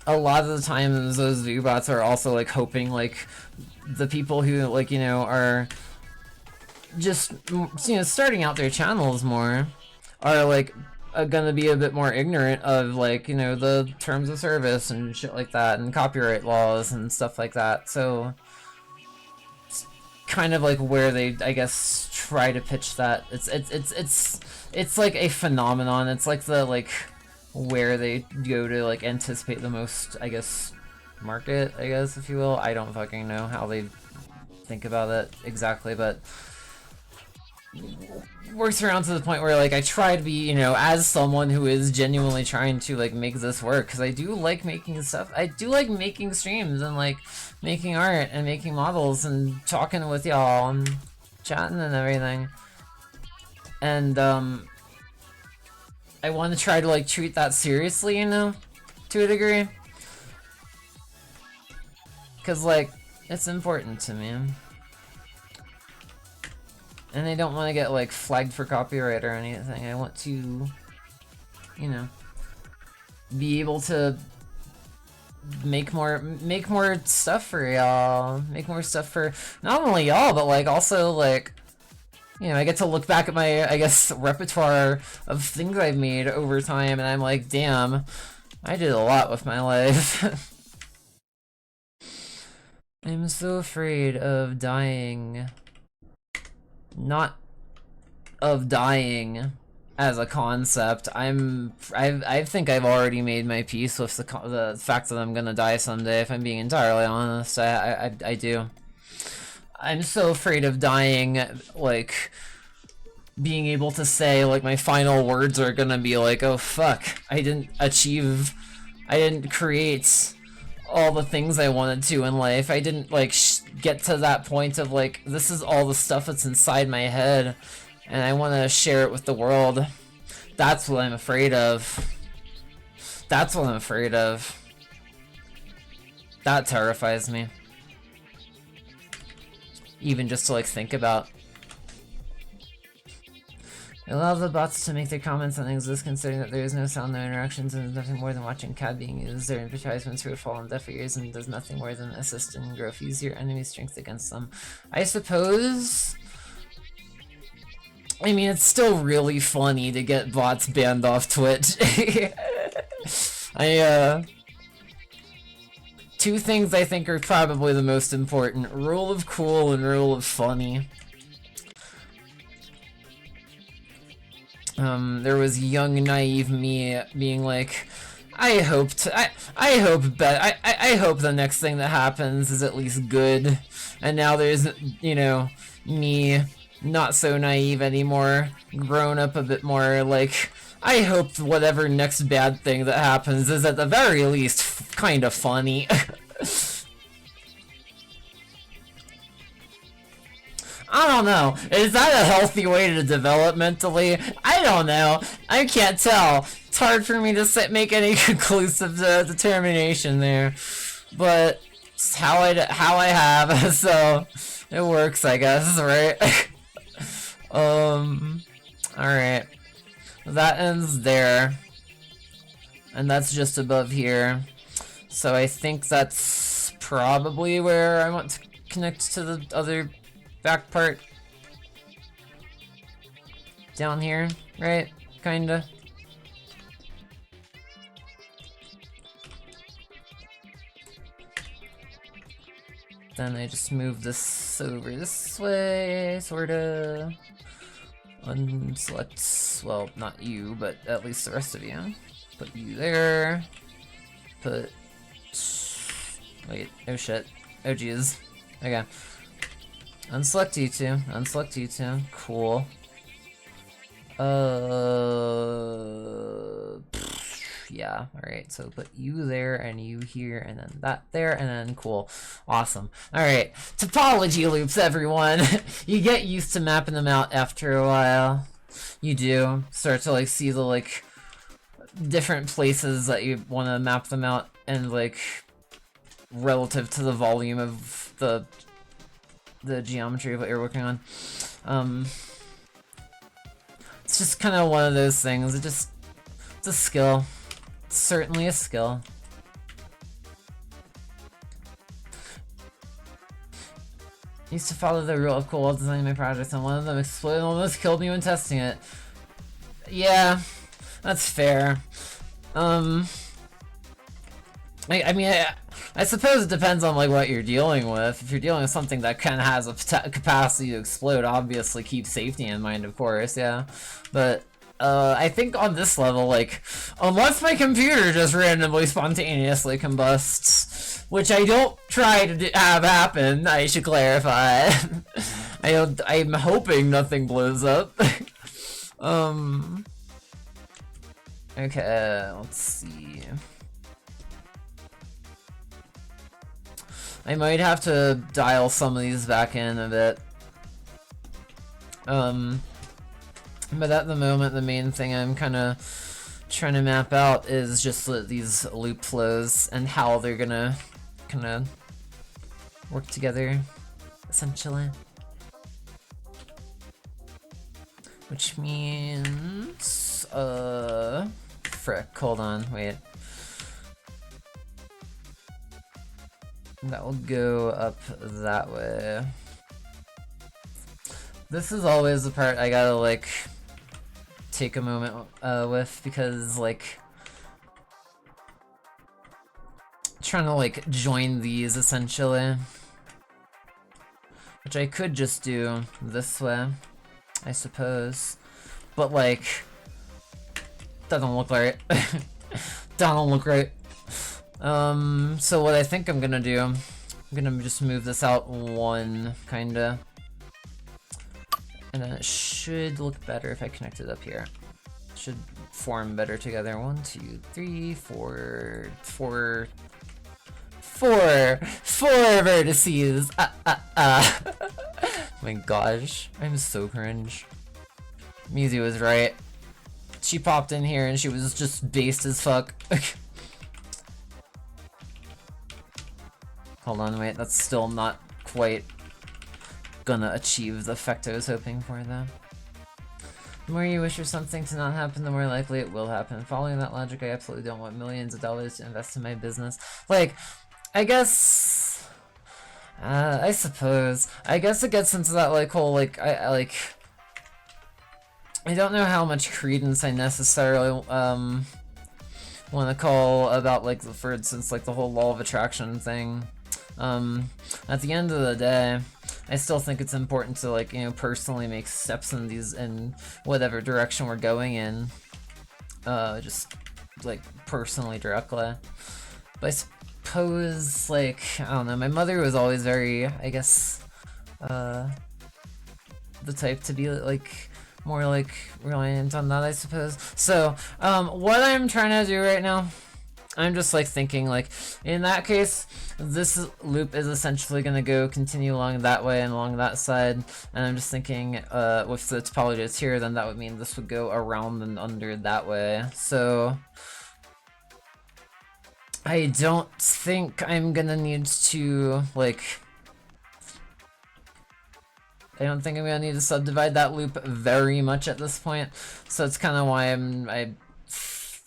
a lot of the times those viewbots are also, like, hoping, like, the people who, like, you know, are just, you know, starting out their channels more are, like, gonna be a bit more ignorant of, like, you know, the terms of service and shit like that, and copyright laws and stuff like that, so it's kind of, like, where they, I guess, try to pitch that. It's like a phenomenon, it's like the, like, where they go to, like, anticipate the most, I guess, market, I guess, if you will. I don't fucking know how they think about it exactly, but works around to the point where, like, I try to be, you know, as someone who is genuinely trying to, like, make this work, because I do like making stuff. I do like making streams and, like, making art and making models and talking with y'all and chatting and everything. And, I want to try to, like, treat that seriously, you know, to a degree. Because, like, it's important to me. And I don't want to get, like, flagged for copyright or anything. I want to, you know, be able to make more stuff for y'all. Make more stuff for not only y'all, but, like, also, like, you know, I get to look back at my, I guess, repertoire of things I've made over time, and I'm like, damn, I did a lot with my life. I'm so afraid of dying. Not of dying as a concept. I think I've already made my peace with the fact that I'm gonna die someday, if I'm being entirely honest. I do. I'm so afraid of dying, like, being able to say, like, my final words are gonna be like, oh fuck, I didn't create all the things I wanted to in life. I didn't, like, get to that point of, like, this is all the stuff that's inside my head, and I want to share it with the world. That's what I'm afraid of. That's what I'm afraid of. That terrifies me. Even just to, like, think about. I love the bots to make their comments on things, considering that there is no sound, no interactions, and there's nothing more than watching CAD being used. Their advertisements would fall on deaf ears, and does nothing more than assist and grow. Use your enemy's strength against them. I suppose. I mean, it's still really funny to get bots banned off Twitch. Two things I think are probably the most important. Rule of cool and rule of funny. there was young, naive me being like, I hope the next thing that happens is at least good. And now there's, you know, me, not so naive anymore, grown up a bit more, like, I hope whatever next bad thing that happens is at the very least kind of funny. I don't know. Is that a healthy way to develop mentally? I don't know. I can't tell. It's hard for me to make any conclusive determination there. But it's how I have, so it works, I guess, right? Alright. That ends there. And that's just above here. So I think that's probably where I want to connect to the other back part. Down here, right? Kinda. Then I just move this over this way, sorta. Unselect, well, not you, but at least the rest of you. Put you there. Put... Wait, oh shit. Oh jeez. Okay. Unselect you two. Unselect you two. Cool. Yeah, alright, so put you there, and you here, and then that there, and then cool. Awesome. Alright, topology loops, everyone! You get used to mapping them out after a while. You do. Start to, like, see the, like, different places that you want to map them out, and, like, relative to the volume of the geometry of what you're working on. It's just kind of one of those things. It's a skill. It's certainly a skill. Used to follow the rule of cool while designing my projects, and one of them exploded and almost killed me when testing it. Yeah, that's fair. I mean, I suppose it depends on, like, what you're dealing with. If you're dealing with something that kind of has a capacity to explode, obviously keep safety in mind, of course, yeah. But, I think on this level, like, unless my computer just randomly spontaneously combusts, which I don't try to have happen, I should clarify. I'm hoping nothing blows up. Okay, let's see. I might have to dial some of these back in a bit. But at the moment, the main thing I'm kind of trying to map out is just these loop flows and how they're gonna kind of work together, essentially. Which means, frick, hold on, wait. That will go up that way. This is always the part I gotta, like, take a moment with, because, like, trying to, like, join these, essentially. Which I could just do this way, I suppose. But, like, doesn't look right. Doesn't look right. So what I think I'm gonna do, I'm gonna just move this out one, kinda. And then it should look better if I connect it up here. It should form better together. 1, 2, 3, 4, 4 vertices. My gosh, I'm so cringe. Mizu was right. She popped in here and she was just based as fuck. Hold on, wait, that's still not quite gonna achieve the effect I was hoping for, though. The more you wish for something to not happen, the more likely it will happen. Following that logic, I absolutely don't want millions of dollars to invest in my business. Like, I guess... I suppose. I guess it gets into that, like, whole, like, I don't know how much credence I necessarily, want to call about, like, for instance, like, the whole law of attraction thing. At the end of the day, I still think it's important to, like, you know, personally make steps in whatever direction we're going in. Just, like, personally, directly. But I suppose, like, I don't know, my mother was always very, I guess, the type to be, like, more, like, reliant on that, I suppose. So, what I'm trying to do right now, I'm just, like, thinking, like, in that case, this loop is essentially gonna continue along that way and along that side, and I'm just thinking, with the topology that's here, then that would mean this would go around and under that way. So, I don't think I'm gonna need to, like, I don't think I'm gonna need to subdivide that loop very much at this point, so it's kind of why I'm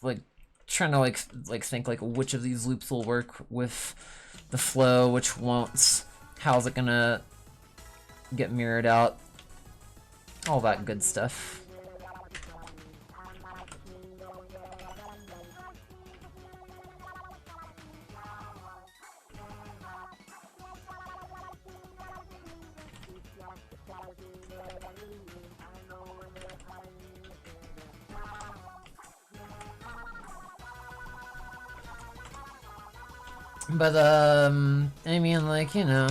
like trying to like think like which of these loops will work with the flow, which won't, how's it gonna get mirrored out, all that good stuff. But, I mean, like, you know,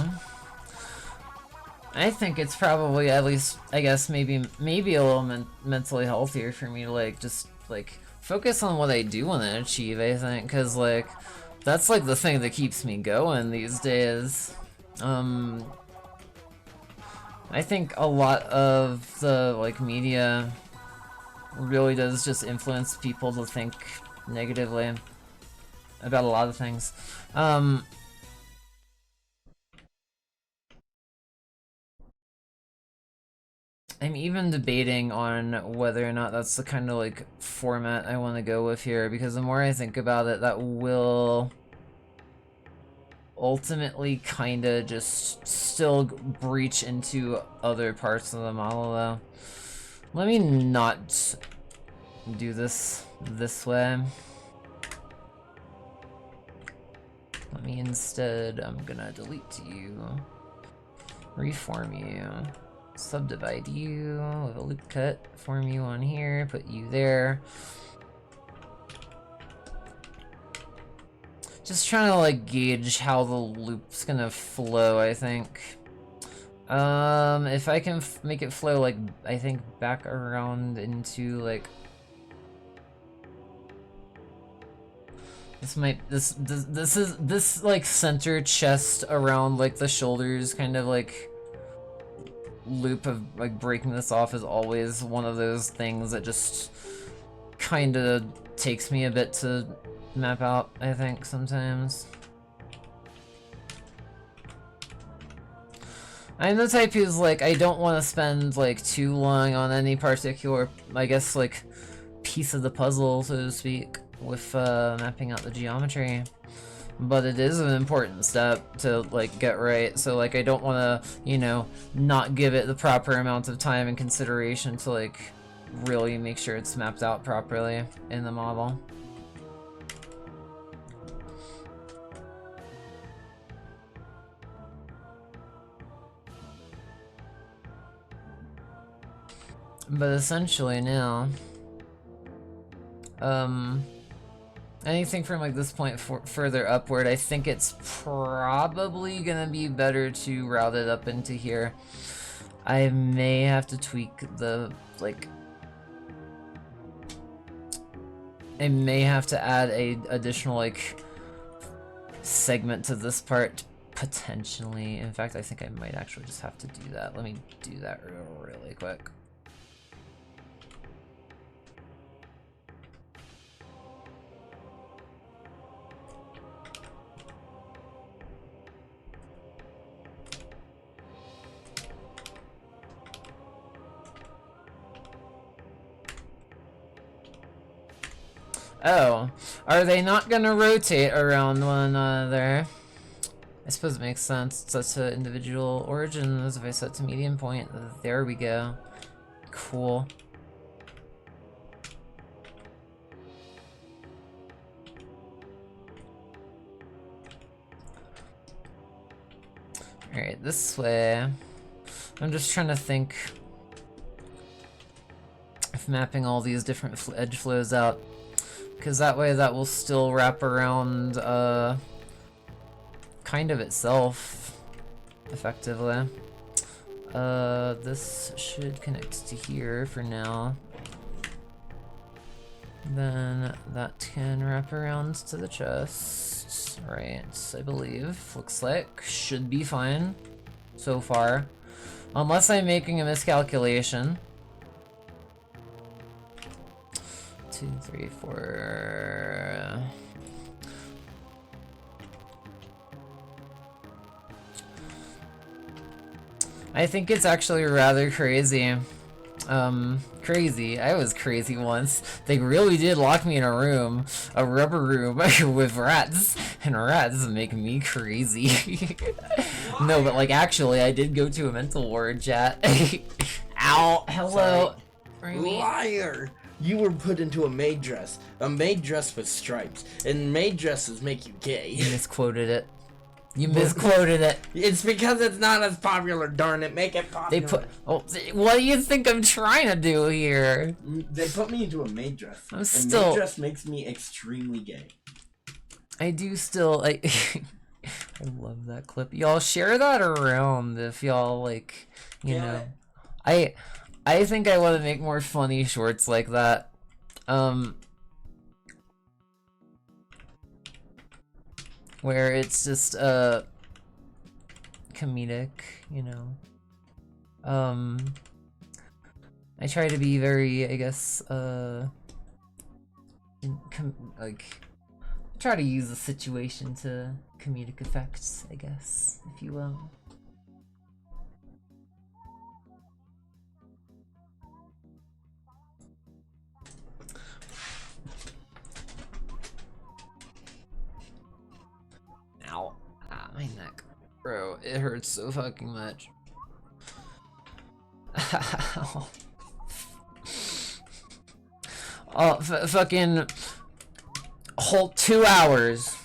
I think it's probably, at least, I guess, maybe a little mentally healthier for me to, like, just, like, focus on what I do want to achieve, I think, because, like, that's, like, the thing that keeps me going these days. I think a lot of the, like, media really does just influence people to think negatively about a lot of things. I'm even debating on whether or not that's the kind of, like, format I want to go with here, because the more I think about it, that will ultimately kind of just still breach into other parts of the model, though. Let me not do this way. Let me instead, I'm gonna delete you, reform you, subdivide you with a loop cut, form you on here, put you there. Just trying to, like, gauge how the loop's gonna flow, I think. If I can make it flow, like, I think back around into, like, this like center chest around, like, the shoulders kind of, like, loop of, like, breaking this off is always one of those things that just kind of takes me a bit to map out, I think, sometimes. I'm the type who's like, I don't want to spend, like, too long on any particular, I guess, like, piece of the puzzle, so to speak, with mapping out the geometry. But it is an important step to, like, get right, so, like, I don't want to, you know, not give it the proper amount of time and consideration to, like, really make sure it's mapped out properly in the model. But essentially now, anything from, like, this point further upward, I think it's probably gonna be better to route it up into here. I may have to tweak the, like, I may have to add a additional, like, segment to this part, potentially. In fact, I think I might actually just have to do that. Let me do that really quick. Oh, are they not gonna rotate around one another? I suppose it makes sense. It's set to individual origins. If I set to median point, there we go. Cool. Alright, this way. I'm just trying to think of mapping all these different edge flows out, because that way that will still wrap around kind of itself effectively. This should connect to here for now. Then that can wrap around to the chest, right? I believe. Looks like should be fine so far, unless I'm making a miscalculation. 2, 3, 4. I think it's actually rather crazy. Crazy. I was crazy once. They really did lock me in a room, a rubber room with rats, and rats make me crazy. No, but like actually, I did go to a mental ward, chat. Ow, hello. Liar! You were put into a maid dress. A maid dress with stripes. And maid dresses make you gay. You misquoted it. You misquoted it. It's because it's not as popular, darn it. Make it popular. They put. Oh, what do you think I'm trying to do here? They put me into a maid dress. I'm still. Maid dress makes me extremely gay. I do still. I love that clip. Y'all share that around if y'all like. You know. I think I want to make more funny shorts like that. Where it's just comedic, you know. I try to be very, I guess, like, try to use the situation to comedic effects, I guess, if you will. Ow. Ah, my neck. Bro, it hurts so fucking much. Oh, fucking whole 2 hours.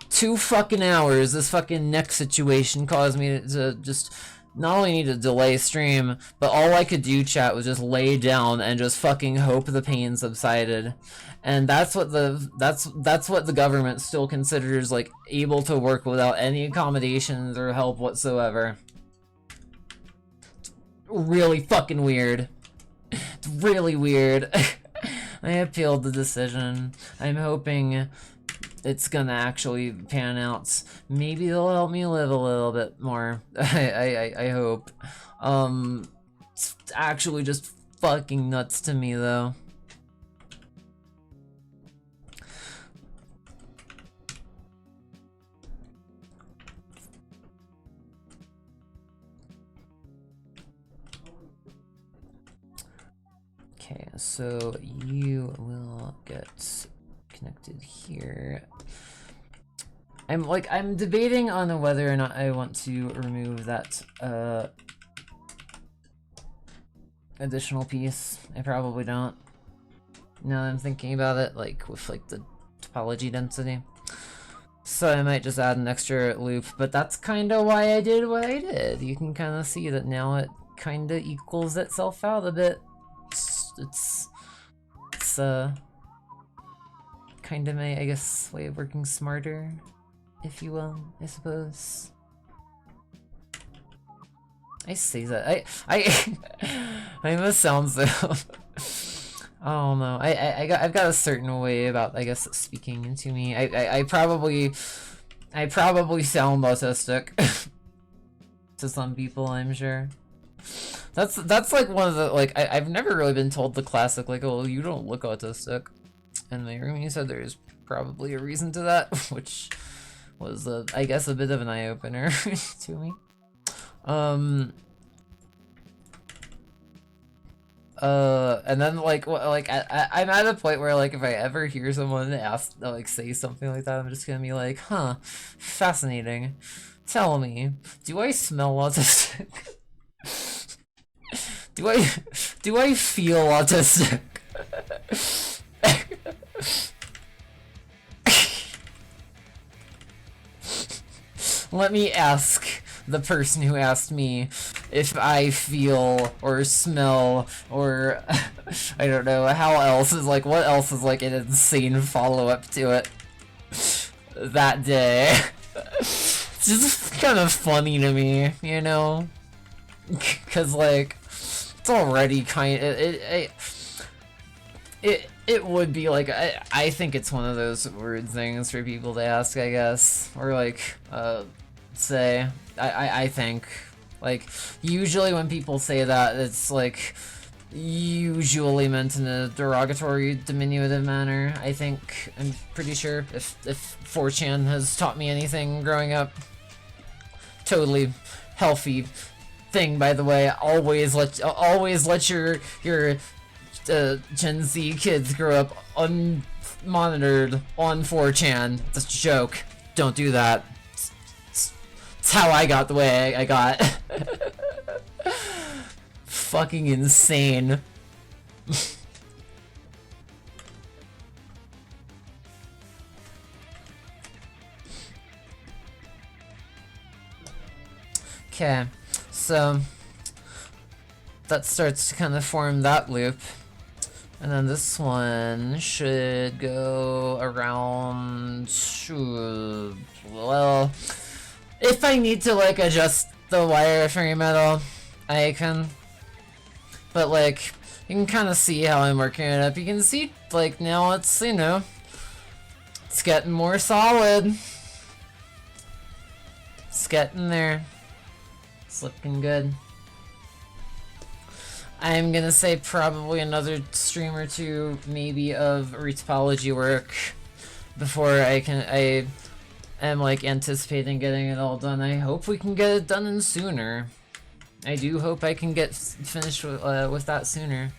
2 fucking hours. This fucking neck situation caused me to just not only need to delay stream, but all I could do, chat, was just lay down and just fucking hope the pain subsided. And that's what the government still considers like able to work without any accommodations or help whatsoever. It's really fucking weird. It's really weird. I appealed the decision. I'm hoping it's gonna actually pan out. Maybe they'll help me live a little bit more. I hope. It's actually just fucking nuts to me though. Okay, so you will get connected here. I'm debating on whether or not I want to remove that additional piece. I probably don't. Now that I'm thinking about it, like with like the topology density. So I might just add an extra loop, but that's kind of why I did what I did. You can kind of see that now it kind of equals itself out a bit. It's kind of my, I guess, way of working smarter, if you will, I suppose. I say that I must sound so I don't know. I've got a certain way about, I guess, speaking into me. I probably sound autistic to some people, I'm sure. That's like one of the, like, I've never really been told the classic, like, oh, you don't look autistic. And my roomie said there's probably a reason to that, which was, I guess, a bit of an eye-opener to me. And then, like, I'm at a point where, like, if I ever hear someone ask, like, say something like that, I'm just gonna be like, huh, fascinating. Tell me, do I smell autistic? Do I feel autistic? Let me ask the person who asked me. if I feel or smell or I don't know how else is like what else is like an insane follow-up to it that day. It's just kind of funny to me, you know, because like it's already kind of it would be like I think it's one of those weird things for people to ask, I guess, or like say I think like usually when people say that it's like usually meant in a derogatory, diminutive manner. I think I'm pretty sure if 4chan has taught me anything growing up. Totally healthy thing, by the way. Always let your Gen Z kids grow up unmonitored on 4chan. That's a joke. Don't do that. It's how I got the way I got. Fucking insane. Okay, so that starts to kind of form that loop. And then this one should go around, well, if I need to like adjust the wireframe at all, I can. But like, you can kind of see how I'm working it up. You can see like now it's, you know, it's getting more solid. It's getting there. It's looking good. I'm gonna say probably another stream or two, maybe, of retopology work before I am like anticipating getting it all done. I hope we can get it done in sooner. I do hope I can get finished with that sooner.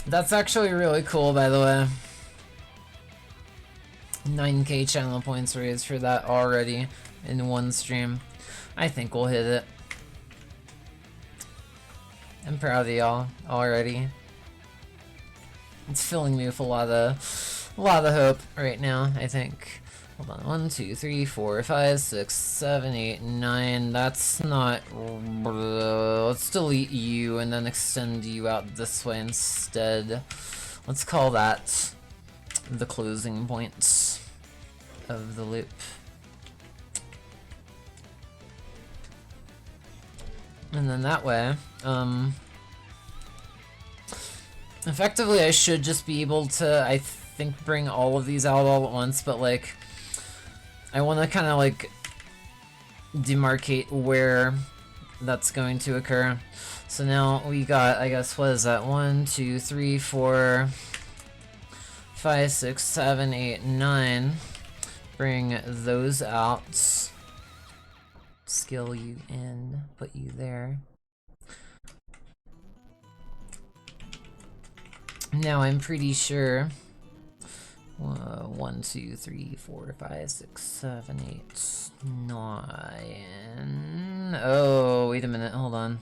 That's actually really cool, by the way. 9K channel points raised for that already in one stream. I think we'll hit it. I'm proud of y'all already. It's filling me with a lot of hope right now, I think. Hold on, 1, 2, 3, 4, 5, 6, 7, 8, 9. That's not. Let's delete you and then extend you out this way instead. Let's call that the closing points of the loop. And then that way, effectively I should just be able to, I think, bring all of these out all at once, but like, I want to kind of like demarcate where that's going to occur. So now we got, I guess, what is that? 1, 2, 3, 4, 5, 6, 7, 8, 9. Bring those out. Scale you in, put you there. Now I'm pretty sure 1, 2, 3, 4, 5, 6, 7, 8, 9. Oh, wait a minute, hold on.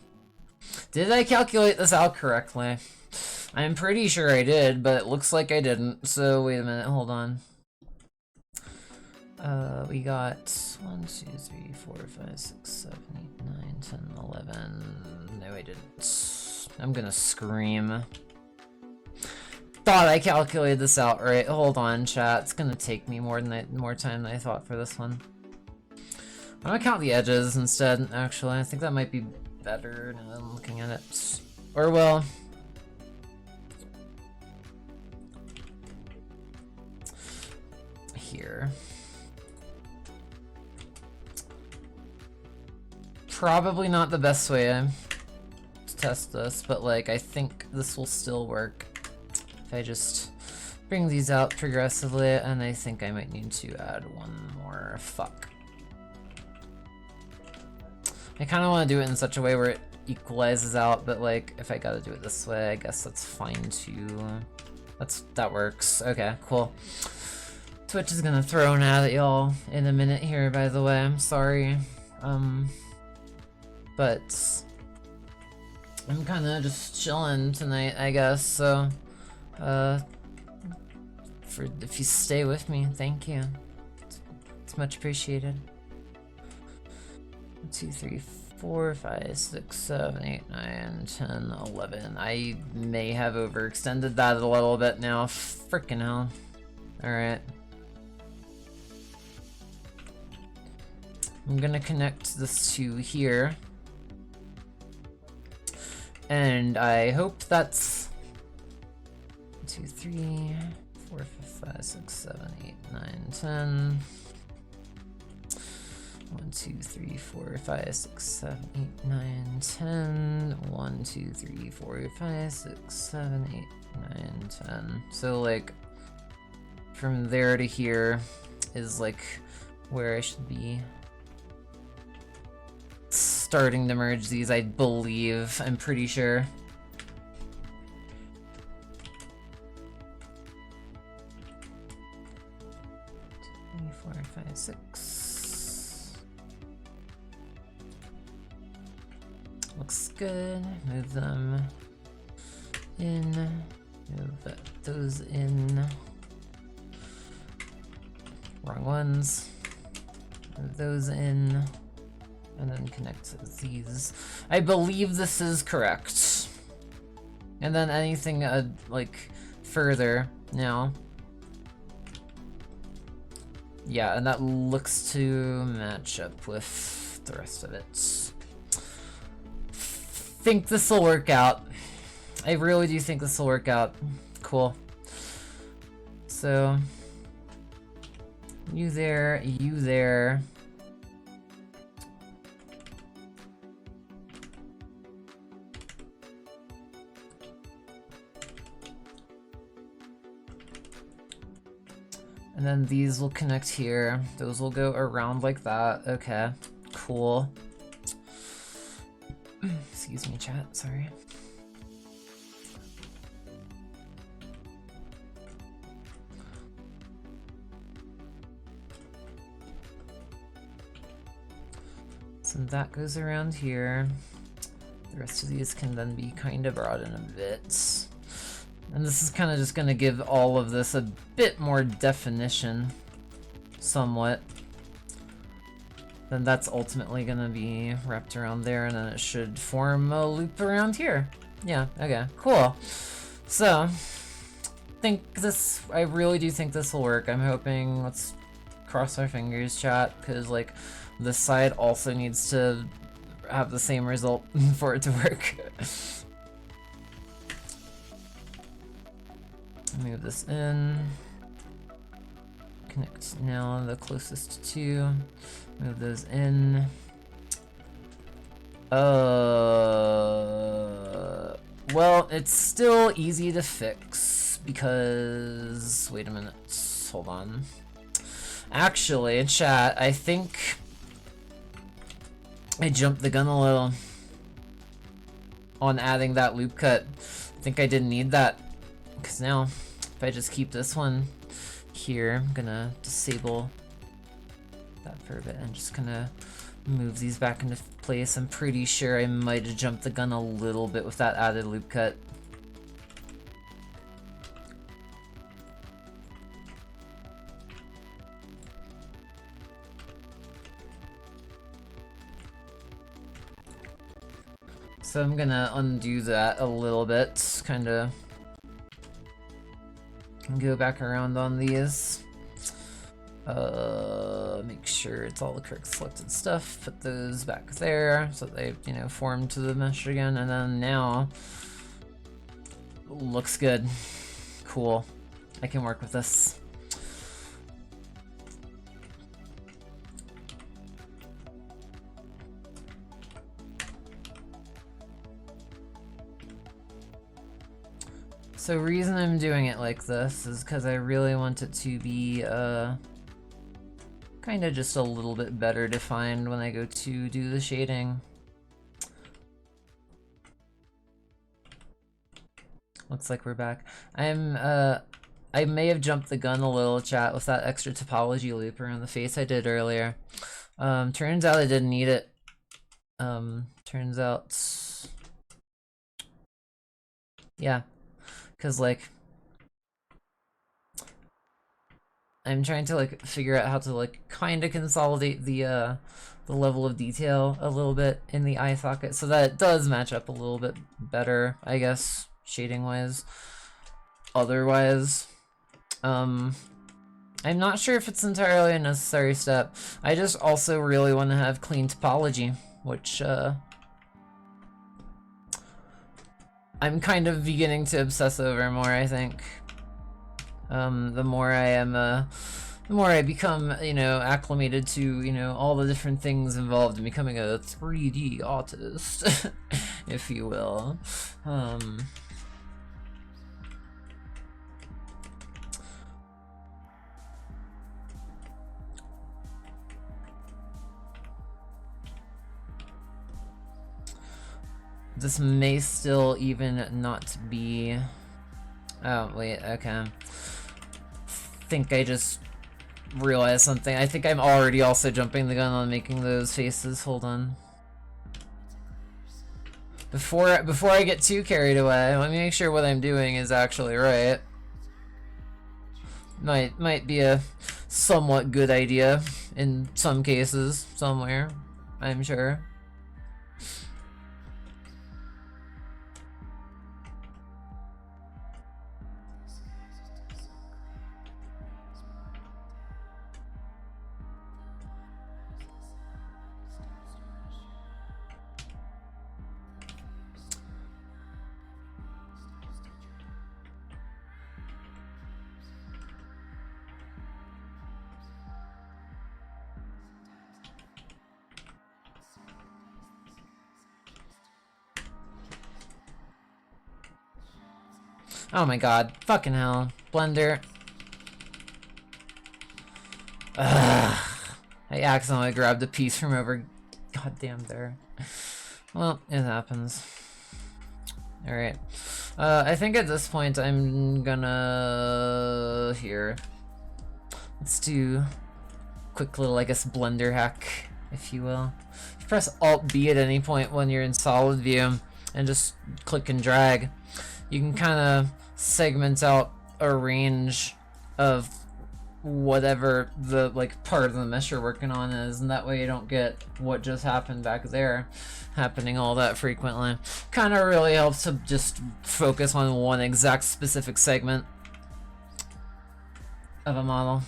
Did I calculate this out correctly? I'm pretty sure I did, but it looks like I didn't, so wait a minute, hold on. We got 1, 2, 3, 4, 5, 6, 7, 8, 9, 10, 11. No, I didn't. I'm gonna scream. Thought I calculated this out right. Hold on, chat. It's gonna take me more time than I thought for this one. I'm gonna count the edges instead, actually. I think that might be better now that I'm looking at it. Or, well... here. Probably not the best way to test this, but like, I think this will still work. If I just bring these out progressively, and I think I might need to add one more. Fuck. I kind of want to do it in such a way where it equalizes out, but like, if I gotta do it this way, I guess that's fine too. That works. Okay, cool. Twitch is gonna throw an ad at y'all in a minute here, by the way. I'm sorry. But I'm kinda just chilling tonight, I guess, so if you stay with me, thank you. It's much appreciated. 1, 2, 3, 4, 5, 6, 7, 8, 9, 10, 11. I may have overextended that a little bit now. Frickin' hell. Alright. I'm gonna connect this to here. And I hope that's 1, 2, 3, 4, 5, 6, 7, 8, 9, 10. 1, 2, 3, 4, 5, 6, 7, 8, 9, 10. 1, 2, 3, 4, 5, 6, 7, 8, 9, 10. So like from there to here is like where I should be starting to merge these, I believe. I'm pretty sure. Three, 4, 5, 6. Looks good. Move them in. Move those in. Wrong ones. Move those in. And then connect these. I believe this is correct. And then anything like further now. Yeah, and that looks to match up with the rest of it. Think this will work out. I really do think this will work out. Cool. So you there, you there. And then these will connect here. Those will go around like that. Okay, cool. Excuse me, chat, sorry. So that goes around here. The rest of these can then be kind of brought in a bit. And this is kind of just going to give all of this a bit more definition, somewhat. Then that's ultimately going to be wrapped around there, and then it should form a loop around here. Yeah, okay, cool. So, I really do think this will work. I'm hoping, let's cross our fingers, chat, because like this side also needs to have the same result for it to work. Move this in. Connect now the closest two. Move those in. Well, it's still easy to fix because... Wait a minute. Hold on. Actually, chat, I think I jumped the gun a little on adding that loop cut. I think I didn't need that. Because now, if I just keep this one here, I'm gonna disable that for a bit and just gonna move these back into place. I'm pretty sure I might have jumped the gun a little bit with that added loop cut. So I'm gonna undo that a little bit, kinda go back around on these. Make sure it's all the correct selected stuff. Put those back there so they, you know, form to the mesh again. And then now, looks good. Cool. I can work with this. So reason I'm doing it like this is because I really want it to be kind of just a little bit better defined when I go to do the shading. Looks like we're back. I'm I may have jumped the gun a little, chat, with that extra topology loop around the face I did earlier. Turns out I didn't need it. Turns out... Yeah. Because, like... I'm trying to, like, figure out how to, like, kind of consolidate the level of detail a little bit in the eye socket, so that it does match up a little bit better, I guess, shading-wise. Otherwise... I'm not sure if it's entirely a necessary step. I just also really want to have clean topology, which, I'm kind of beginning to obsess over more, I think. The more I become, you know, acclimated to, you know, all the different things involved in becoming a 3D artist, if you will. This may still even not be... Oh, wait, okay. Think I just realized something. I think I'm already also jumping the gun on making those faces. Hold on. Before I get too carried away, let me make sure what I'm doing is actually right. Might be a somewhat good idea in some cases, somewhere, I'm sure. Oh my god. Fucking hell. Blender. Ugh. I accidentally grabbed a piece from over... Goddamn there. Well, it happens. Alright. I think at this point I'm gonna... Here. Let's do... Quick little, I guess, blender hack, if you will. You press Alt-B at any point when you're in solid view and just click and drag. You can kind of segment out a range of whatever the like part of the mesh you're working on is, and that way you don't get what just happened back there happening all that frequently. Kind of really helps to just focus on one exact specific segment of a model.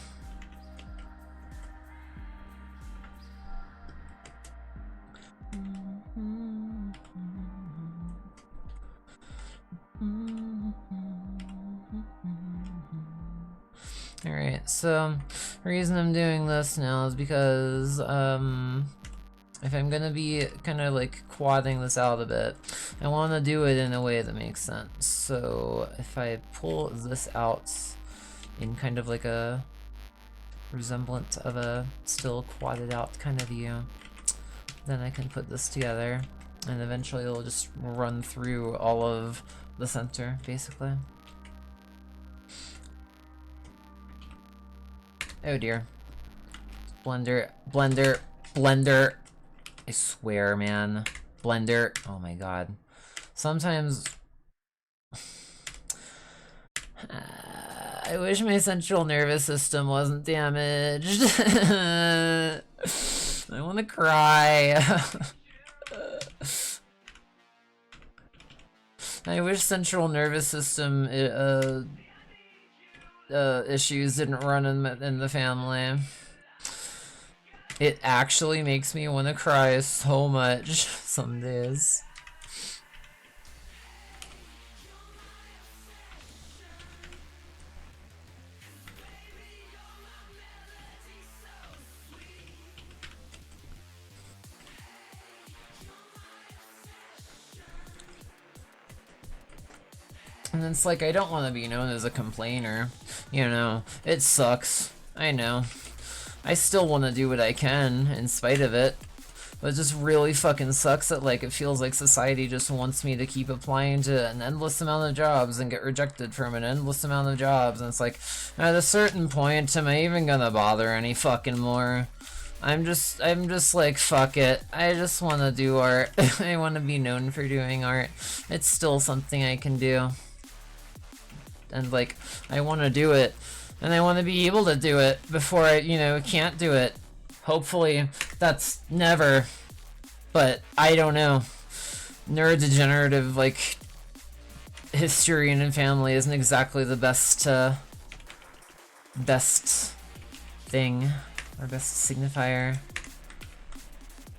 Alright, so the reason I'm doing this now is because if I'm gonna be kind of like quadding this out a bit, I want to do it in a way that makes sense. So if I pull this out in kind of like a resemblance of a still quadded out kind of view, then I can put this together and eventually it'll just run through all of the center, basically. Oh dear. Blender, blender, blender. I swear, man. Blender. Oh my god. Sometimes... I wish my central nervous system wasn't damaged. I wanna cry. I wish central nervous system issues didn't run in the family. It actually makes me want to cry so much some days. And it's like, I don't want to be known as a complainer. You know, it sucks. I know. I still want to do what I can, in spite of it. But it just really fucking sucks that, like, it feels like society just wants me to keep applying to an endless amount of jobs and get rejected from an endless amount of jobs, and it's like, at a certain point, am I even gonna bother any fucking more? I'm just like, fuck it. I just want to do art. I want to be known for doing art. It's still something I can do. And, like, I want to do it. And I want to be able to do it before I, you know, can't do it. Hopefully, that's never. But, I don't know. Neurodegenerative, like, history and family isn't exactly the best, best thing. Or best signifier.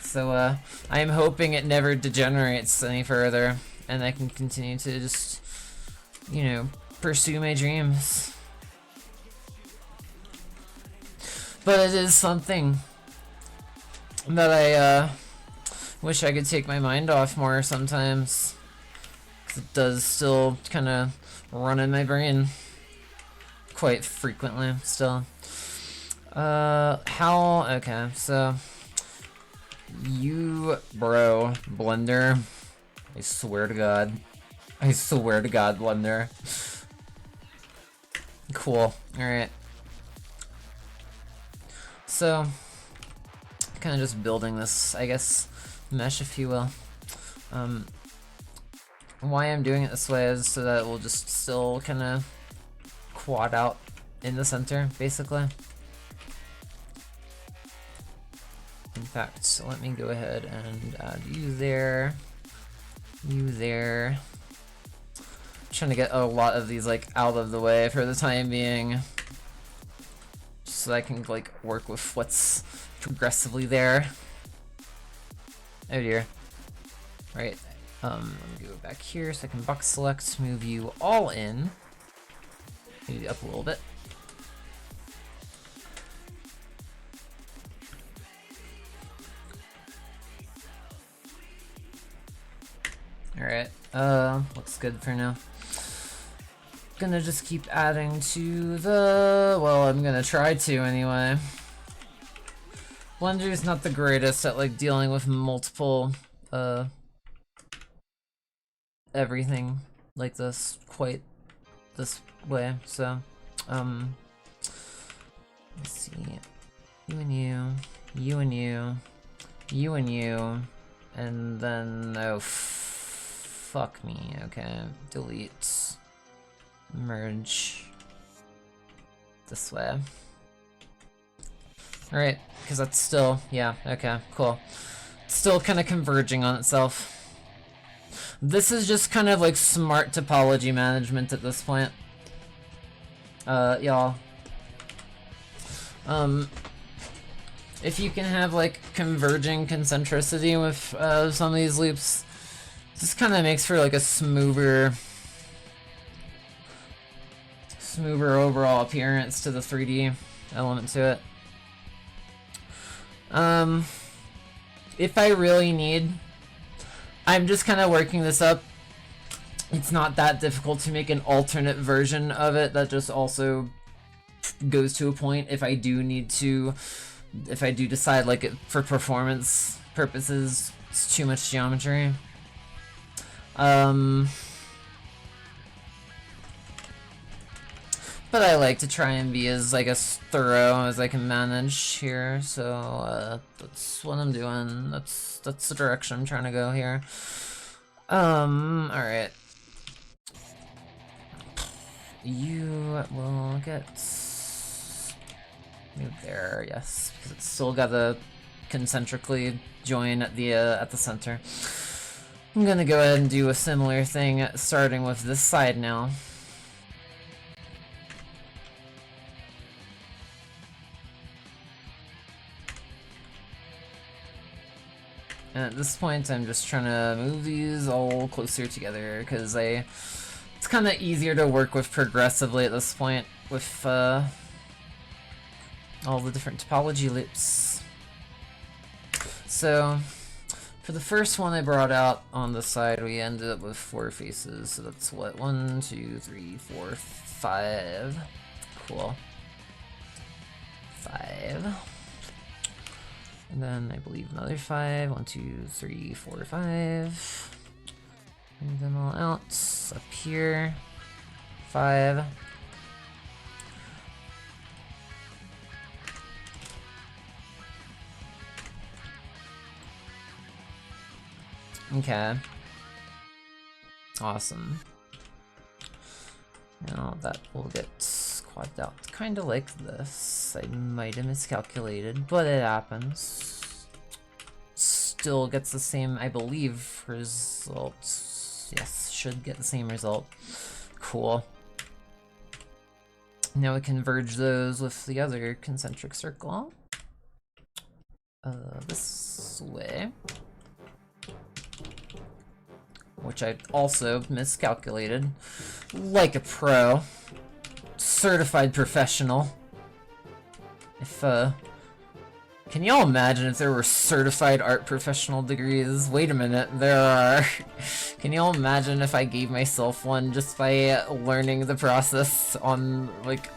So, I am hoping it never degenerates any further. And I can continue to just, you know, pursue my dreams. But it is something that I, wish I could take my mind off more sometimes. 'Cause it does still kind of run in my brain. Quite frequently, still. Okay, so you, bro, Blender, I swear to God, Blender. Cool, alright. So, kind of just building this, I guess, mesh, if you will. Why I'm doing it this way is so that it will just still kind of quad out in the center, basically. In fact, let me go ahead and add you there. You there. I'm trying to get a lot of these, like, out of the way for the time being. Just so I can, like, work with what's progressively there. Oh dear. Right. Let me go back here so I can box select, move you all in. Maybe up a little bit. Alright, looks good for now. Gonna just keep adding to the... well, I'm gonna try to anyway. Blender's not the greatest at, like, dealing with multiple, everything like this, quite this way, so, let's see. You and you, you and you, you and you, and then, oh, fuck me, okay, delete, merge, this way. Alright, because that's still, yeah, okay, cool. Still kind of converging on itself. This is just kind of like smart topology management at this point. Y'all. If you can have like converging concentricity with some of these loops, this kind of makes for like a smoother overall appearance to the 3D element to it. If I really need, I'm just kind of working this up. It's not that difficult to make an alternate version of it that just also goes to a point if I do need to, if I do decide like for performance purposes it's too much geometry. But I like to try and be as, I guess, thorough as I can manage here, so that's what I'm doing. That's the direction I'm trying to go here. Alright. You will get moved there, yes, because it's still got to concentrically join at the center. I'm gonna go ahead and do a similar thing, starting with this side now. And at this point, I'm just trying to move these all closer together, because it's kind of easier to work with progressively at this point, with all the different topology loops. So, for the first one I brought out on the side, we ended up with 4 faces, so that's what, 1, 2, 3, 4, 5. Cool. 5. And then I believe another 5. 1, 2, 3, 4, 5. Move them all out. Up here. 5. Okay. Awesome. Now that will get quadded out kind of like this. I might have miscalculated, but it happens. Still gets the same, I believe, result. Yes, should get the same result. Cool. Now we converge those with the other concentric circle. This way. Which I also miscalculated. Like a pro. Certified professional. If, can y'all imagine if there were certified art professional degrees? Wait a minute, there are. Can y'all imagine if I gave myself one just by learning the process on, like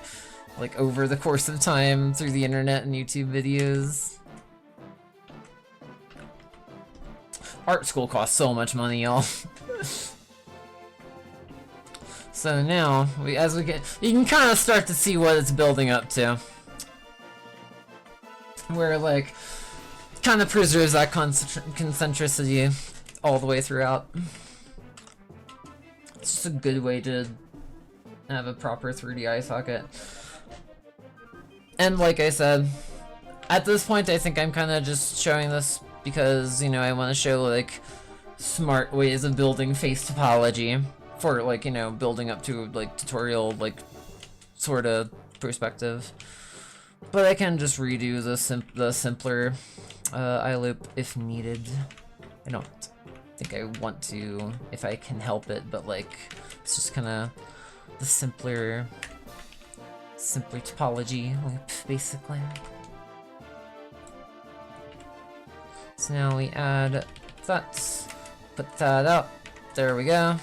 over the course of time through the internet and YouTube videos? Art school costs so much money, y'all. So now, as we get, you can kind of start to see what it's building up to. Where, like, kind of preserves that concentricity all the way throughout. It's just a good way to have a proper 3D eye socket. And like I said, at this point I think I'm kind of just showing this because, you know, I want to show, like, smart ways of building face topology for, like, you know, building up to, like, tutorial, like, sort of perspective. But I can just redo the simpler eye loop if needed. I don't think I want to if I can help it, but, like, it's just kind of the simpler topology loop, basically. So now we add that, put that up, there we go.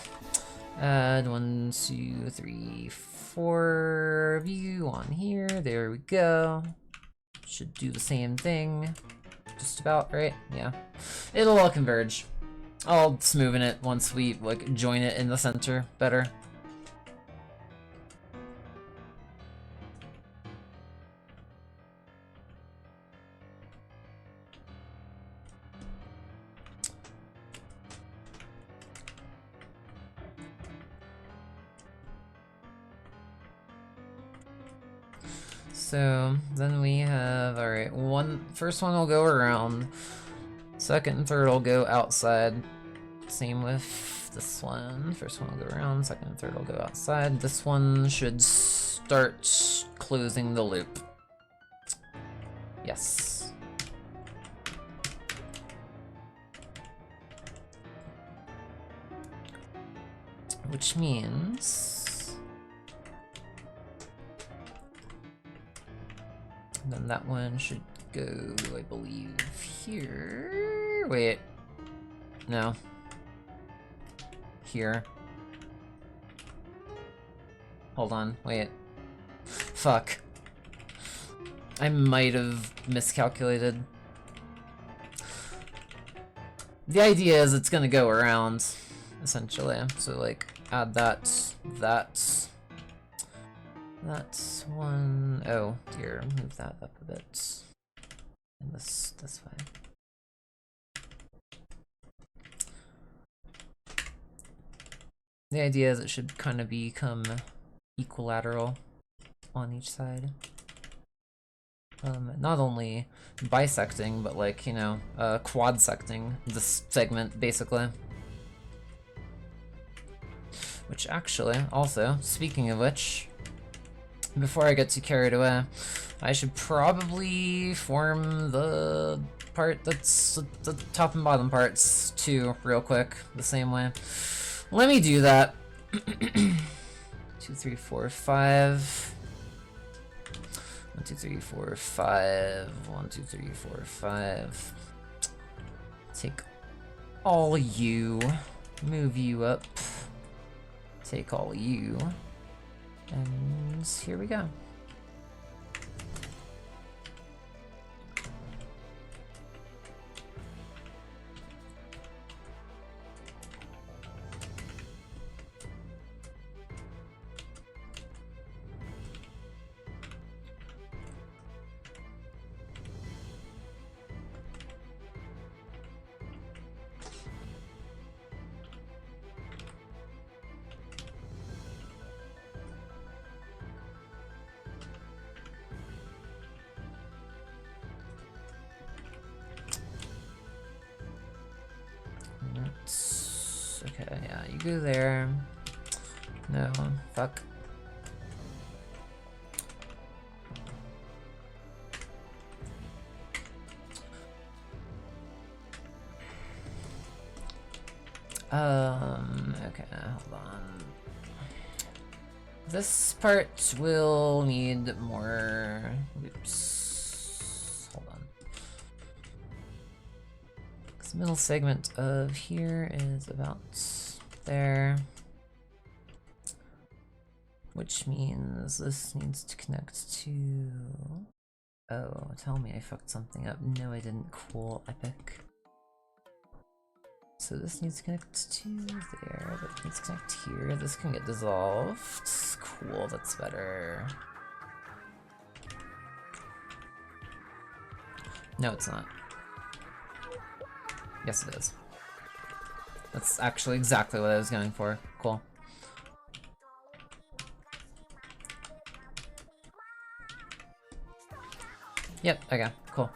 Add 1, 2, 3, 4 view on here, there we go. Should do the same thing, just about, right? Yeah. It'll all converge. I'll smoothen it once we, like, join it in the center better. So then we have, alright, first one will go around, second and third will go outside. Same with this one. First one will go around, second and third will go outside. This one should start closing the loop. Yes. Which means then that one should go, I believe, here. Wait. No. Here. Hold on, wait. Fuck. I might have miscalculated. The idea is it's gonna go around, essentially. So, like, add that. That's one. Oh dear, move that up a bit. And this way. The idea is it should kind of become equilateral on each side. Not only bisecting, but, like, you know, quad-secting this segment, basically. Which actually, also, speaking of which, before I get too carried away, I should probably form the part that's the top and bottom parts too, real quick, the same way. Let me do that. 2, 3, 4, 5. 1, 2, 3, 4, 5. 1, 2, 3, 4, 5. Take all you, move you up. Take all you. And here we go. Okay, yeah, you go there. No, fuck. Okay, hold on. This part will need more. Oops. Hold on. This middle segment of here is about there. Which means this needs to connect to... Oh, tell me I fucked something up. No, I didn't. Cool, epic. So this needs to connect to there, that needs to connect here. This can get dissolved. Cool, that's better. No, it's not. Yes, it is. That's actually exactly what I was going for. Cool. Yep, okay, cool.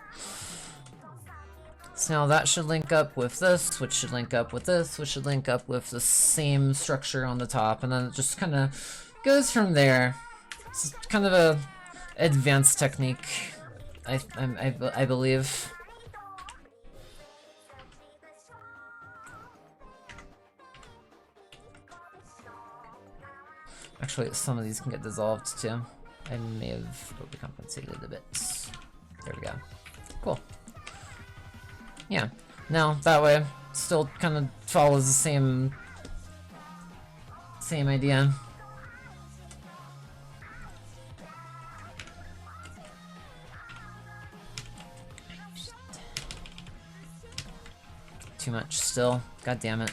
So now that should link up with this, which should link up with this, which should link up with the same structure on the top, and then it just kind of goes from there. It's kind of a advanced technique, I believe. Actually, some of these can get dissolved too. I may have overcompensated a bit. There we go. Cool. Yeah. Now, that way, still kind of follows the same idea. Too much still. God damn it.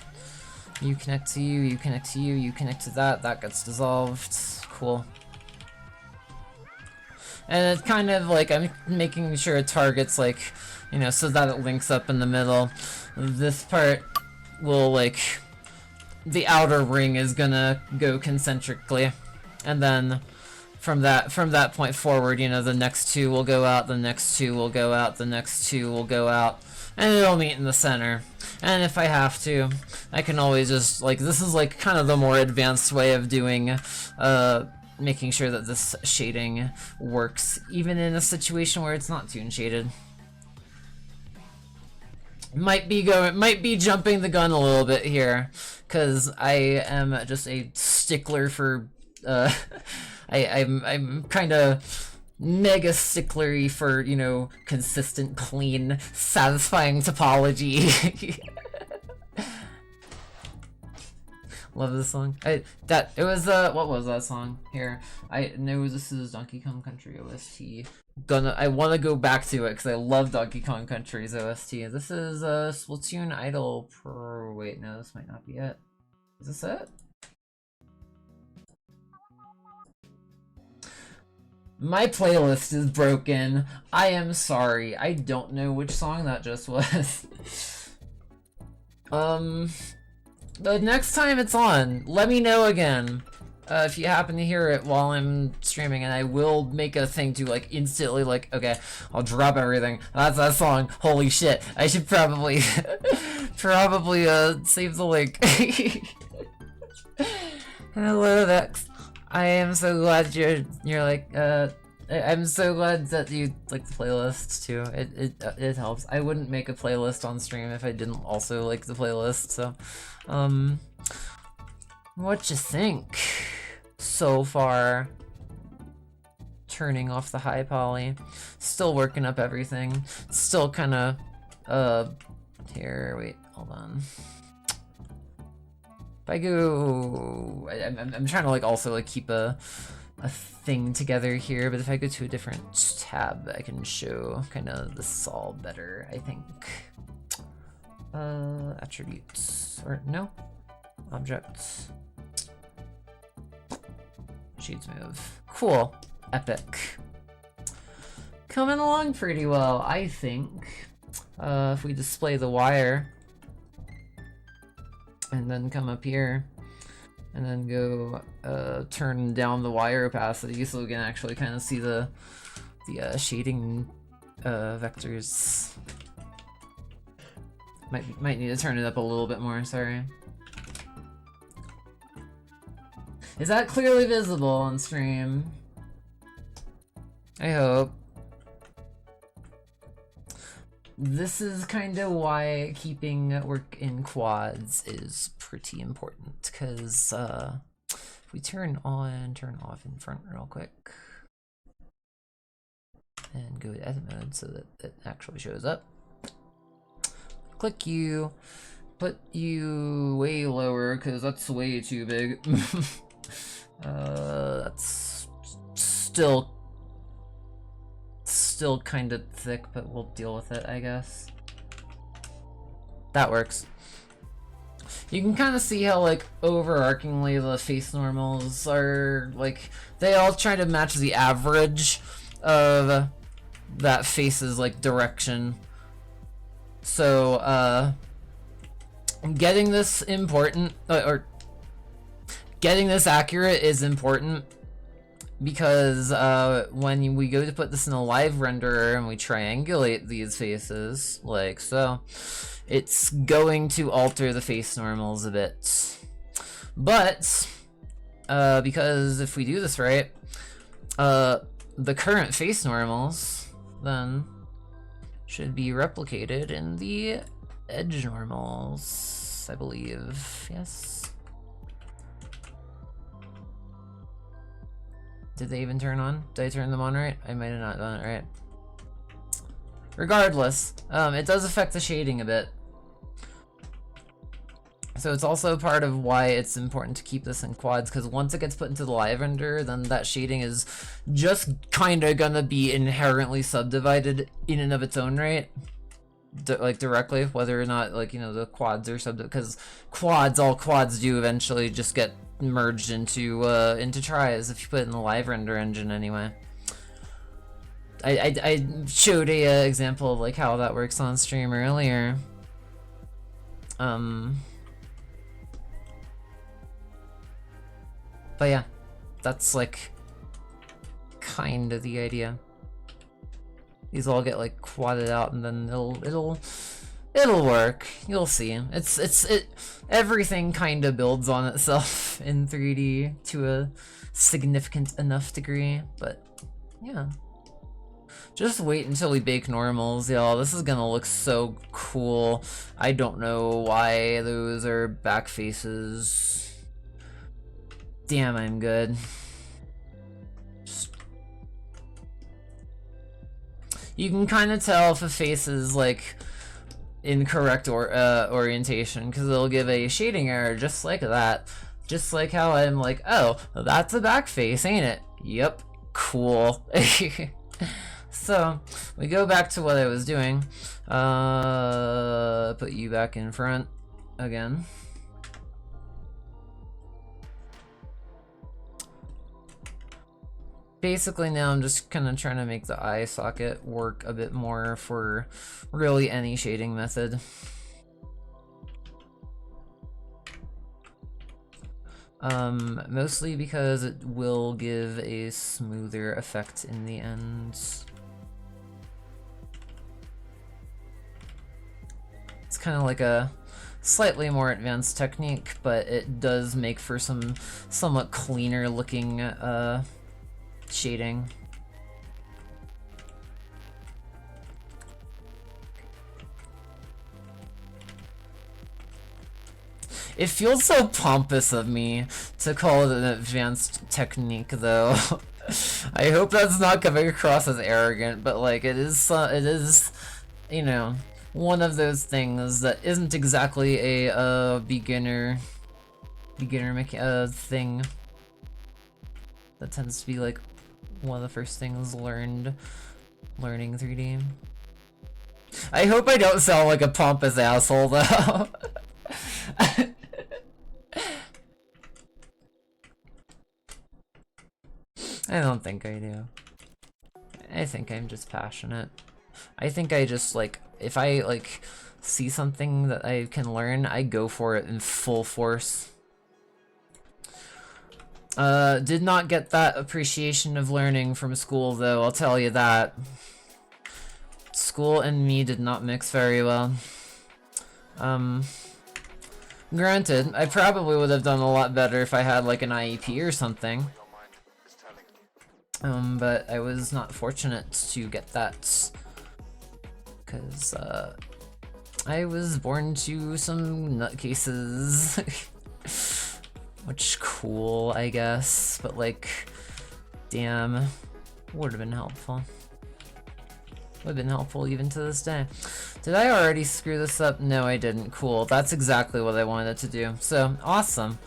You connect to you, you connect to you, you connect to that, that gets dissolved. Cool. And it's kind of like, I'm making sure it targets, like, you know, so that it links up in the middle. This part will, like, the outer ring is gonna go concentrically. And then from that point forward, you know, the next two will go out, the next two will go out, the next two will go out, and it'll meet in the center. And if I have to, I can always just, like, this is like kind of the more advanced way of doing, making sure that this shading works, even in a situation where it's not toon shaded. Might be jumping the gun a little bit here, cause I am just a stickler for, I'm kind of mega sticklery for, you know, consistent, clean, satisfying topology. Love this song. What was that song? Here. I know this is Donkey Kong Country OST. I want to go back to it because I love Donkey Kong Country's OST. This is Splatoon Idol Pro. Wait, no, this might not be it. Is this it? My playlist is broken. I am sorry. I don't know which song that just was. The next time it's on, let me know again. If you happen to hear it while I'm streaming, and I will make a thing to, like, instantly, like, okay, I'll drop everything. That's that song. Holy shit. I should probably, save the link. Hello, Vex. I am so glad you're like, I'm so glad that you like the playlist too. It helps. I wouldn't make a playlist on stream if I didn't also like the playlist, so, what you think so far? Turning off the high poly, still working up everything, still kind of, here, wait, hold on. If I go, I'm trying to, like, also, like, keep a thing together here, but if I go to a different tab, I can show kind of this all better, I think. Attributes, or no, objects, shades move, cool, epic, coming along pretty well, I think. If we display the wire, and then come up here, and then go turn down the wire opacity so we can actually kind of see the shading vectors. Might need to turn it up a little bit more, sorry. Is that clearly visible on stream? I hope. This is kind of why keeping work in quads is pretty important, because if we turn on, turn off in front real quick, and go to edit mode so that it actually shows up. Click you, put you way lower because that's way too big. That's still kind of thick, but we'll deal with it, I guess. That works. You can kind of see how, like, overarchingly the face normals are, like, they all try to match the average of that face's, like, direction. So, getting this important, or getting this accurate is important, because when we go to put this in a live renderer and we triangulate these faces, like so, it's going to alter the face normals a bit. But, because if we do this right, the current face normals then should be replicated in the edge normals, I believe. Yes. Did they even turn on? Did I turn them on right? I might have not done it right. Regardless, it does affect the shading a bit. So it's also part of why it's important to keep this in quads, because once it gets put into the live render, then that shading is just kind of gonna be inherently subdivided in and of its own right. Like directly, whether or not, like, you know, the quads are because all quads do eventually just get merged into tries if you put it in the live render engine anyway. I showed a example of like how that works on stream earlier. But yeah, that's like kind of the idea. These all get like quadded out, and then it'll work. You'll see. Everything kind of builds on itself in 3D to a significant enough degree, but yeah. Just wait until we bake normals, y'all. This is gonna look so cool. I don't know why those are back faces. Damn, I'm good. You can kind of tell if a face is like incorrect orientation, because it'll give a shading error just like that. Just like how I'm like, oh, that's a back face, ain't it? Yep, cool. So we go back to what I was doing. Put you back in front again. Basically now I'm just kind of trying to make the eye socket work a bit more for really any shading method. Mostly because it will give a smoother effect in the end. It's kind of like a slightly more advanced technique, but it does make for some somewhat cleaner looking shading. It feels so pompous of me to call it an advanced technique, though. I hope that's not coming across as arrogant, but like it is, you know, one of those things that isn't exactly a beginner thing. That tends to be like one of the first things learning 3D. I hope I don't sound like a pompous asshole, though. I don't think I do. I think I'm just passionate. I think I just, like, if I, like, see something that I can learn, I go for it in full force. Did not get that appreciation of learning from school, though, I'll tell you that. School and me did not mix very well. Granted, I probably would have done a lot better if I had like an IEP or something. But I was not fortunate to get that. Because, I was born to some nutcases. Which, cool, I guess. But, like, damn. Would have been helpful. Would have been helpful even to this day. Did I already screw this up? No, I didn't. Cool. That's exactly what I wanted to do. So, awesome.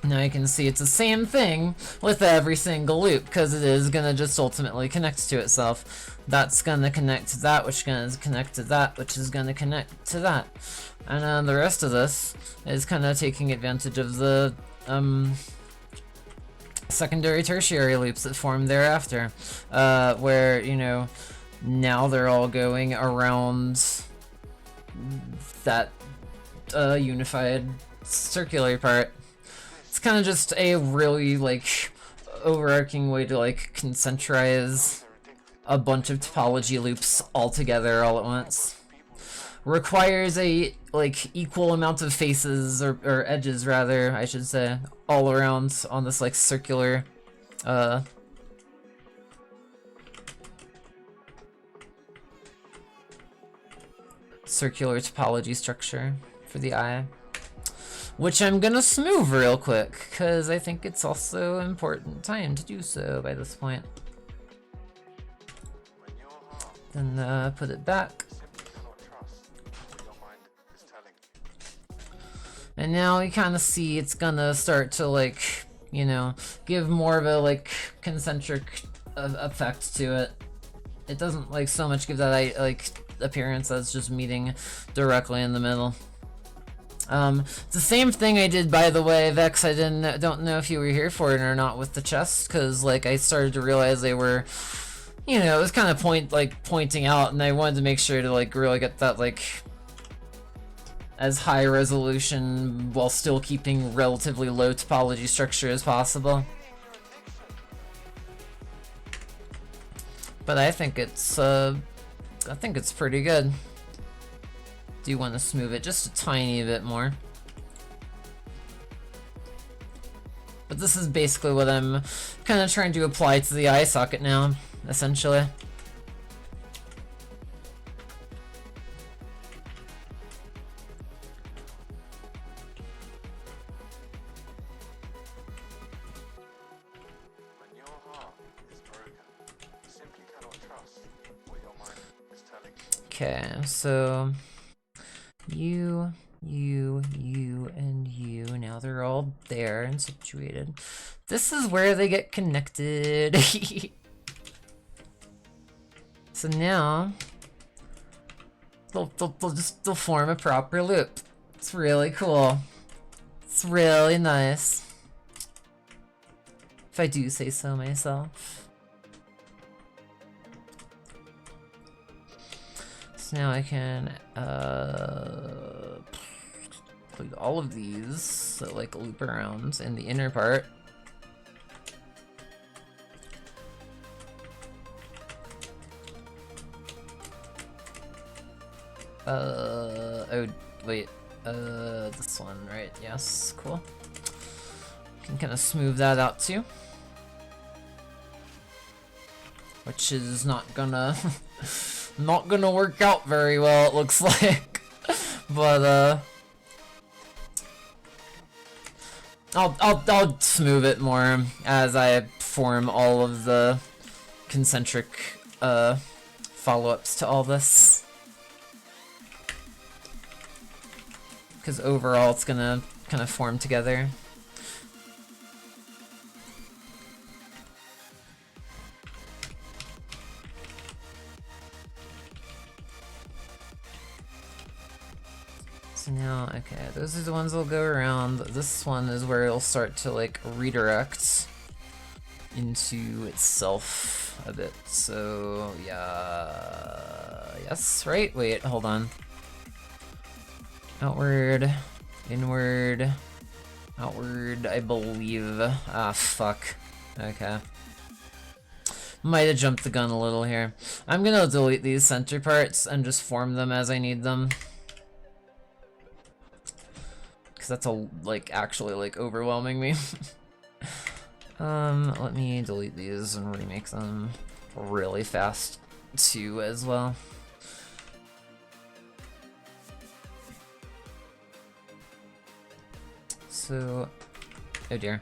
Now you can see it's the same thing with every single loop, because it is gonna just ultimately connect to itself. That's gonna connect to that, which is gonna connect to that, which is gonna connect to that. And the rest of this is kind of taking advantage of the secondary, tertiary loops that form thereafter, where, you know, now they're all going around that unified circular part. It's kind of just a really, like, overarching way to, like, concentrize a bunch of topology loops all together all at once. Requires a, like, equal amount of faces, or edges, rather, I should say, all around on this, like, circular, circular topology structure for the eye. Which I'm gonna smooth real quick, because I think it's also important time to do so by this point. Then put it back. And now you kind of see it's gonna start to, like, you know, give more of a, like, concentric effect to it. It doesn't, like, so much give that, like, appearance as just meeting directly in the middle. It's the same thing I did, by the way, Vex. I don't know if you were here for it or not with the chest, because, like, I started to realize they were, you know, it was kind of pointing out, and I wanted to make sure to, like, really get that, like, as high resolution while still keeping relatively low topology structure as possible. But I think it's pretty good. Do want to smooth it just a tiny bit more. But this is basically what I'm kind of trying to apply to the eye socket now, essentially. Okay, so you, and you. Now they're all there and situated. This is where they get connected. So now they'll form a proper loop. It's really cool. It's really nice, if I do say so myself. So now I can include all of these that, like, loop around in the inner part. Oh wait, this one, right? Yes, cool. Can kind of smooth that out too, which is not gonna not gonna work out very well, it looks like. But I'll smooth it more as I form all of the concentric follow-ups to all this, because overall it's gonna kind of form together. So now, okay, those are the ones that'll go around. This one is where it'll start to, like, redirect into itself a bit. So, yeah, yes, right? Wait, hold on. Outward, inward, outward, I believe. Ah, fuck. Okay. Might have jumped the gun a little here. I'm gonna delete these center parts and just form them as I need them. because that's like actually like overwhelming me. Let me delete these and remake them really fast too as well. So, oh dear.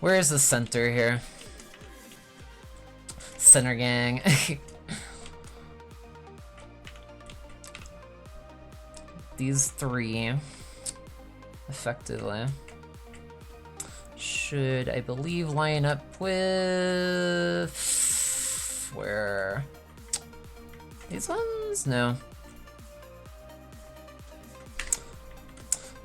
Where is the center here? Center gang. These three, effectively, should, I believe, line up with... where? These ones? No.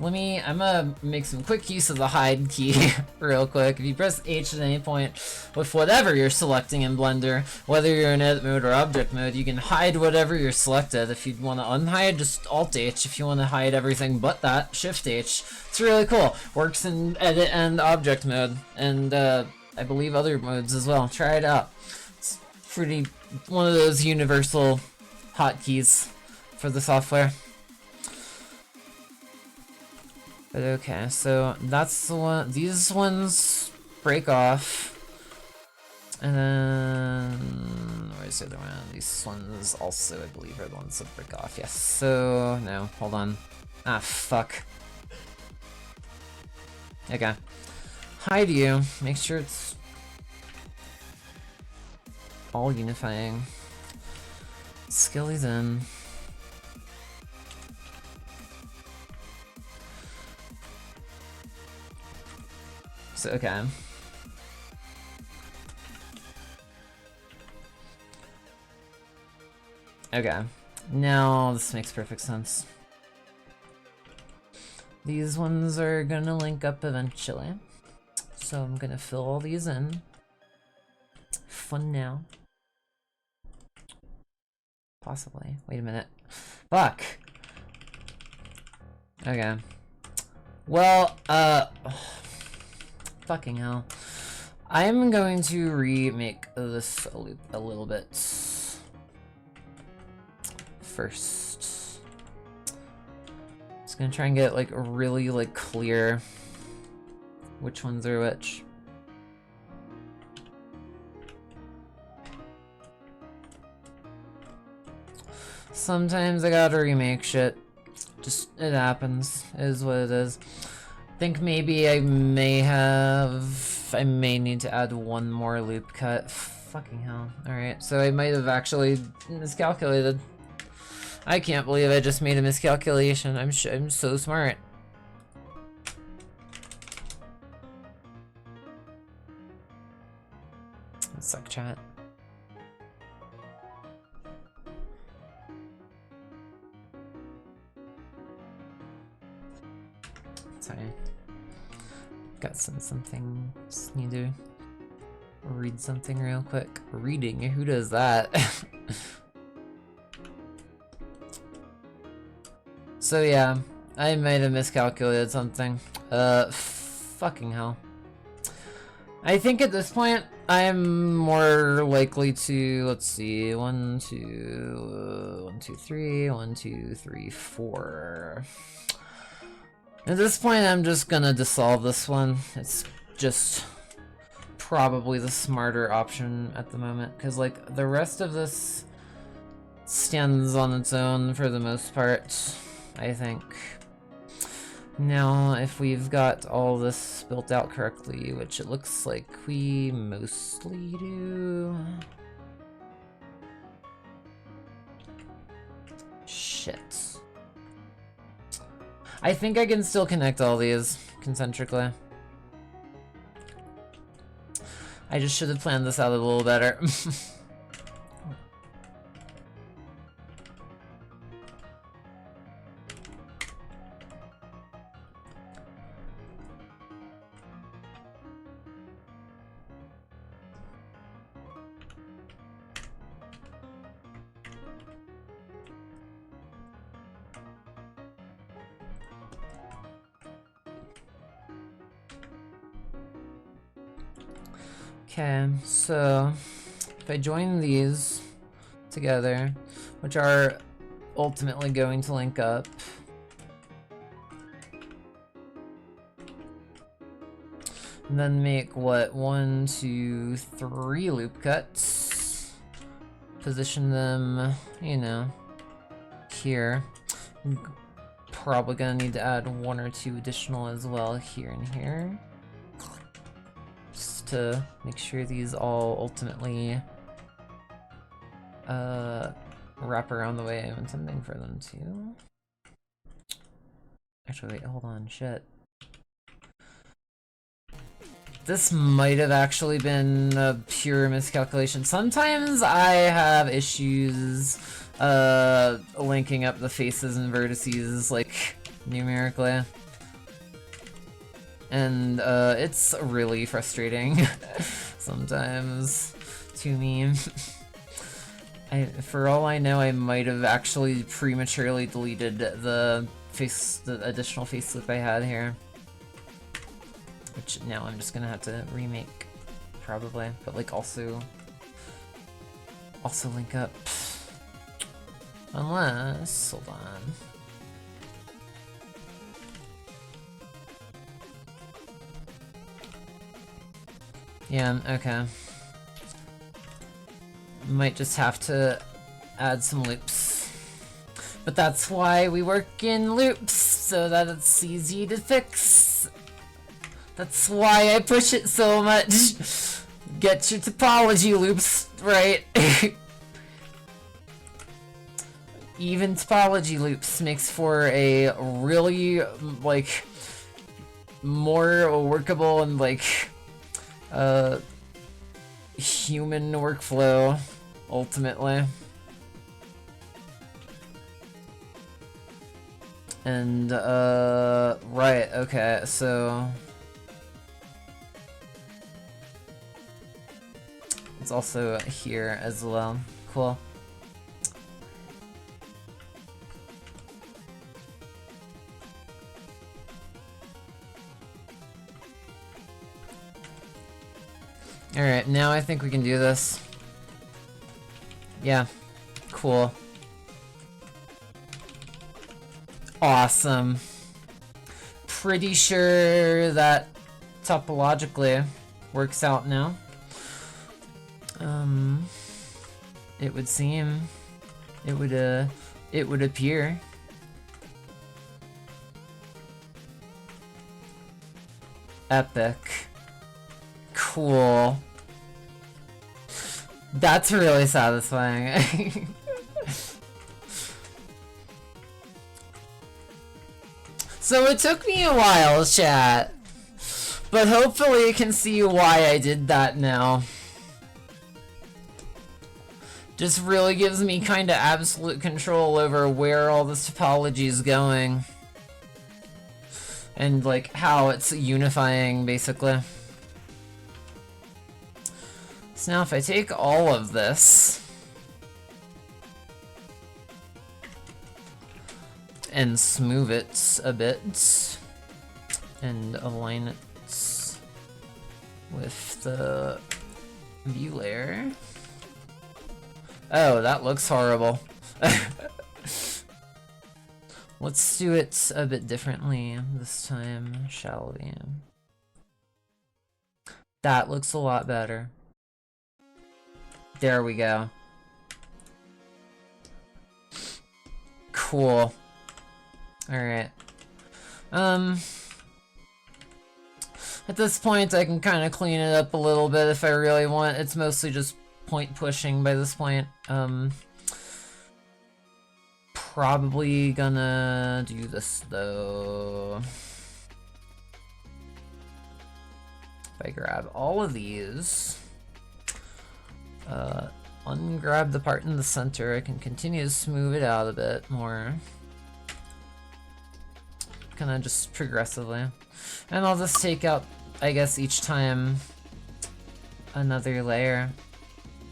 I'm gonna make some quick use of the hide key real quick. If you press H at any point with whatever you're selecting in Blender, whether you're in edit mode or object mode, you can hide whatever you're selected. If you want to unhide, just Alt H. If you want to hide everything but that, Shift H. It's really cool. Works in edit and object mode, and I believe other modes as well. Try it out. It's pretty one of those universal hotkeys for the software. But okay, so that's the one. These ones break off, and then where's the other one? These ones also, I believe, are the ones that break off. Yes. So no, hold on. Ah, fuck. Okay. Hide you. Make sure it's all unifying. Skilly's in. So, okay. Okay. Now this makes perfect sense. These ones are gonna link up eventually. So I'm gonna fill all these in. Fun now. Possibly. Wait a minute. Fuck! Okay. Well, fucking hell. I'm going to remake this a little bit first. Just gonna try and get like really like clear which ones are which. Sometimes I gotta remake shit. Just, it happens. It is what it is. I think maybe I may need to add one more loop cut. Fucking hell. Alright, so I might have actually miscalculated. I can't believe I just made a miscalculation. I'm so smart. Suck chat. Sorry. Got something. Just need to read something real quick. Reading? Who does that? So yeah, I might have miscalculated something. Fucking hell. I think at this point, I'm more likely to, let's see, 1, 2, 3, 1, 2, 3, 4. At this point, I'm just gonna dissolve this one. It's just probably the smarter option at the moment, because like the rest of this stands on its own for the most part, I think. Now, if we've got all this built out correctly, which it looks like we mostly do. Shit. I think I can still connect all these concentrically. I just should have planned this out a little better. Okay, so if I join these together, which are ultimately going to link up, And then make, what, 1, 2, 3 loop cuts. Position them, you know, here. I'm probably gonna need to add 1 or 2 additional as well here and here. Just to make sure these all ultimately wrap around the way I'm intending for them to. Actually, wait, hold on, shit. This might have actually been a pure miscalculation. Sometimes I have issues linking up the faces and vertices, like, numerically. And it's really frustrating sometimes to me. For all I know, I might have actually prematurely deleted the additional face loop I had here. Which now I'm just gonna have to remake, probably. But like also link up. Unless, hold on. Yeah, okay. Might just have to add some loops. But that's why we work in loops, so that it's easy to fix. That's why I push it so much. Get your topology loops right. Even topology loops makes for a really, like, more workable and, like, human workflow, ultimately. And, right, okay, so... it's also here as well. Cool. Alright, now I think we can do this. Yeah. Cool. Awesome. Pretty sure that topologically works out now. It would seem. It would appear. Epic. Cool. That's really satisfying. So it took me a while, chat. But hopefully you can see why I did that now. Just really gives me kinda absolute control over where all this topology is going. And like how it's unifying, basically. So now if I take all of this and smooth it a bit and align it with the view layer. Oh, that looks horrible. Let's do it a bit differently this time, shall we? That looks a lot better. There we go. Cool. Alright. At this point, I can kind of clean it up a little bit if I really want. It's mostly just point pushing by this point. Probably gonna do this though. If I grab all of these, ungrab the part in the center, I can continue to smooth it out a bit more. Kinda just progressively. And I'll just take out, I guess, each time another layer.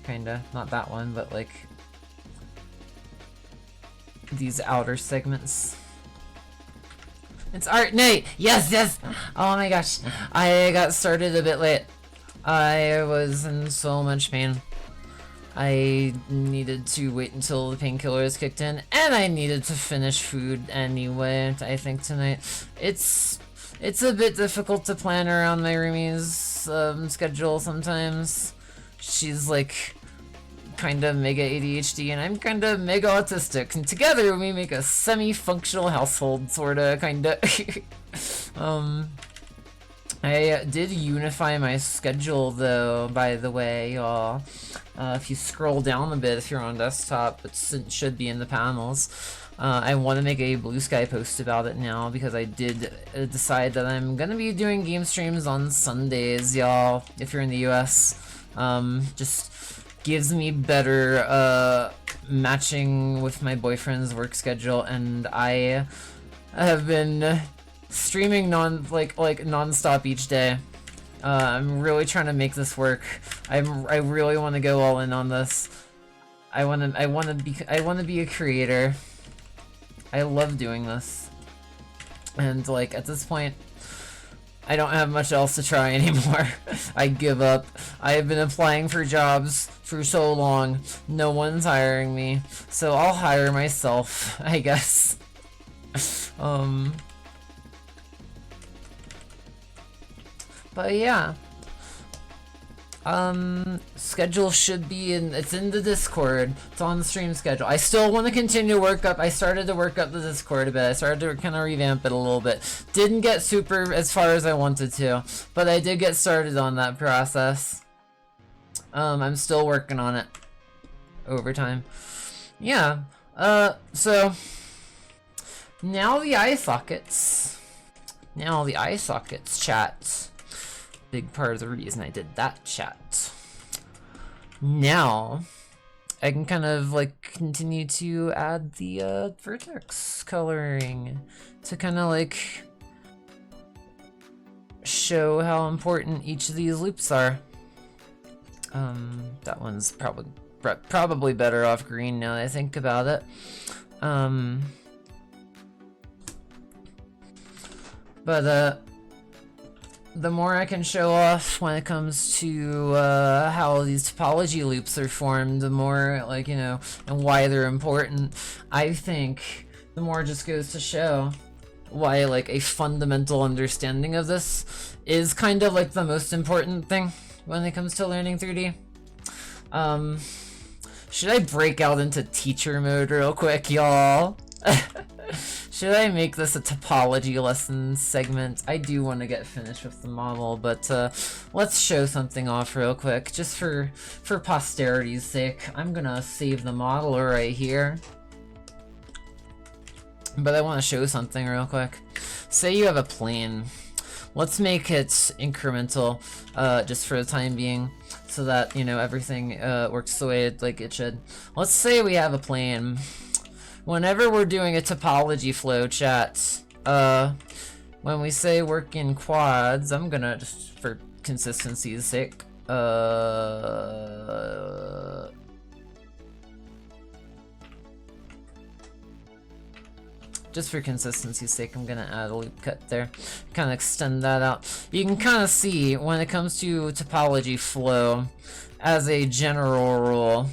Kinda. Not that one, but like these outer segments. It's art night! Yes, yes! Oh my gosh. I got started a bit late. I was in so much pain. I needed to wait until the painkillers kicked in, and I needed to finish food anyway, I think, tonight. It's it's a bit difficult to plan around my roomie's schedule sometimes. She's like kinda mega ADHD and I'm kinda mega autistic, and together we make a semi-functional household, sorta, kinda. I did unify my schedule though, by the way, y'all. If you scroll down a bit, if you're on desktop, it should be in the panels. I want to make a Blue Sky post about it now because I did decide that I'm gonna be doing game streams on Sundays, y'all. If you're in the US, just gives me better matching with my boyfriend's work schedule, and I have been streaming non-stop each day. I'm really trying to make this work. I really want to go all in on this. I want to be a creator. I love doing this. And like at this point, I don't have much else to try anymore. I give up. I have been applying for jobs for so long. No one's hiring me. So I'll hire myself, I guess. But yeah, schedule should be it's in the Discord. It's on the stream schedule. I still want to continue to work up. I started to work up the Discord a bit. I started to kind of revamp it a little bit. Didn't get super as far as I wanted to, but I did get started on that process. I'm still working on it over time. Yeah, so now the eye sockets. Now the eye sockets chat. Big part of the reason I did that chat. Now, I can kind of like continue to add the vertex coloring to kind of like show how important each of these loops are. That one's probably better off green now that I think about it. But the more I can show off when it comes to how these topology loops are formed, the more, like, you know, and why they're important, I think the more it just goes to show why, like, a fundamental understanding of this is kind of, like, the most important thing when it comes to learning 3D. Should I break out into teacher mode real quick, y'all? Should I make this a topology lesson segment? I do want to get finished with the model, but let's show something off real quick, just for posterity's sake. I'm gonna save the model right here. But I want to show something real quick. Say you have a plane. Let's make it incremental, just for the time being, so that, you know, everything works the way it should. Let's say we have a plane. Whenever we're doing a topology flow chat, when we say work in quads, I'm gonna, just for consistency's sake, just for consistency's sake, I'm gonna add a loop cut there, kind of extend that out. You can kind of see when it comes to topology flow, as a general rule,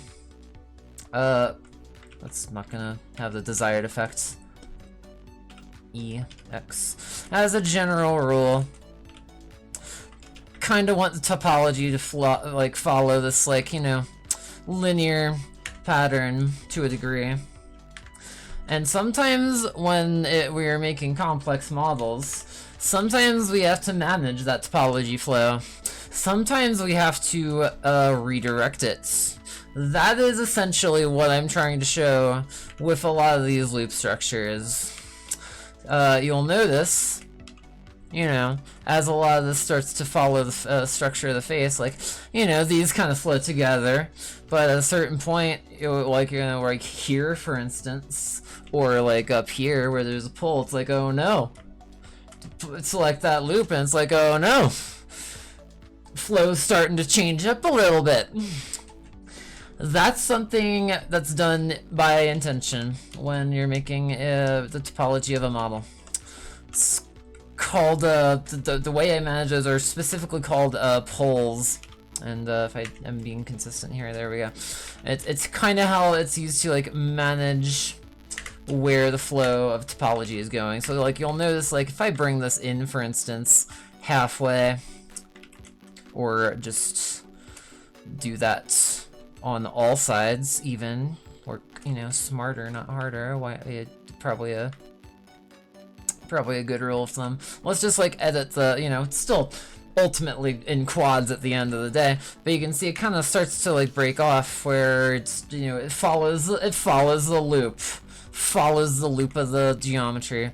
that's not gonna have the desired effects. EX. As a general rule, kind of want the topology to follow this, like, you know, linear pattern to a degree. And sometimes when we are making complex models, sometimes we have to manage that topology flow. Sometimes we have to redirect it. That is essentially what I'm trying to show with a lot of these loop structures. You'll notice, you know, as a lot of this starts to follow the structure of the face, like, you know, these kind of flow together, but at a certain point, like, you know, like here, for instance, or like up here where there's a pull, it's like, oh no. Select that loop and it's like, oh no. Flow's starting to change up a little bit. That's something that's done by intention when you're making the topology of a model. It's called, the way I manage those are specifically called poles. And if I am being consistent here, there we go. It's kind of how it's used to, like, manage where the flow of topology is going. So like you'll notice, like if I bring this in, for instance, halfway, or just do that on all sides even, or you know, smarter not harder, probably a good rule of thumb. Let's just like edit the, you know, it's still ultimately in quads at the end of the day, but you can see it kind of starts to like break off where it's, you know, it follows the loop of the geometry.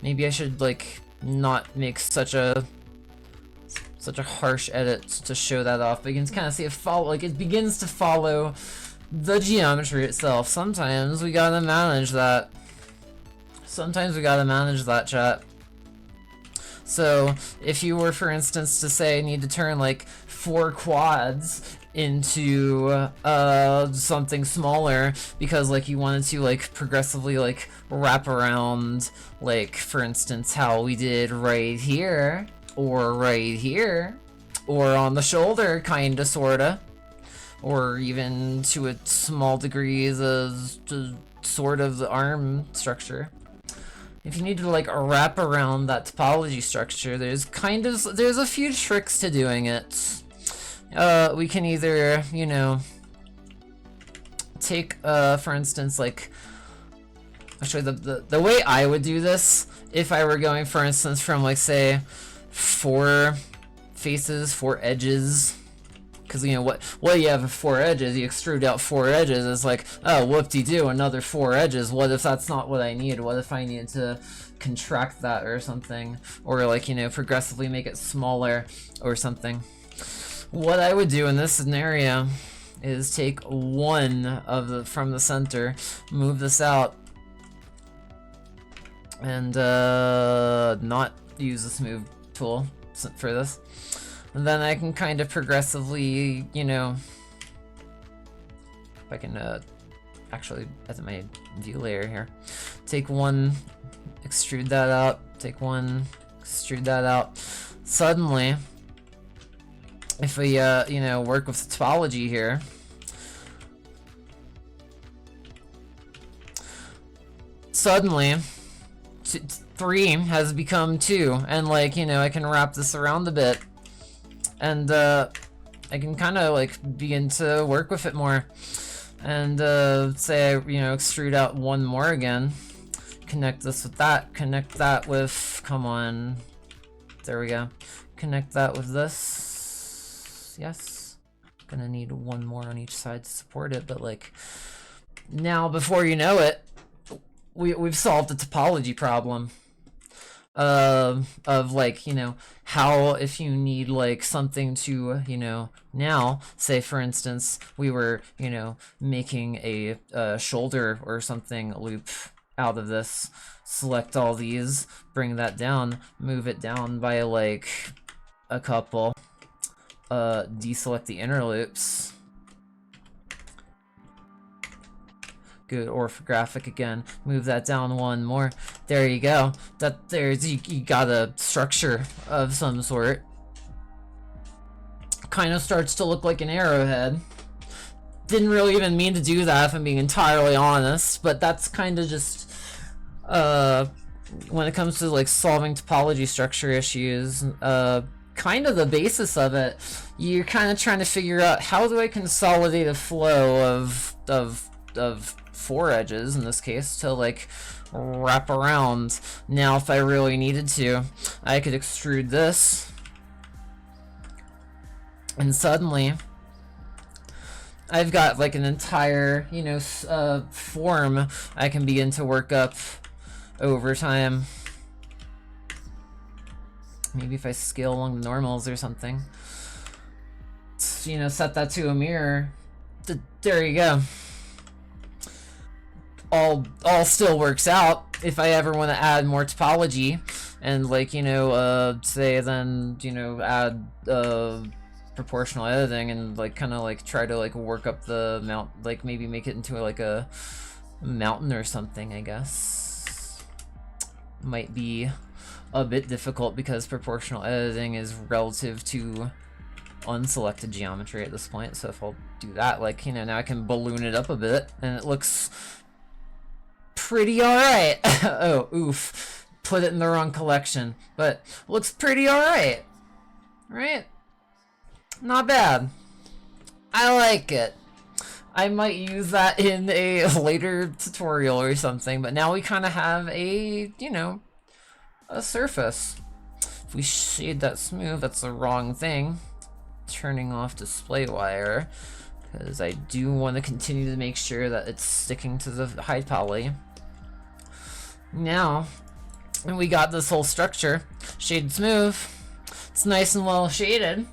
Maybe I should like not make such a harsh edit to show that off, but you can kind of see it begins to follow the geometry itself. Sometimes we gotta manage that. Chat. So if you were, for instance, to say need to turn like 4 quads into something smaller because like you wanted to like progressively like wrap around, like for instance how we did right here or on the shoulder, kinda sorta, or even to a small degree the sort of the arm structure. If you need to like wrap around that topology structure, there's a few tricks to doing it. We can either, you know, take for instance, like actually the way I would do this if I were going, for instance, from like say 4 faces, 4 edges. Because, you know, what you have 4 edges, you extrude out 4 edges, it's like, oh, whoop-de-doo, another 4 edges. What if that's not what I need? What if I need to contract that or something? Or, like, you know, progressively make it smaller or something. What I would do in this scenario is take one from the center, move this out, and not use the smooth tool for this. And then I can kind of progressively, you know, if I can actually edit my view layer here, take one, extrude that out, take one, extrude that out. Suddenly, if we, you know, work with topology here, suddenly 3 has become 2, and like, you know, I can wrap this around a bit. And I can kind of like begin to work with it more, and say I, you know, extrude out one more again, connect this with that, connect that with, come on, there we go, connect that with this, yes, gonna need one more on each side to support it, but like now before you know it, we've solved the topology problem. Of like, you know, how if you need like something to, you know, now say for instance we were, you know, making a shoulder or something loop out of this, select all these, bring that down, move it down by like a couple, deselect the inner loops, good orthographic again, move that down one more, there you go, you got a structure of some sort. Kind of starts to look like an arrowhead. Didn't really even mean to do that if I'm being entirely honest, but that's kind of just when it comes to like solving topology structure issues, kind of the basis of it. You're kind of trying to figure out, how do I consolidate a flow of 4 edges in this case to like wrap around. Now if I really needed to, I could extrude this, and suddenly I've got like an entire, you know, form I can begin to work up over time. Maybe if I scale along the normals or something, you know, set that to a mirror, there you go. All still works out. If I ever want to add more topology and like, you know, say then, you know, add proportional editing and like kind of like try to like work up the mount, like maybe make it into like a mountain or something, I guess might be a bit difficult because proportional editing is relative to unselected geometry at this point. So if I'll do that, like, you know, now I can balloon it up a bit and it looks pretty alright. Oh, oof. Put it in the wrong collection. But looks pretty alright. Right? Not bad. I like it. I might use that in a later tutorial or something, but now we kind of have a, you know, a surface. If we shade that smooth, that's the wrong thing. Turning off display wire, because I do want to continue to make sure that it's sticking to the high poly. Now, we got this whole structure, shade smooth, it's nice and well shaded.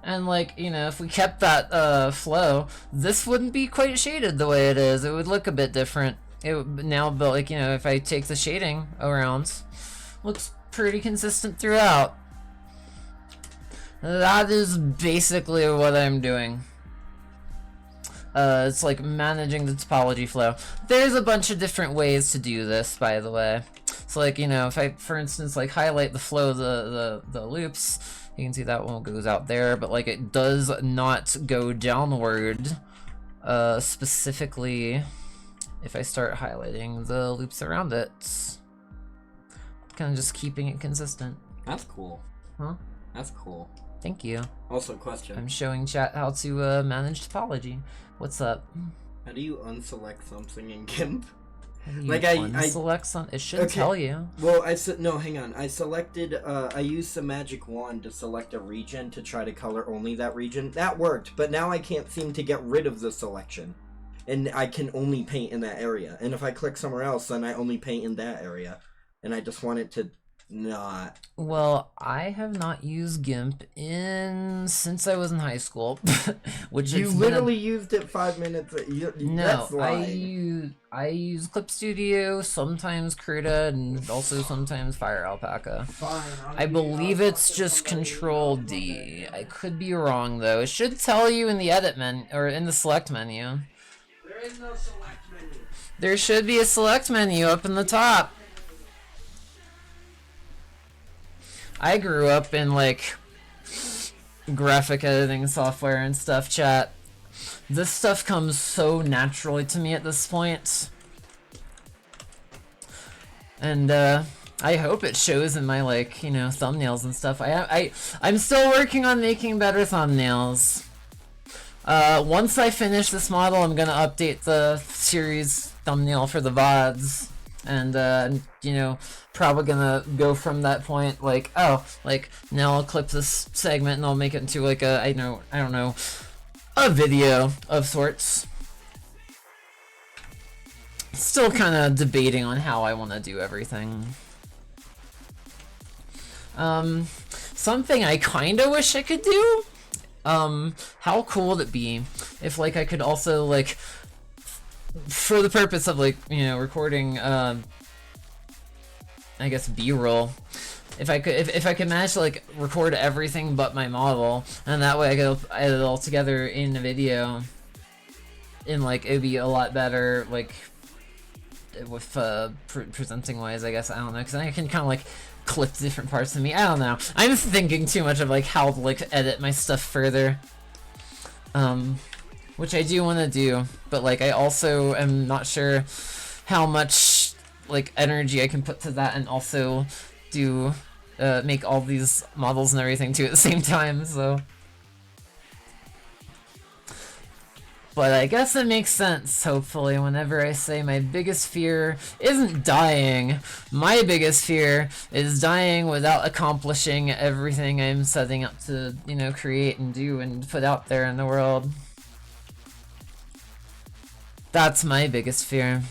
And like, you know, if we kept that flow, this wouldn't be quite shaded the way it is. It would look a bit different. It would now, but like, you know, if I take the shading around, looks pretty consistent throughout. That is basically what I'm doing. It's like managing the topology flow. There's a bunch of different ways to do this, by the way. So like, you know, if I, for instance, like highlight the flow of the loops, you can see that one goes out there, but like it does not go downward. Specifically, if I start highlighting the loops around it, kind of just keeping it consistent. That's cool. Huh? That's cool. Thank you. Also, question. I'm showing chat how to manage topology. What's up? How do you unselect something in GIMP? Like I select some. It should tell you. Well, no, hang on. I selected. I used the magic wand to select a region to try to color only that region. That worked, but now I can't seem to get rid of the selection, and I can only paint in that area. And if I click somewhere else, then I only paint in that area, and I just want it to not. Well, I have not used GIMP since I was in high school, which you literally used it 5 minutes. No, I use Clip Studio, sometimes Krita, and also sometimes Fire Alpaca. Fine, I believe it's just Control D. I could be wrong though. It should tell you in the edit menu or in the select menu. There is no select menu. There should be a select menu up in the top. I grew up in like graphic editing software and stuff, chat. This stuff comes so naturally to me at this point. And I hope it shows in my, like, you know, thumbnails and stuff. I'm still working on making better thumbnails. Once I finish this model, I'm gonna update the series thumbnail for the VODs. And, you know, probably gonna go from that point, like, oh, like, now I'll clip this segment and I'll make it into, like, I don't know, a video of sorts. Still kind of debating on how I want to do everything. Something I kind of wish I could do, how cool would it be if, like, I could also, like, for the purpose of, like, you know, recording, I guess B-roll, if I could manage to, like, record everything but my model, and that way I could edit it all together in a video, and, like, it'd be a lot better, like, with, presenting wise, I guess, I don't know, because I can kind of, like, clip different parts of me, I don't know, I'm thinking too much of, like, how to, like, edit my stuff further, which I do want to do, but, like, I also am not sure how much, like, energy I can put to that and also do, make all these models and everything too at the same time, so. But I guess it makes sense, hopefully, whenever I say my biggest fear isn't dying. My biggest fear is dying without accomplishing everything I'm setting up to, you know, create and do and put out there in the world. That's my biggest fear.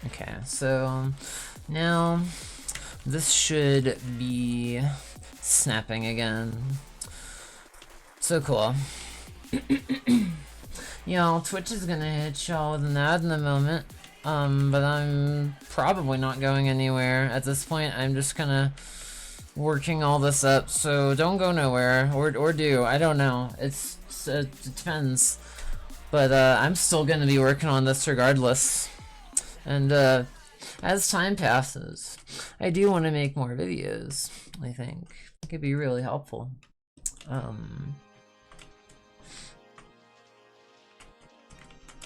Okay, so now this should be snapping again. So cool. Yo, Twitch is gonna hit y'all with an ad in a moment. But I'm probably not going anywhere. At this point, I'm just gonna working all this up, so don't go nowhere, or do, I don't know, it depends, but I'm still gonna be working on this regardless, and as time passes, I do want to make more videos. I think it could be really helpful. I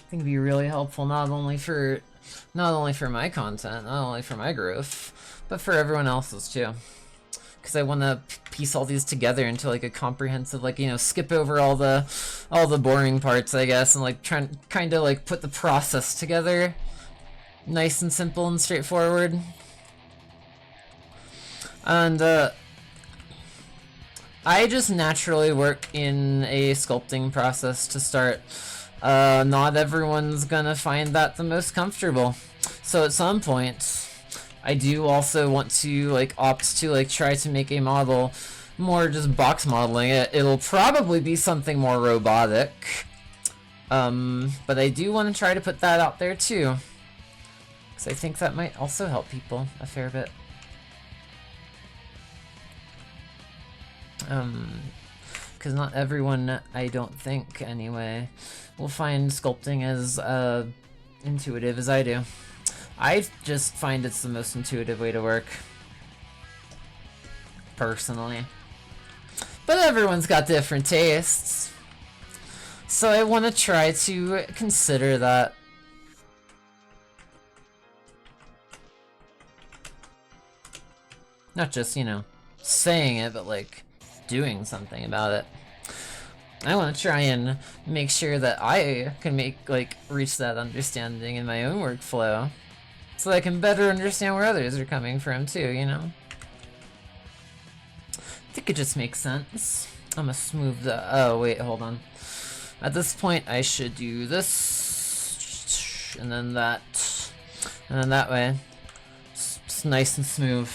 think it'd be really helpful not only for my content, not only for my growth, but for everyone else's too. Because I want to piece all these together into like a comprehensive, like, you know, skip over all the boring parts, I guess, and like kind of like put the process together, nice and simple and straightforward. And I just naturally work in a sculpting process to start. Not everyone's gonna find that the most comfortable. So at some point, I do also want to like opt to like try to make a model more just box modeling it. It'll probably be something more robotic. But I do want to try to put that out there too. Because I think that might also help people a fair bit. Because not everyone, I don't think anyway, will find sculpting as intuitive as I do. I just find it's the most intuitive way to work, personally. But everyone's got different tastes, so I want to try to consider that. Not just, you know, saying it, but like doing something about it. I want to try and make sure that I can reach that understanding in my own workflow, so I can better understand where others are coming from too, you know? I think it just makes sense. I'm gonna smooth the, oh wait, hold on. At this point I should do this, and then that, and then that way. Just nice and smooth.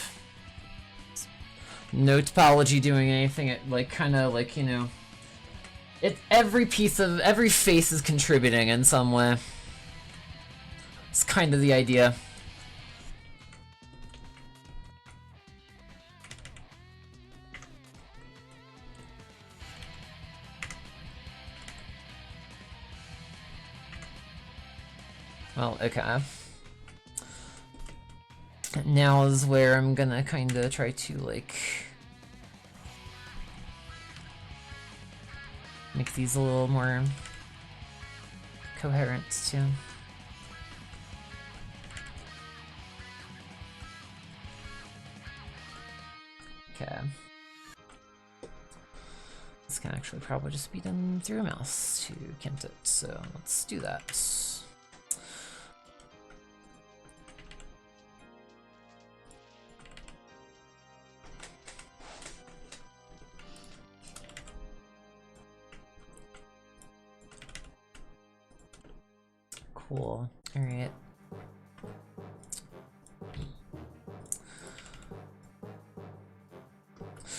No topology doing anything, it like kinda like, you know, every face is contributing in some way. It's kind of the idea. Well, okay. Now is where I'm gonna kinda try to like make these a little more coherent too. Okay. This can actually probably just be done through a mouse to kent it, so let's do that. Cool. Alright.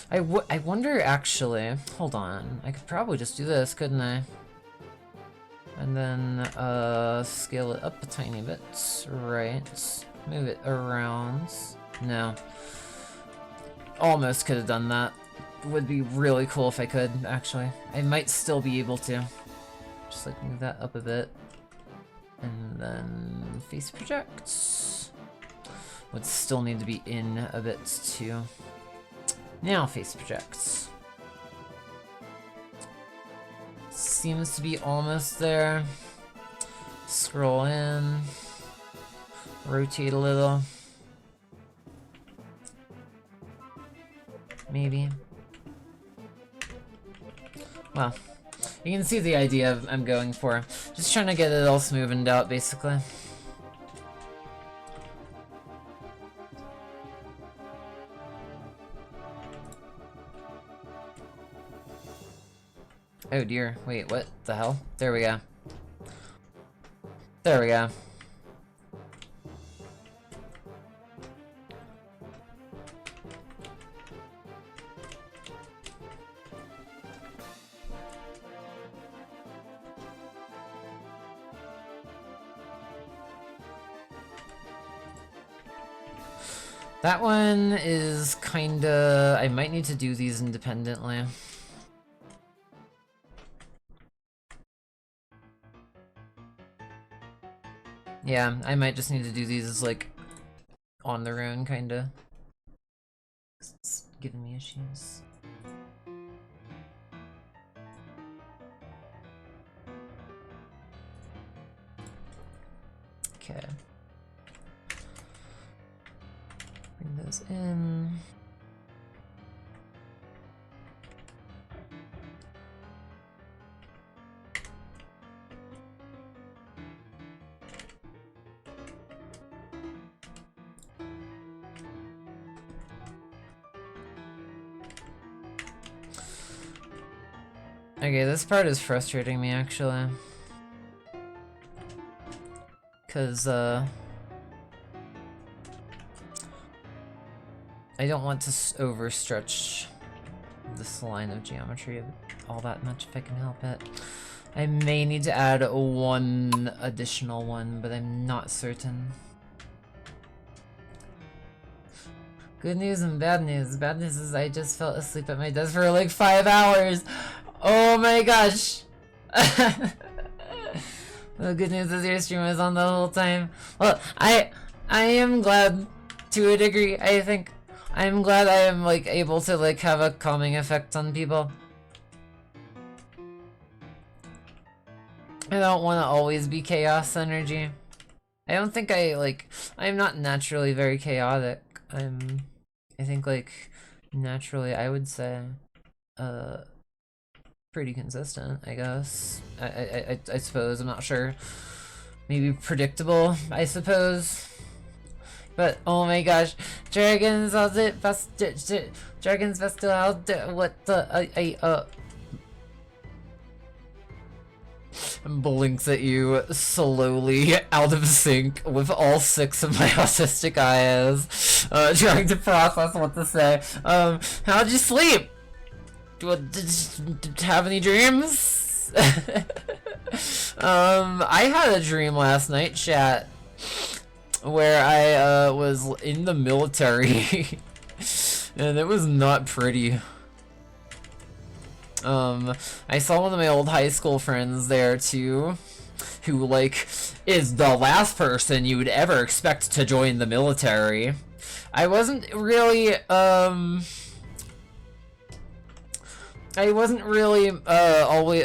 I wonder actually, hold on, I could probably just do this, couldn't I? And then, scale it up a tiny bit, right, move it around, no. Almost could have done that. Would be really cool if I could, actually. I might still be able to. Just like move that up a bit. And then face projects. Would still need to be in a bit too. Now face projects. Seems to be almost there. Scroll in. Rotate a little. Maybe. Well, you can see the idea I'm going for. Just trying to get it all smoothened out, basically. Oh dear, wait, what the hell? There we go. There we go. That one is kinda... I might need to do these independently. Yeah, I might just need to do these like on their own, kinda. It's giving me issues. Okay. Bring those in. Okay, this part is frustrating me actually. 'Cause I don't want to overstretch this line of geometry all that much if I can help it. I may need to add one additional one, but I'm not certain. Good news and bad news. Bad news is I just fell asleep at my desk for like 5 hours. Oh my gosh. The good news is your stream was on the whole time. Well, I am glad to a degree, I think. I'm glad I am like able to like have a calming effect on people. I don't want to always be chaos energy. I don't think I'm not naturally very chaotic. I think like naturally I would say pretty consistent, I guess. I suppose, I'm not sure. Maybe predictable, I suppose. But oh my gosh, Dragons Dragons Festival, what the blinks at you slowly out of sync with all 6 of my autistic eyes, trying to process what to say. How'd you sleep? Did you have any dreams? I had a dream last night, chat, where I was in the military and it was not pretty. I saw one of my old high school friends there too, who like is the last person you would ever expect to join the military. I wasn't really always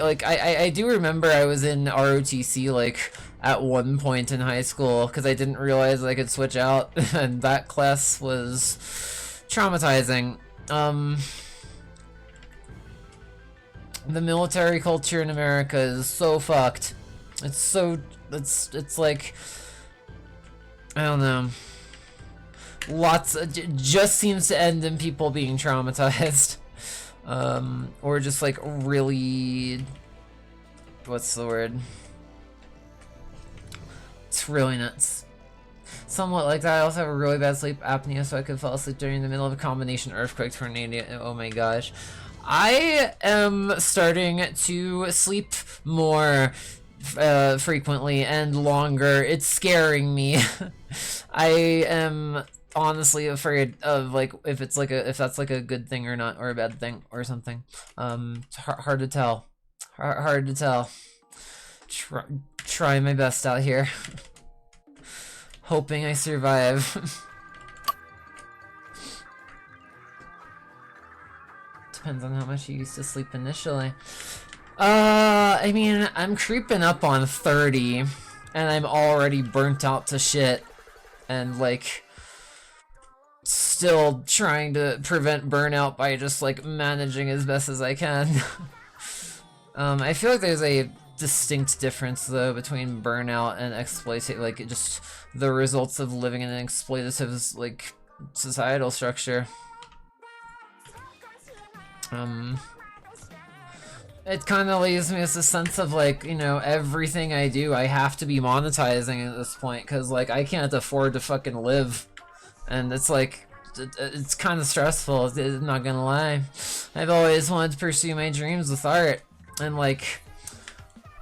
like I do remember I was in ROTC like at one point in high school because I didn't realize I could switch out and that class was traumatizing. The military culture in America is so fucked. It's like, I don't know. Just seems to end in people being traumatized. Or just like really, what's the word? It's really nuts. Somewhat like that. I also have a really bad sleep apnea, so I could fall asleep during the middle of a combination earthquake, tornado. Oh my gosh. I am starting to sleep more frequently and longer. It's scaring me. I am honestly afraid of like if that's like a good thing or not, or a bad thing or something. It's hard to tell. Hard to tell. Try my best out here. Hoping I survive. Depends on how much you used to sleep initially. I mean, I'm creeping up on 30, and I'm already burnt out to shit, and like, still trying to prevent burnout by just like managing as best as I can. I feel like there's a distinct difference though between burnout and exploitation, like just the results of living in an exploitative like societal structure. It kind of leaves me with a sense of like, you know, everything I do I have to be monetizing at this point because like I can't afford to fucking live, and it's like it's kind of stressful, I'm not gonna lie. I've always wanted to pursue my dreams with art, and like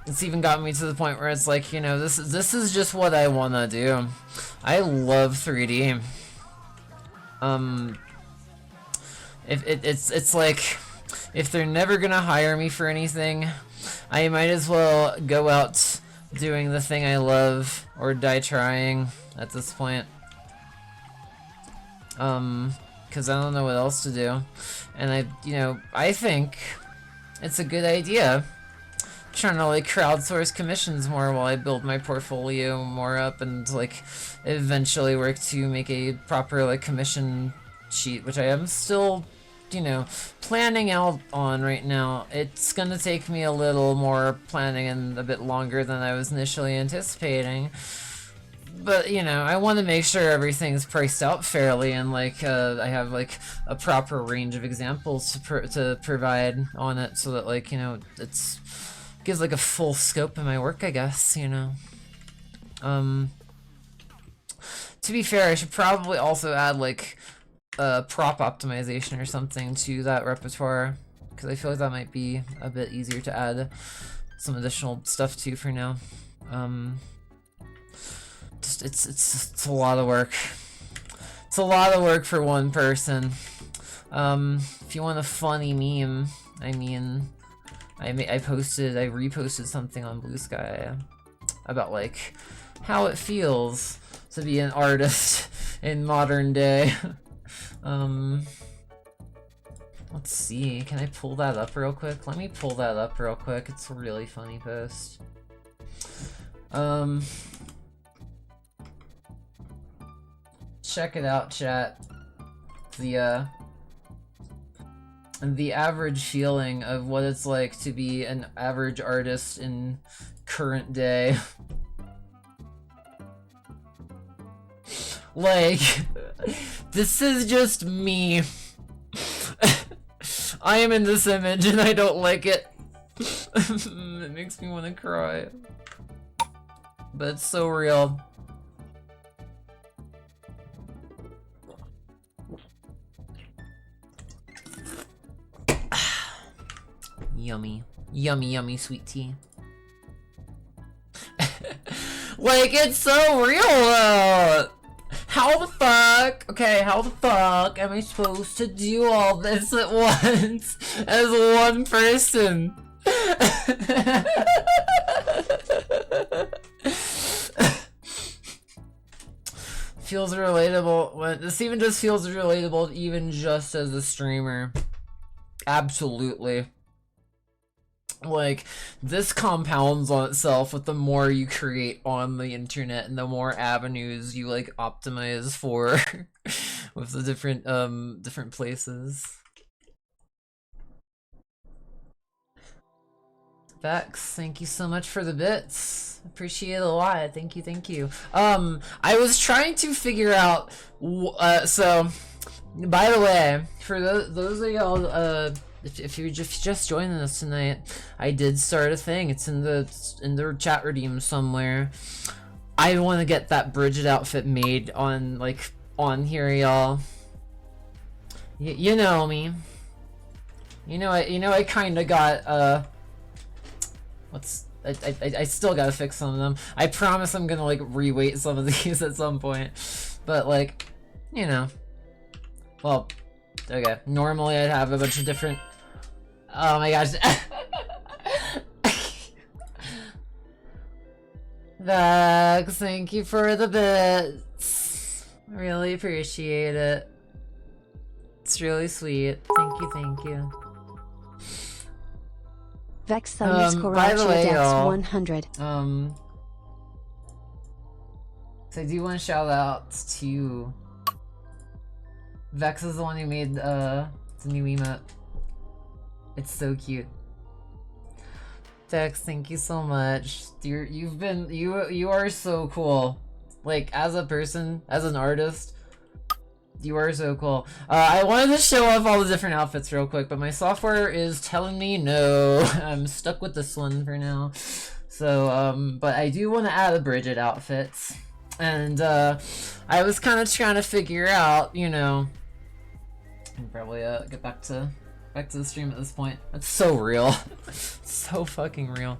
it's even gotten me to the point where it's like, you know, this is just what I want to do. I love 3D. if it's like, if they're never gonna hire me for anything, I might as well go out doing the thing I love or die trying at this point. Because I don't know what else to do, and I think it's a good idea trying to like crowdsource commissions more while I build my portfolio more up and like eventually work to make a proper like commission sheet, which I am still planning out on right now. It's gonna take me a little more planning and a bit longer than I was initially anticipating, but I want to make sure everything's priced out fairly, and like I have like a proper range of examples to provide on it, so that like it's gives like a full scope in my work, I guess. To be fair, I should probably also add like prop optimization or something to that repertoire, because I feel like that might be a bit easier to add some additional stuff to for now. Just it's a lot of work. It's a lot of work for one person. If you want a funny meme, I mean, I reposted something on Blue Sky about like how it feels to be an artist in modern day. Let's see, can I pull that up real quick? Let me pull that up real quick. It's a really funny post. Check it out, chat. The average feeling of what it's like to be an average artist in current day. Like, this is just me. I am in this image and I don't like it. It makes me want to cry. But it's so real. Yummy. Yummy, yummy sweet tea. Like, it's so real though! How the fuck? Okay, how the fuck am I supposed to do all this at once as one person? Feels relatable. This even just feels relatable even just as a streamer. Absolutely. Like, this compounds on itself with the more you create on the internet and the more avenues you like optimize for with the different places. Vex, thank you so much for the bits. Appreciate it a lot. Thank you, thank you. I was trying to figure out so by the way, for those of y'all if you're just joining us tonight, I did start a thing. It's in the chat redeem somewhere. I want to get that Bridget outfit made on here, y'all. You know me. I kind of got I still gotta fix some of them. I promise I'm gonna like reweight some of these at some point, but like, well, okay. Normally I'd have a bunch of different. Oh my gosh. Vex, thank you for the bits. Really appreciate it. It's really sweet. Thank you, thank you. Vex by the way, y'all, 100. so I do want to shout out to Vex is the one who made the new emote. It's so cute. Vex, thank you so much. You are so cool. Like, as a person, as an artist, you are so cool. I wanted to show off all the different outfits real quick, but my software is telling me no. I'm stuck with this one for now. So, but I do want to add a Bridget outfit. And, I was kind of trying to figure out, I'll probably, get back to the stream at this point. That's so real. So fucking real.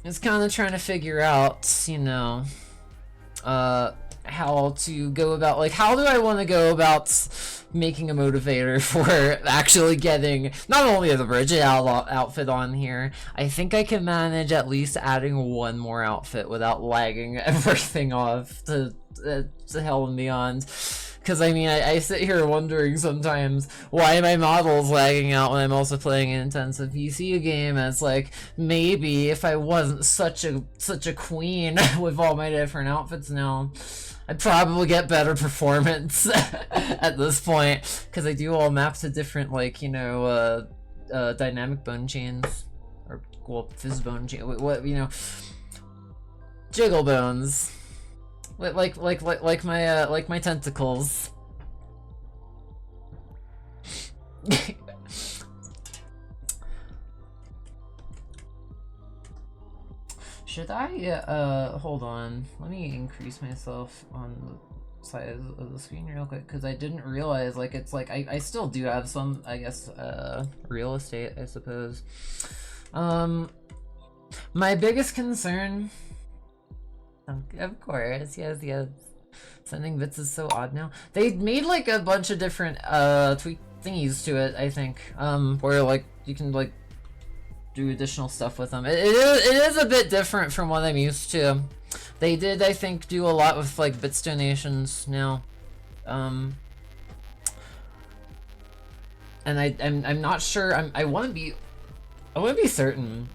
It's kind of trying to figure out, how to go about, like, how do I want to go about making a motivator for actually getting not only the Bridget outfit on here. I think I can manage at least adding one more outfit without lagging everything off to hell and beyond. Because, I mean, I sit here wondering sometimes why my model's lagging out when I'm also playing an intensive PC game. It's like, maybe if I wasn't such a queen with all my different outfits now, I'd probably get better performance at this point. Because I do all maps to different, like, you know, dynamic bone chains. Or, well, fizz bone chain. What, you know, jiggle bones. Like my tentacles. Should I hold on, let me increase myself on the size of the screen real quick, because I didn't realize, like, it's like I still do have some, I guess, real estate, I suppose. My biggest concern, of course, yes. Sending bits is so odd now. They made like a bunch of different tweak thingies to it, I think. Where like you can like do additional stuff with them. It is a bit different from what I'm used to. They did, I think, do a lot with like bits donations now. And I'm not sure. I want to be certain.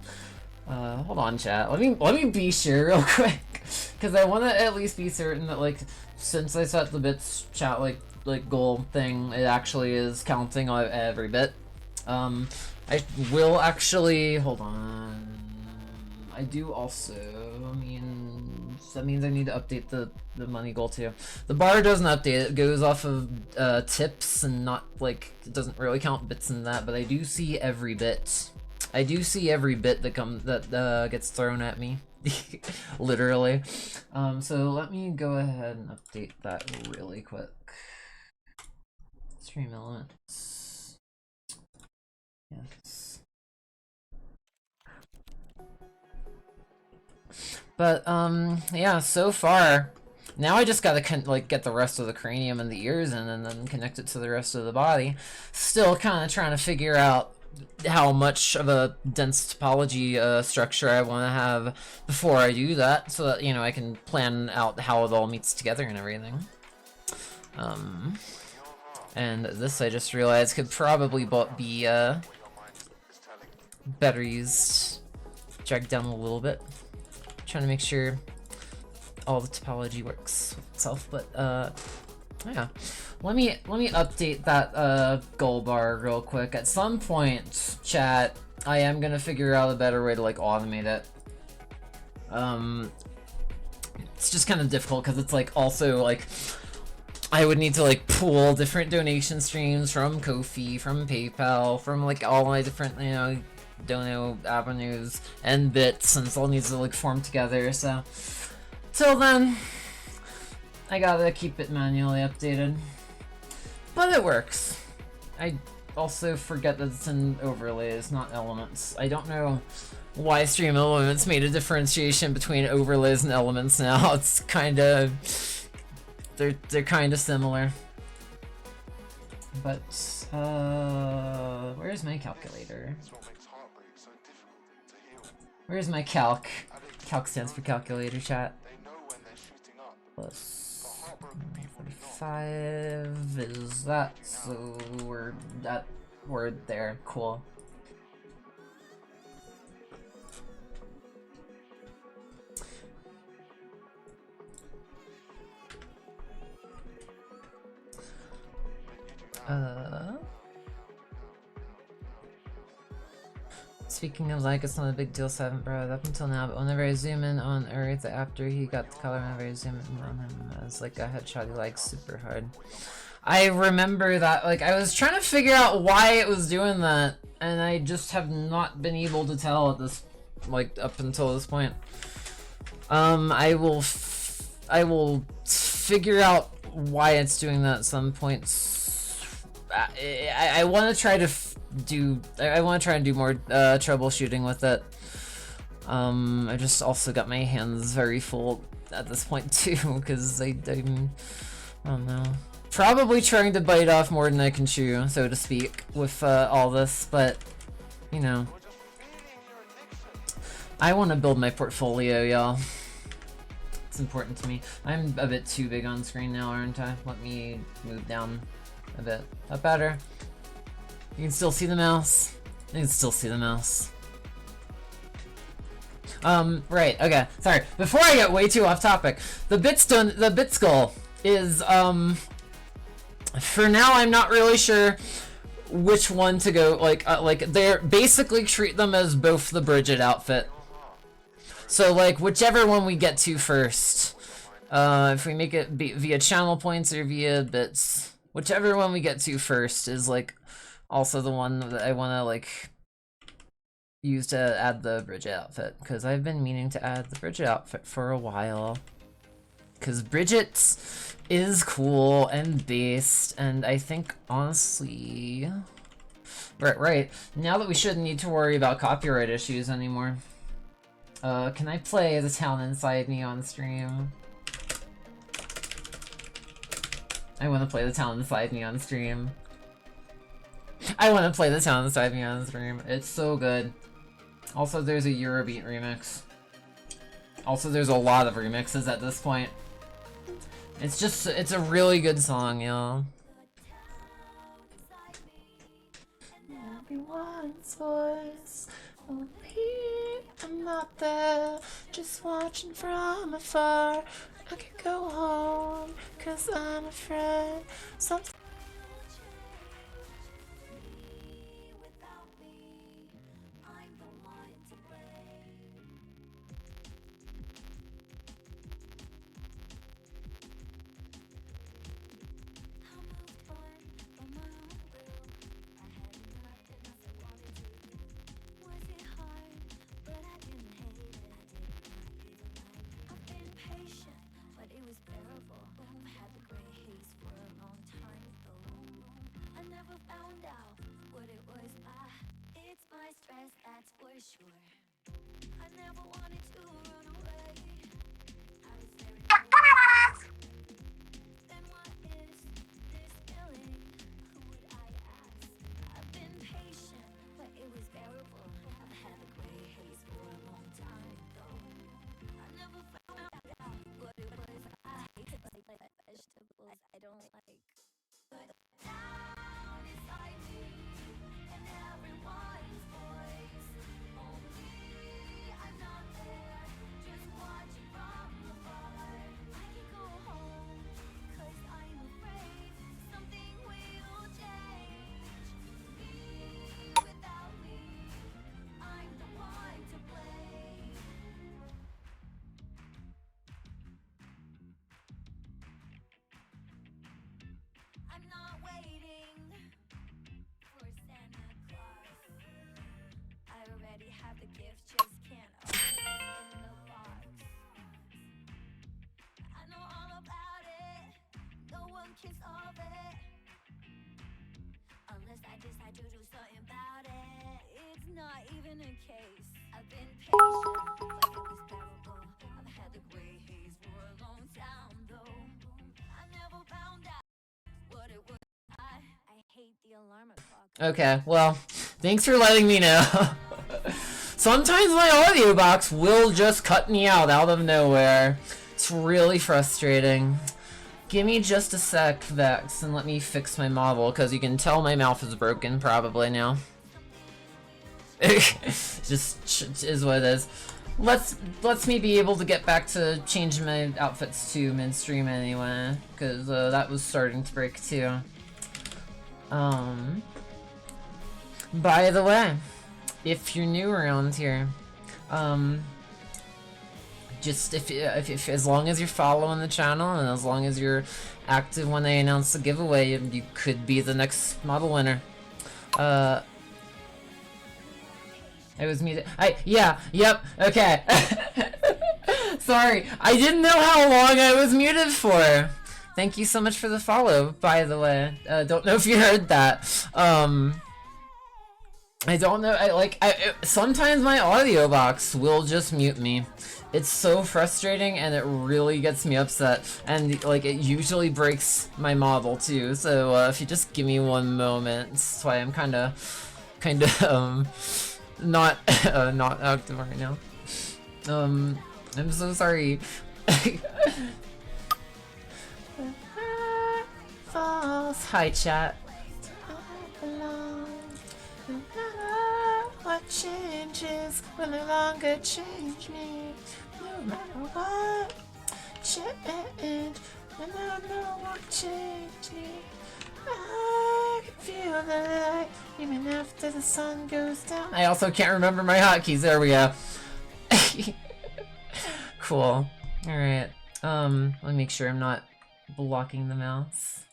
Hold on, chat. Let me be sure real quick, because I want to at least be certain that, like, since I set the bits chat like goal thing, it actually is counting on every bit. I will actually hold on. I do also. I mean, that means I need to update the money goal too. The bar doesn't update; it goes off of tips and not like it doesn't really count bits in that. But I do see every bit. I do see every bit that gets thrown at me, literally. So let me go ahead and update that really quick. Stream elements. Yes. But yeah. So far, now I just gotta get the rest of the cranium and the ears in, and then connect it to the rest of the body. Still kind of trying to figure out how much of a dense topology structure I want to have before I do that, so that, you know, I can plan out how it all meets together and everything. And this I just realized could probably be better used, dragged down a little bit, trying to make sure all the topology works with itself. But yeah, let me update that goal bar real quick. At some point, chat, I am gonna figure out a better way to like automate it. It's just kind of difficult because it's like also like I would need to like pool different donation streams from Ko-fi, from PayPal, from like all my different, you know, dono avenues and bits, and it all needs to like form together. So till then, I gotta keep it manually updated, but it works. I also forget that it's in overlays, not elements. I don't know why Stream Elements made a differentiation between overlays and elements now. It's kind of, they're kind of similar. But where's my calculator? Where's my calc? Calc stands for calculator, chat. Plus 45 is that, so we're at word there. Cool. Speaking of like, it's not a big deal, so I haven't brought it up until now, but whenever I zoom in on Earth after he got the color, whenever I zoom in on him, it's like a headshot he likes super hard. I remember that, like, I was trying to figure out why it was doing that, and I just have not been able to tell at this, like, up until this point. I will figure out why it's doing that at some points. I want to try to do more troubleshooting with it. I just also got my hands very full at this point too, because I don't know. Probably trying to bite off more than I can chew, so to speak, with all this, but, you know. I want to build my portfolio, y'all. It's important to me. I'm a bit too big on screen now, aren't I? Let me move down a bit. That better? You can still see the mouse? You can still see the mouse. Right, okay. Sorry. Before I get way too off topic, the bit skull is, for now I'm not really sure which one to go, like, they're basically treat them as both the Bridget outfit. So, like, whichever one we get to first, if we make it via channel points or via bits, whichever one we get to first is, like, also the one that I want to, like, use to add the Bridget outfit, because I've been meaning to add the Bridget outfit for a while. Because Bridget is cool and based, and I think, honestly... Right. Now that we shouldn't need to worry about copyright issues anymore. Can I play The Town Inside Me on stream? I want to play The Town Inside Me on stream. I want to play The Town Inside Me on stream. It's so good. Also, there's a Eurobeat remix. Also, there's a lot of remixes at this point. It's just, it's a really good song, y'all. Everyone's voice, oh, I'm not there, just watching from afar. I could go home, cause I'm afraid something. That's for sure. I never wanted to run away. I was very then what is this feeling? Who would I ask? I've been patient, but it was bearable. I've had a gray haze for a long time though. I never found out what it was. I hate to like vegetables I don't like. But down inside me and everyone's voice. I'm not there, just watching from afar. I can go home, cause I'm afraid something will change. Me without me, I'm the one to blame. I'm not waiting for Santa Claus. I already have the gift, just can't open it in the box. I know all about it, no one can solve it unless I decide to do something about it. It's not even a case. I've been patient, but it was bearable. I've had the gray haze for a long time though. I never found out what it was. I hate the alarm clock. Okay, well, thanks for letting me know. Sometimes my audio box will just cut me out of nowhere. It's really frustrating. Give me just a sec, Vex, and let me fix my model, because you can tell my mouth is broken probably now. Just is what it is. Let's me be able to get back to changing my outfits to midstream anyway, because that was starting to break too. By the way, if you're new around here, just if as long as you're following the channel and as long as you're active when they announce the giveaway, you could be the next model winner. I was muted. Yep, okay. Sorry, I didn't know how long I was muted for. Thank you so much for the follow, by the way. Don't know if you heard that. I don't know, sometimes my audio box will just mute me. It's so frustrating and it really gets me upset, and like it usually breaks my model too, so if you just give me one moment. That's why I'm kinda not not active right now. I'm so sorry. False. Hi chat. What changes will no longer change me. No matter what change, will no longer change me. I can feel the light even after the sun goes down. I also can't remember my hotkeys. There we go. Cool. Alright. Let me make sure I'm not blocking the mouse.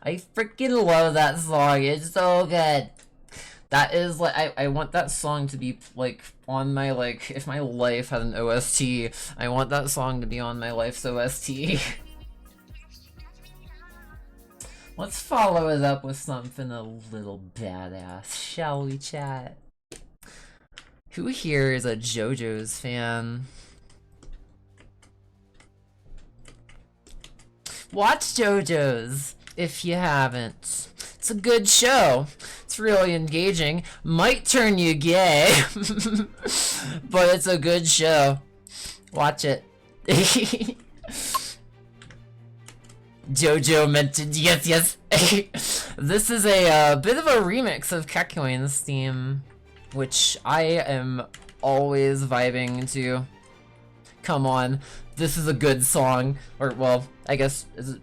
I freaking love that song. It's so good. That is like, I want that song to be like on my, like, if my life had an OST, I want that song to be on my life's OST. Let's follow it up with something a little badass, shall we, chat? Who here is a JoJo's fan? Watch JoJo's if you haven't. It's a good show. It's really engaging. Might turn you gay, but it's a good show. Watch it. JoJo mentioned, yes. This is a bit of a remix of Kakyoin's theme, which I am always vibing to. Come on, this is a good song. Or, well, I guess, is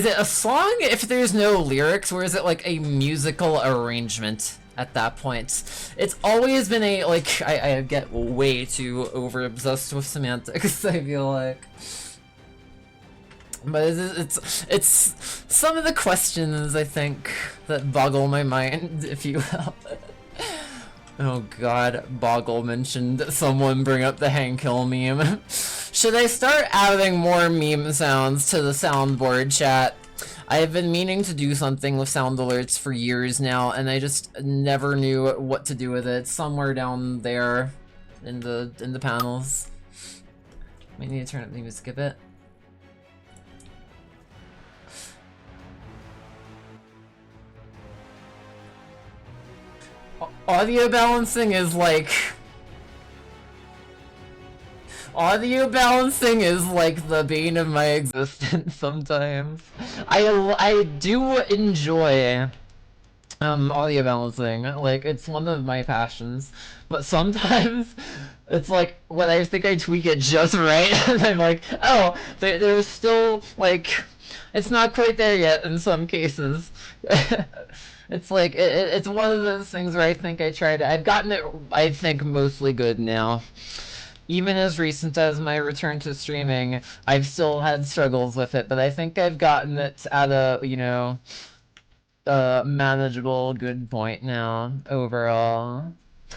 it a song if there's no lyrics, or is it like a musical arrangement at that point? It's always been a, like, I get way too over-obsessed with semantics, I feel like. But it's some of the questions, I think, that boggle my mind, if you will. Oh god, Boggle mentioned someone bring up the Hank Hill meme. Should I start adding more meme sounds to the soundboard, chat? I've been meaning to do something with sound alerts for years now, and I just never knew what to do with it. It's somewhere down there in the panels. We need to turn up the music a bit. Audio balancing is like the bane of my existence sometimes. I do enjoy audio balancing, like it's one of my passions, but sometimes it's like when I think I tweak it just right and I'm like, oh, there's still, like, it's not quite there yet in some cases. It's like, it's one of those things where I think I've gotten it, I think, mostly good now. Even as recent as my return to streaming, I've still had struggles with it, but I think I've gotten it at a, you know, manageable good point now, overall.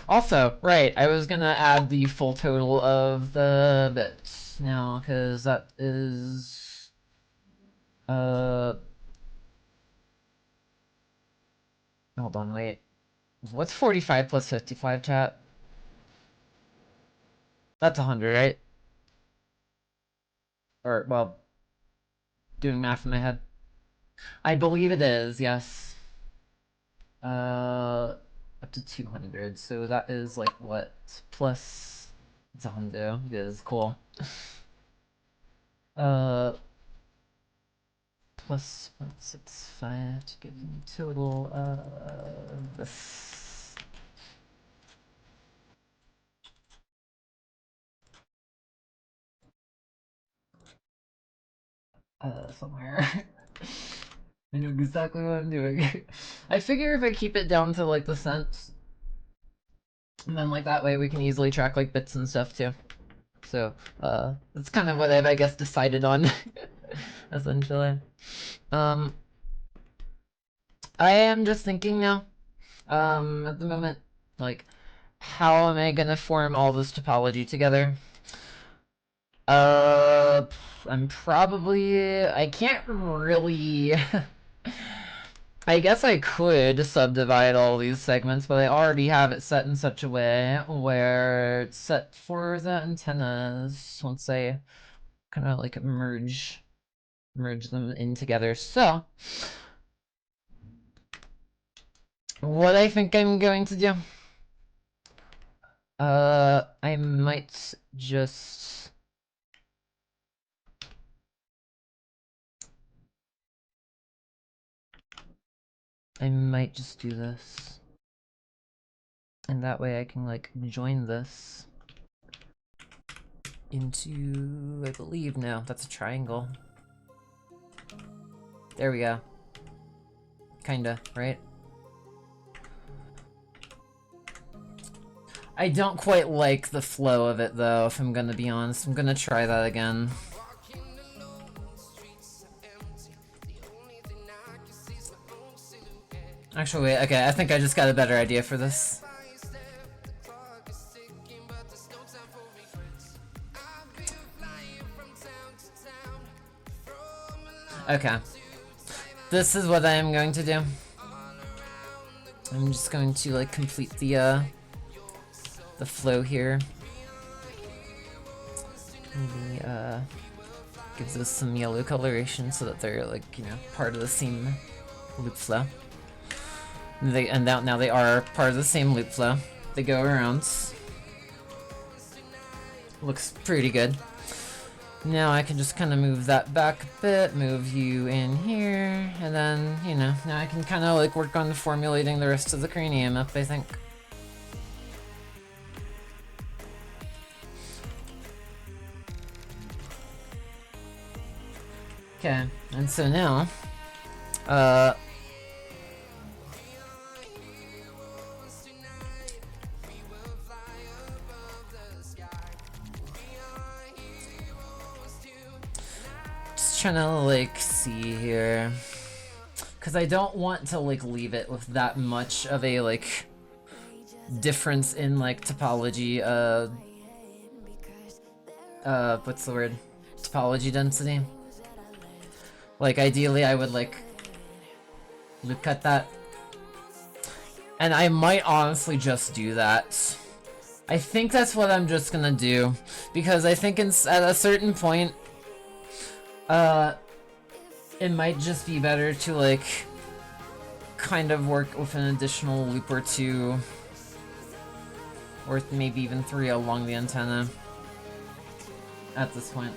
Also, right, I was gonna add the full total of the bits now, because that is, hold on, wait. What's 45 plus 55, chat? That's 100, right? Or, well, doing math in my head. I believe it is, yes. Up to 200, so that is like what? Plus, it's 100, it is, cool. Plus 165 to give me total, this. Somewhere. I know exactly what I'm doing. I figure if I keep it down to like the cents, and then like that way we can easily track like bits and stuff too. So, that's kind of what I've, I guess, decided on, essentially. I am just thinking now, at the moment, like, how am I gonna form all this topology together? I'm probably, I can't really, I guess I could subdivide all these segments, but I already have it set in such a way where it's set for the antennas once I kind of like merge them in together. So, what I think I'm going to do, I might just do this. And that way I can like join this into, I believe, no, that's a triangle. There we go. Kinda, right? I don't quite like the flow of it though, if I'm gonna be honest. I'm gonna try that again. Actually, wait, okay, I think I just got a better idea for this. Okay. This is what I am going to do. I'm just going to like complete the flow here. Maybe gives us some yellow coloration so that they're like, you know, part of the same loop flow. Now they are part of the same loop flow. They go around. Looks pretty good. Now I can just kind of move that back a bit, move you in here, and then, you know, now I can kind of like work on formulating the rest of the cranium up, I think. Okay, and so now, trying to like see here, because I don't want to like leave it with that much of a like difference in like topology, what's the word, topology density. Like ideally I would like loop cut that, and I might honestly just do that. I think that's what I'm just gonna do, because I think at a certain point it might just be better to like kind of work with an additional loop or two, or maybe even 3 along the antenna at this point.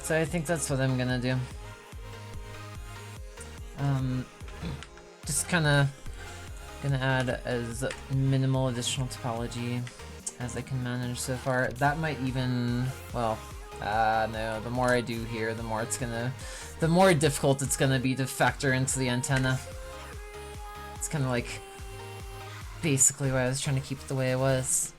So I think that's what I'm gonna do. Just kinda gonna add as minimal additional topology as I can manage so far. That might even, well, no, the more I do here, the more difficult it's gonna be to factor into the antenna. It's kinda like basically why I was trying to keep it the way it was.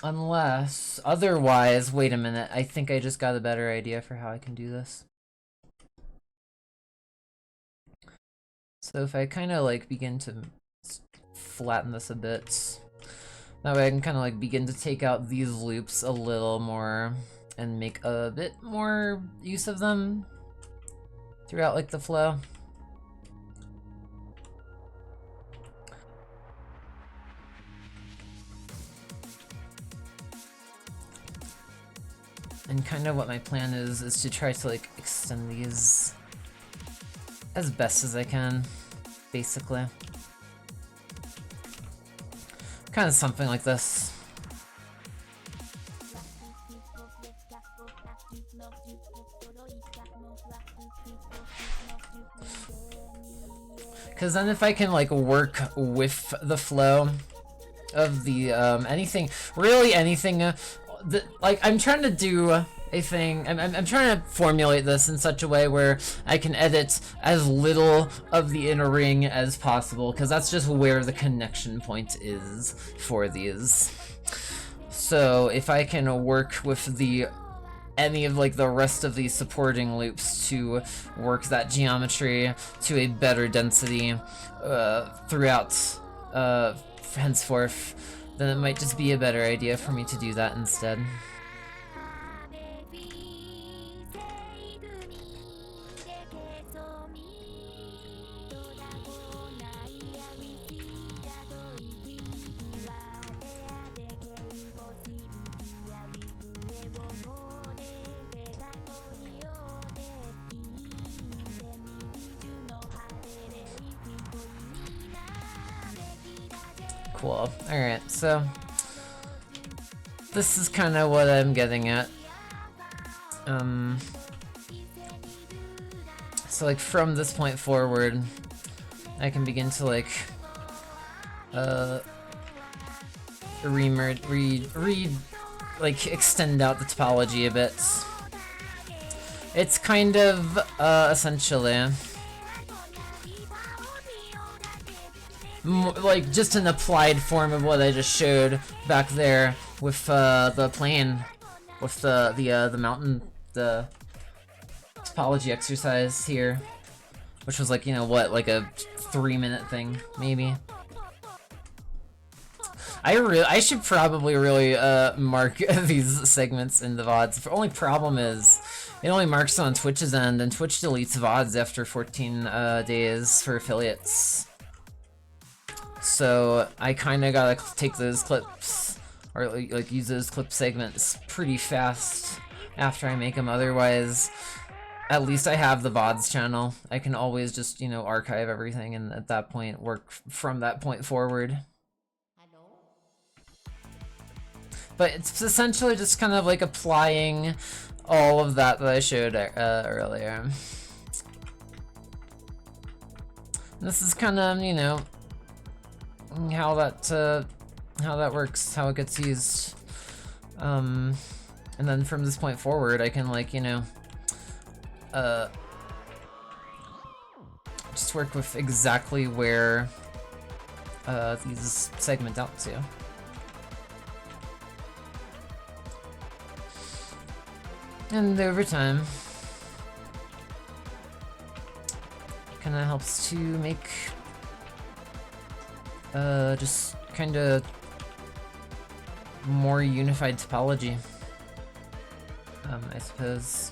Unless, otherwise, wait a minute, I think I just got a better idea for how I can do this. So if I kind of like begin to flatten this a bit, that way I can kind of like begin to take out these loops a little more and make a bit more use of them throughout like the flow. And kind of what my plan is to try to like extend these as best as I can, basically. Kind of something like this. Because then if I can like work with the flow of the anything, really anything, like I'm trying to do a thing, I'm trying to formulate this in such a way where I can edit as little of the inner ring as possible, because that's just where the connection point is for these. So if I can work with the any of like the rest of these supporting loops to work that geometry to a better density throughout henceforth, then it might just be a better idea for me to do that instead. Cool. Alright, so this is kind of what I'm getting at. So like from this point forward, I can begin to like like extend out the topology a bit. It's kind of essentially like just an applied form of what I just showed back there with the plane, with the mountain, the topology exercise here, which was like, you know what, like a 3-minute thing maybe. I should probably really mark these segments in the VODs. The only problem is it only marks on Twitch's end, and Twitch deletes VODs after 14 days for affiliates. So I kind of gotta take those clips, or like use those clip segments pretty fast after I make them. Otherwise, at least I have the VODs channel. I can always just, you know, archive everything, and at that point work from that point forward. But it's essentially just kind of like applying all of that I showed earlier. And this is kind of, you know, how that works, how it gets used. And then from this point forward, I can, like, you know, just work with exactly where these segment out to. And over time, kind of helps to make just kind of more unified topology, I suppose.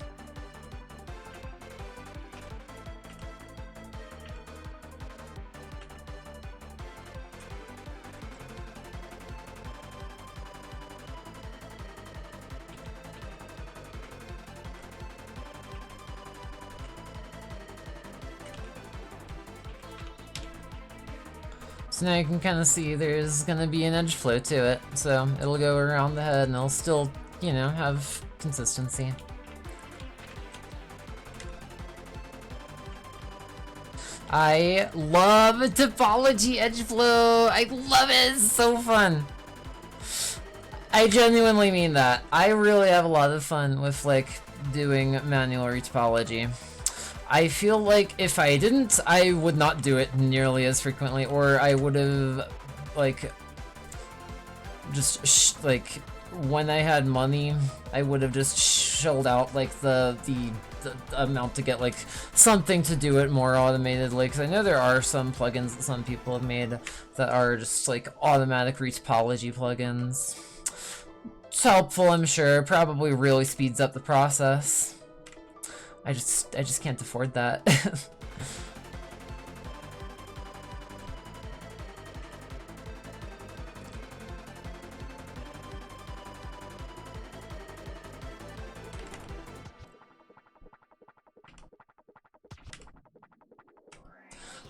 So now you can kind of see there's gonna be an edge flow to it, so it'll go around the head and it'll still, you know, have consistency. I love topology edge flow. I love it. It's so fun. I genuinely mean that. I really have a lot of fun with like doing manual retopology. I feel like if I didn't, I would not do it nearly as frequently, or I would have, like, just like when I had money, I would have just shelled out like the amount to get like something to do it more automatedly. Because I know there are some plugins that some people have made that are just like automatic retopology plugins. It's helpful, I'm sure. Probably really speeds up the process. I just can't afford that.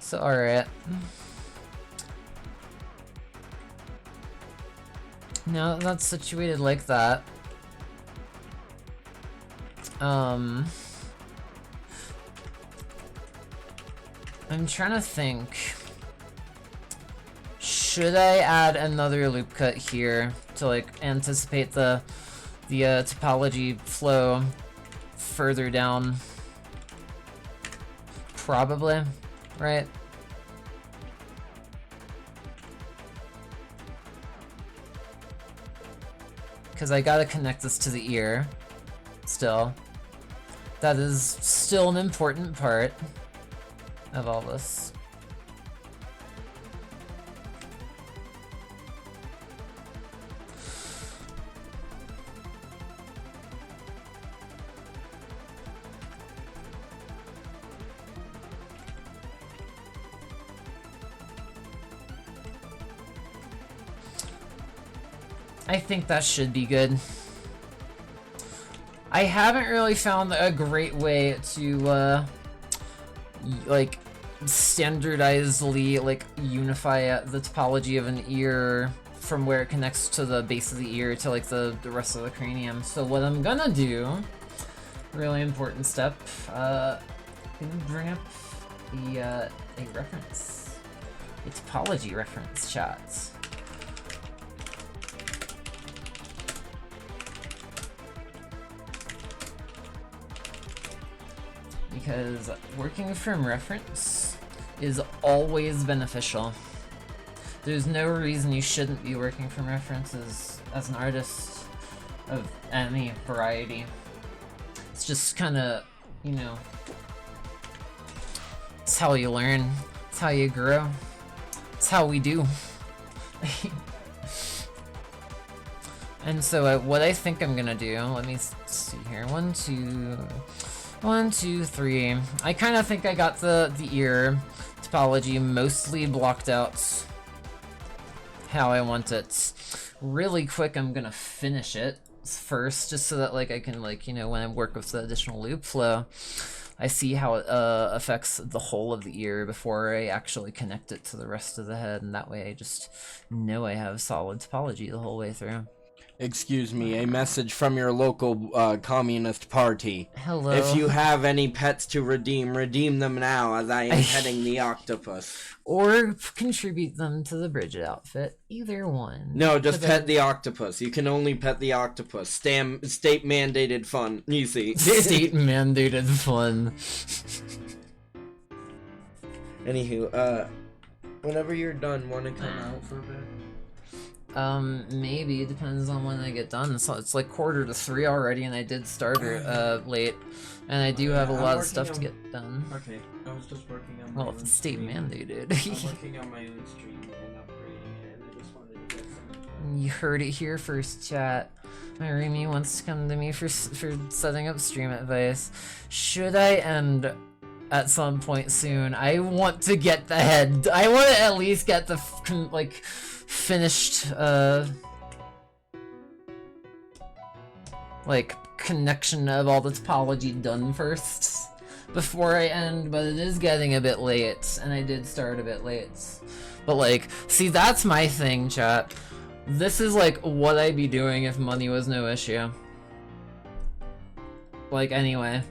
So, alright. Now that that's situated like that, I'm trying to think. Should I add another loop cut here to like anticipate the topology flow further down? Probably, right? Because I gotta connect this to the ear. still. That is still an important part of all this. I think that should be good. I haven't really found a great way to, like, standardizedly, like, unify the topology of an ear from where it connects to the base of the ear to, like, the rest of the cranium. So what I'm gonna do, really important step, gonna bring up the, a reference, a topology reference chat. Because working from reference is always beneficial. There's no reason you shouldn't be working from references as an artist of any variety. It's just kind of, you know, it's how you learn, it's how you grow, it's how we do. And so what I think I'm gonna do, let me see here, 1, 2, 3. I kind of think I got the ear topology mostly blocked out how I want it. Really quick, I'm gonna finish it first, just so that, like, I can, like, you know, when I work with the additional loop flow, I see how it affects the whole of the ear before I actually connect it to the rest of the head, and that way I just know I have solid topology the whole way through. Excuse me, a message from your local Communist Party. Hello. If you have any pets to redeem them now, as I am petting the octopus. Or contribute them to the Bridget outfit. Either one. No, just pet the octopus. You can only pet the octopus. State-mandated fun, you see. State-mandated fun. Anywho, whenever you're done, want to come out for a bit? Maybe. It depends on when I get done. So it's like 2:45 already, and I did start late. And I do have a lot of stuff to get done. Okay, I was just working on my well, if it's state mandated. I'm working on my own stream and upgrading it, and I just wanted to get some... You heard it here first, chat. My roomie wants to come to me for setting up stream advice. Should I end at some point soon? I want to get the head. I want to at least get the finished like connection of all the topology done first before I end, but it is getting a bit late, and I did start a bit late. But like, see, that's my thing, chat. This is like what I'd be doing if money was no issue. Like, anyway.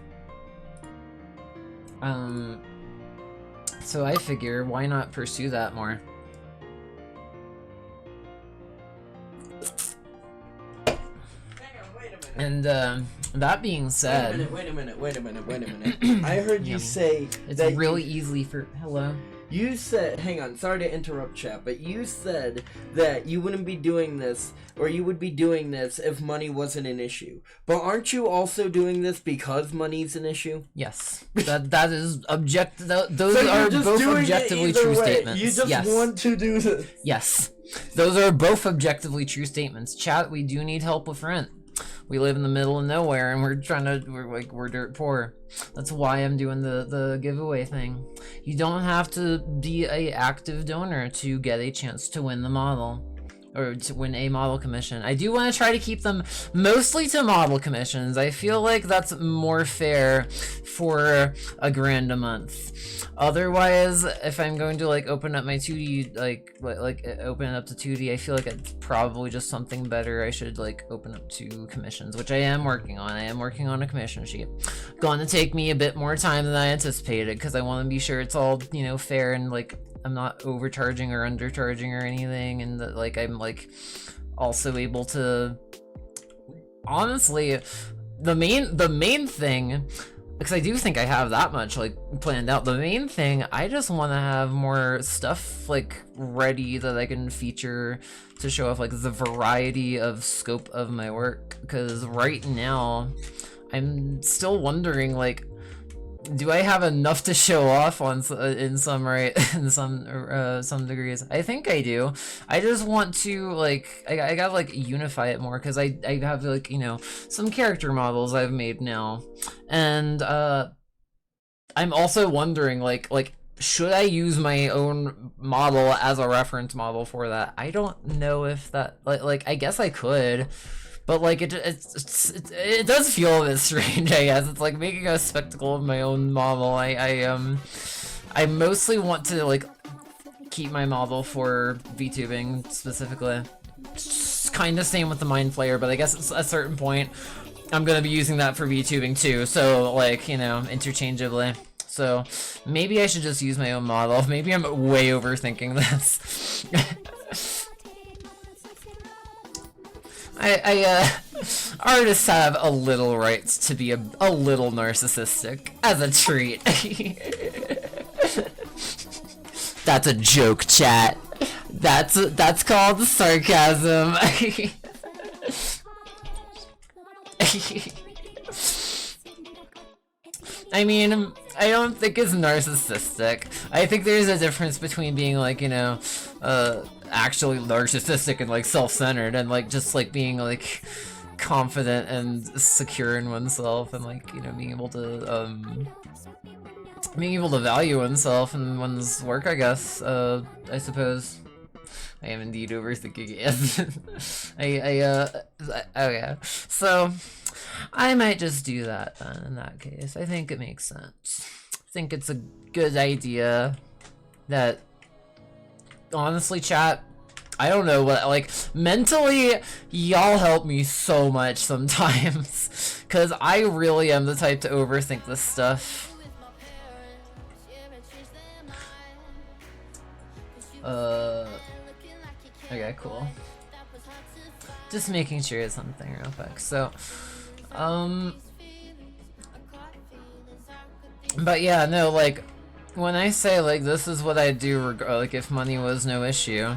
So I figure, why not pursue that more? And that being said, wait a minute. I heard you say it's that really easy for hello. You said, hang on, sorry to interrupt, chat, but you said that you wouldn't be doing this, or you would be doing this if money wasn't an issue. But aren't you also doing this because money's an issue? Yes, that is those So are you're just both doing objectively it either true way. statements. You just yes. want to do this. Yes, those are both objectively true statements. Chat, we do need help with rent. We live in the middle of nowhere, and we're dirt poor. That's why I'm doing the giveaway thing. You don't have to be a active donor to get a chance to win the model, or to win a model commission. I do want to try to keep them mostly to model commissions. I feel like that's more fair for $1,000 a month. Otherwise, if I'm going to like open up my 2D, like open it up to 2D, I feel like it's probably just something better. I should like open up to commissions, which I am working on. I am working on a commission sheet. Going to take me a bit more time than I anticipated, because I want to be sure it's all, you know, fair, and like I'm not overcharging or undercharging or anything, and that like I'm like also able to, honestly, the main thing, because I do think I have that much like planned out. The main thing, I just want to have more stuff like ready that I can feature to show off like the variety of scope of my work, because right now I'm still wondering, like, do I have enough to show off on in some some degrees? I think I do. I just want to, like, I gotta, like, unify it more, because I have, like, you know, some character models I've made now, and I'm also wondering, like should I use my own model as a reference model for that? I don't know if that, like I guess I could. But, like, it does feel a bit strange, I guess. It's like making a spectacle of my own model. I mostly want to, like, keep my model for VTubing, specifically. Kind of same with the Mind Flayer, but I guess at a certain point, I'm gonna be using that for VTubing too, so, like, you know, interchangeably. So, maybe I should just use my own model. Maybe I'm way overthinking this. Artists have a little right to be a little narcissistic, as a treat. That's a joke, chat. That's called sarcasm. I mean, I don't think it's narcissistic. I think there's a difference between being, like, you know, actually narcissistic and, like, self-centered, and, like, just, like, being, like, confident and secure in oneself, and, like, you know, being able to value oneself and one's work, I guess. I suppose. I am indeed overthinking it. Oh yeah. So, I might just do that then, in that case. I think it makes sense. I think it's a good idea that, honestly, chat, I don't know what, like, mentally, y'all help me so much sometimes, because I really am the type to overthink this stuff. Okay, cool. Just making sure it's something real quick. So, but yeah, no, like, when I say, like, this is what I do, like, if money was no issue,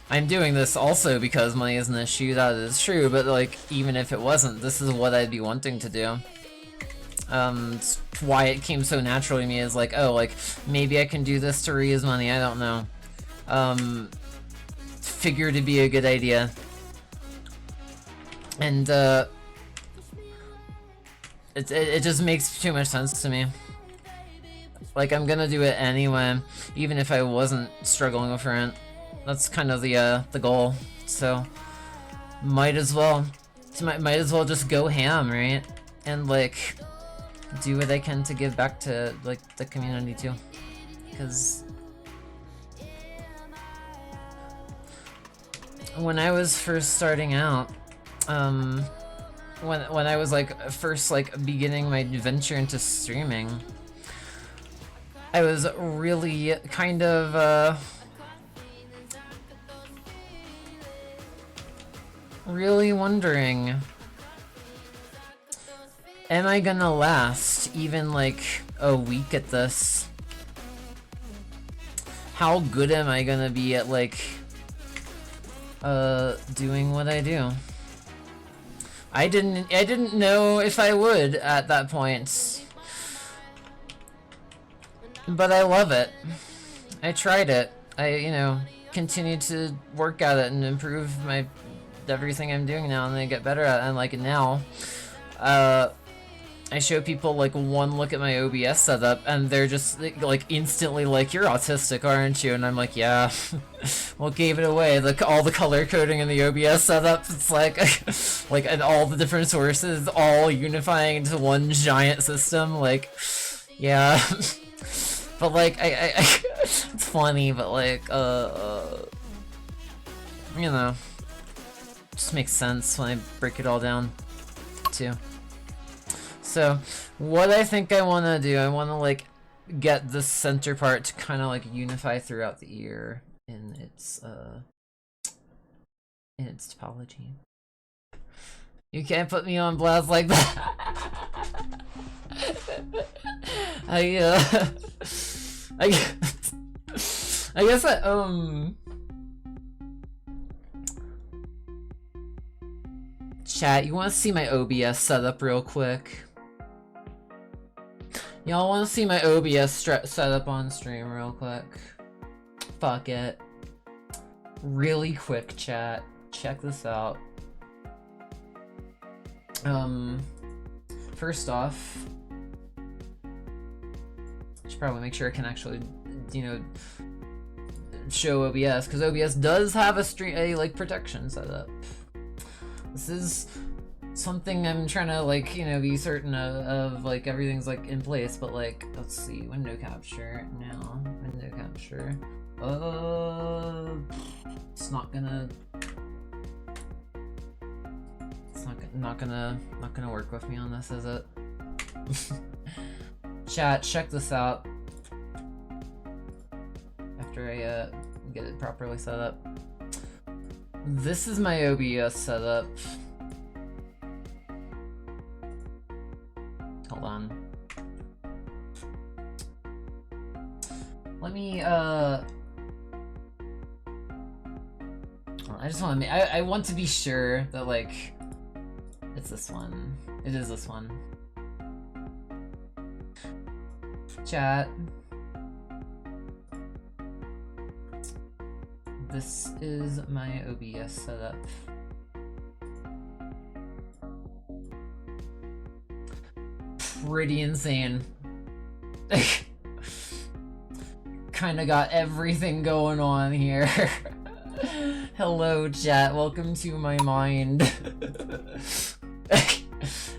I'm doing this also because money is an issue, that is true, but, like, even if it wasn't, this is what I'd be wanting to do. It's why it came so naturally to me is, like, oh, like, maybe I can do this to raise money, I don't know. Figured to be a good idea. And, it just makes too much sense to me. Like, I'm gonna do it anyway, even if I wasn't struggling with rent. That's kind of the goal. So, might as well just go ham, right? And, like, do what I can to give back to, like, the community too. Because when I was first starting out, when I was, like, first, like, beginning my venture into streaming, I was really kind of, really wondering, am I gonna last even, like, a week at this? How good am I gonna be at, like, doing what I do? I didn't know if I would at that point. But I love it. I tried it. I, you know, continued to work at it and improve everything I'm doing now, and then get better at it. And, like, now, I show people, like, one look at my OBS setup, and they're just, like, instantly like, you're autistic, aren't you? And I'm like, yeah. What gave it away? All the color coding in the OBS setup, it's like, like, and all the different sources all unifying into one giant system, like, yeah. But, like, it's funny, but, like, you know, just makes sense when I break it all down, too. So, what I think I want to do, I want to, like, get the center part to kind of, like, unify throughout the ear in its topology. You can't put me on blast like that. I guess Chat, you want to see my OBS setup real quick? Y'all want to see my OBS setup on stream real quick? Fuck it. Really quick, chat. Check this out. First off, I should probably make sure I can actually, you know, show OBS, because OBS does have a like protection setup. This is something I'm trying to, like, you know, be certain of like everything's like in place, but like, let's see, window capture now, window capture. It's not gonna work with me on this, is it? Chat, check this out. After I get it properly set up. This is my OBS setup. Hold on. Let me I just want to I want to be sure that, like, it's this one. It is this one. Chat. This is my OBS setup. Pretty insane. Kinda got everything going on here. Hello, chat. Welcome to my mind.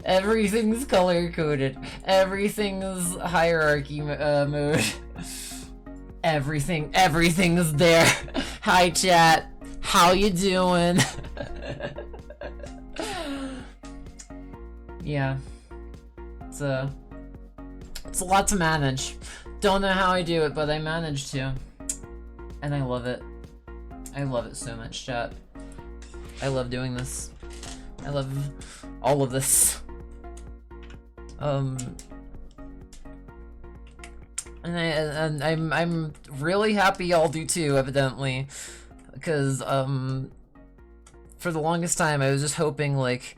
Everything's color-coded. Everything's hierarchy mode. Everything's there. Hi, chat. How you doing? Yeah. It's a lot to manage. Don't know how I do it, but I manage to. And I love it. I love it so much, chat. I love doing this. I love all of this. And I'm really happy y'all do too, evidently, because for the longest time I was just hoping, like,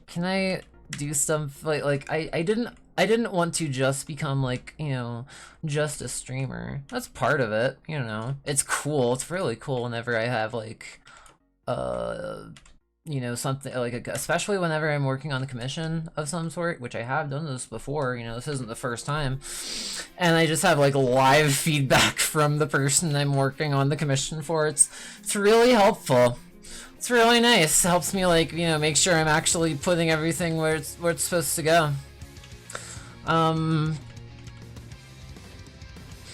can I do stuff like I didn't want to just become, like, you know, just a streamer. That's part of it, you know. It's cool. It's really cool whenever I have, like, you know, something like, especially whenever I'm working on a commission of some sort, which I have done this before, you know, this isn't the first time, and I just have, like, live feedback from the person I'm working on the commission for. It's really helpful. It's really nice. It helps me, like, you know, make sure I'm actually putting everything where it's supposed to go. I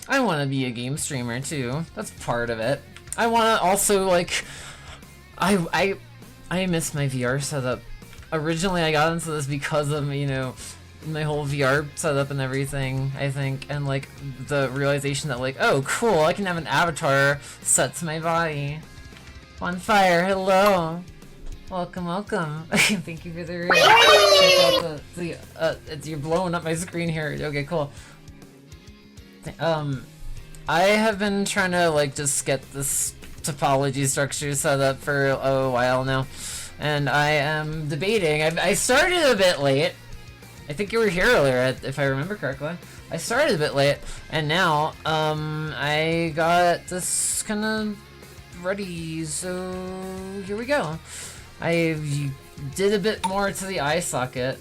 want to be a game streamer too. That's part of it. I want to also, like, I miss my VR setup. Originally, I got into this because of, you know, my whole VR setup and everything, I think, and, like, the realization that, like, oh, cool, I can have an avatar set to my body. On fire, hello. Welcome, welcome. Thank you for the raid. Check out you're blowing up my screen here. Okay, cool. I have been trying to, like, just get this topology structure set up for a while now, and I am debating. I started a bit late. I think you were here earlier, if I remember correctly. I started a bit late, and now I got this kind of ready, so here we go. I did a bit more to the eye socket.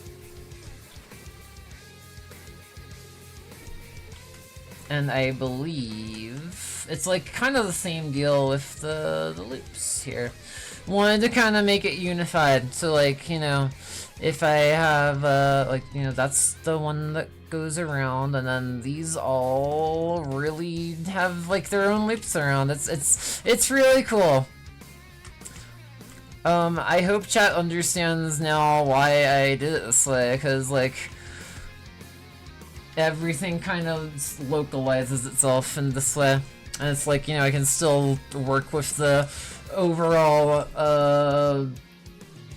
And I believe it's, like, kind of the same deal with the loops here. Wanted to kind of make it unified, so, like, you know, if I have like, you know, that's the one that goes around, and then these all really have, like, their own loops around. It's really cool. I hope chat understands now why I did it this way, because, like, everything kind of localizes itself in this way, and it's like, you know, I can still work with the overall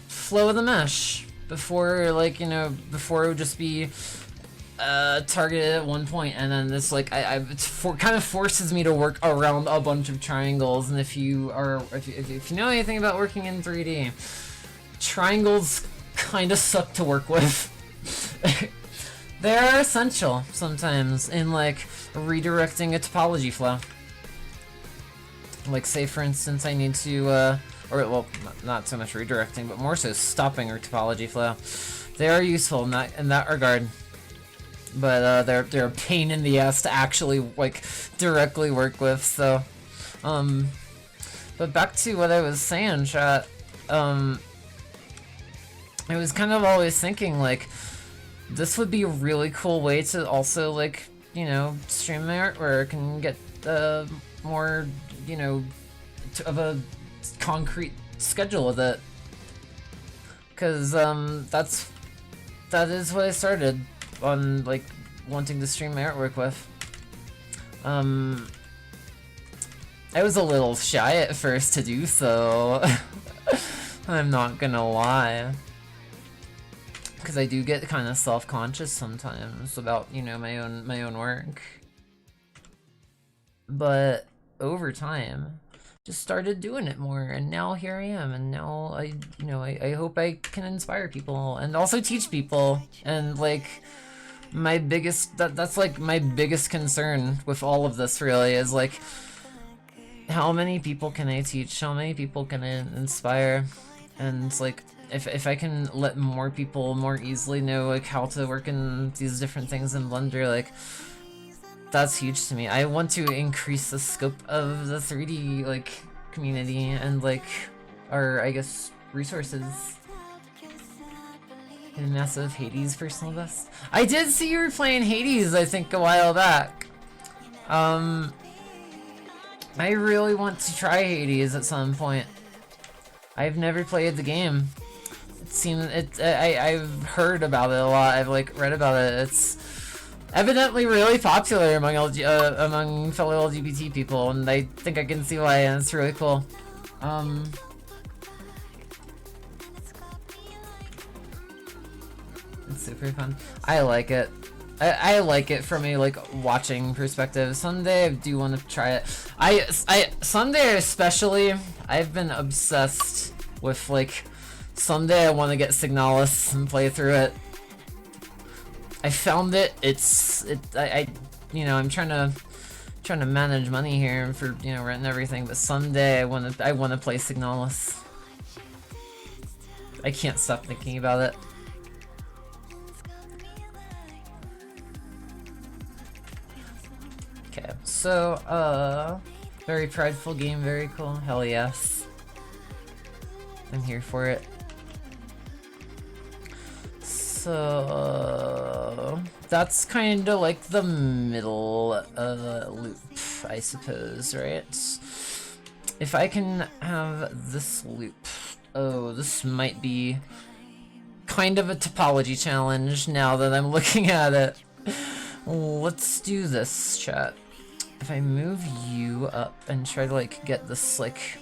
flow of the mesh before, like, you know, before it would just be targeted at one point, and then this, like, kind of forces me to work around a bunch of triangles. And if you know anything about working in 3D, triangles kind of suck to work with. They're essential sometimes in like redirecting a topology flow. Like say for instance I need to, or well, not so much redirecting, but more so stopping a topology flow. They are useful in that regard. But they're a pain in the ass to actually like directly work with, so but back to what I was saying, chat. I was kind of always thinking like this would be a really cool way to also like, you know, stream my artwork and get more, you know, of a concrete schedule with it. Cause that is what I started on, like wanting to stream my artwork with. I was a little shy at first to do so. I'm not gonna lie. Because I do get kind of self-conscious sometimes about, you know, my own work. But over time, just started doing it more, and now here I am, and now I hope I can inspire people and also teach people. And like my biggest that's like my biggest concern with all of this really is like, how many people can I teach? How many people can I inspire? And it's like, if I can let more people more easily know like how to work in these different things in Blender, like that's huge to me. I want to increase the scope of the 3D like community and like our, I guess, resources. And massive Hades personal best. I did see you were playing Hades, I think, a while back. I really want to try Hades at some point. I've never played the game. It seems I've heard about it a lot. I've like read about it. It's evidently really popular among among fellow LGBT people, and I think I can see why. And it's really cool. It's super fun. I like it. I like it from a like watching perspective. Someday I do want to try it. Someday especially, I've been obsessed with like, someday I want to get Signalis and play through it. I found it. I you know, I'm trying to manage money here for, you know, rent and everything, but someday I want to play Signalis. I can't stop thinking about it. Okay, so, very prideful game, very cool. Hell yes. I'm here for it. So, that's kind of like the middle loop, I suppose, right? If I can have this loop. Oh, this might be kind of a topology challenge now that I'm looking at it. Let's do this, chat. If I move you up and try to like get this like,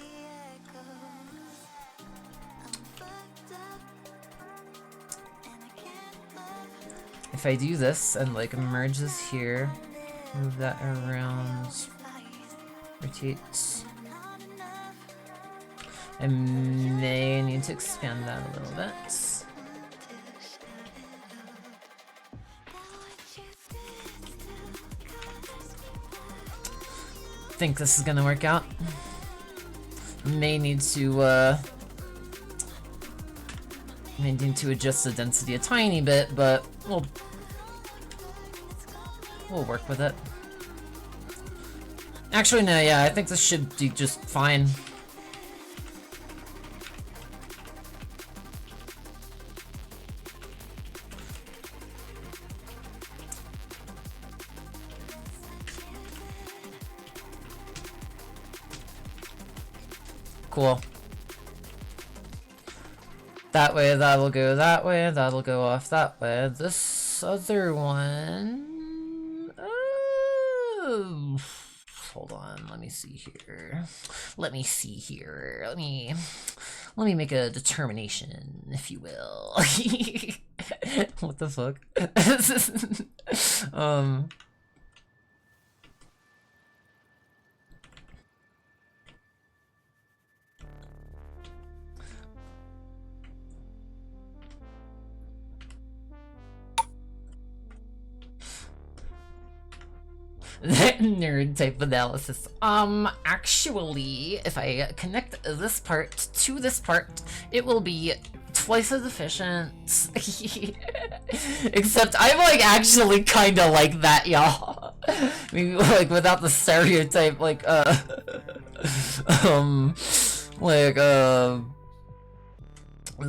if I do this and like merge this here, move that around, rotate. I may need to expand that a little bit. Think this is gonna work out. May need to adjust the density a tiny bit, but we'll work with it. Actually, no, yeah, I think this should be just fine. Cool. That way, that'll go that way, that'll go off that way. This other one... Oh, hold on, let me see here. Let me make a determination, if you will. What the fuck? Nerd type analysis. Actually, if I connect this part to this part, it will be twice as efficient. Except I'm like actually kinda like that, y'all. I mean, like without the stereotype, like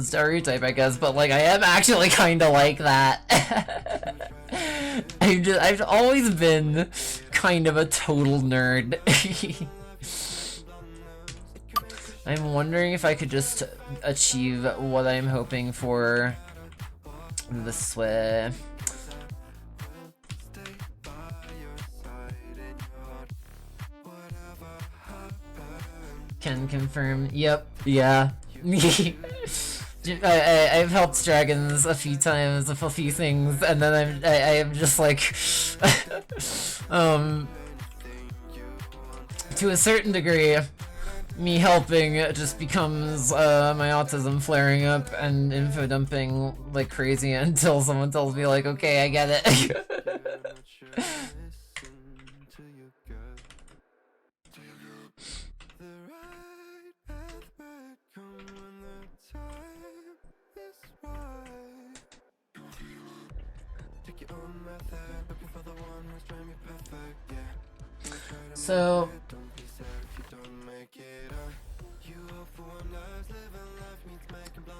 stereotype, I guess, but like I am actually kinda like that. I've always been kind of a total nerd. I'm wondering if I could just achieve what I'm hoping for this way. Can confirm. Yep. Yeah. I've helped dragons a few times with a few things, and then I am just like, to a certain degree, me helping just becomes my autism flaring up and info dumping like crazy until someone tells me like, okay, I get it. So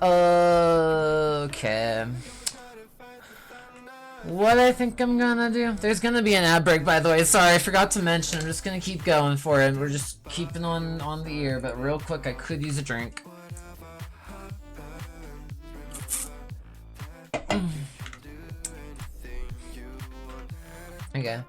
okay. What I think I'm gonna do? There's gonna be an ad break, by the way. Sorry, I forgot to mention. I'm just gonna keep going for it. We're just keeping on the ear, but real quick, I could use a drink. Okay.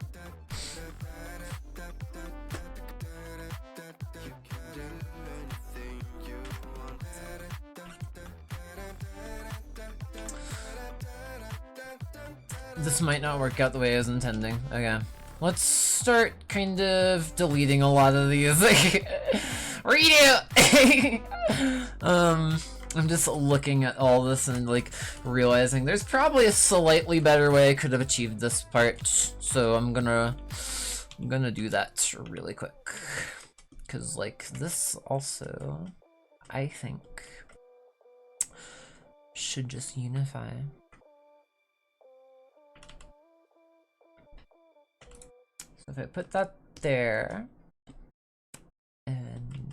This might not work out the way I was intending. Okay. Let's start kind of deleting a lot of these. Redo! I'm just looking at all this and like realizing there's probably a slightly better way I could have achieved this part. So I'm gonna do that really quick. Cause like this also, I think, should just unify. So if I put that there, and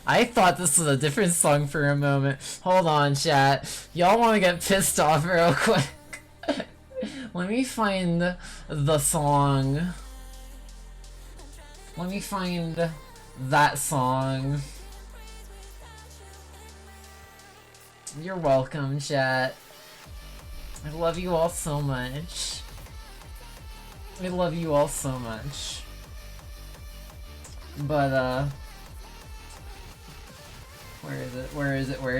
I thought this was a different song for a moment. Hold on, chat. Y'all want to get pissed off real quick. Let me find the song. Let me find that song. You're welcome, chat. I love you all so much. I love you all so much. But, where is it? Where is it? Where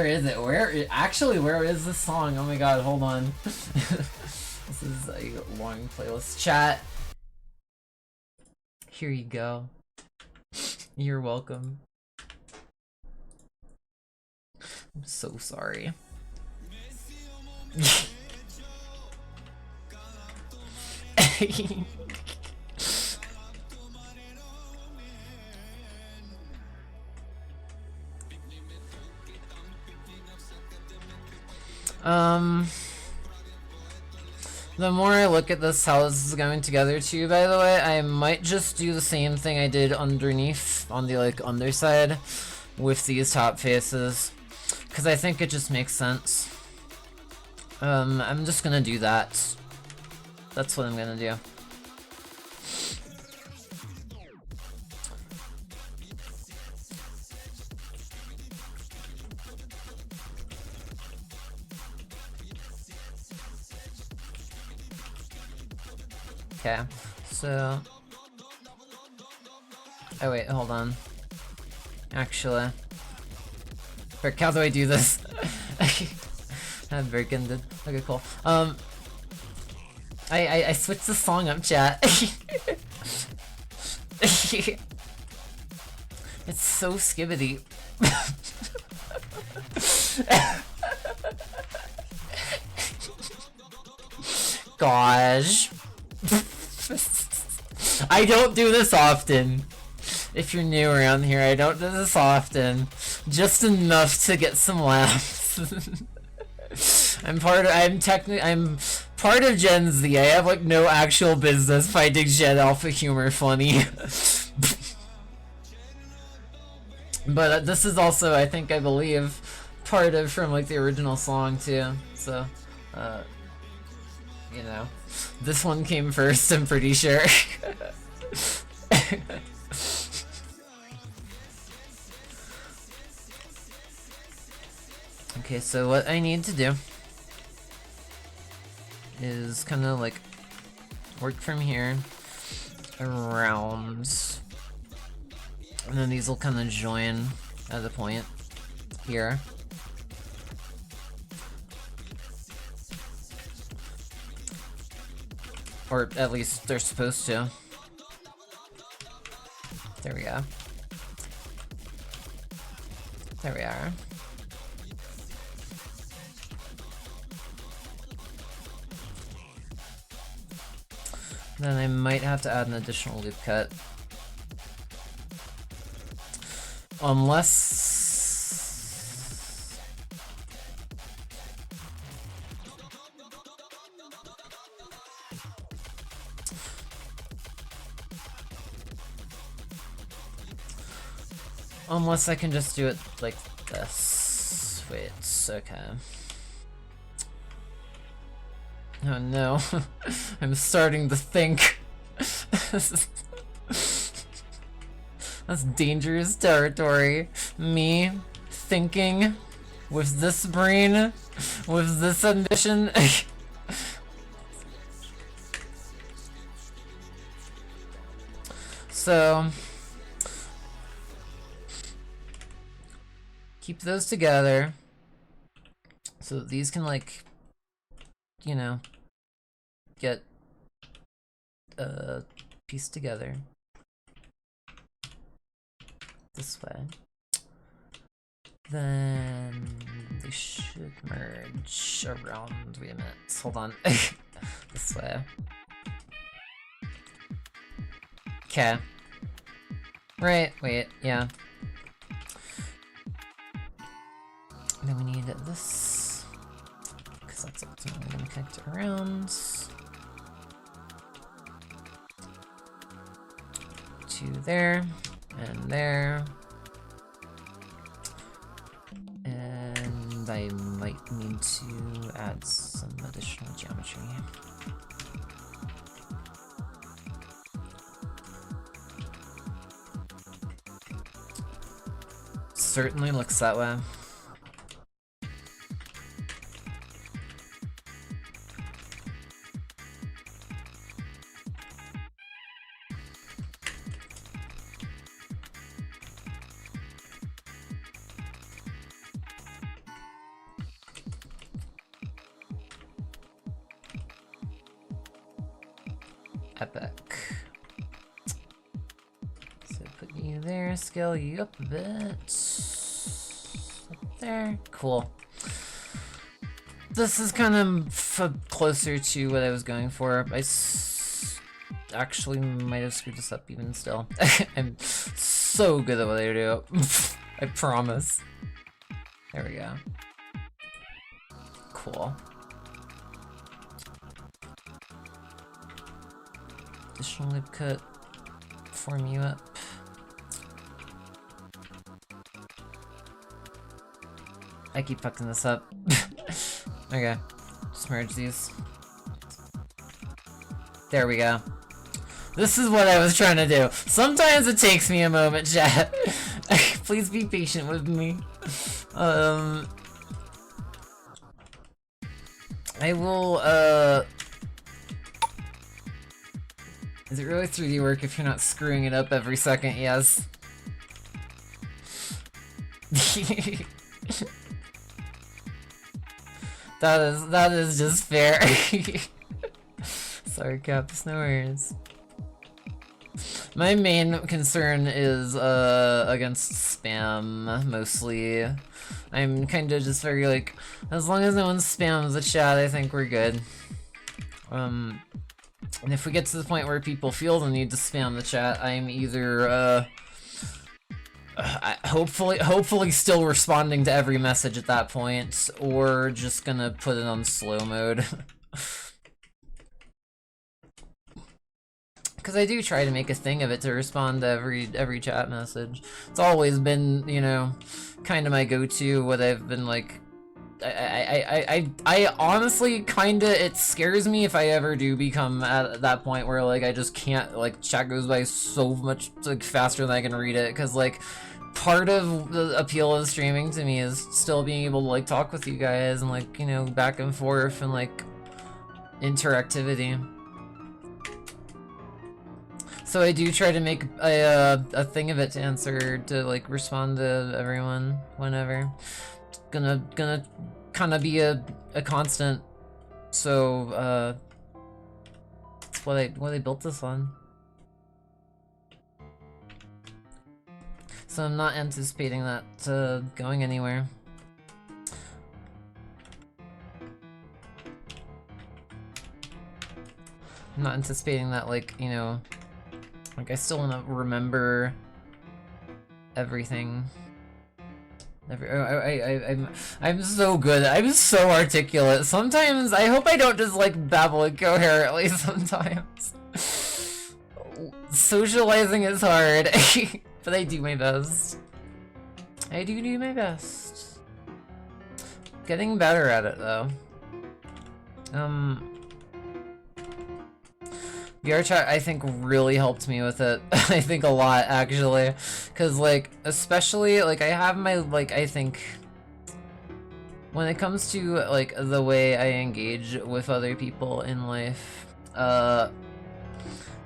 is it? Where is it? Actually, where is this song? Oh my god, hold on. This is a long playlist. Chat. Here you go. You're welcome. I'm so sorry. The more I look at this, how this is going together too, by the way, I might just do the same thing I did underneath, on the like underside, with these top faces, because I think it just makes sense. I'm just gonna do that. That's what I'm gonna do. Okay, so... Oh wait, hold on. Actually... Frick, how do I do this? I'm very good. Okay, cool. I switched the song up, chat. It's so skibbity. gosh. I don't do this often. If you're new around here, I don't do this often. Just enough to get some laughs. I'm part of Gen Z. I have like no actual business finding Gen Alpha humor funny. But this is also, I believe, part of from like the original song too. So, you know, this one came first, I'm pretty sure. Okay, so what I need to do is kind of like work from here around, and then these will kind of join at a point here. Or at least they're supposed to. There we go. There we are. Then I might have to add an additional loop cut. Unless... Unless I can just do it like this. Wait, okay. Oh no, I'm starting to think. That's dangerous territory. Me thinking with this brain, with this ambition. So, keep those together so that these can, like, you know, get pieced together this way. Then they should merge around. Wait a minute, hold on. This way. Okay. Right, wait, yeah. Then we need this, because that's ultimately going to connect it around. To there, and there. And I might need to add some additional geometry. Certainly looks that way. Epic. So put you there, scale you up a bit. Up there. Cool. This is kind of closer to what I was going for. I actually might have screwed this up even still. I'm so good at what I do. I promise. There we go. Cool. Additional loop cut, form you up. I keep fucking this up. Okay, just merge these. There we go. This is what I was trying to do. Sometimes it takes me a moment, chat. Please be patient with me. I will, Is it really 3D work if you're not screwing it up every second? Yes. That is just fair. Sorry, Caps, no worries. My main concern is against spam, mostly. I'm kinda just very like, as long as no one spams the chat, I think we're good. And if we get to the point where people feel the need to spam the chat, I'm either, hopefully still responding to every message at that point, or just gonna put it on slow mode. Because I do try to make a thing of it to respond to every chat message. It's always been, you know, kind of my go-to, what I've been like. I honestly kinda, it scares me if I ever do become at that point where like I just can't, like chat goes by so much like faster than I can read it, because like part of the appeal of streaming to me is still being able to like talk with you guys and like, you know, back and forth and like interactivity. So I do try to make a thing of it to answer, to like respond to everyone whenever. It's gonna kind of be a constant. So that's what I built this on. So I'm not anticipating that going anywhere. I'm not anticipating that, like, you know, like I still want to remember everything. I'm so good. I'm so articulate. Sometimes I hope I don't just like babble incoherently sometimes. Socializing is hard, but I do my best. I do my best. Getting better at it though. VRChat, I think, really helped me with it. I think a lot, actually. Because, like, especially, like, I have my, like, I think, when it comes to, like, the way I engage with other people in life,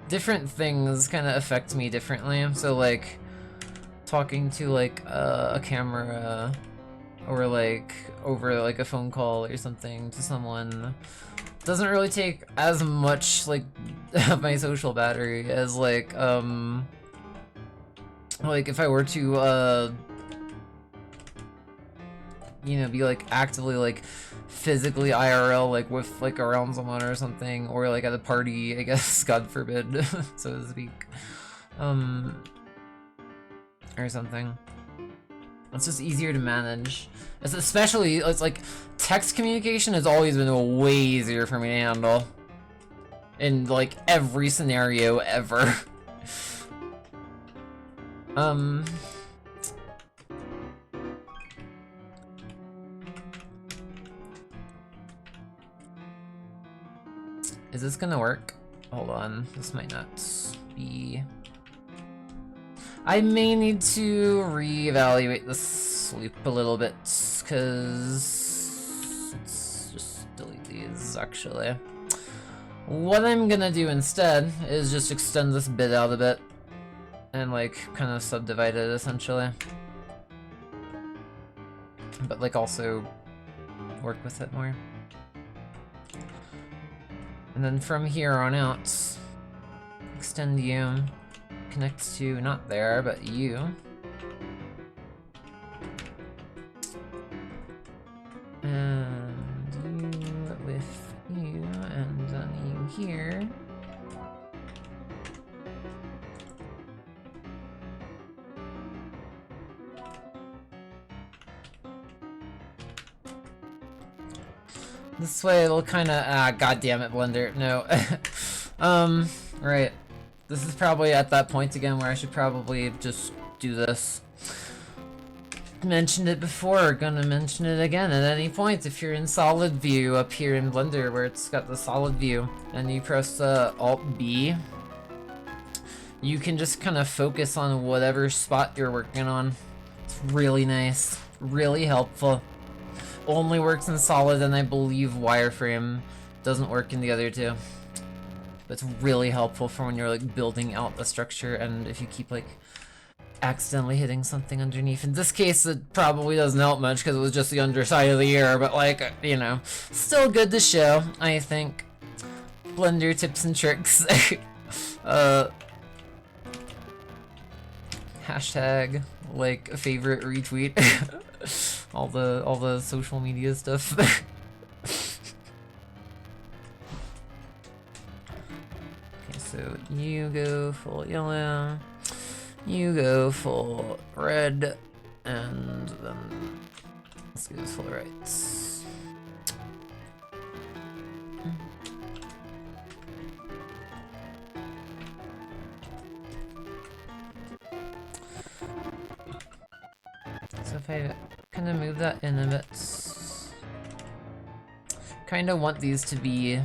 different things kind of affect me differently. So, like, talking to, like, a camera, or, like, over, like, a phone call or something to someone doesn't really take as much, like, my social battery as, like if I were to, you know, be, like, actively, like, physically IRL, like, with, like, around someone or something, or, like, at a party, I guess, God forbid, so to speak, or something. It's just easier to manage. It's especially, it's like, text communication has always been way easier for me to handle. In, like, every scenario ever. Is this gonna work? Hold on, this might not be... I may need to reevaluate this loop a little bit, because let's just delete these, actually. What I'm gonna do instead is just extend this bit out a bit, and, like, kind of subdivide it, essentially. But, like, also work with it more. And then from here on out, extend you. Connects to not there, but you. And you with you, and then you here. This way it'll kinda, god damn it, Blender, no. Right. This is probably at that point again where I should probably just do this. Mentioned it before, gonna mention it again at any point. If you're in solid view up here in Blender where it's got the solid view and you press Alt-B, you can just kind of focus on whatever spot you're working on. It's really nice, really helpful. Only works in solid, and I believe wireframe doesn't work in the other two. But it's really helpful for when you're like building out the structure, and if you keep like accidentally hitting something underneath. In this case, it probably doesn't help much because it was just the underside of the ear, but like, you know, still good to show, I think. Blender tips and tricks. Hashtag, like, favorite retweet. all the social media stuff. You go full yellow. You go full red. And then let's do this full right. So if I kind of move that in a bit, kind of want these to be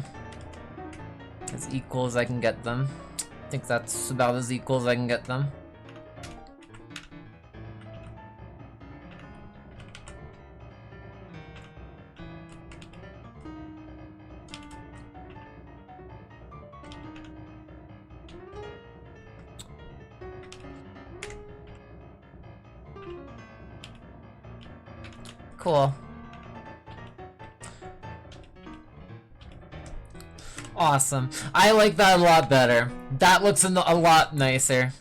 as equal as I can get them. I think that's about as equal as I can get them. Cool. Awesome. I like that a lot better. That looks a lot nicer.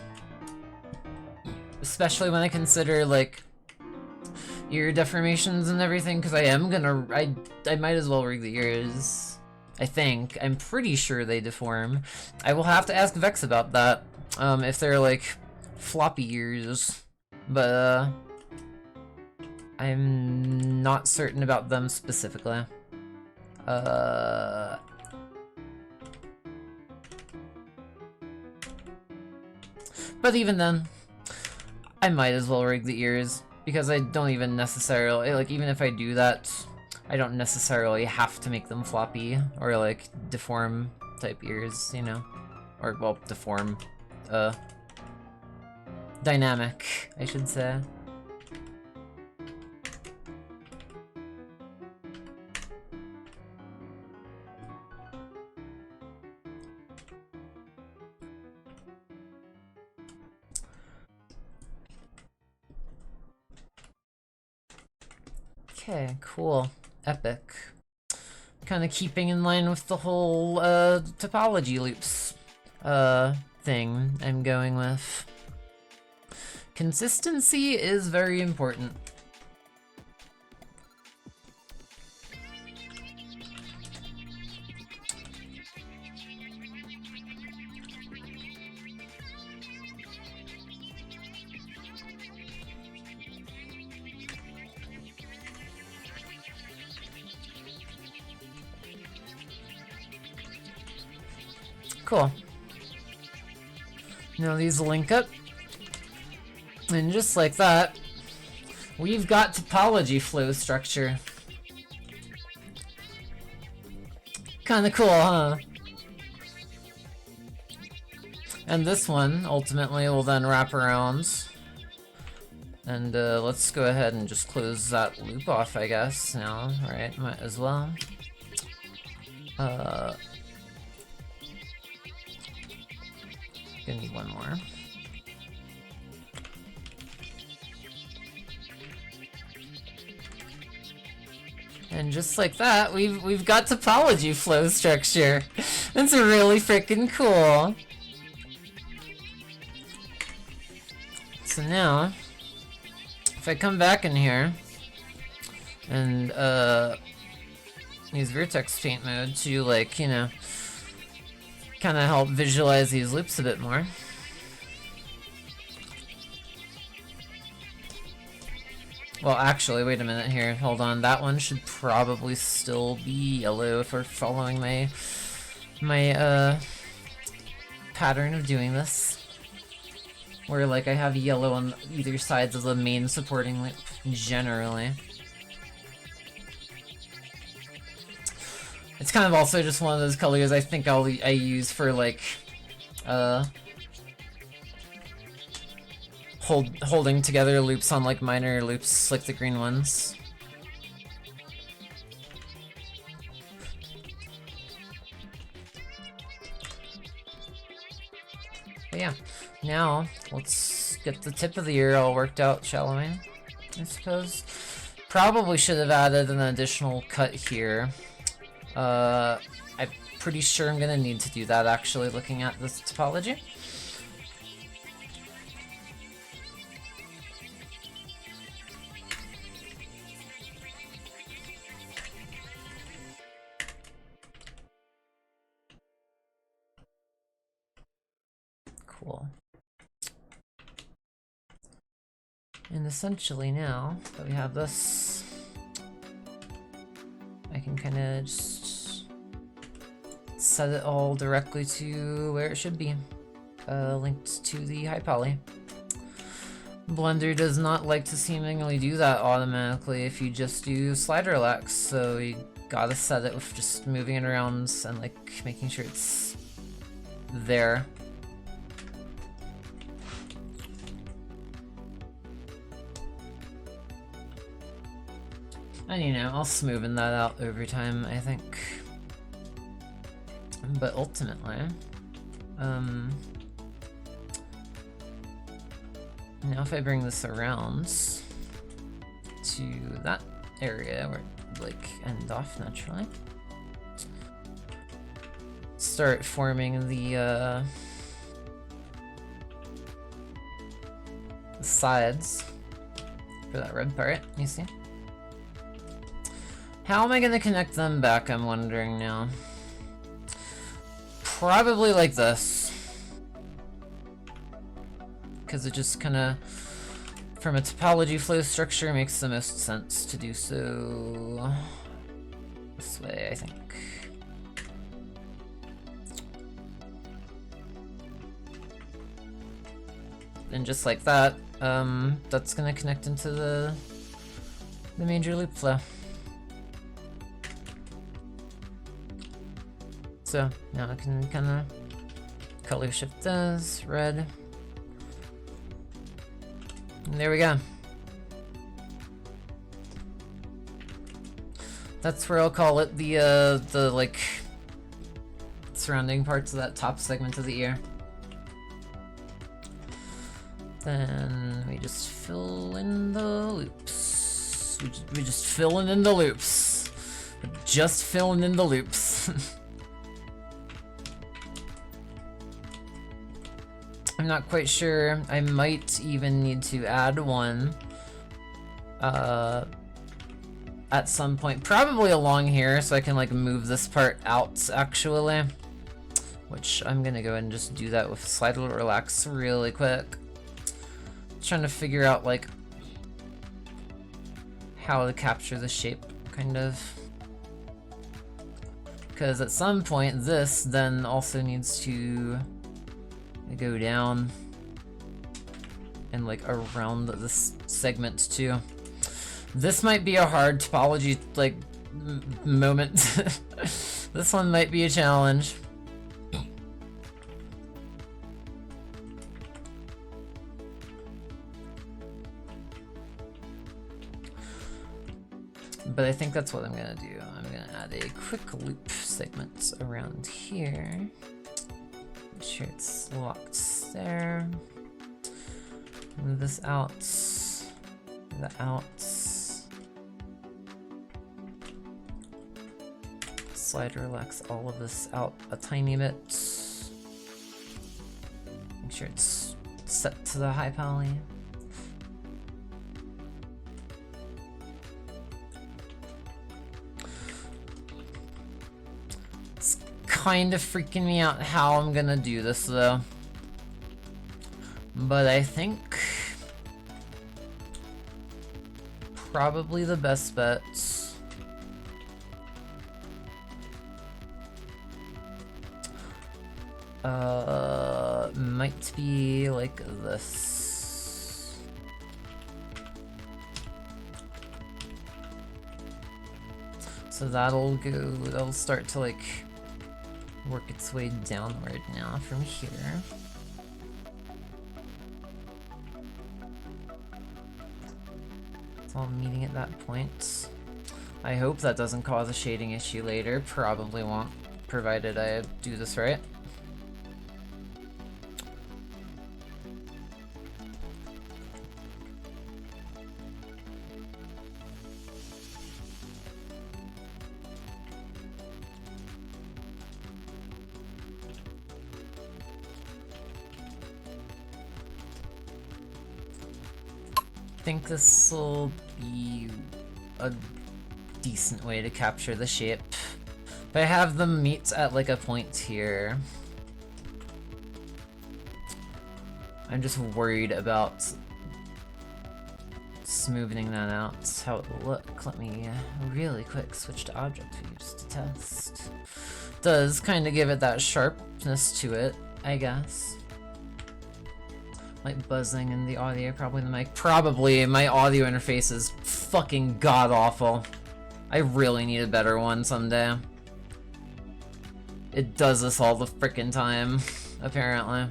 Especially when I consider, like, ear deformations and everything, because I might as well rig the ears. I think. I'm pretty sure they deform. I will have to ask Vex about that. If they're, like, floppy ears. But, I'm not certain about them specifically. But even then, I might as well rig the ears, because I don't even necessarily, like, even if I do that, I don't necessarily have to make them floppy, or, like, deform type ears, you know? Or, well, deform, dynamic, I should say. Okay, cool. Epic. Kind of keeping in line with the whole, topology loops, thing I'm going with. Consistency is very important. Cool. Now these link up. And just like that, we've got topology flow structure. Kinda cool, huh? And this one, ultimately, will then wrap around. And let's go ahead and just close that loop off, I guess, now, right? Might as well. Gonna need one more. And just like that, we've got topology flow structure. That's really freaking cool. So now, if I come back in here and use vertex paint mode to, like, you know, kind of help visualize these loops a bit more. Well, actually, wait a minute here. Hold on. That one should probably still be yellow if we're following my pattern of doing this. Where, like, I have yellow on either sides of the main supporting loop, generally. It's kind of also just one of those colors I think I use for, like, holding together loops on, like, minor loops, like the green ones. But yeah, now let's get the tip of the ear all worked out, shall we? I suppose. Probably should have added an additional cut here. I'm pretty sure I'm gonna need to do that, actually, looking at this topology. And essentially now that we have this, I can kind of just set it all directly to where it should be, linked to the high poly. Blender does not like to seemingly do that automatically if you just do slider relax, so you gotta set it with just moving it around and like making sure it's there. And you know, I'll smoothen that out over time, I think. But ultimately, now if I bring this around to that area where it would like end off naturally, start forming the sides for that red part, you see? How am I gonna connect them back, I'm wondering now. Probably like this. Because it just kinda, from a topology flow structure, makes the most sense to do so this way, I think. And just like that, that's gonna connect into the major loop flow. So now I can kind of color shift this red. And there we go. That's where I'll call it the like surrounding parts of that top segment of the ear. Then we just fill in the loops. We just filling in the loops. Just filling in the loops. I'm not quite sure. I might even need to add one at some point. Probably along here so I can like move this part out actually. Which I'm gonna go ahead and just do that with slider relax really quick. Trying to figure out like how to capture the shape kind of. Because at some point this then also needs to go down and like around this segment too. This might be a hard topology like moment. This one might be a challenge. But I think that's what I'm gonna do. I'm gonna add a quick loop segment around here. Make sure it's locked there. Move this out. The outs. Slide relax all of this out a tiny bit. Make sure it's set to the high poly. It's kind of freaking me out how I'm gonna do this though. But I think probably the best bet might be like this. So that'll start to like work its way downward now from here. It's all meeting at that point. I hope that doesn't cause a shading issue later. Probably won't, provided I do this right. I think this will be a decent way to capture the shape. If I have them meet at like a point here, I'm just worried about smoothing that out. That's how it will look. Let me really quick switch to object view just to test. Does kind of give it that sharpness to it, I guess. Like buzzing in the audio, probably the mic. Probably my audio interface is fucking god awful. I really need a better one someday. It does this all the frickin' time, apparently.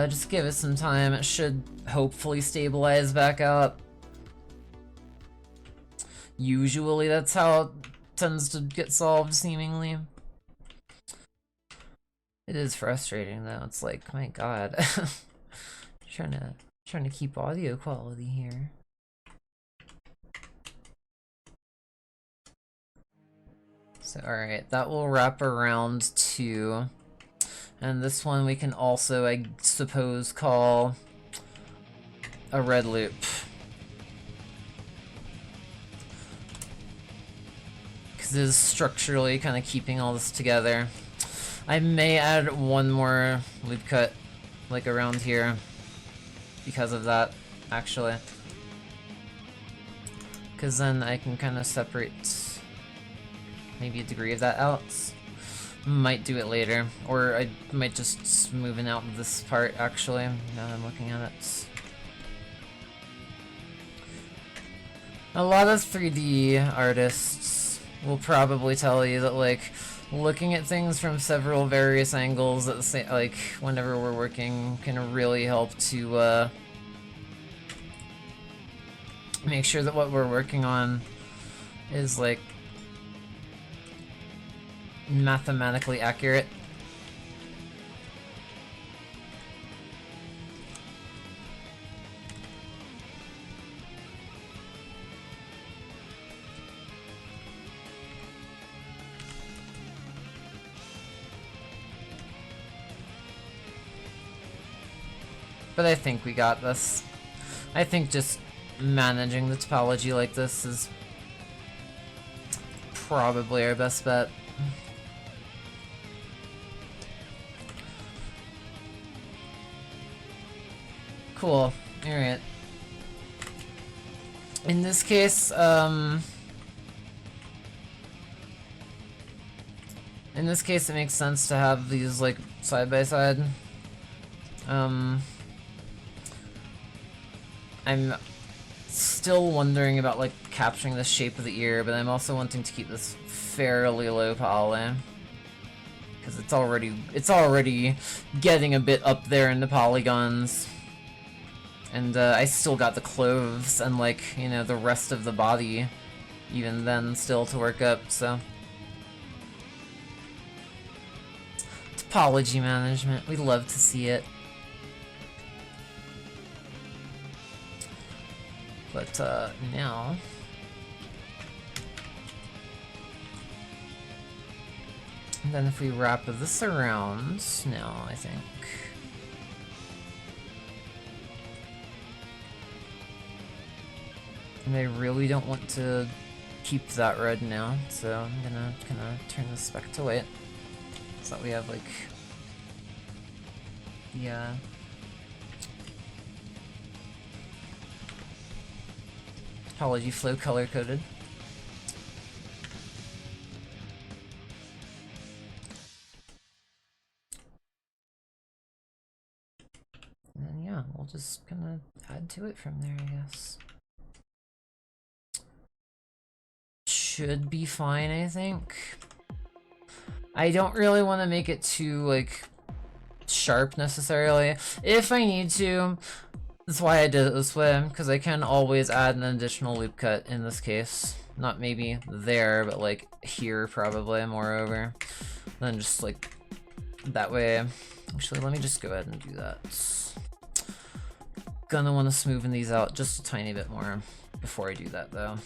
Just give it some time. It should hopefully stabilize back up. Usually that's how it tends to get solved, seemingly. It is frustrating though. It's like, my god. trying to keep audio quality here. So alright, that will wrap around to, and this one we can also, I suppose, call a red loop. Because it is structurally kind of keeping all this together. I may add one more loop cut, like around here, because of that, actually. Because then I can kind of separate maybe a degree of that out. Might do it later, or I might just smoothen out this part, actually, now that I'm looking at it. A lot of 3D artists will probably tell you that, like, looking at things from several various angles at the same, like, whenever we're working can really help to, make sure that what we're working on is, like, mathematically accurate. But I think we got this. I think just managing the topology like this is probably our best bet. Cool. Alright. In this case, it makes sense to have these, like, side by side. I'm still wondering about, like, capturing the shape of the ear, but I'm also wanting to keep this fairly low poly. Because it's already getting a bit up there in the polygons. And I still got the clothes and, like, you know, the rest of the body even then still to work up, so. Topology management, we love to see it. But now and then if we wrap this around now, I think. And I really don't want to keep that red now, so I'm gonna turn this back to white. So that we have, like, the topology flow color coded. And then yeah, we'll just kinda add to it from there, I guess. Should be fine, I think. I don't really want to make it too, like, sharp necessarily. If I need to, that's why I did it this way, because I can always add an additional loop cut in this case. Not maybe there, but, like, here probably, moreover. Then just, like, that way. Actually, let me just go ahead and do that. Gonna want to smoothen these out just a tiny bit more before I do that, though.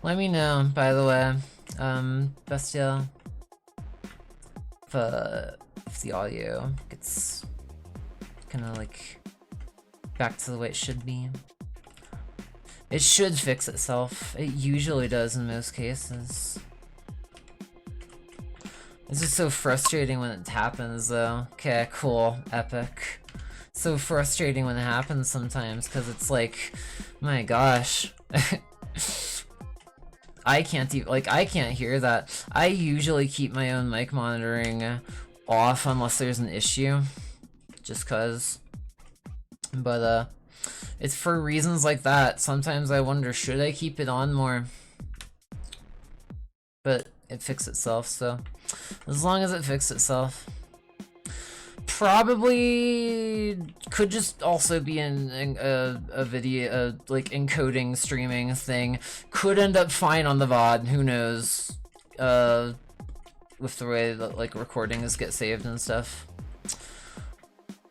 Let me know, by the way, Bestia, if the audio gets kind of like back to the way it should be, it should fix itself. It usually does in most cases. It's just so frustrating when it happens though. Okay, cool, epic. So frustrating when it happens sometimes, because it's like, my gosh. I can't even, like, I can't hear that. I usually keep my own mic monitoring off unless there's an issue. Just cause. But, it's for reasons like that. Sometimes I wonder, should I keep it on more? But it fixed itself, so as long as it fixed itself. Probably could just also be in a video, like encoding streaming thing. Could end up fine on the VOD, who knows, with the way that like recordings get saved and stuff.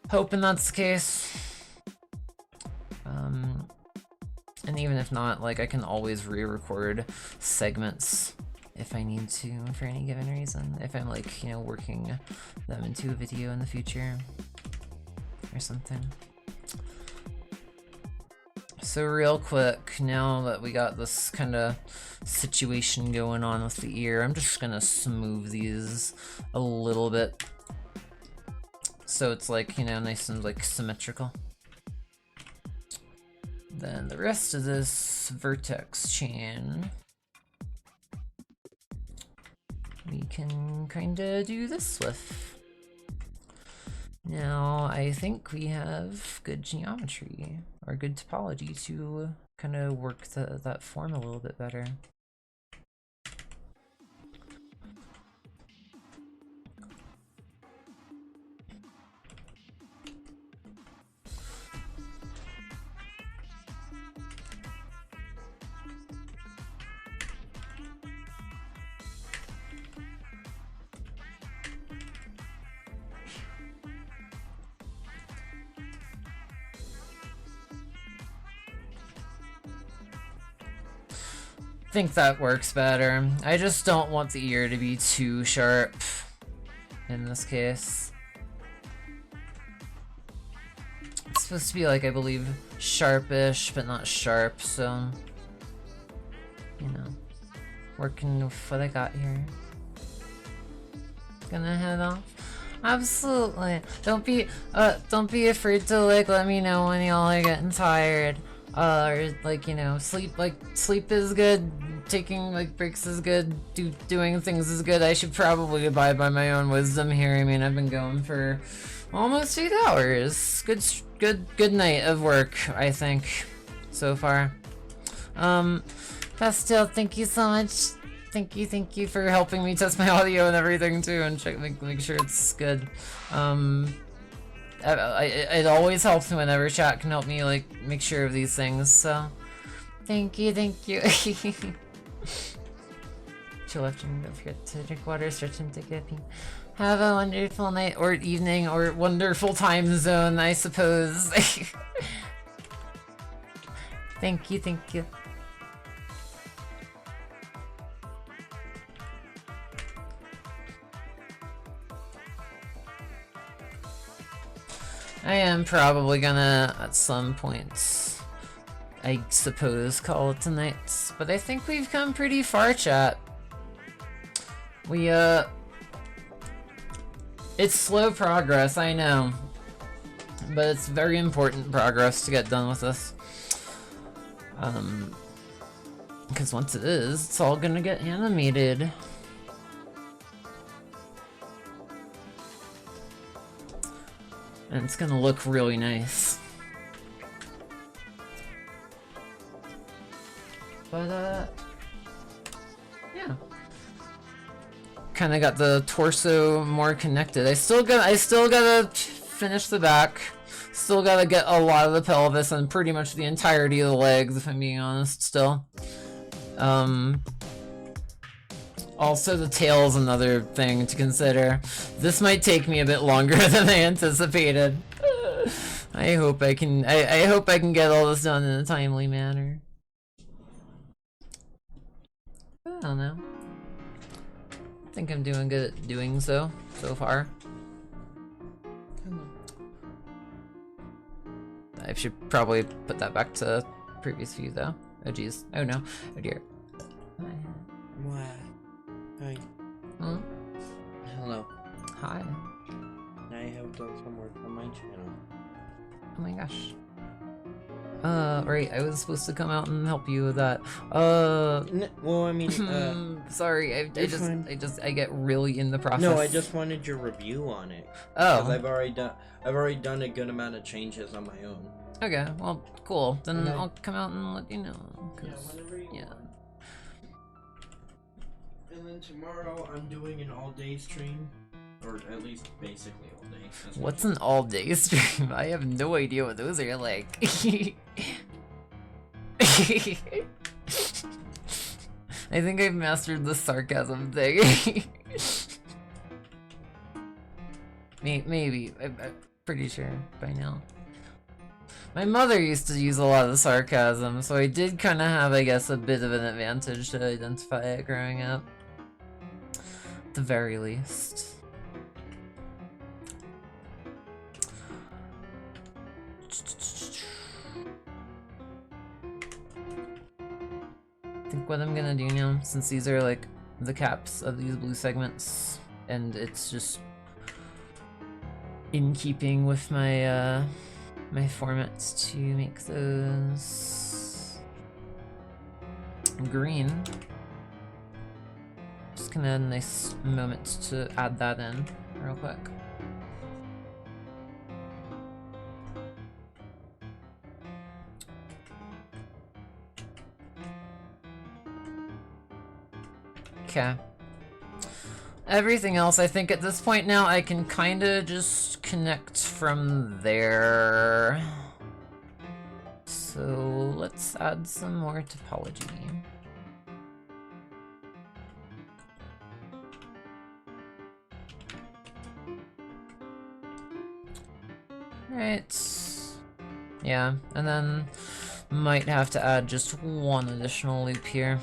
Hoping that's the case. And even if not, like I can always re-record segments if I need to for any given reason. If I'm like, you know, working them into a video in the future or something. So real quick, now that we got this kind of situation going on with the ear, I'm just gonna smooth these a little bit. So it's like, you know, nice and like symmetrical. Then the rest of this vertex chain, we can kind of do this with. Now, I think we have good geometry, or good topology to kind of work that form a little bit better. I think that works better. I just don't want the ear to be too sharp in this case. It's supposed to be like, I believe, sharpish, but not sharp, so, you know, working with what I got here. Gonna head off. Absolutely. Don't be afraid to like let me know when y'all are getting tired. Or like, you know, sleep is good, taking like breaks is good, doing things is good. I should probably abide by my own wisdom here. I mean, I've been going for almost 8 hours. Good night of work, I think, so far. Pastel, thank you so much. Thank you for helping me test my audio and everything too, and make sure it's good. It always helps whenever chat can help me like make sure of these things, so thank you. Chill after, don't forget to drink water, stretch, and take a pee. Have a wonderful night or evening or wonderful time zone, I suppose. Thank you. I am probably gonna, at some point, I suppose, call it tonight. But I think we've come pretty far, chat. It's slow progress, I know. But it's very important progress to get done with this. Because once it is, it's all gonna get animated. And it's gonna look really nice. But, yeah. Kinda got the torso more connected. I still gotta finish the back. Still gotta get a lot of the pelvis and pretty much the entirety of the legs, if I'm being honest, still. Also, the tail's another thing to consider. This might take me a bit longer than I anticipated. I hope I can get all this done in a timely manner. I don't know. think I'm doing good at doing so far. I should probably put that back to previous view though. Oh geez. Oh no. Oh dear. What? Hi. Hmm? Hello. Hi. I have done some work on my channel. Oh my gosh. Right, I was supposed to come out and help you with that. Well, I mean, sorry, I get really in the process. no, I just wanted your review on it. Oh. Because I've already done a good amount of changes on my own. Okay, well, cool. Then Okay. I'll come out and let you know. Yeah, whenever you want. And then tomorrow I'm doing an all-day stream. Or at least basically all day. What's an all-day stream? I have no idea what those are like. I think I've mastered the sarcasm thing. Maybe. I'm pretty sure by now. My mother used to use a lot of sarcasm, so I did kind of have, I guess, a bit of an advantage to identify it growing up. At the very least. I think what I'm gonna do now, since these are like the caps of these blue segments, and it's just in keeping with my my formats to make those green. Just gonna add a nice moment to add that in real quick. Okay. Everything else, I think at this point now, I can kind of just connect from there. So let's add some more topology. Right. Yeah, and then might have to add just one additional loop here.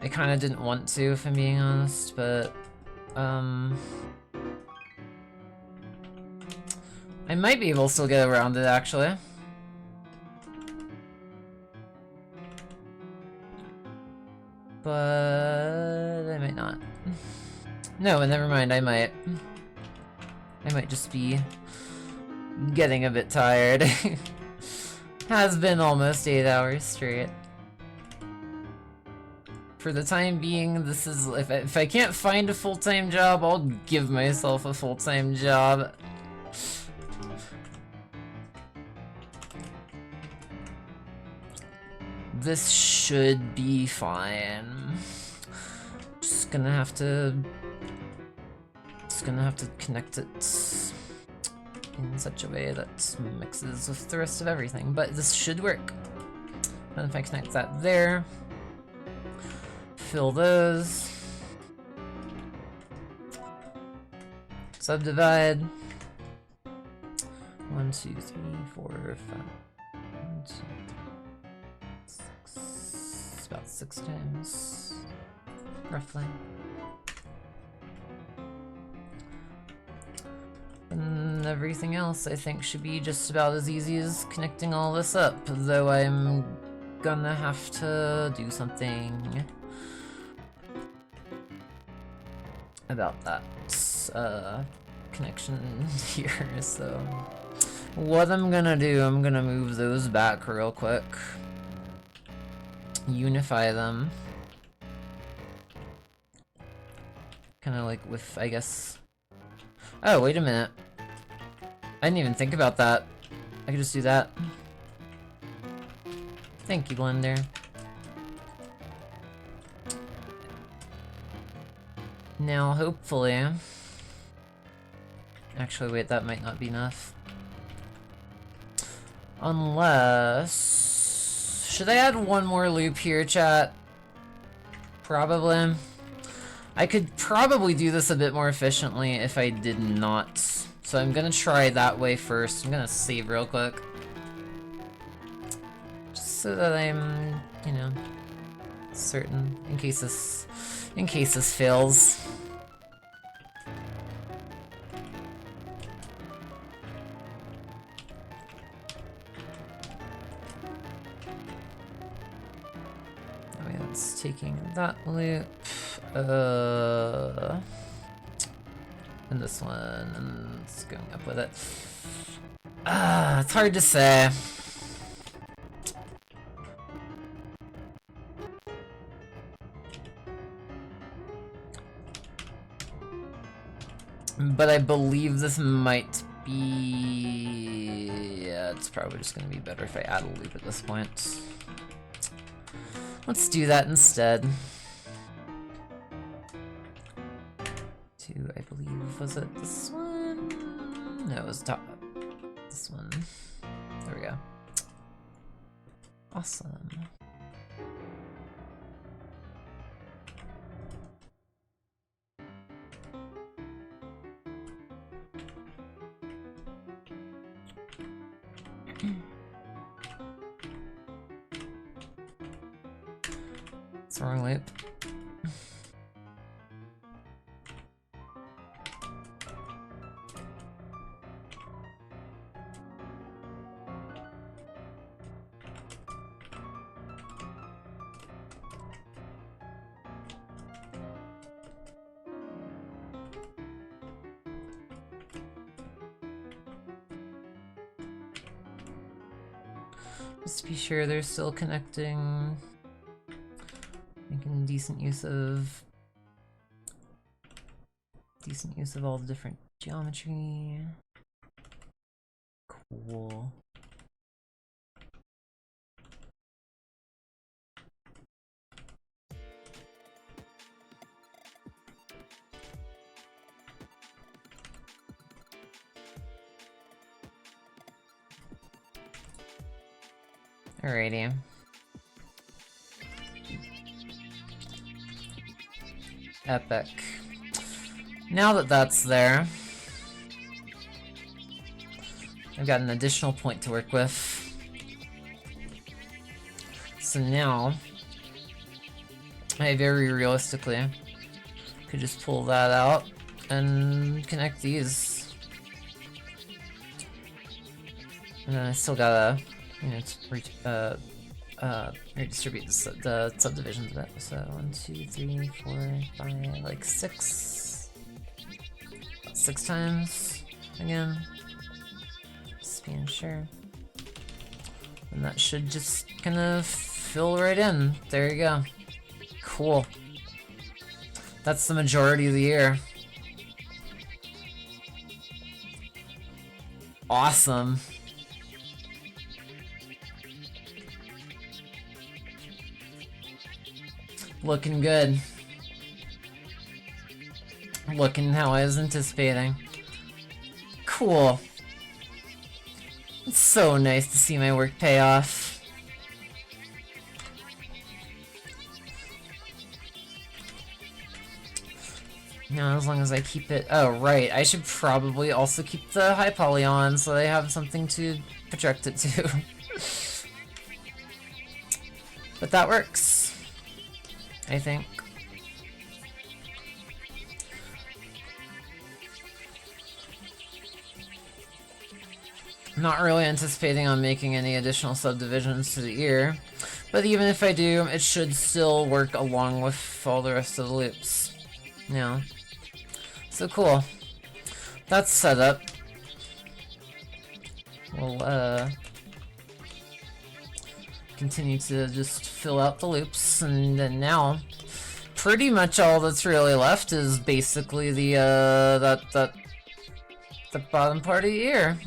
I kind of didn't want to, if I'm being honest, but I might be able to still get around it, actually. But I might not. No, never mind, I might. I might just be getting a bit tired. Has been almost 8 hours straight. For the time being, this is, if I can't find a full-time job, I'll give myself a full-time job. This should be fine. Just gonna have to connect it in such a way that mixes with the rest of everything, but this should work. And if I connect that there, fill those, subdivide, 1, 2, 3, 4, 5, 1, 2, 6, about 6 times, roughly. And everything else I think should be just about as easy as connecting all this up, though I'm gonna have to do something about that connection here. So what I'm gonna do, I'm gonna move those back real quick, unify them, kind of like with, I guess, oh wait a minute, I didn't even think about that. I could just do that. Thank you, Blender. Now, hopefully... Actually, wait, that might not be enough. Unless... Should I add one more loop here, chat? Probably. I could probably do this a bit more efficiently if I did not. So I'm gonna try that way first. I'm gonna save real quick. Just so that I'm, you know, certain, in case this fails. Oh yeah, it's taking that loop, and this one, and it's going up with it. It's hard to say. But I believe this might be... yeah, it's probably just going to be better if I add a loop at this point. Let's do that instead. To, I believe, was it this one? No, it was top. This one. There we go. Awesome. It's the wrong loop. Just to be sure they're still connecting. Making decent use of all the different geometry. Cool. Alrighty. Epic. Now that that's there, I've got an additional point to work with. So now, I very realistically could just pull that out and connect these. And then I still gotta, you know, redistribute the subdivisions a bit. So 1, 2, 3, 4, 5, like 6. About 6 times again. Just being sure. And that should just kind of fill right in. There you go. Cool. That's the majority of the year. Awesome. Looking good. Looking how I was anticipating. Cool. It's so nice to see my work pay off. Now, as long as I keep it... oh, right. I should probably also keep the high poly on so I have something to project it to. But that works, I think. Not really anticipating on making any additional subdivisions to the ear, but even if I do, it should still work along with all the rest of the loops. Yeah. So cool. That's set up. We'll continue to just fill out the loops, and then now pretty much all that's really left is basically the the bottom part of the ear.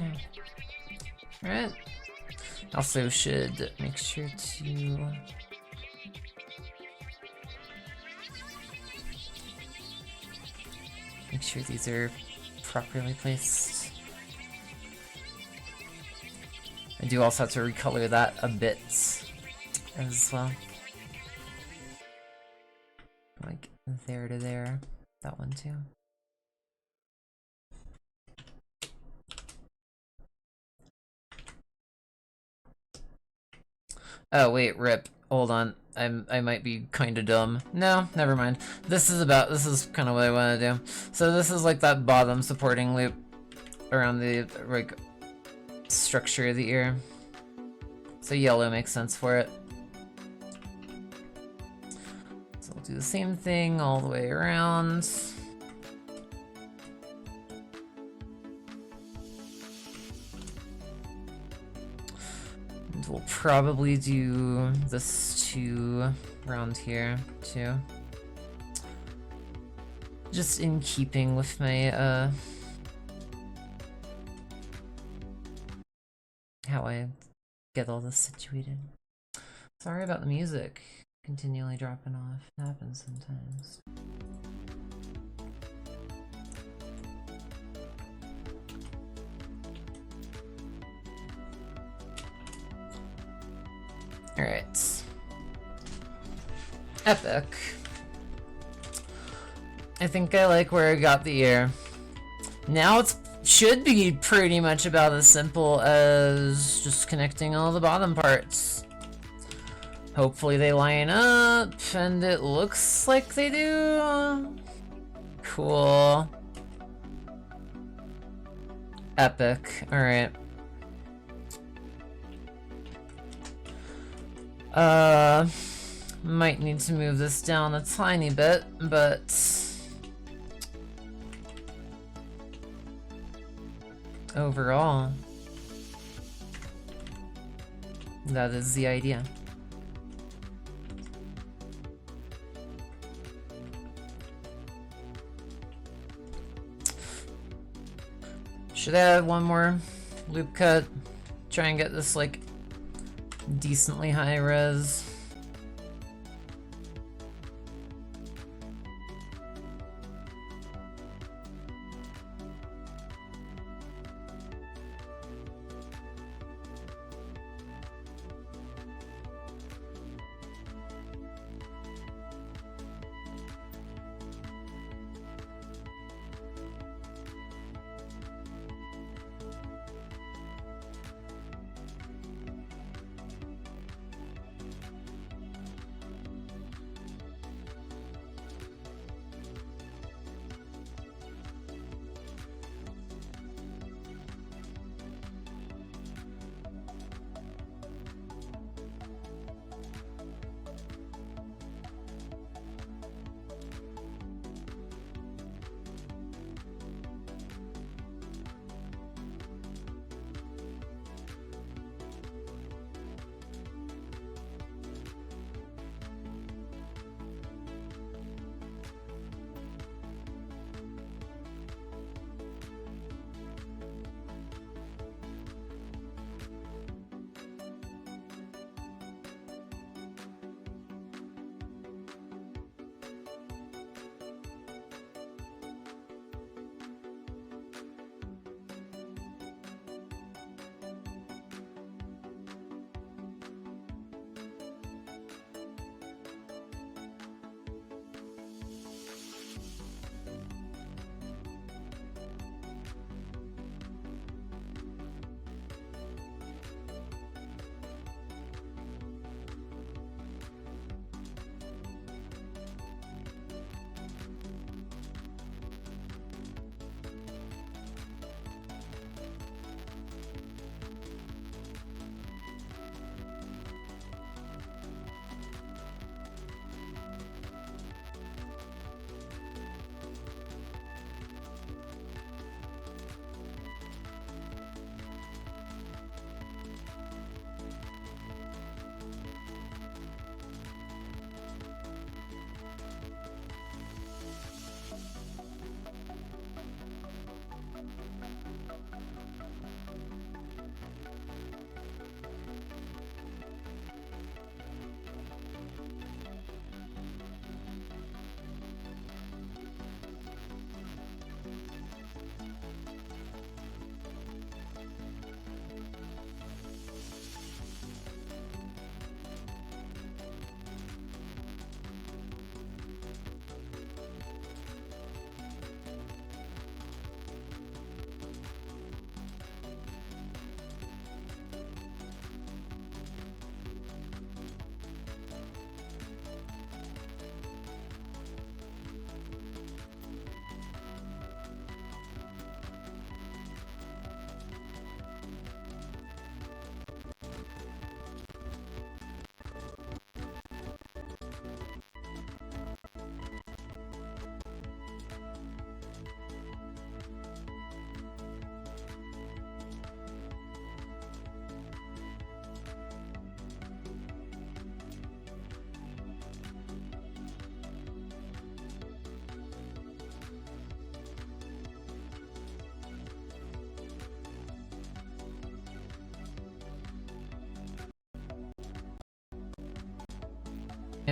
Right. Also should make sure to make sure these are properly placed. I do also have to recolor that a bit as well. Like there to there. That one too. Oh wait, rip. hold on. I might be kind of dumb. No, never mind. This is kind of what I want to do. So this is like that bottom supporting loop around the like structure of the ear. So yellow makes sense for it. So we'll do the same thing all the way around. And we'll probably do this too around here too. Just in keeping with my how I get all this situated. Sorry about the music continually dropping off. It happens sometimes. Alright. Epic. I think I like where I got the ear. Now it should be pretty much about as simple as just connecting all the bottom parts. Hopefully they line up, and it looks like they do. Cool. Epic. Alright. Might need to move this down a tiny bit, but overall, that is the idea. Should I add one more loop cut? Try and get this like decently high res.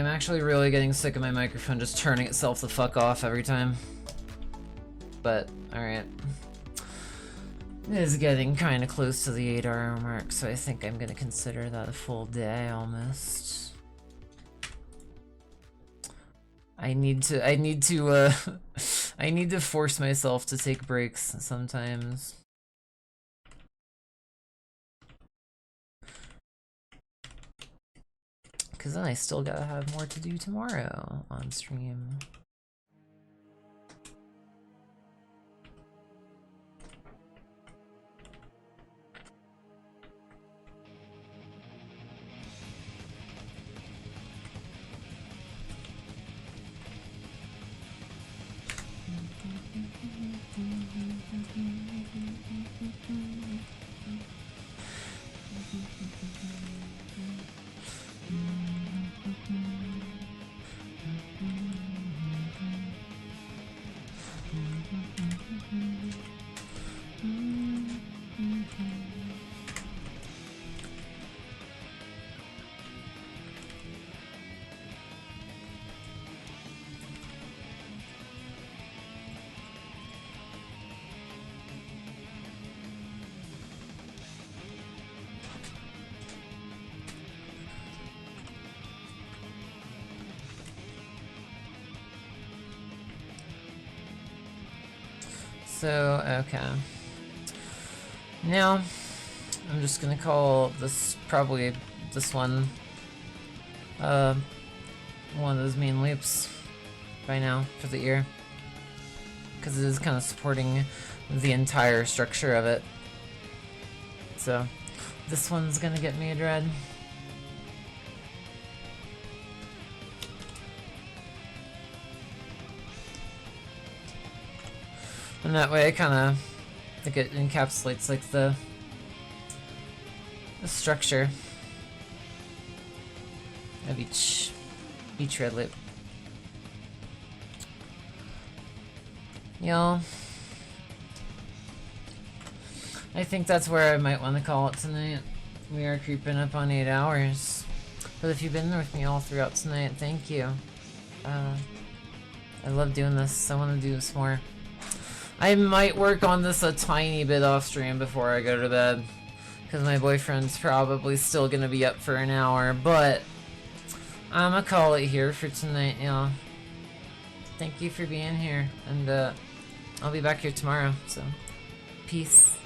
I'm actually really getting sick of my microphone just turning itself the fuck off every time. But, alright. It is getting kind of close to the 8-hour mark, so I think I'm gonna consider that a full day almost. I need to I need to force myself to take breaks sometimes. Cause then I still gotta have more to do tomorrow on stream. So, okay. Now, I'm just gonna call this, probably this one, one of those main loops by now for the ear. Because it is kind of supporting the entire structure of it. So, this one's gonna get me a dread. And that way, I kind of think it encapsulates like the structure of each red loop. Y'all, I think that's where I might want to call it tonight. We are creeping up on 8 hours, but if you've been with me all throughout tonight, thank you. I love doing this. I want to do this more. I might work on this a tiny bit off stream before I go to bed, because my boyfriend's probably still gonna be up for an hour, but I'm gonna call it here for tonight, y'all. Thank you for being here, and I'll be back here tomorrow, so peace.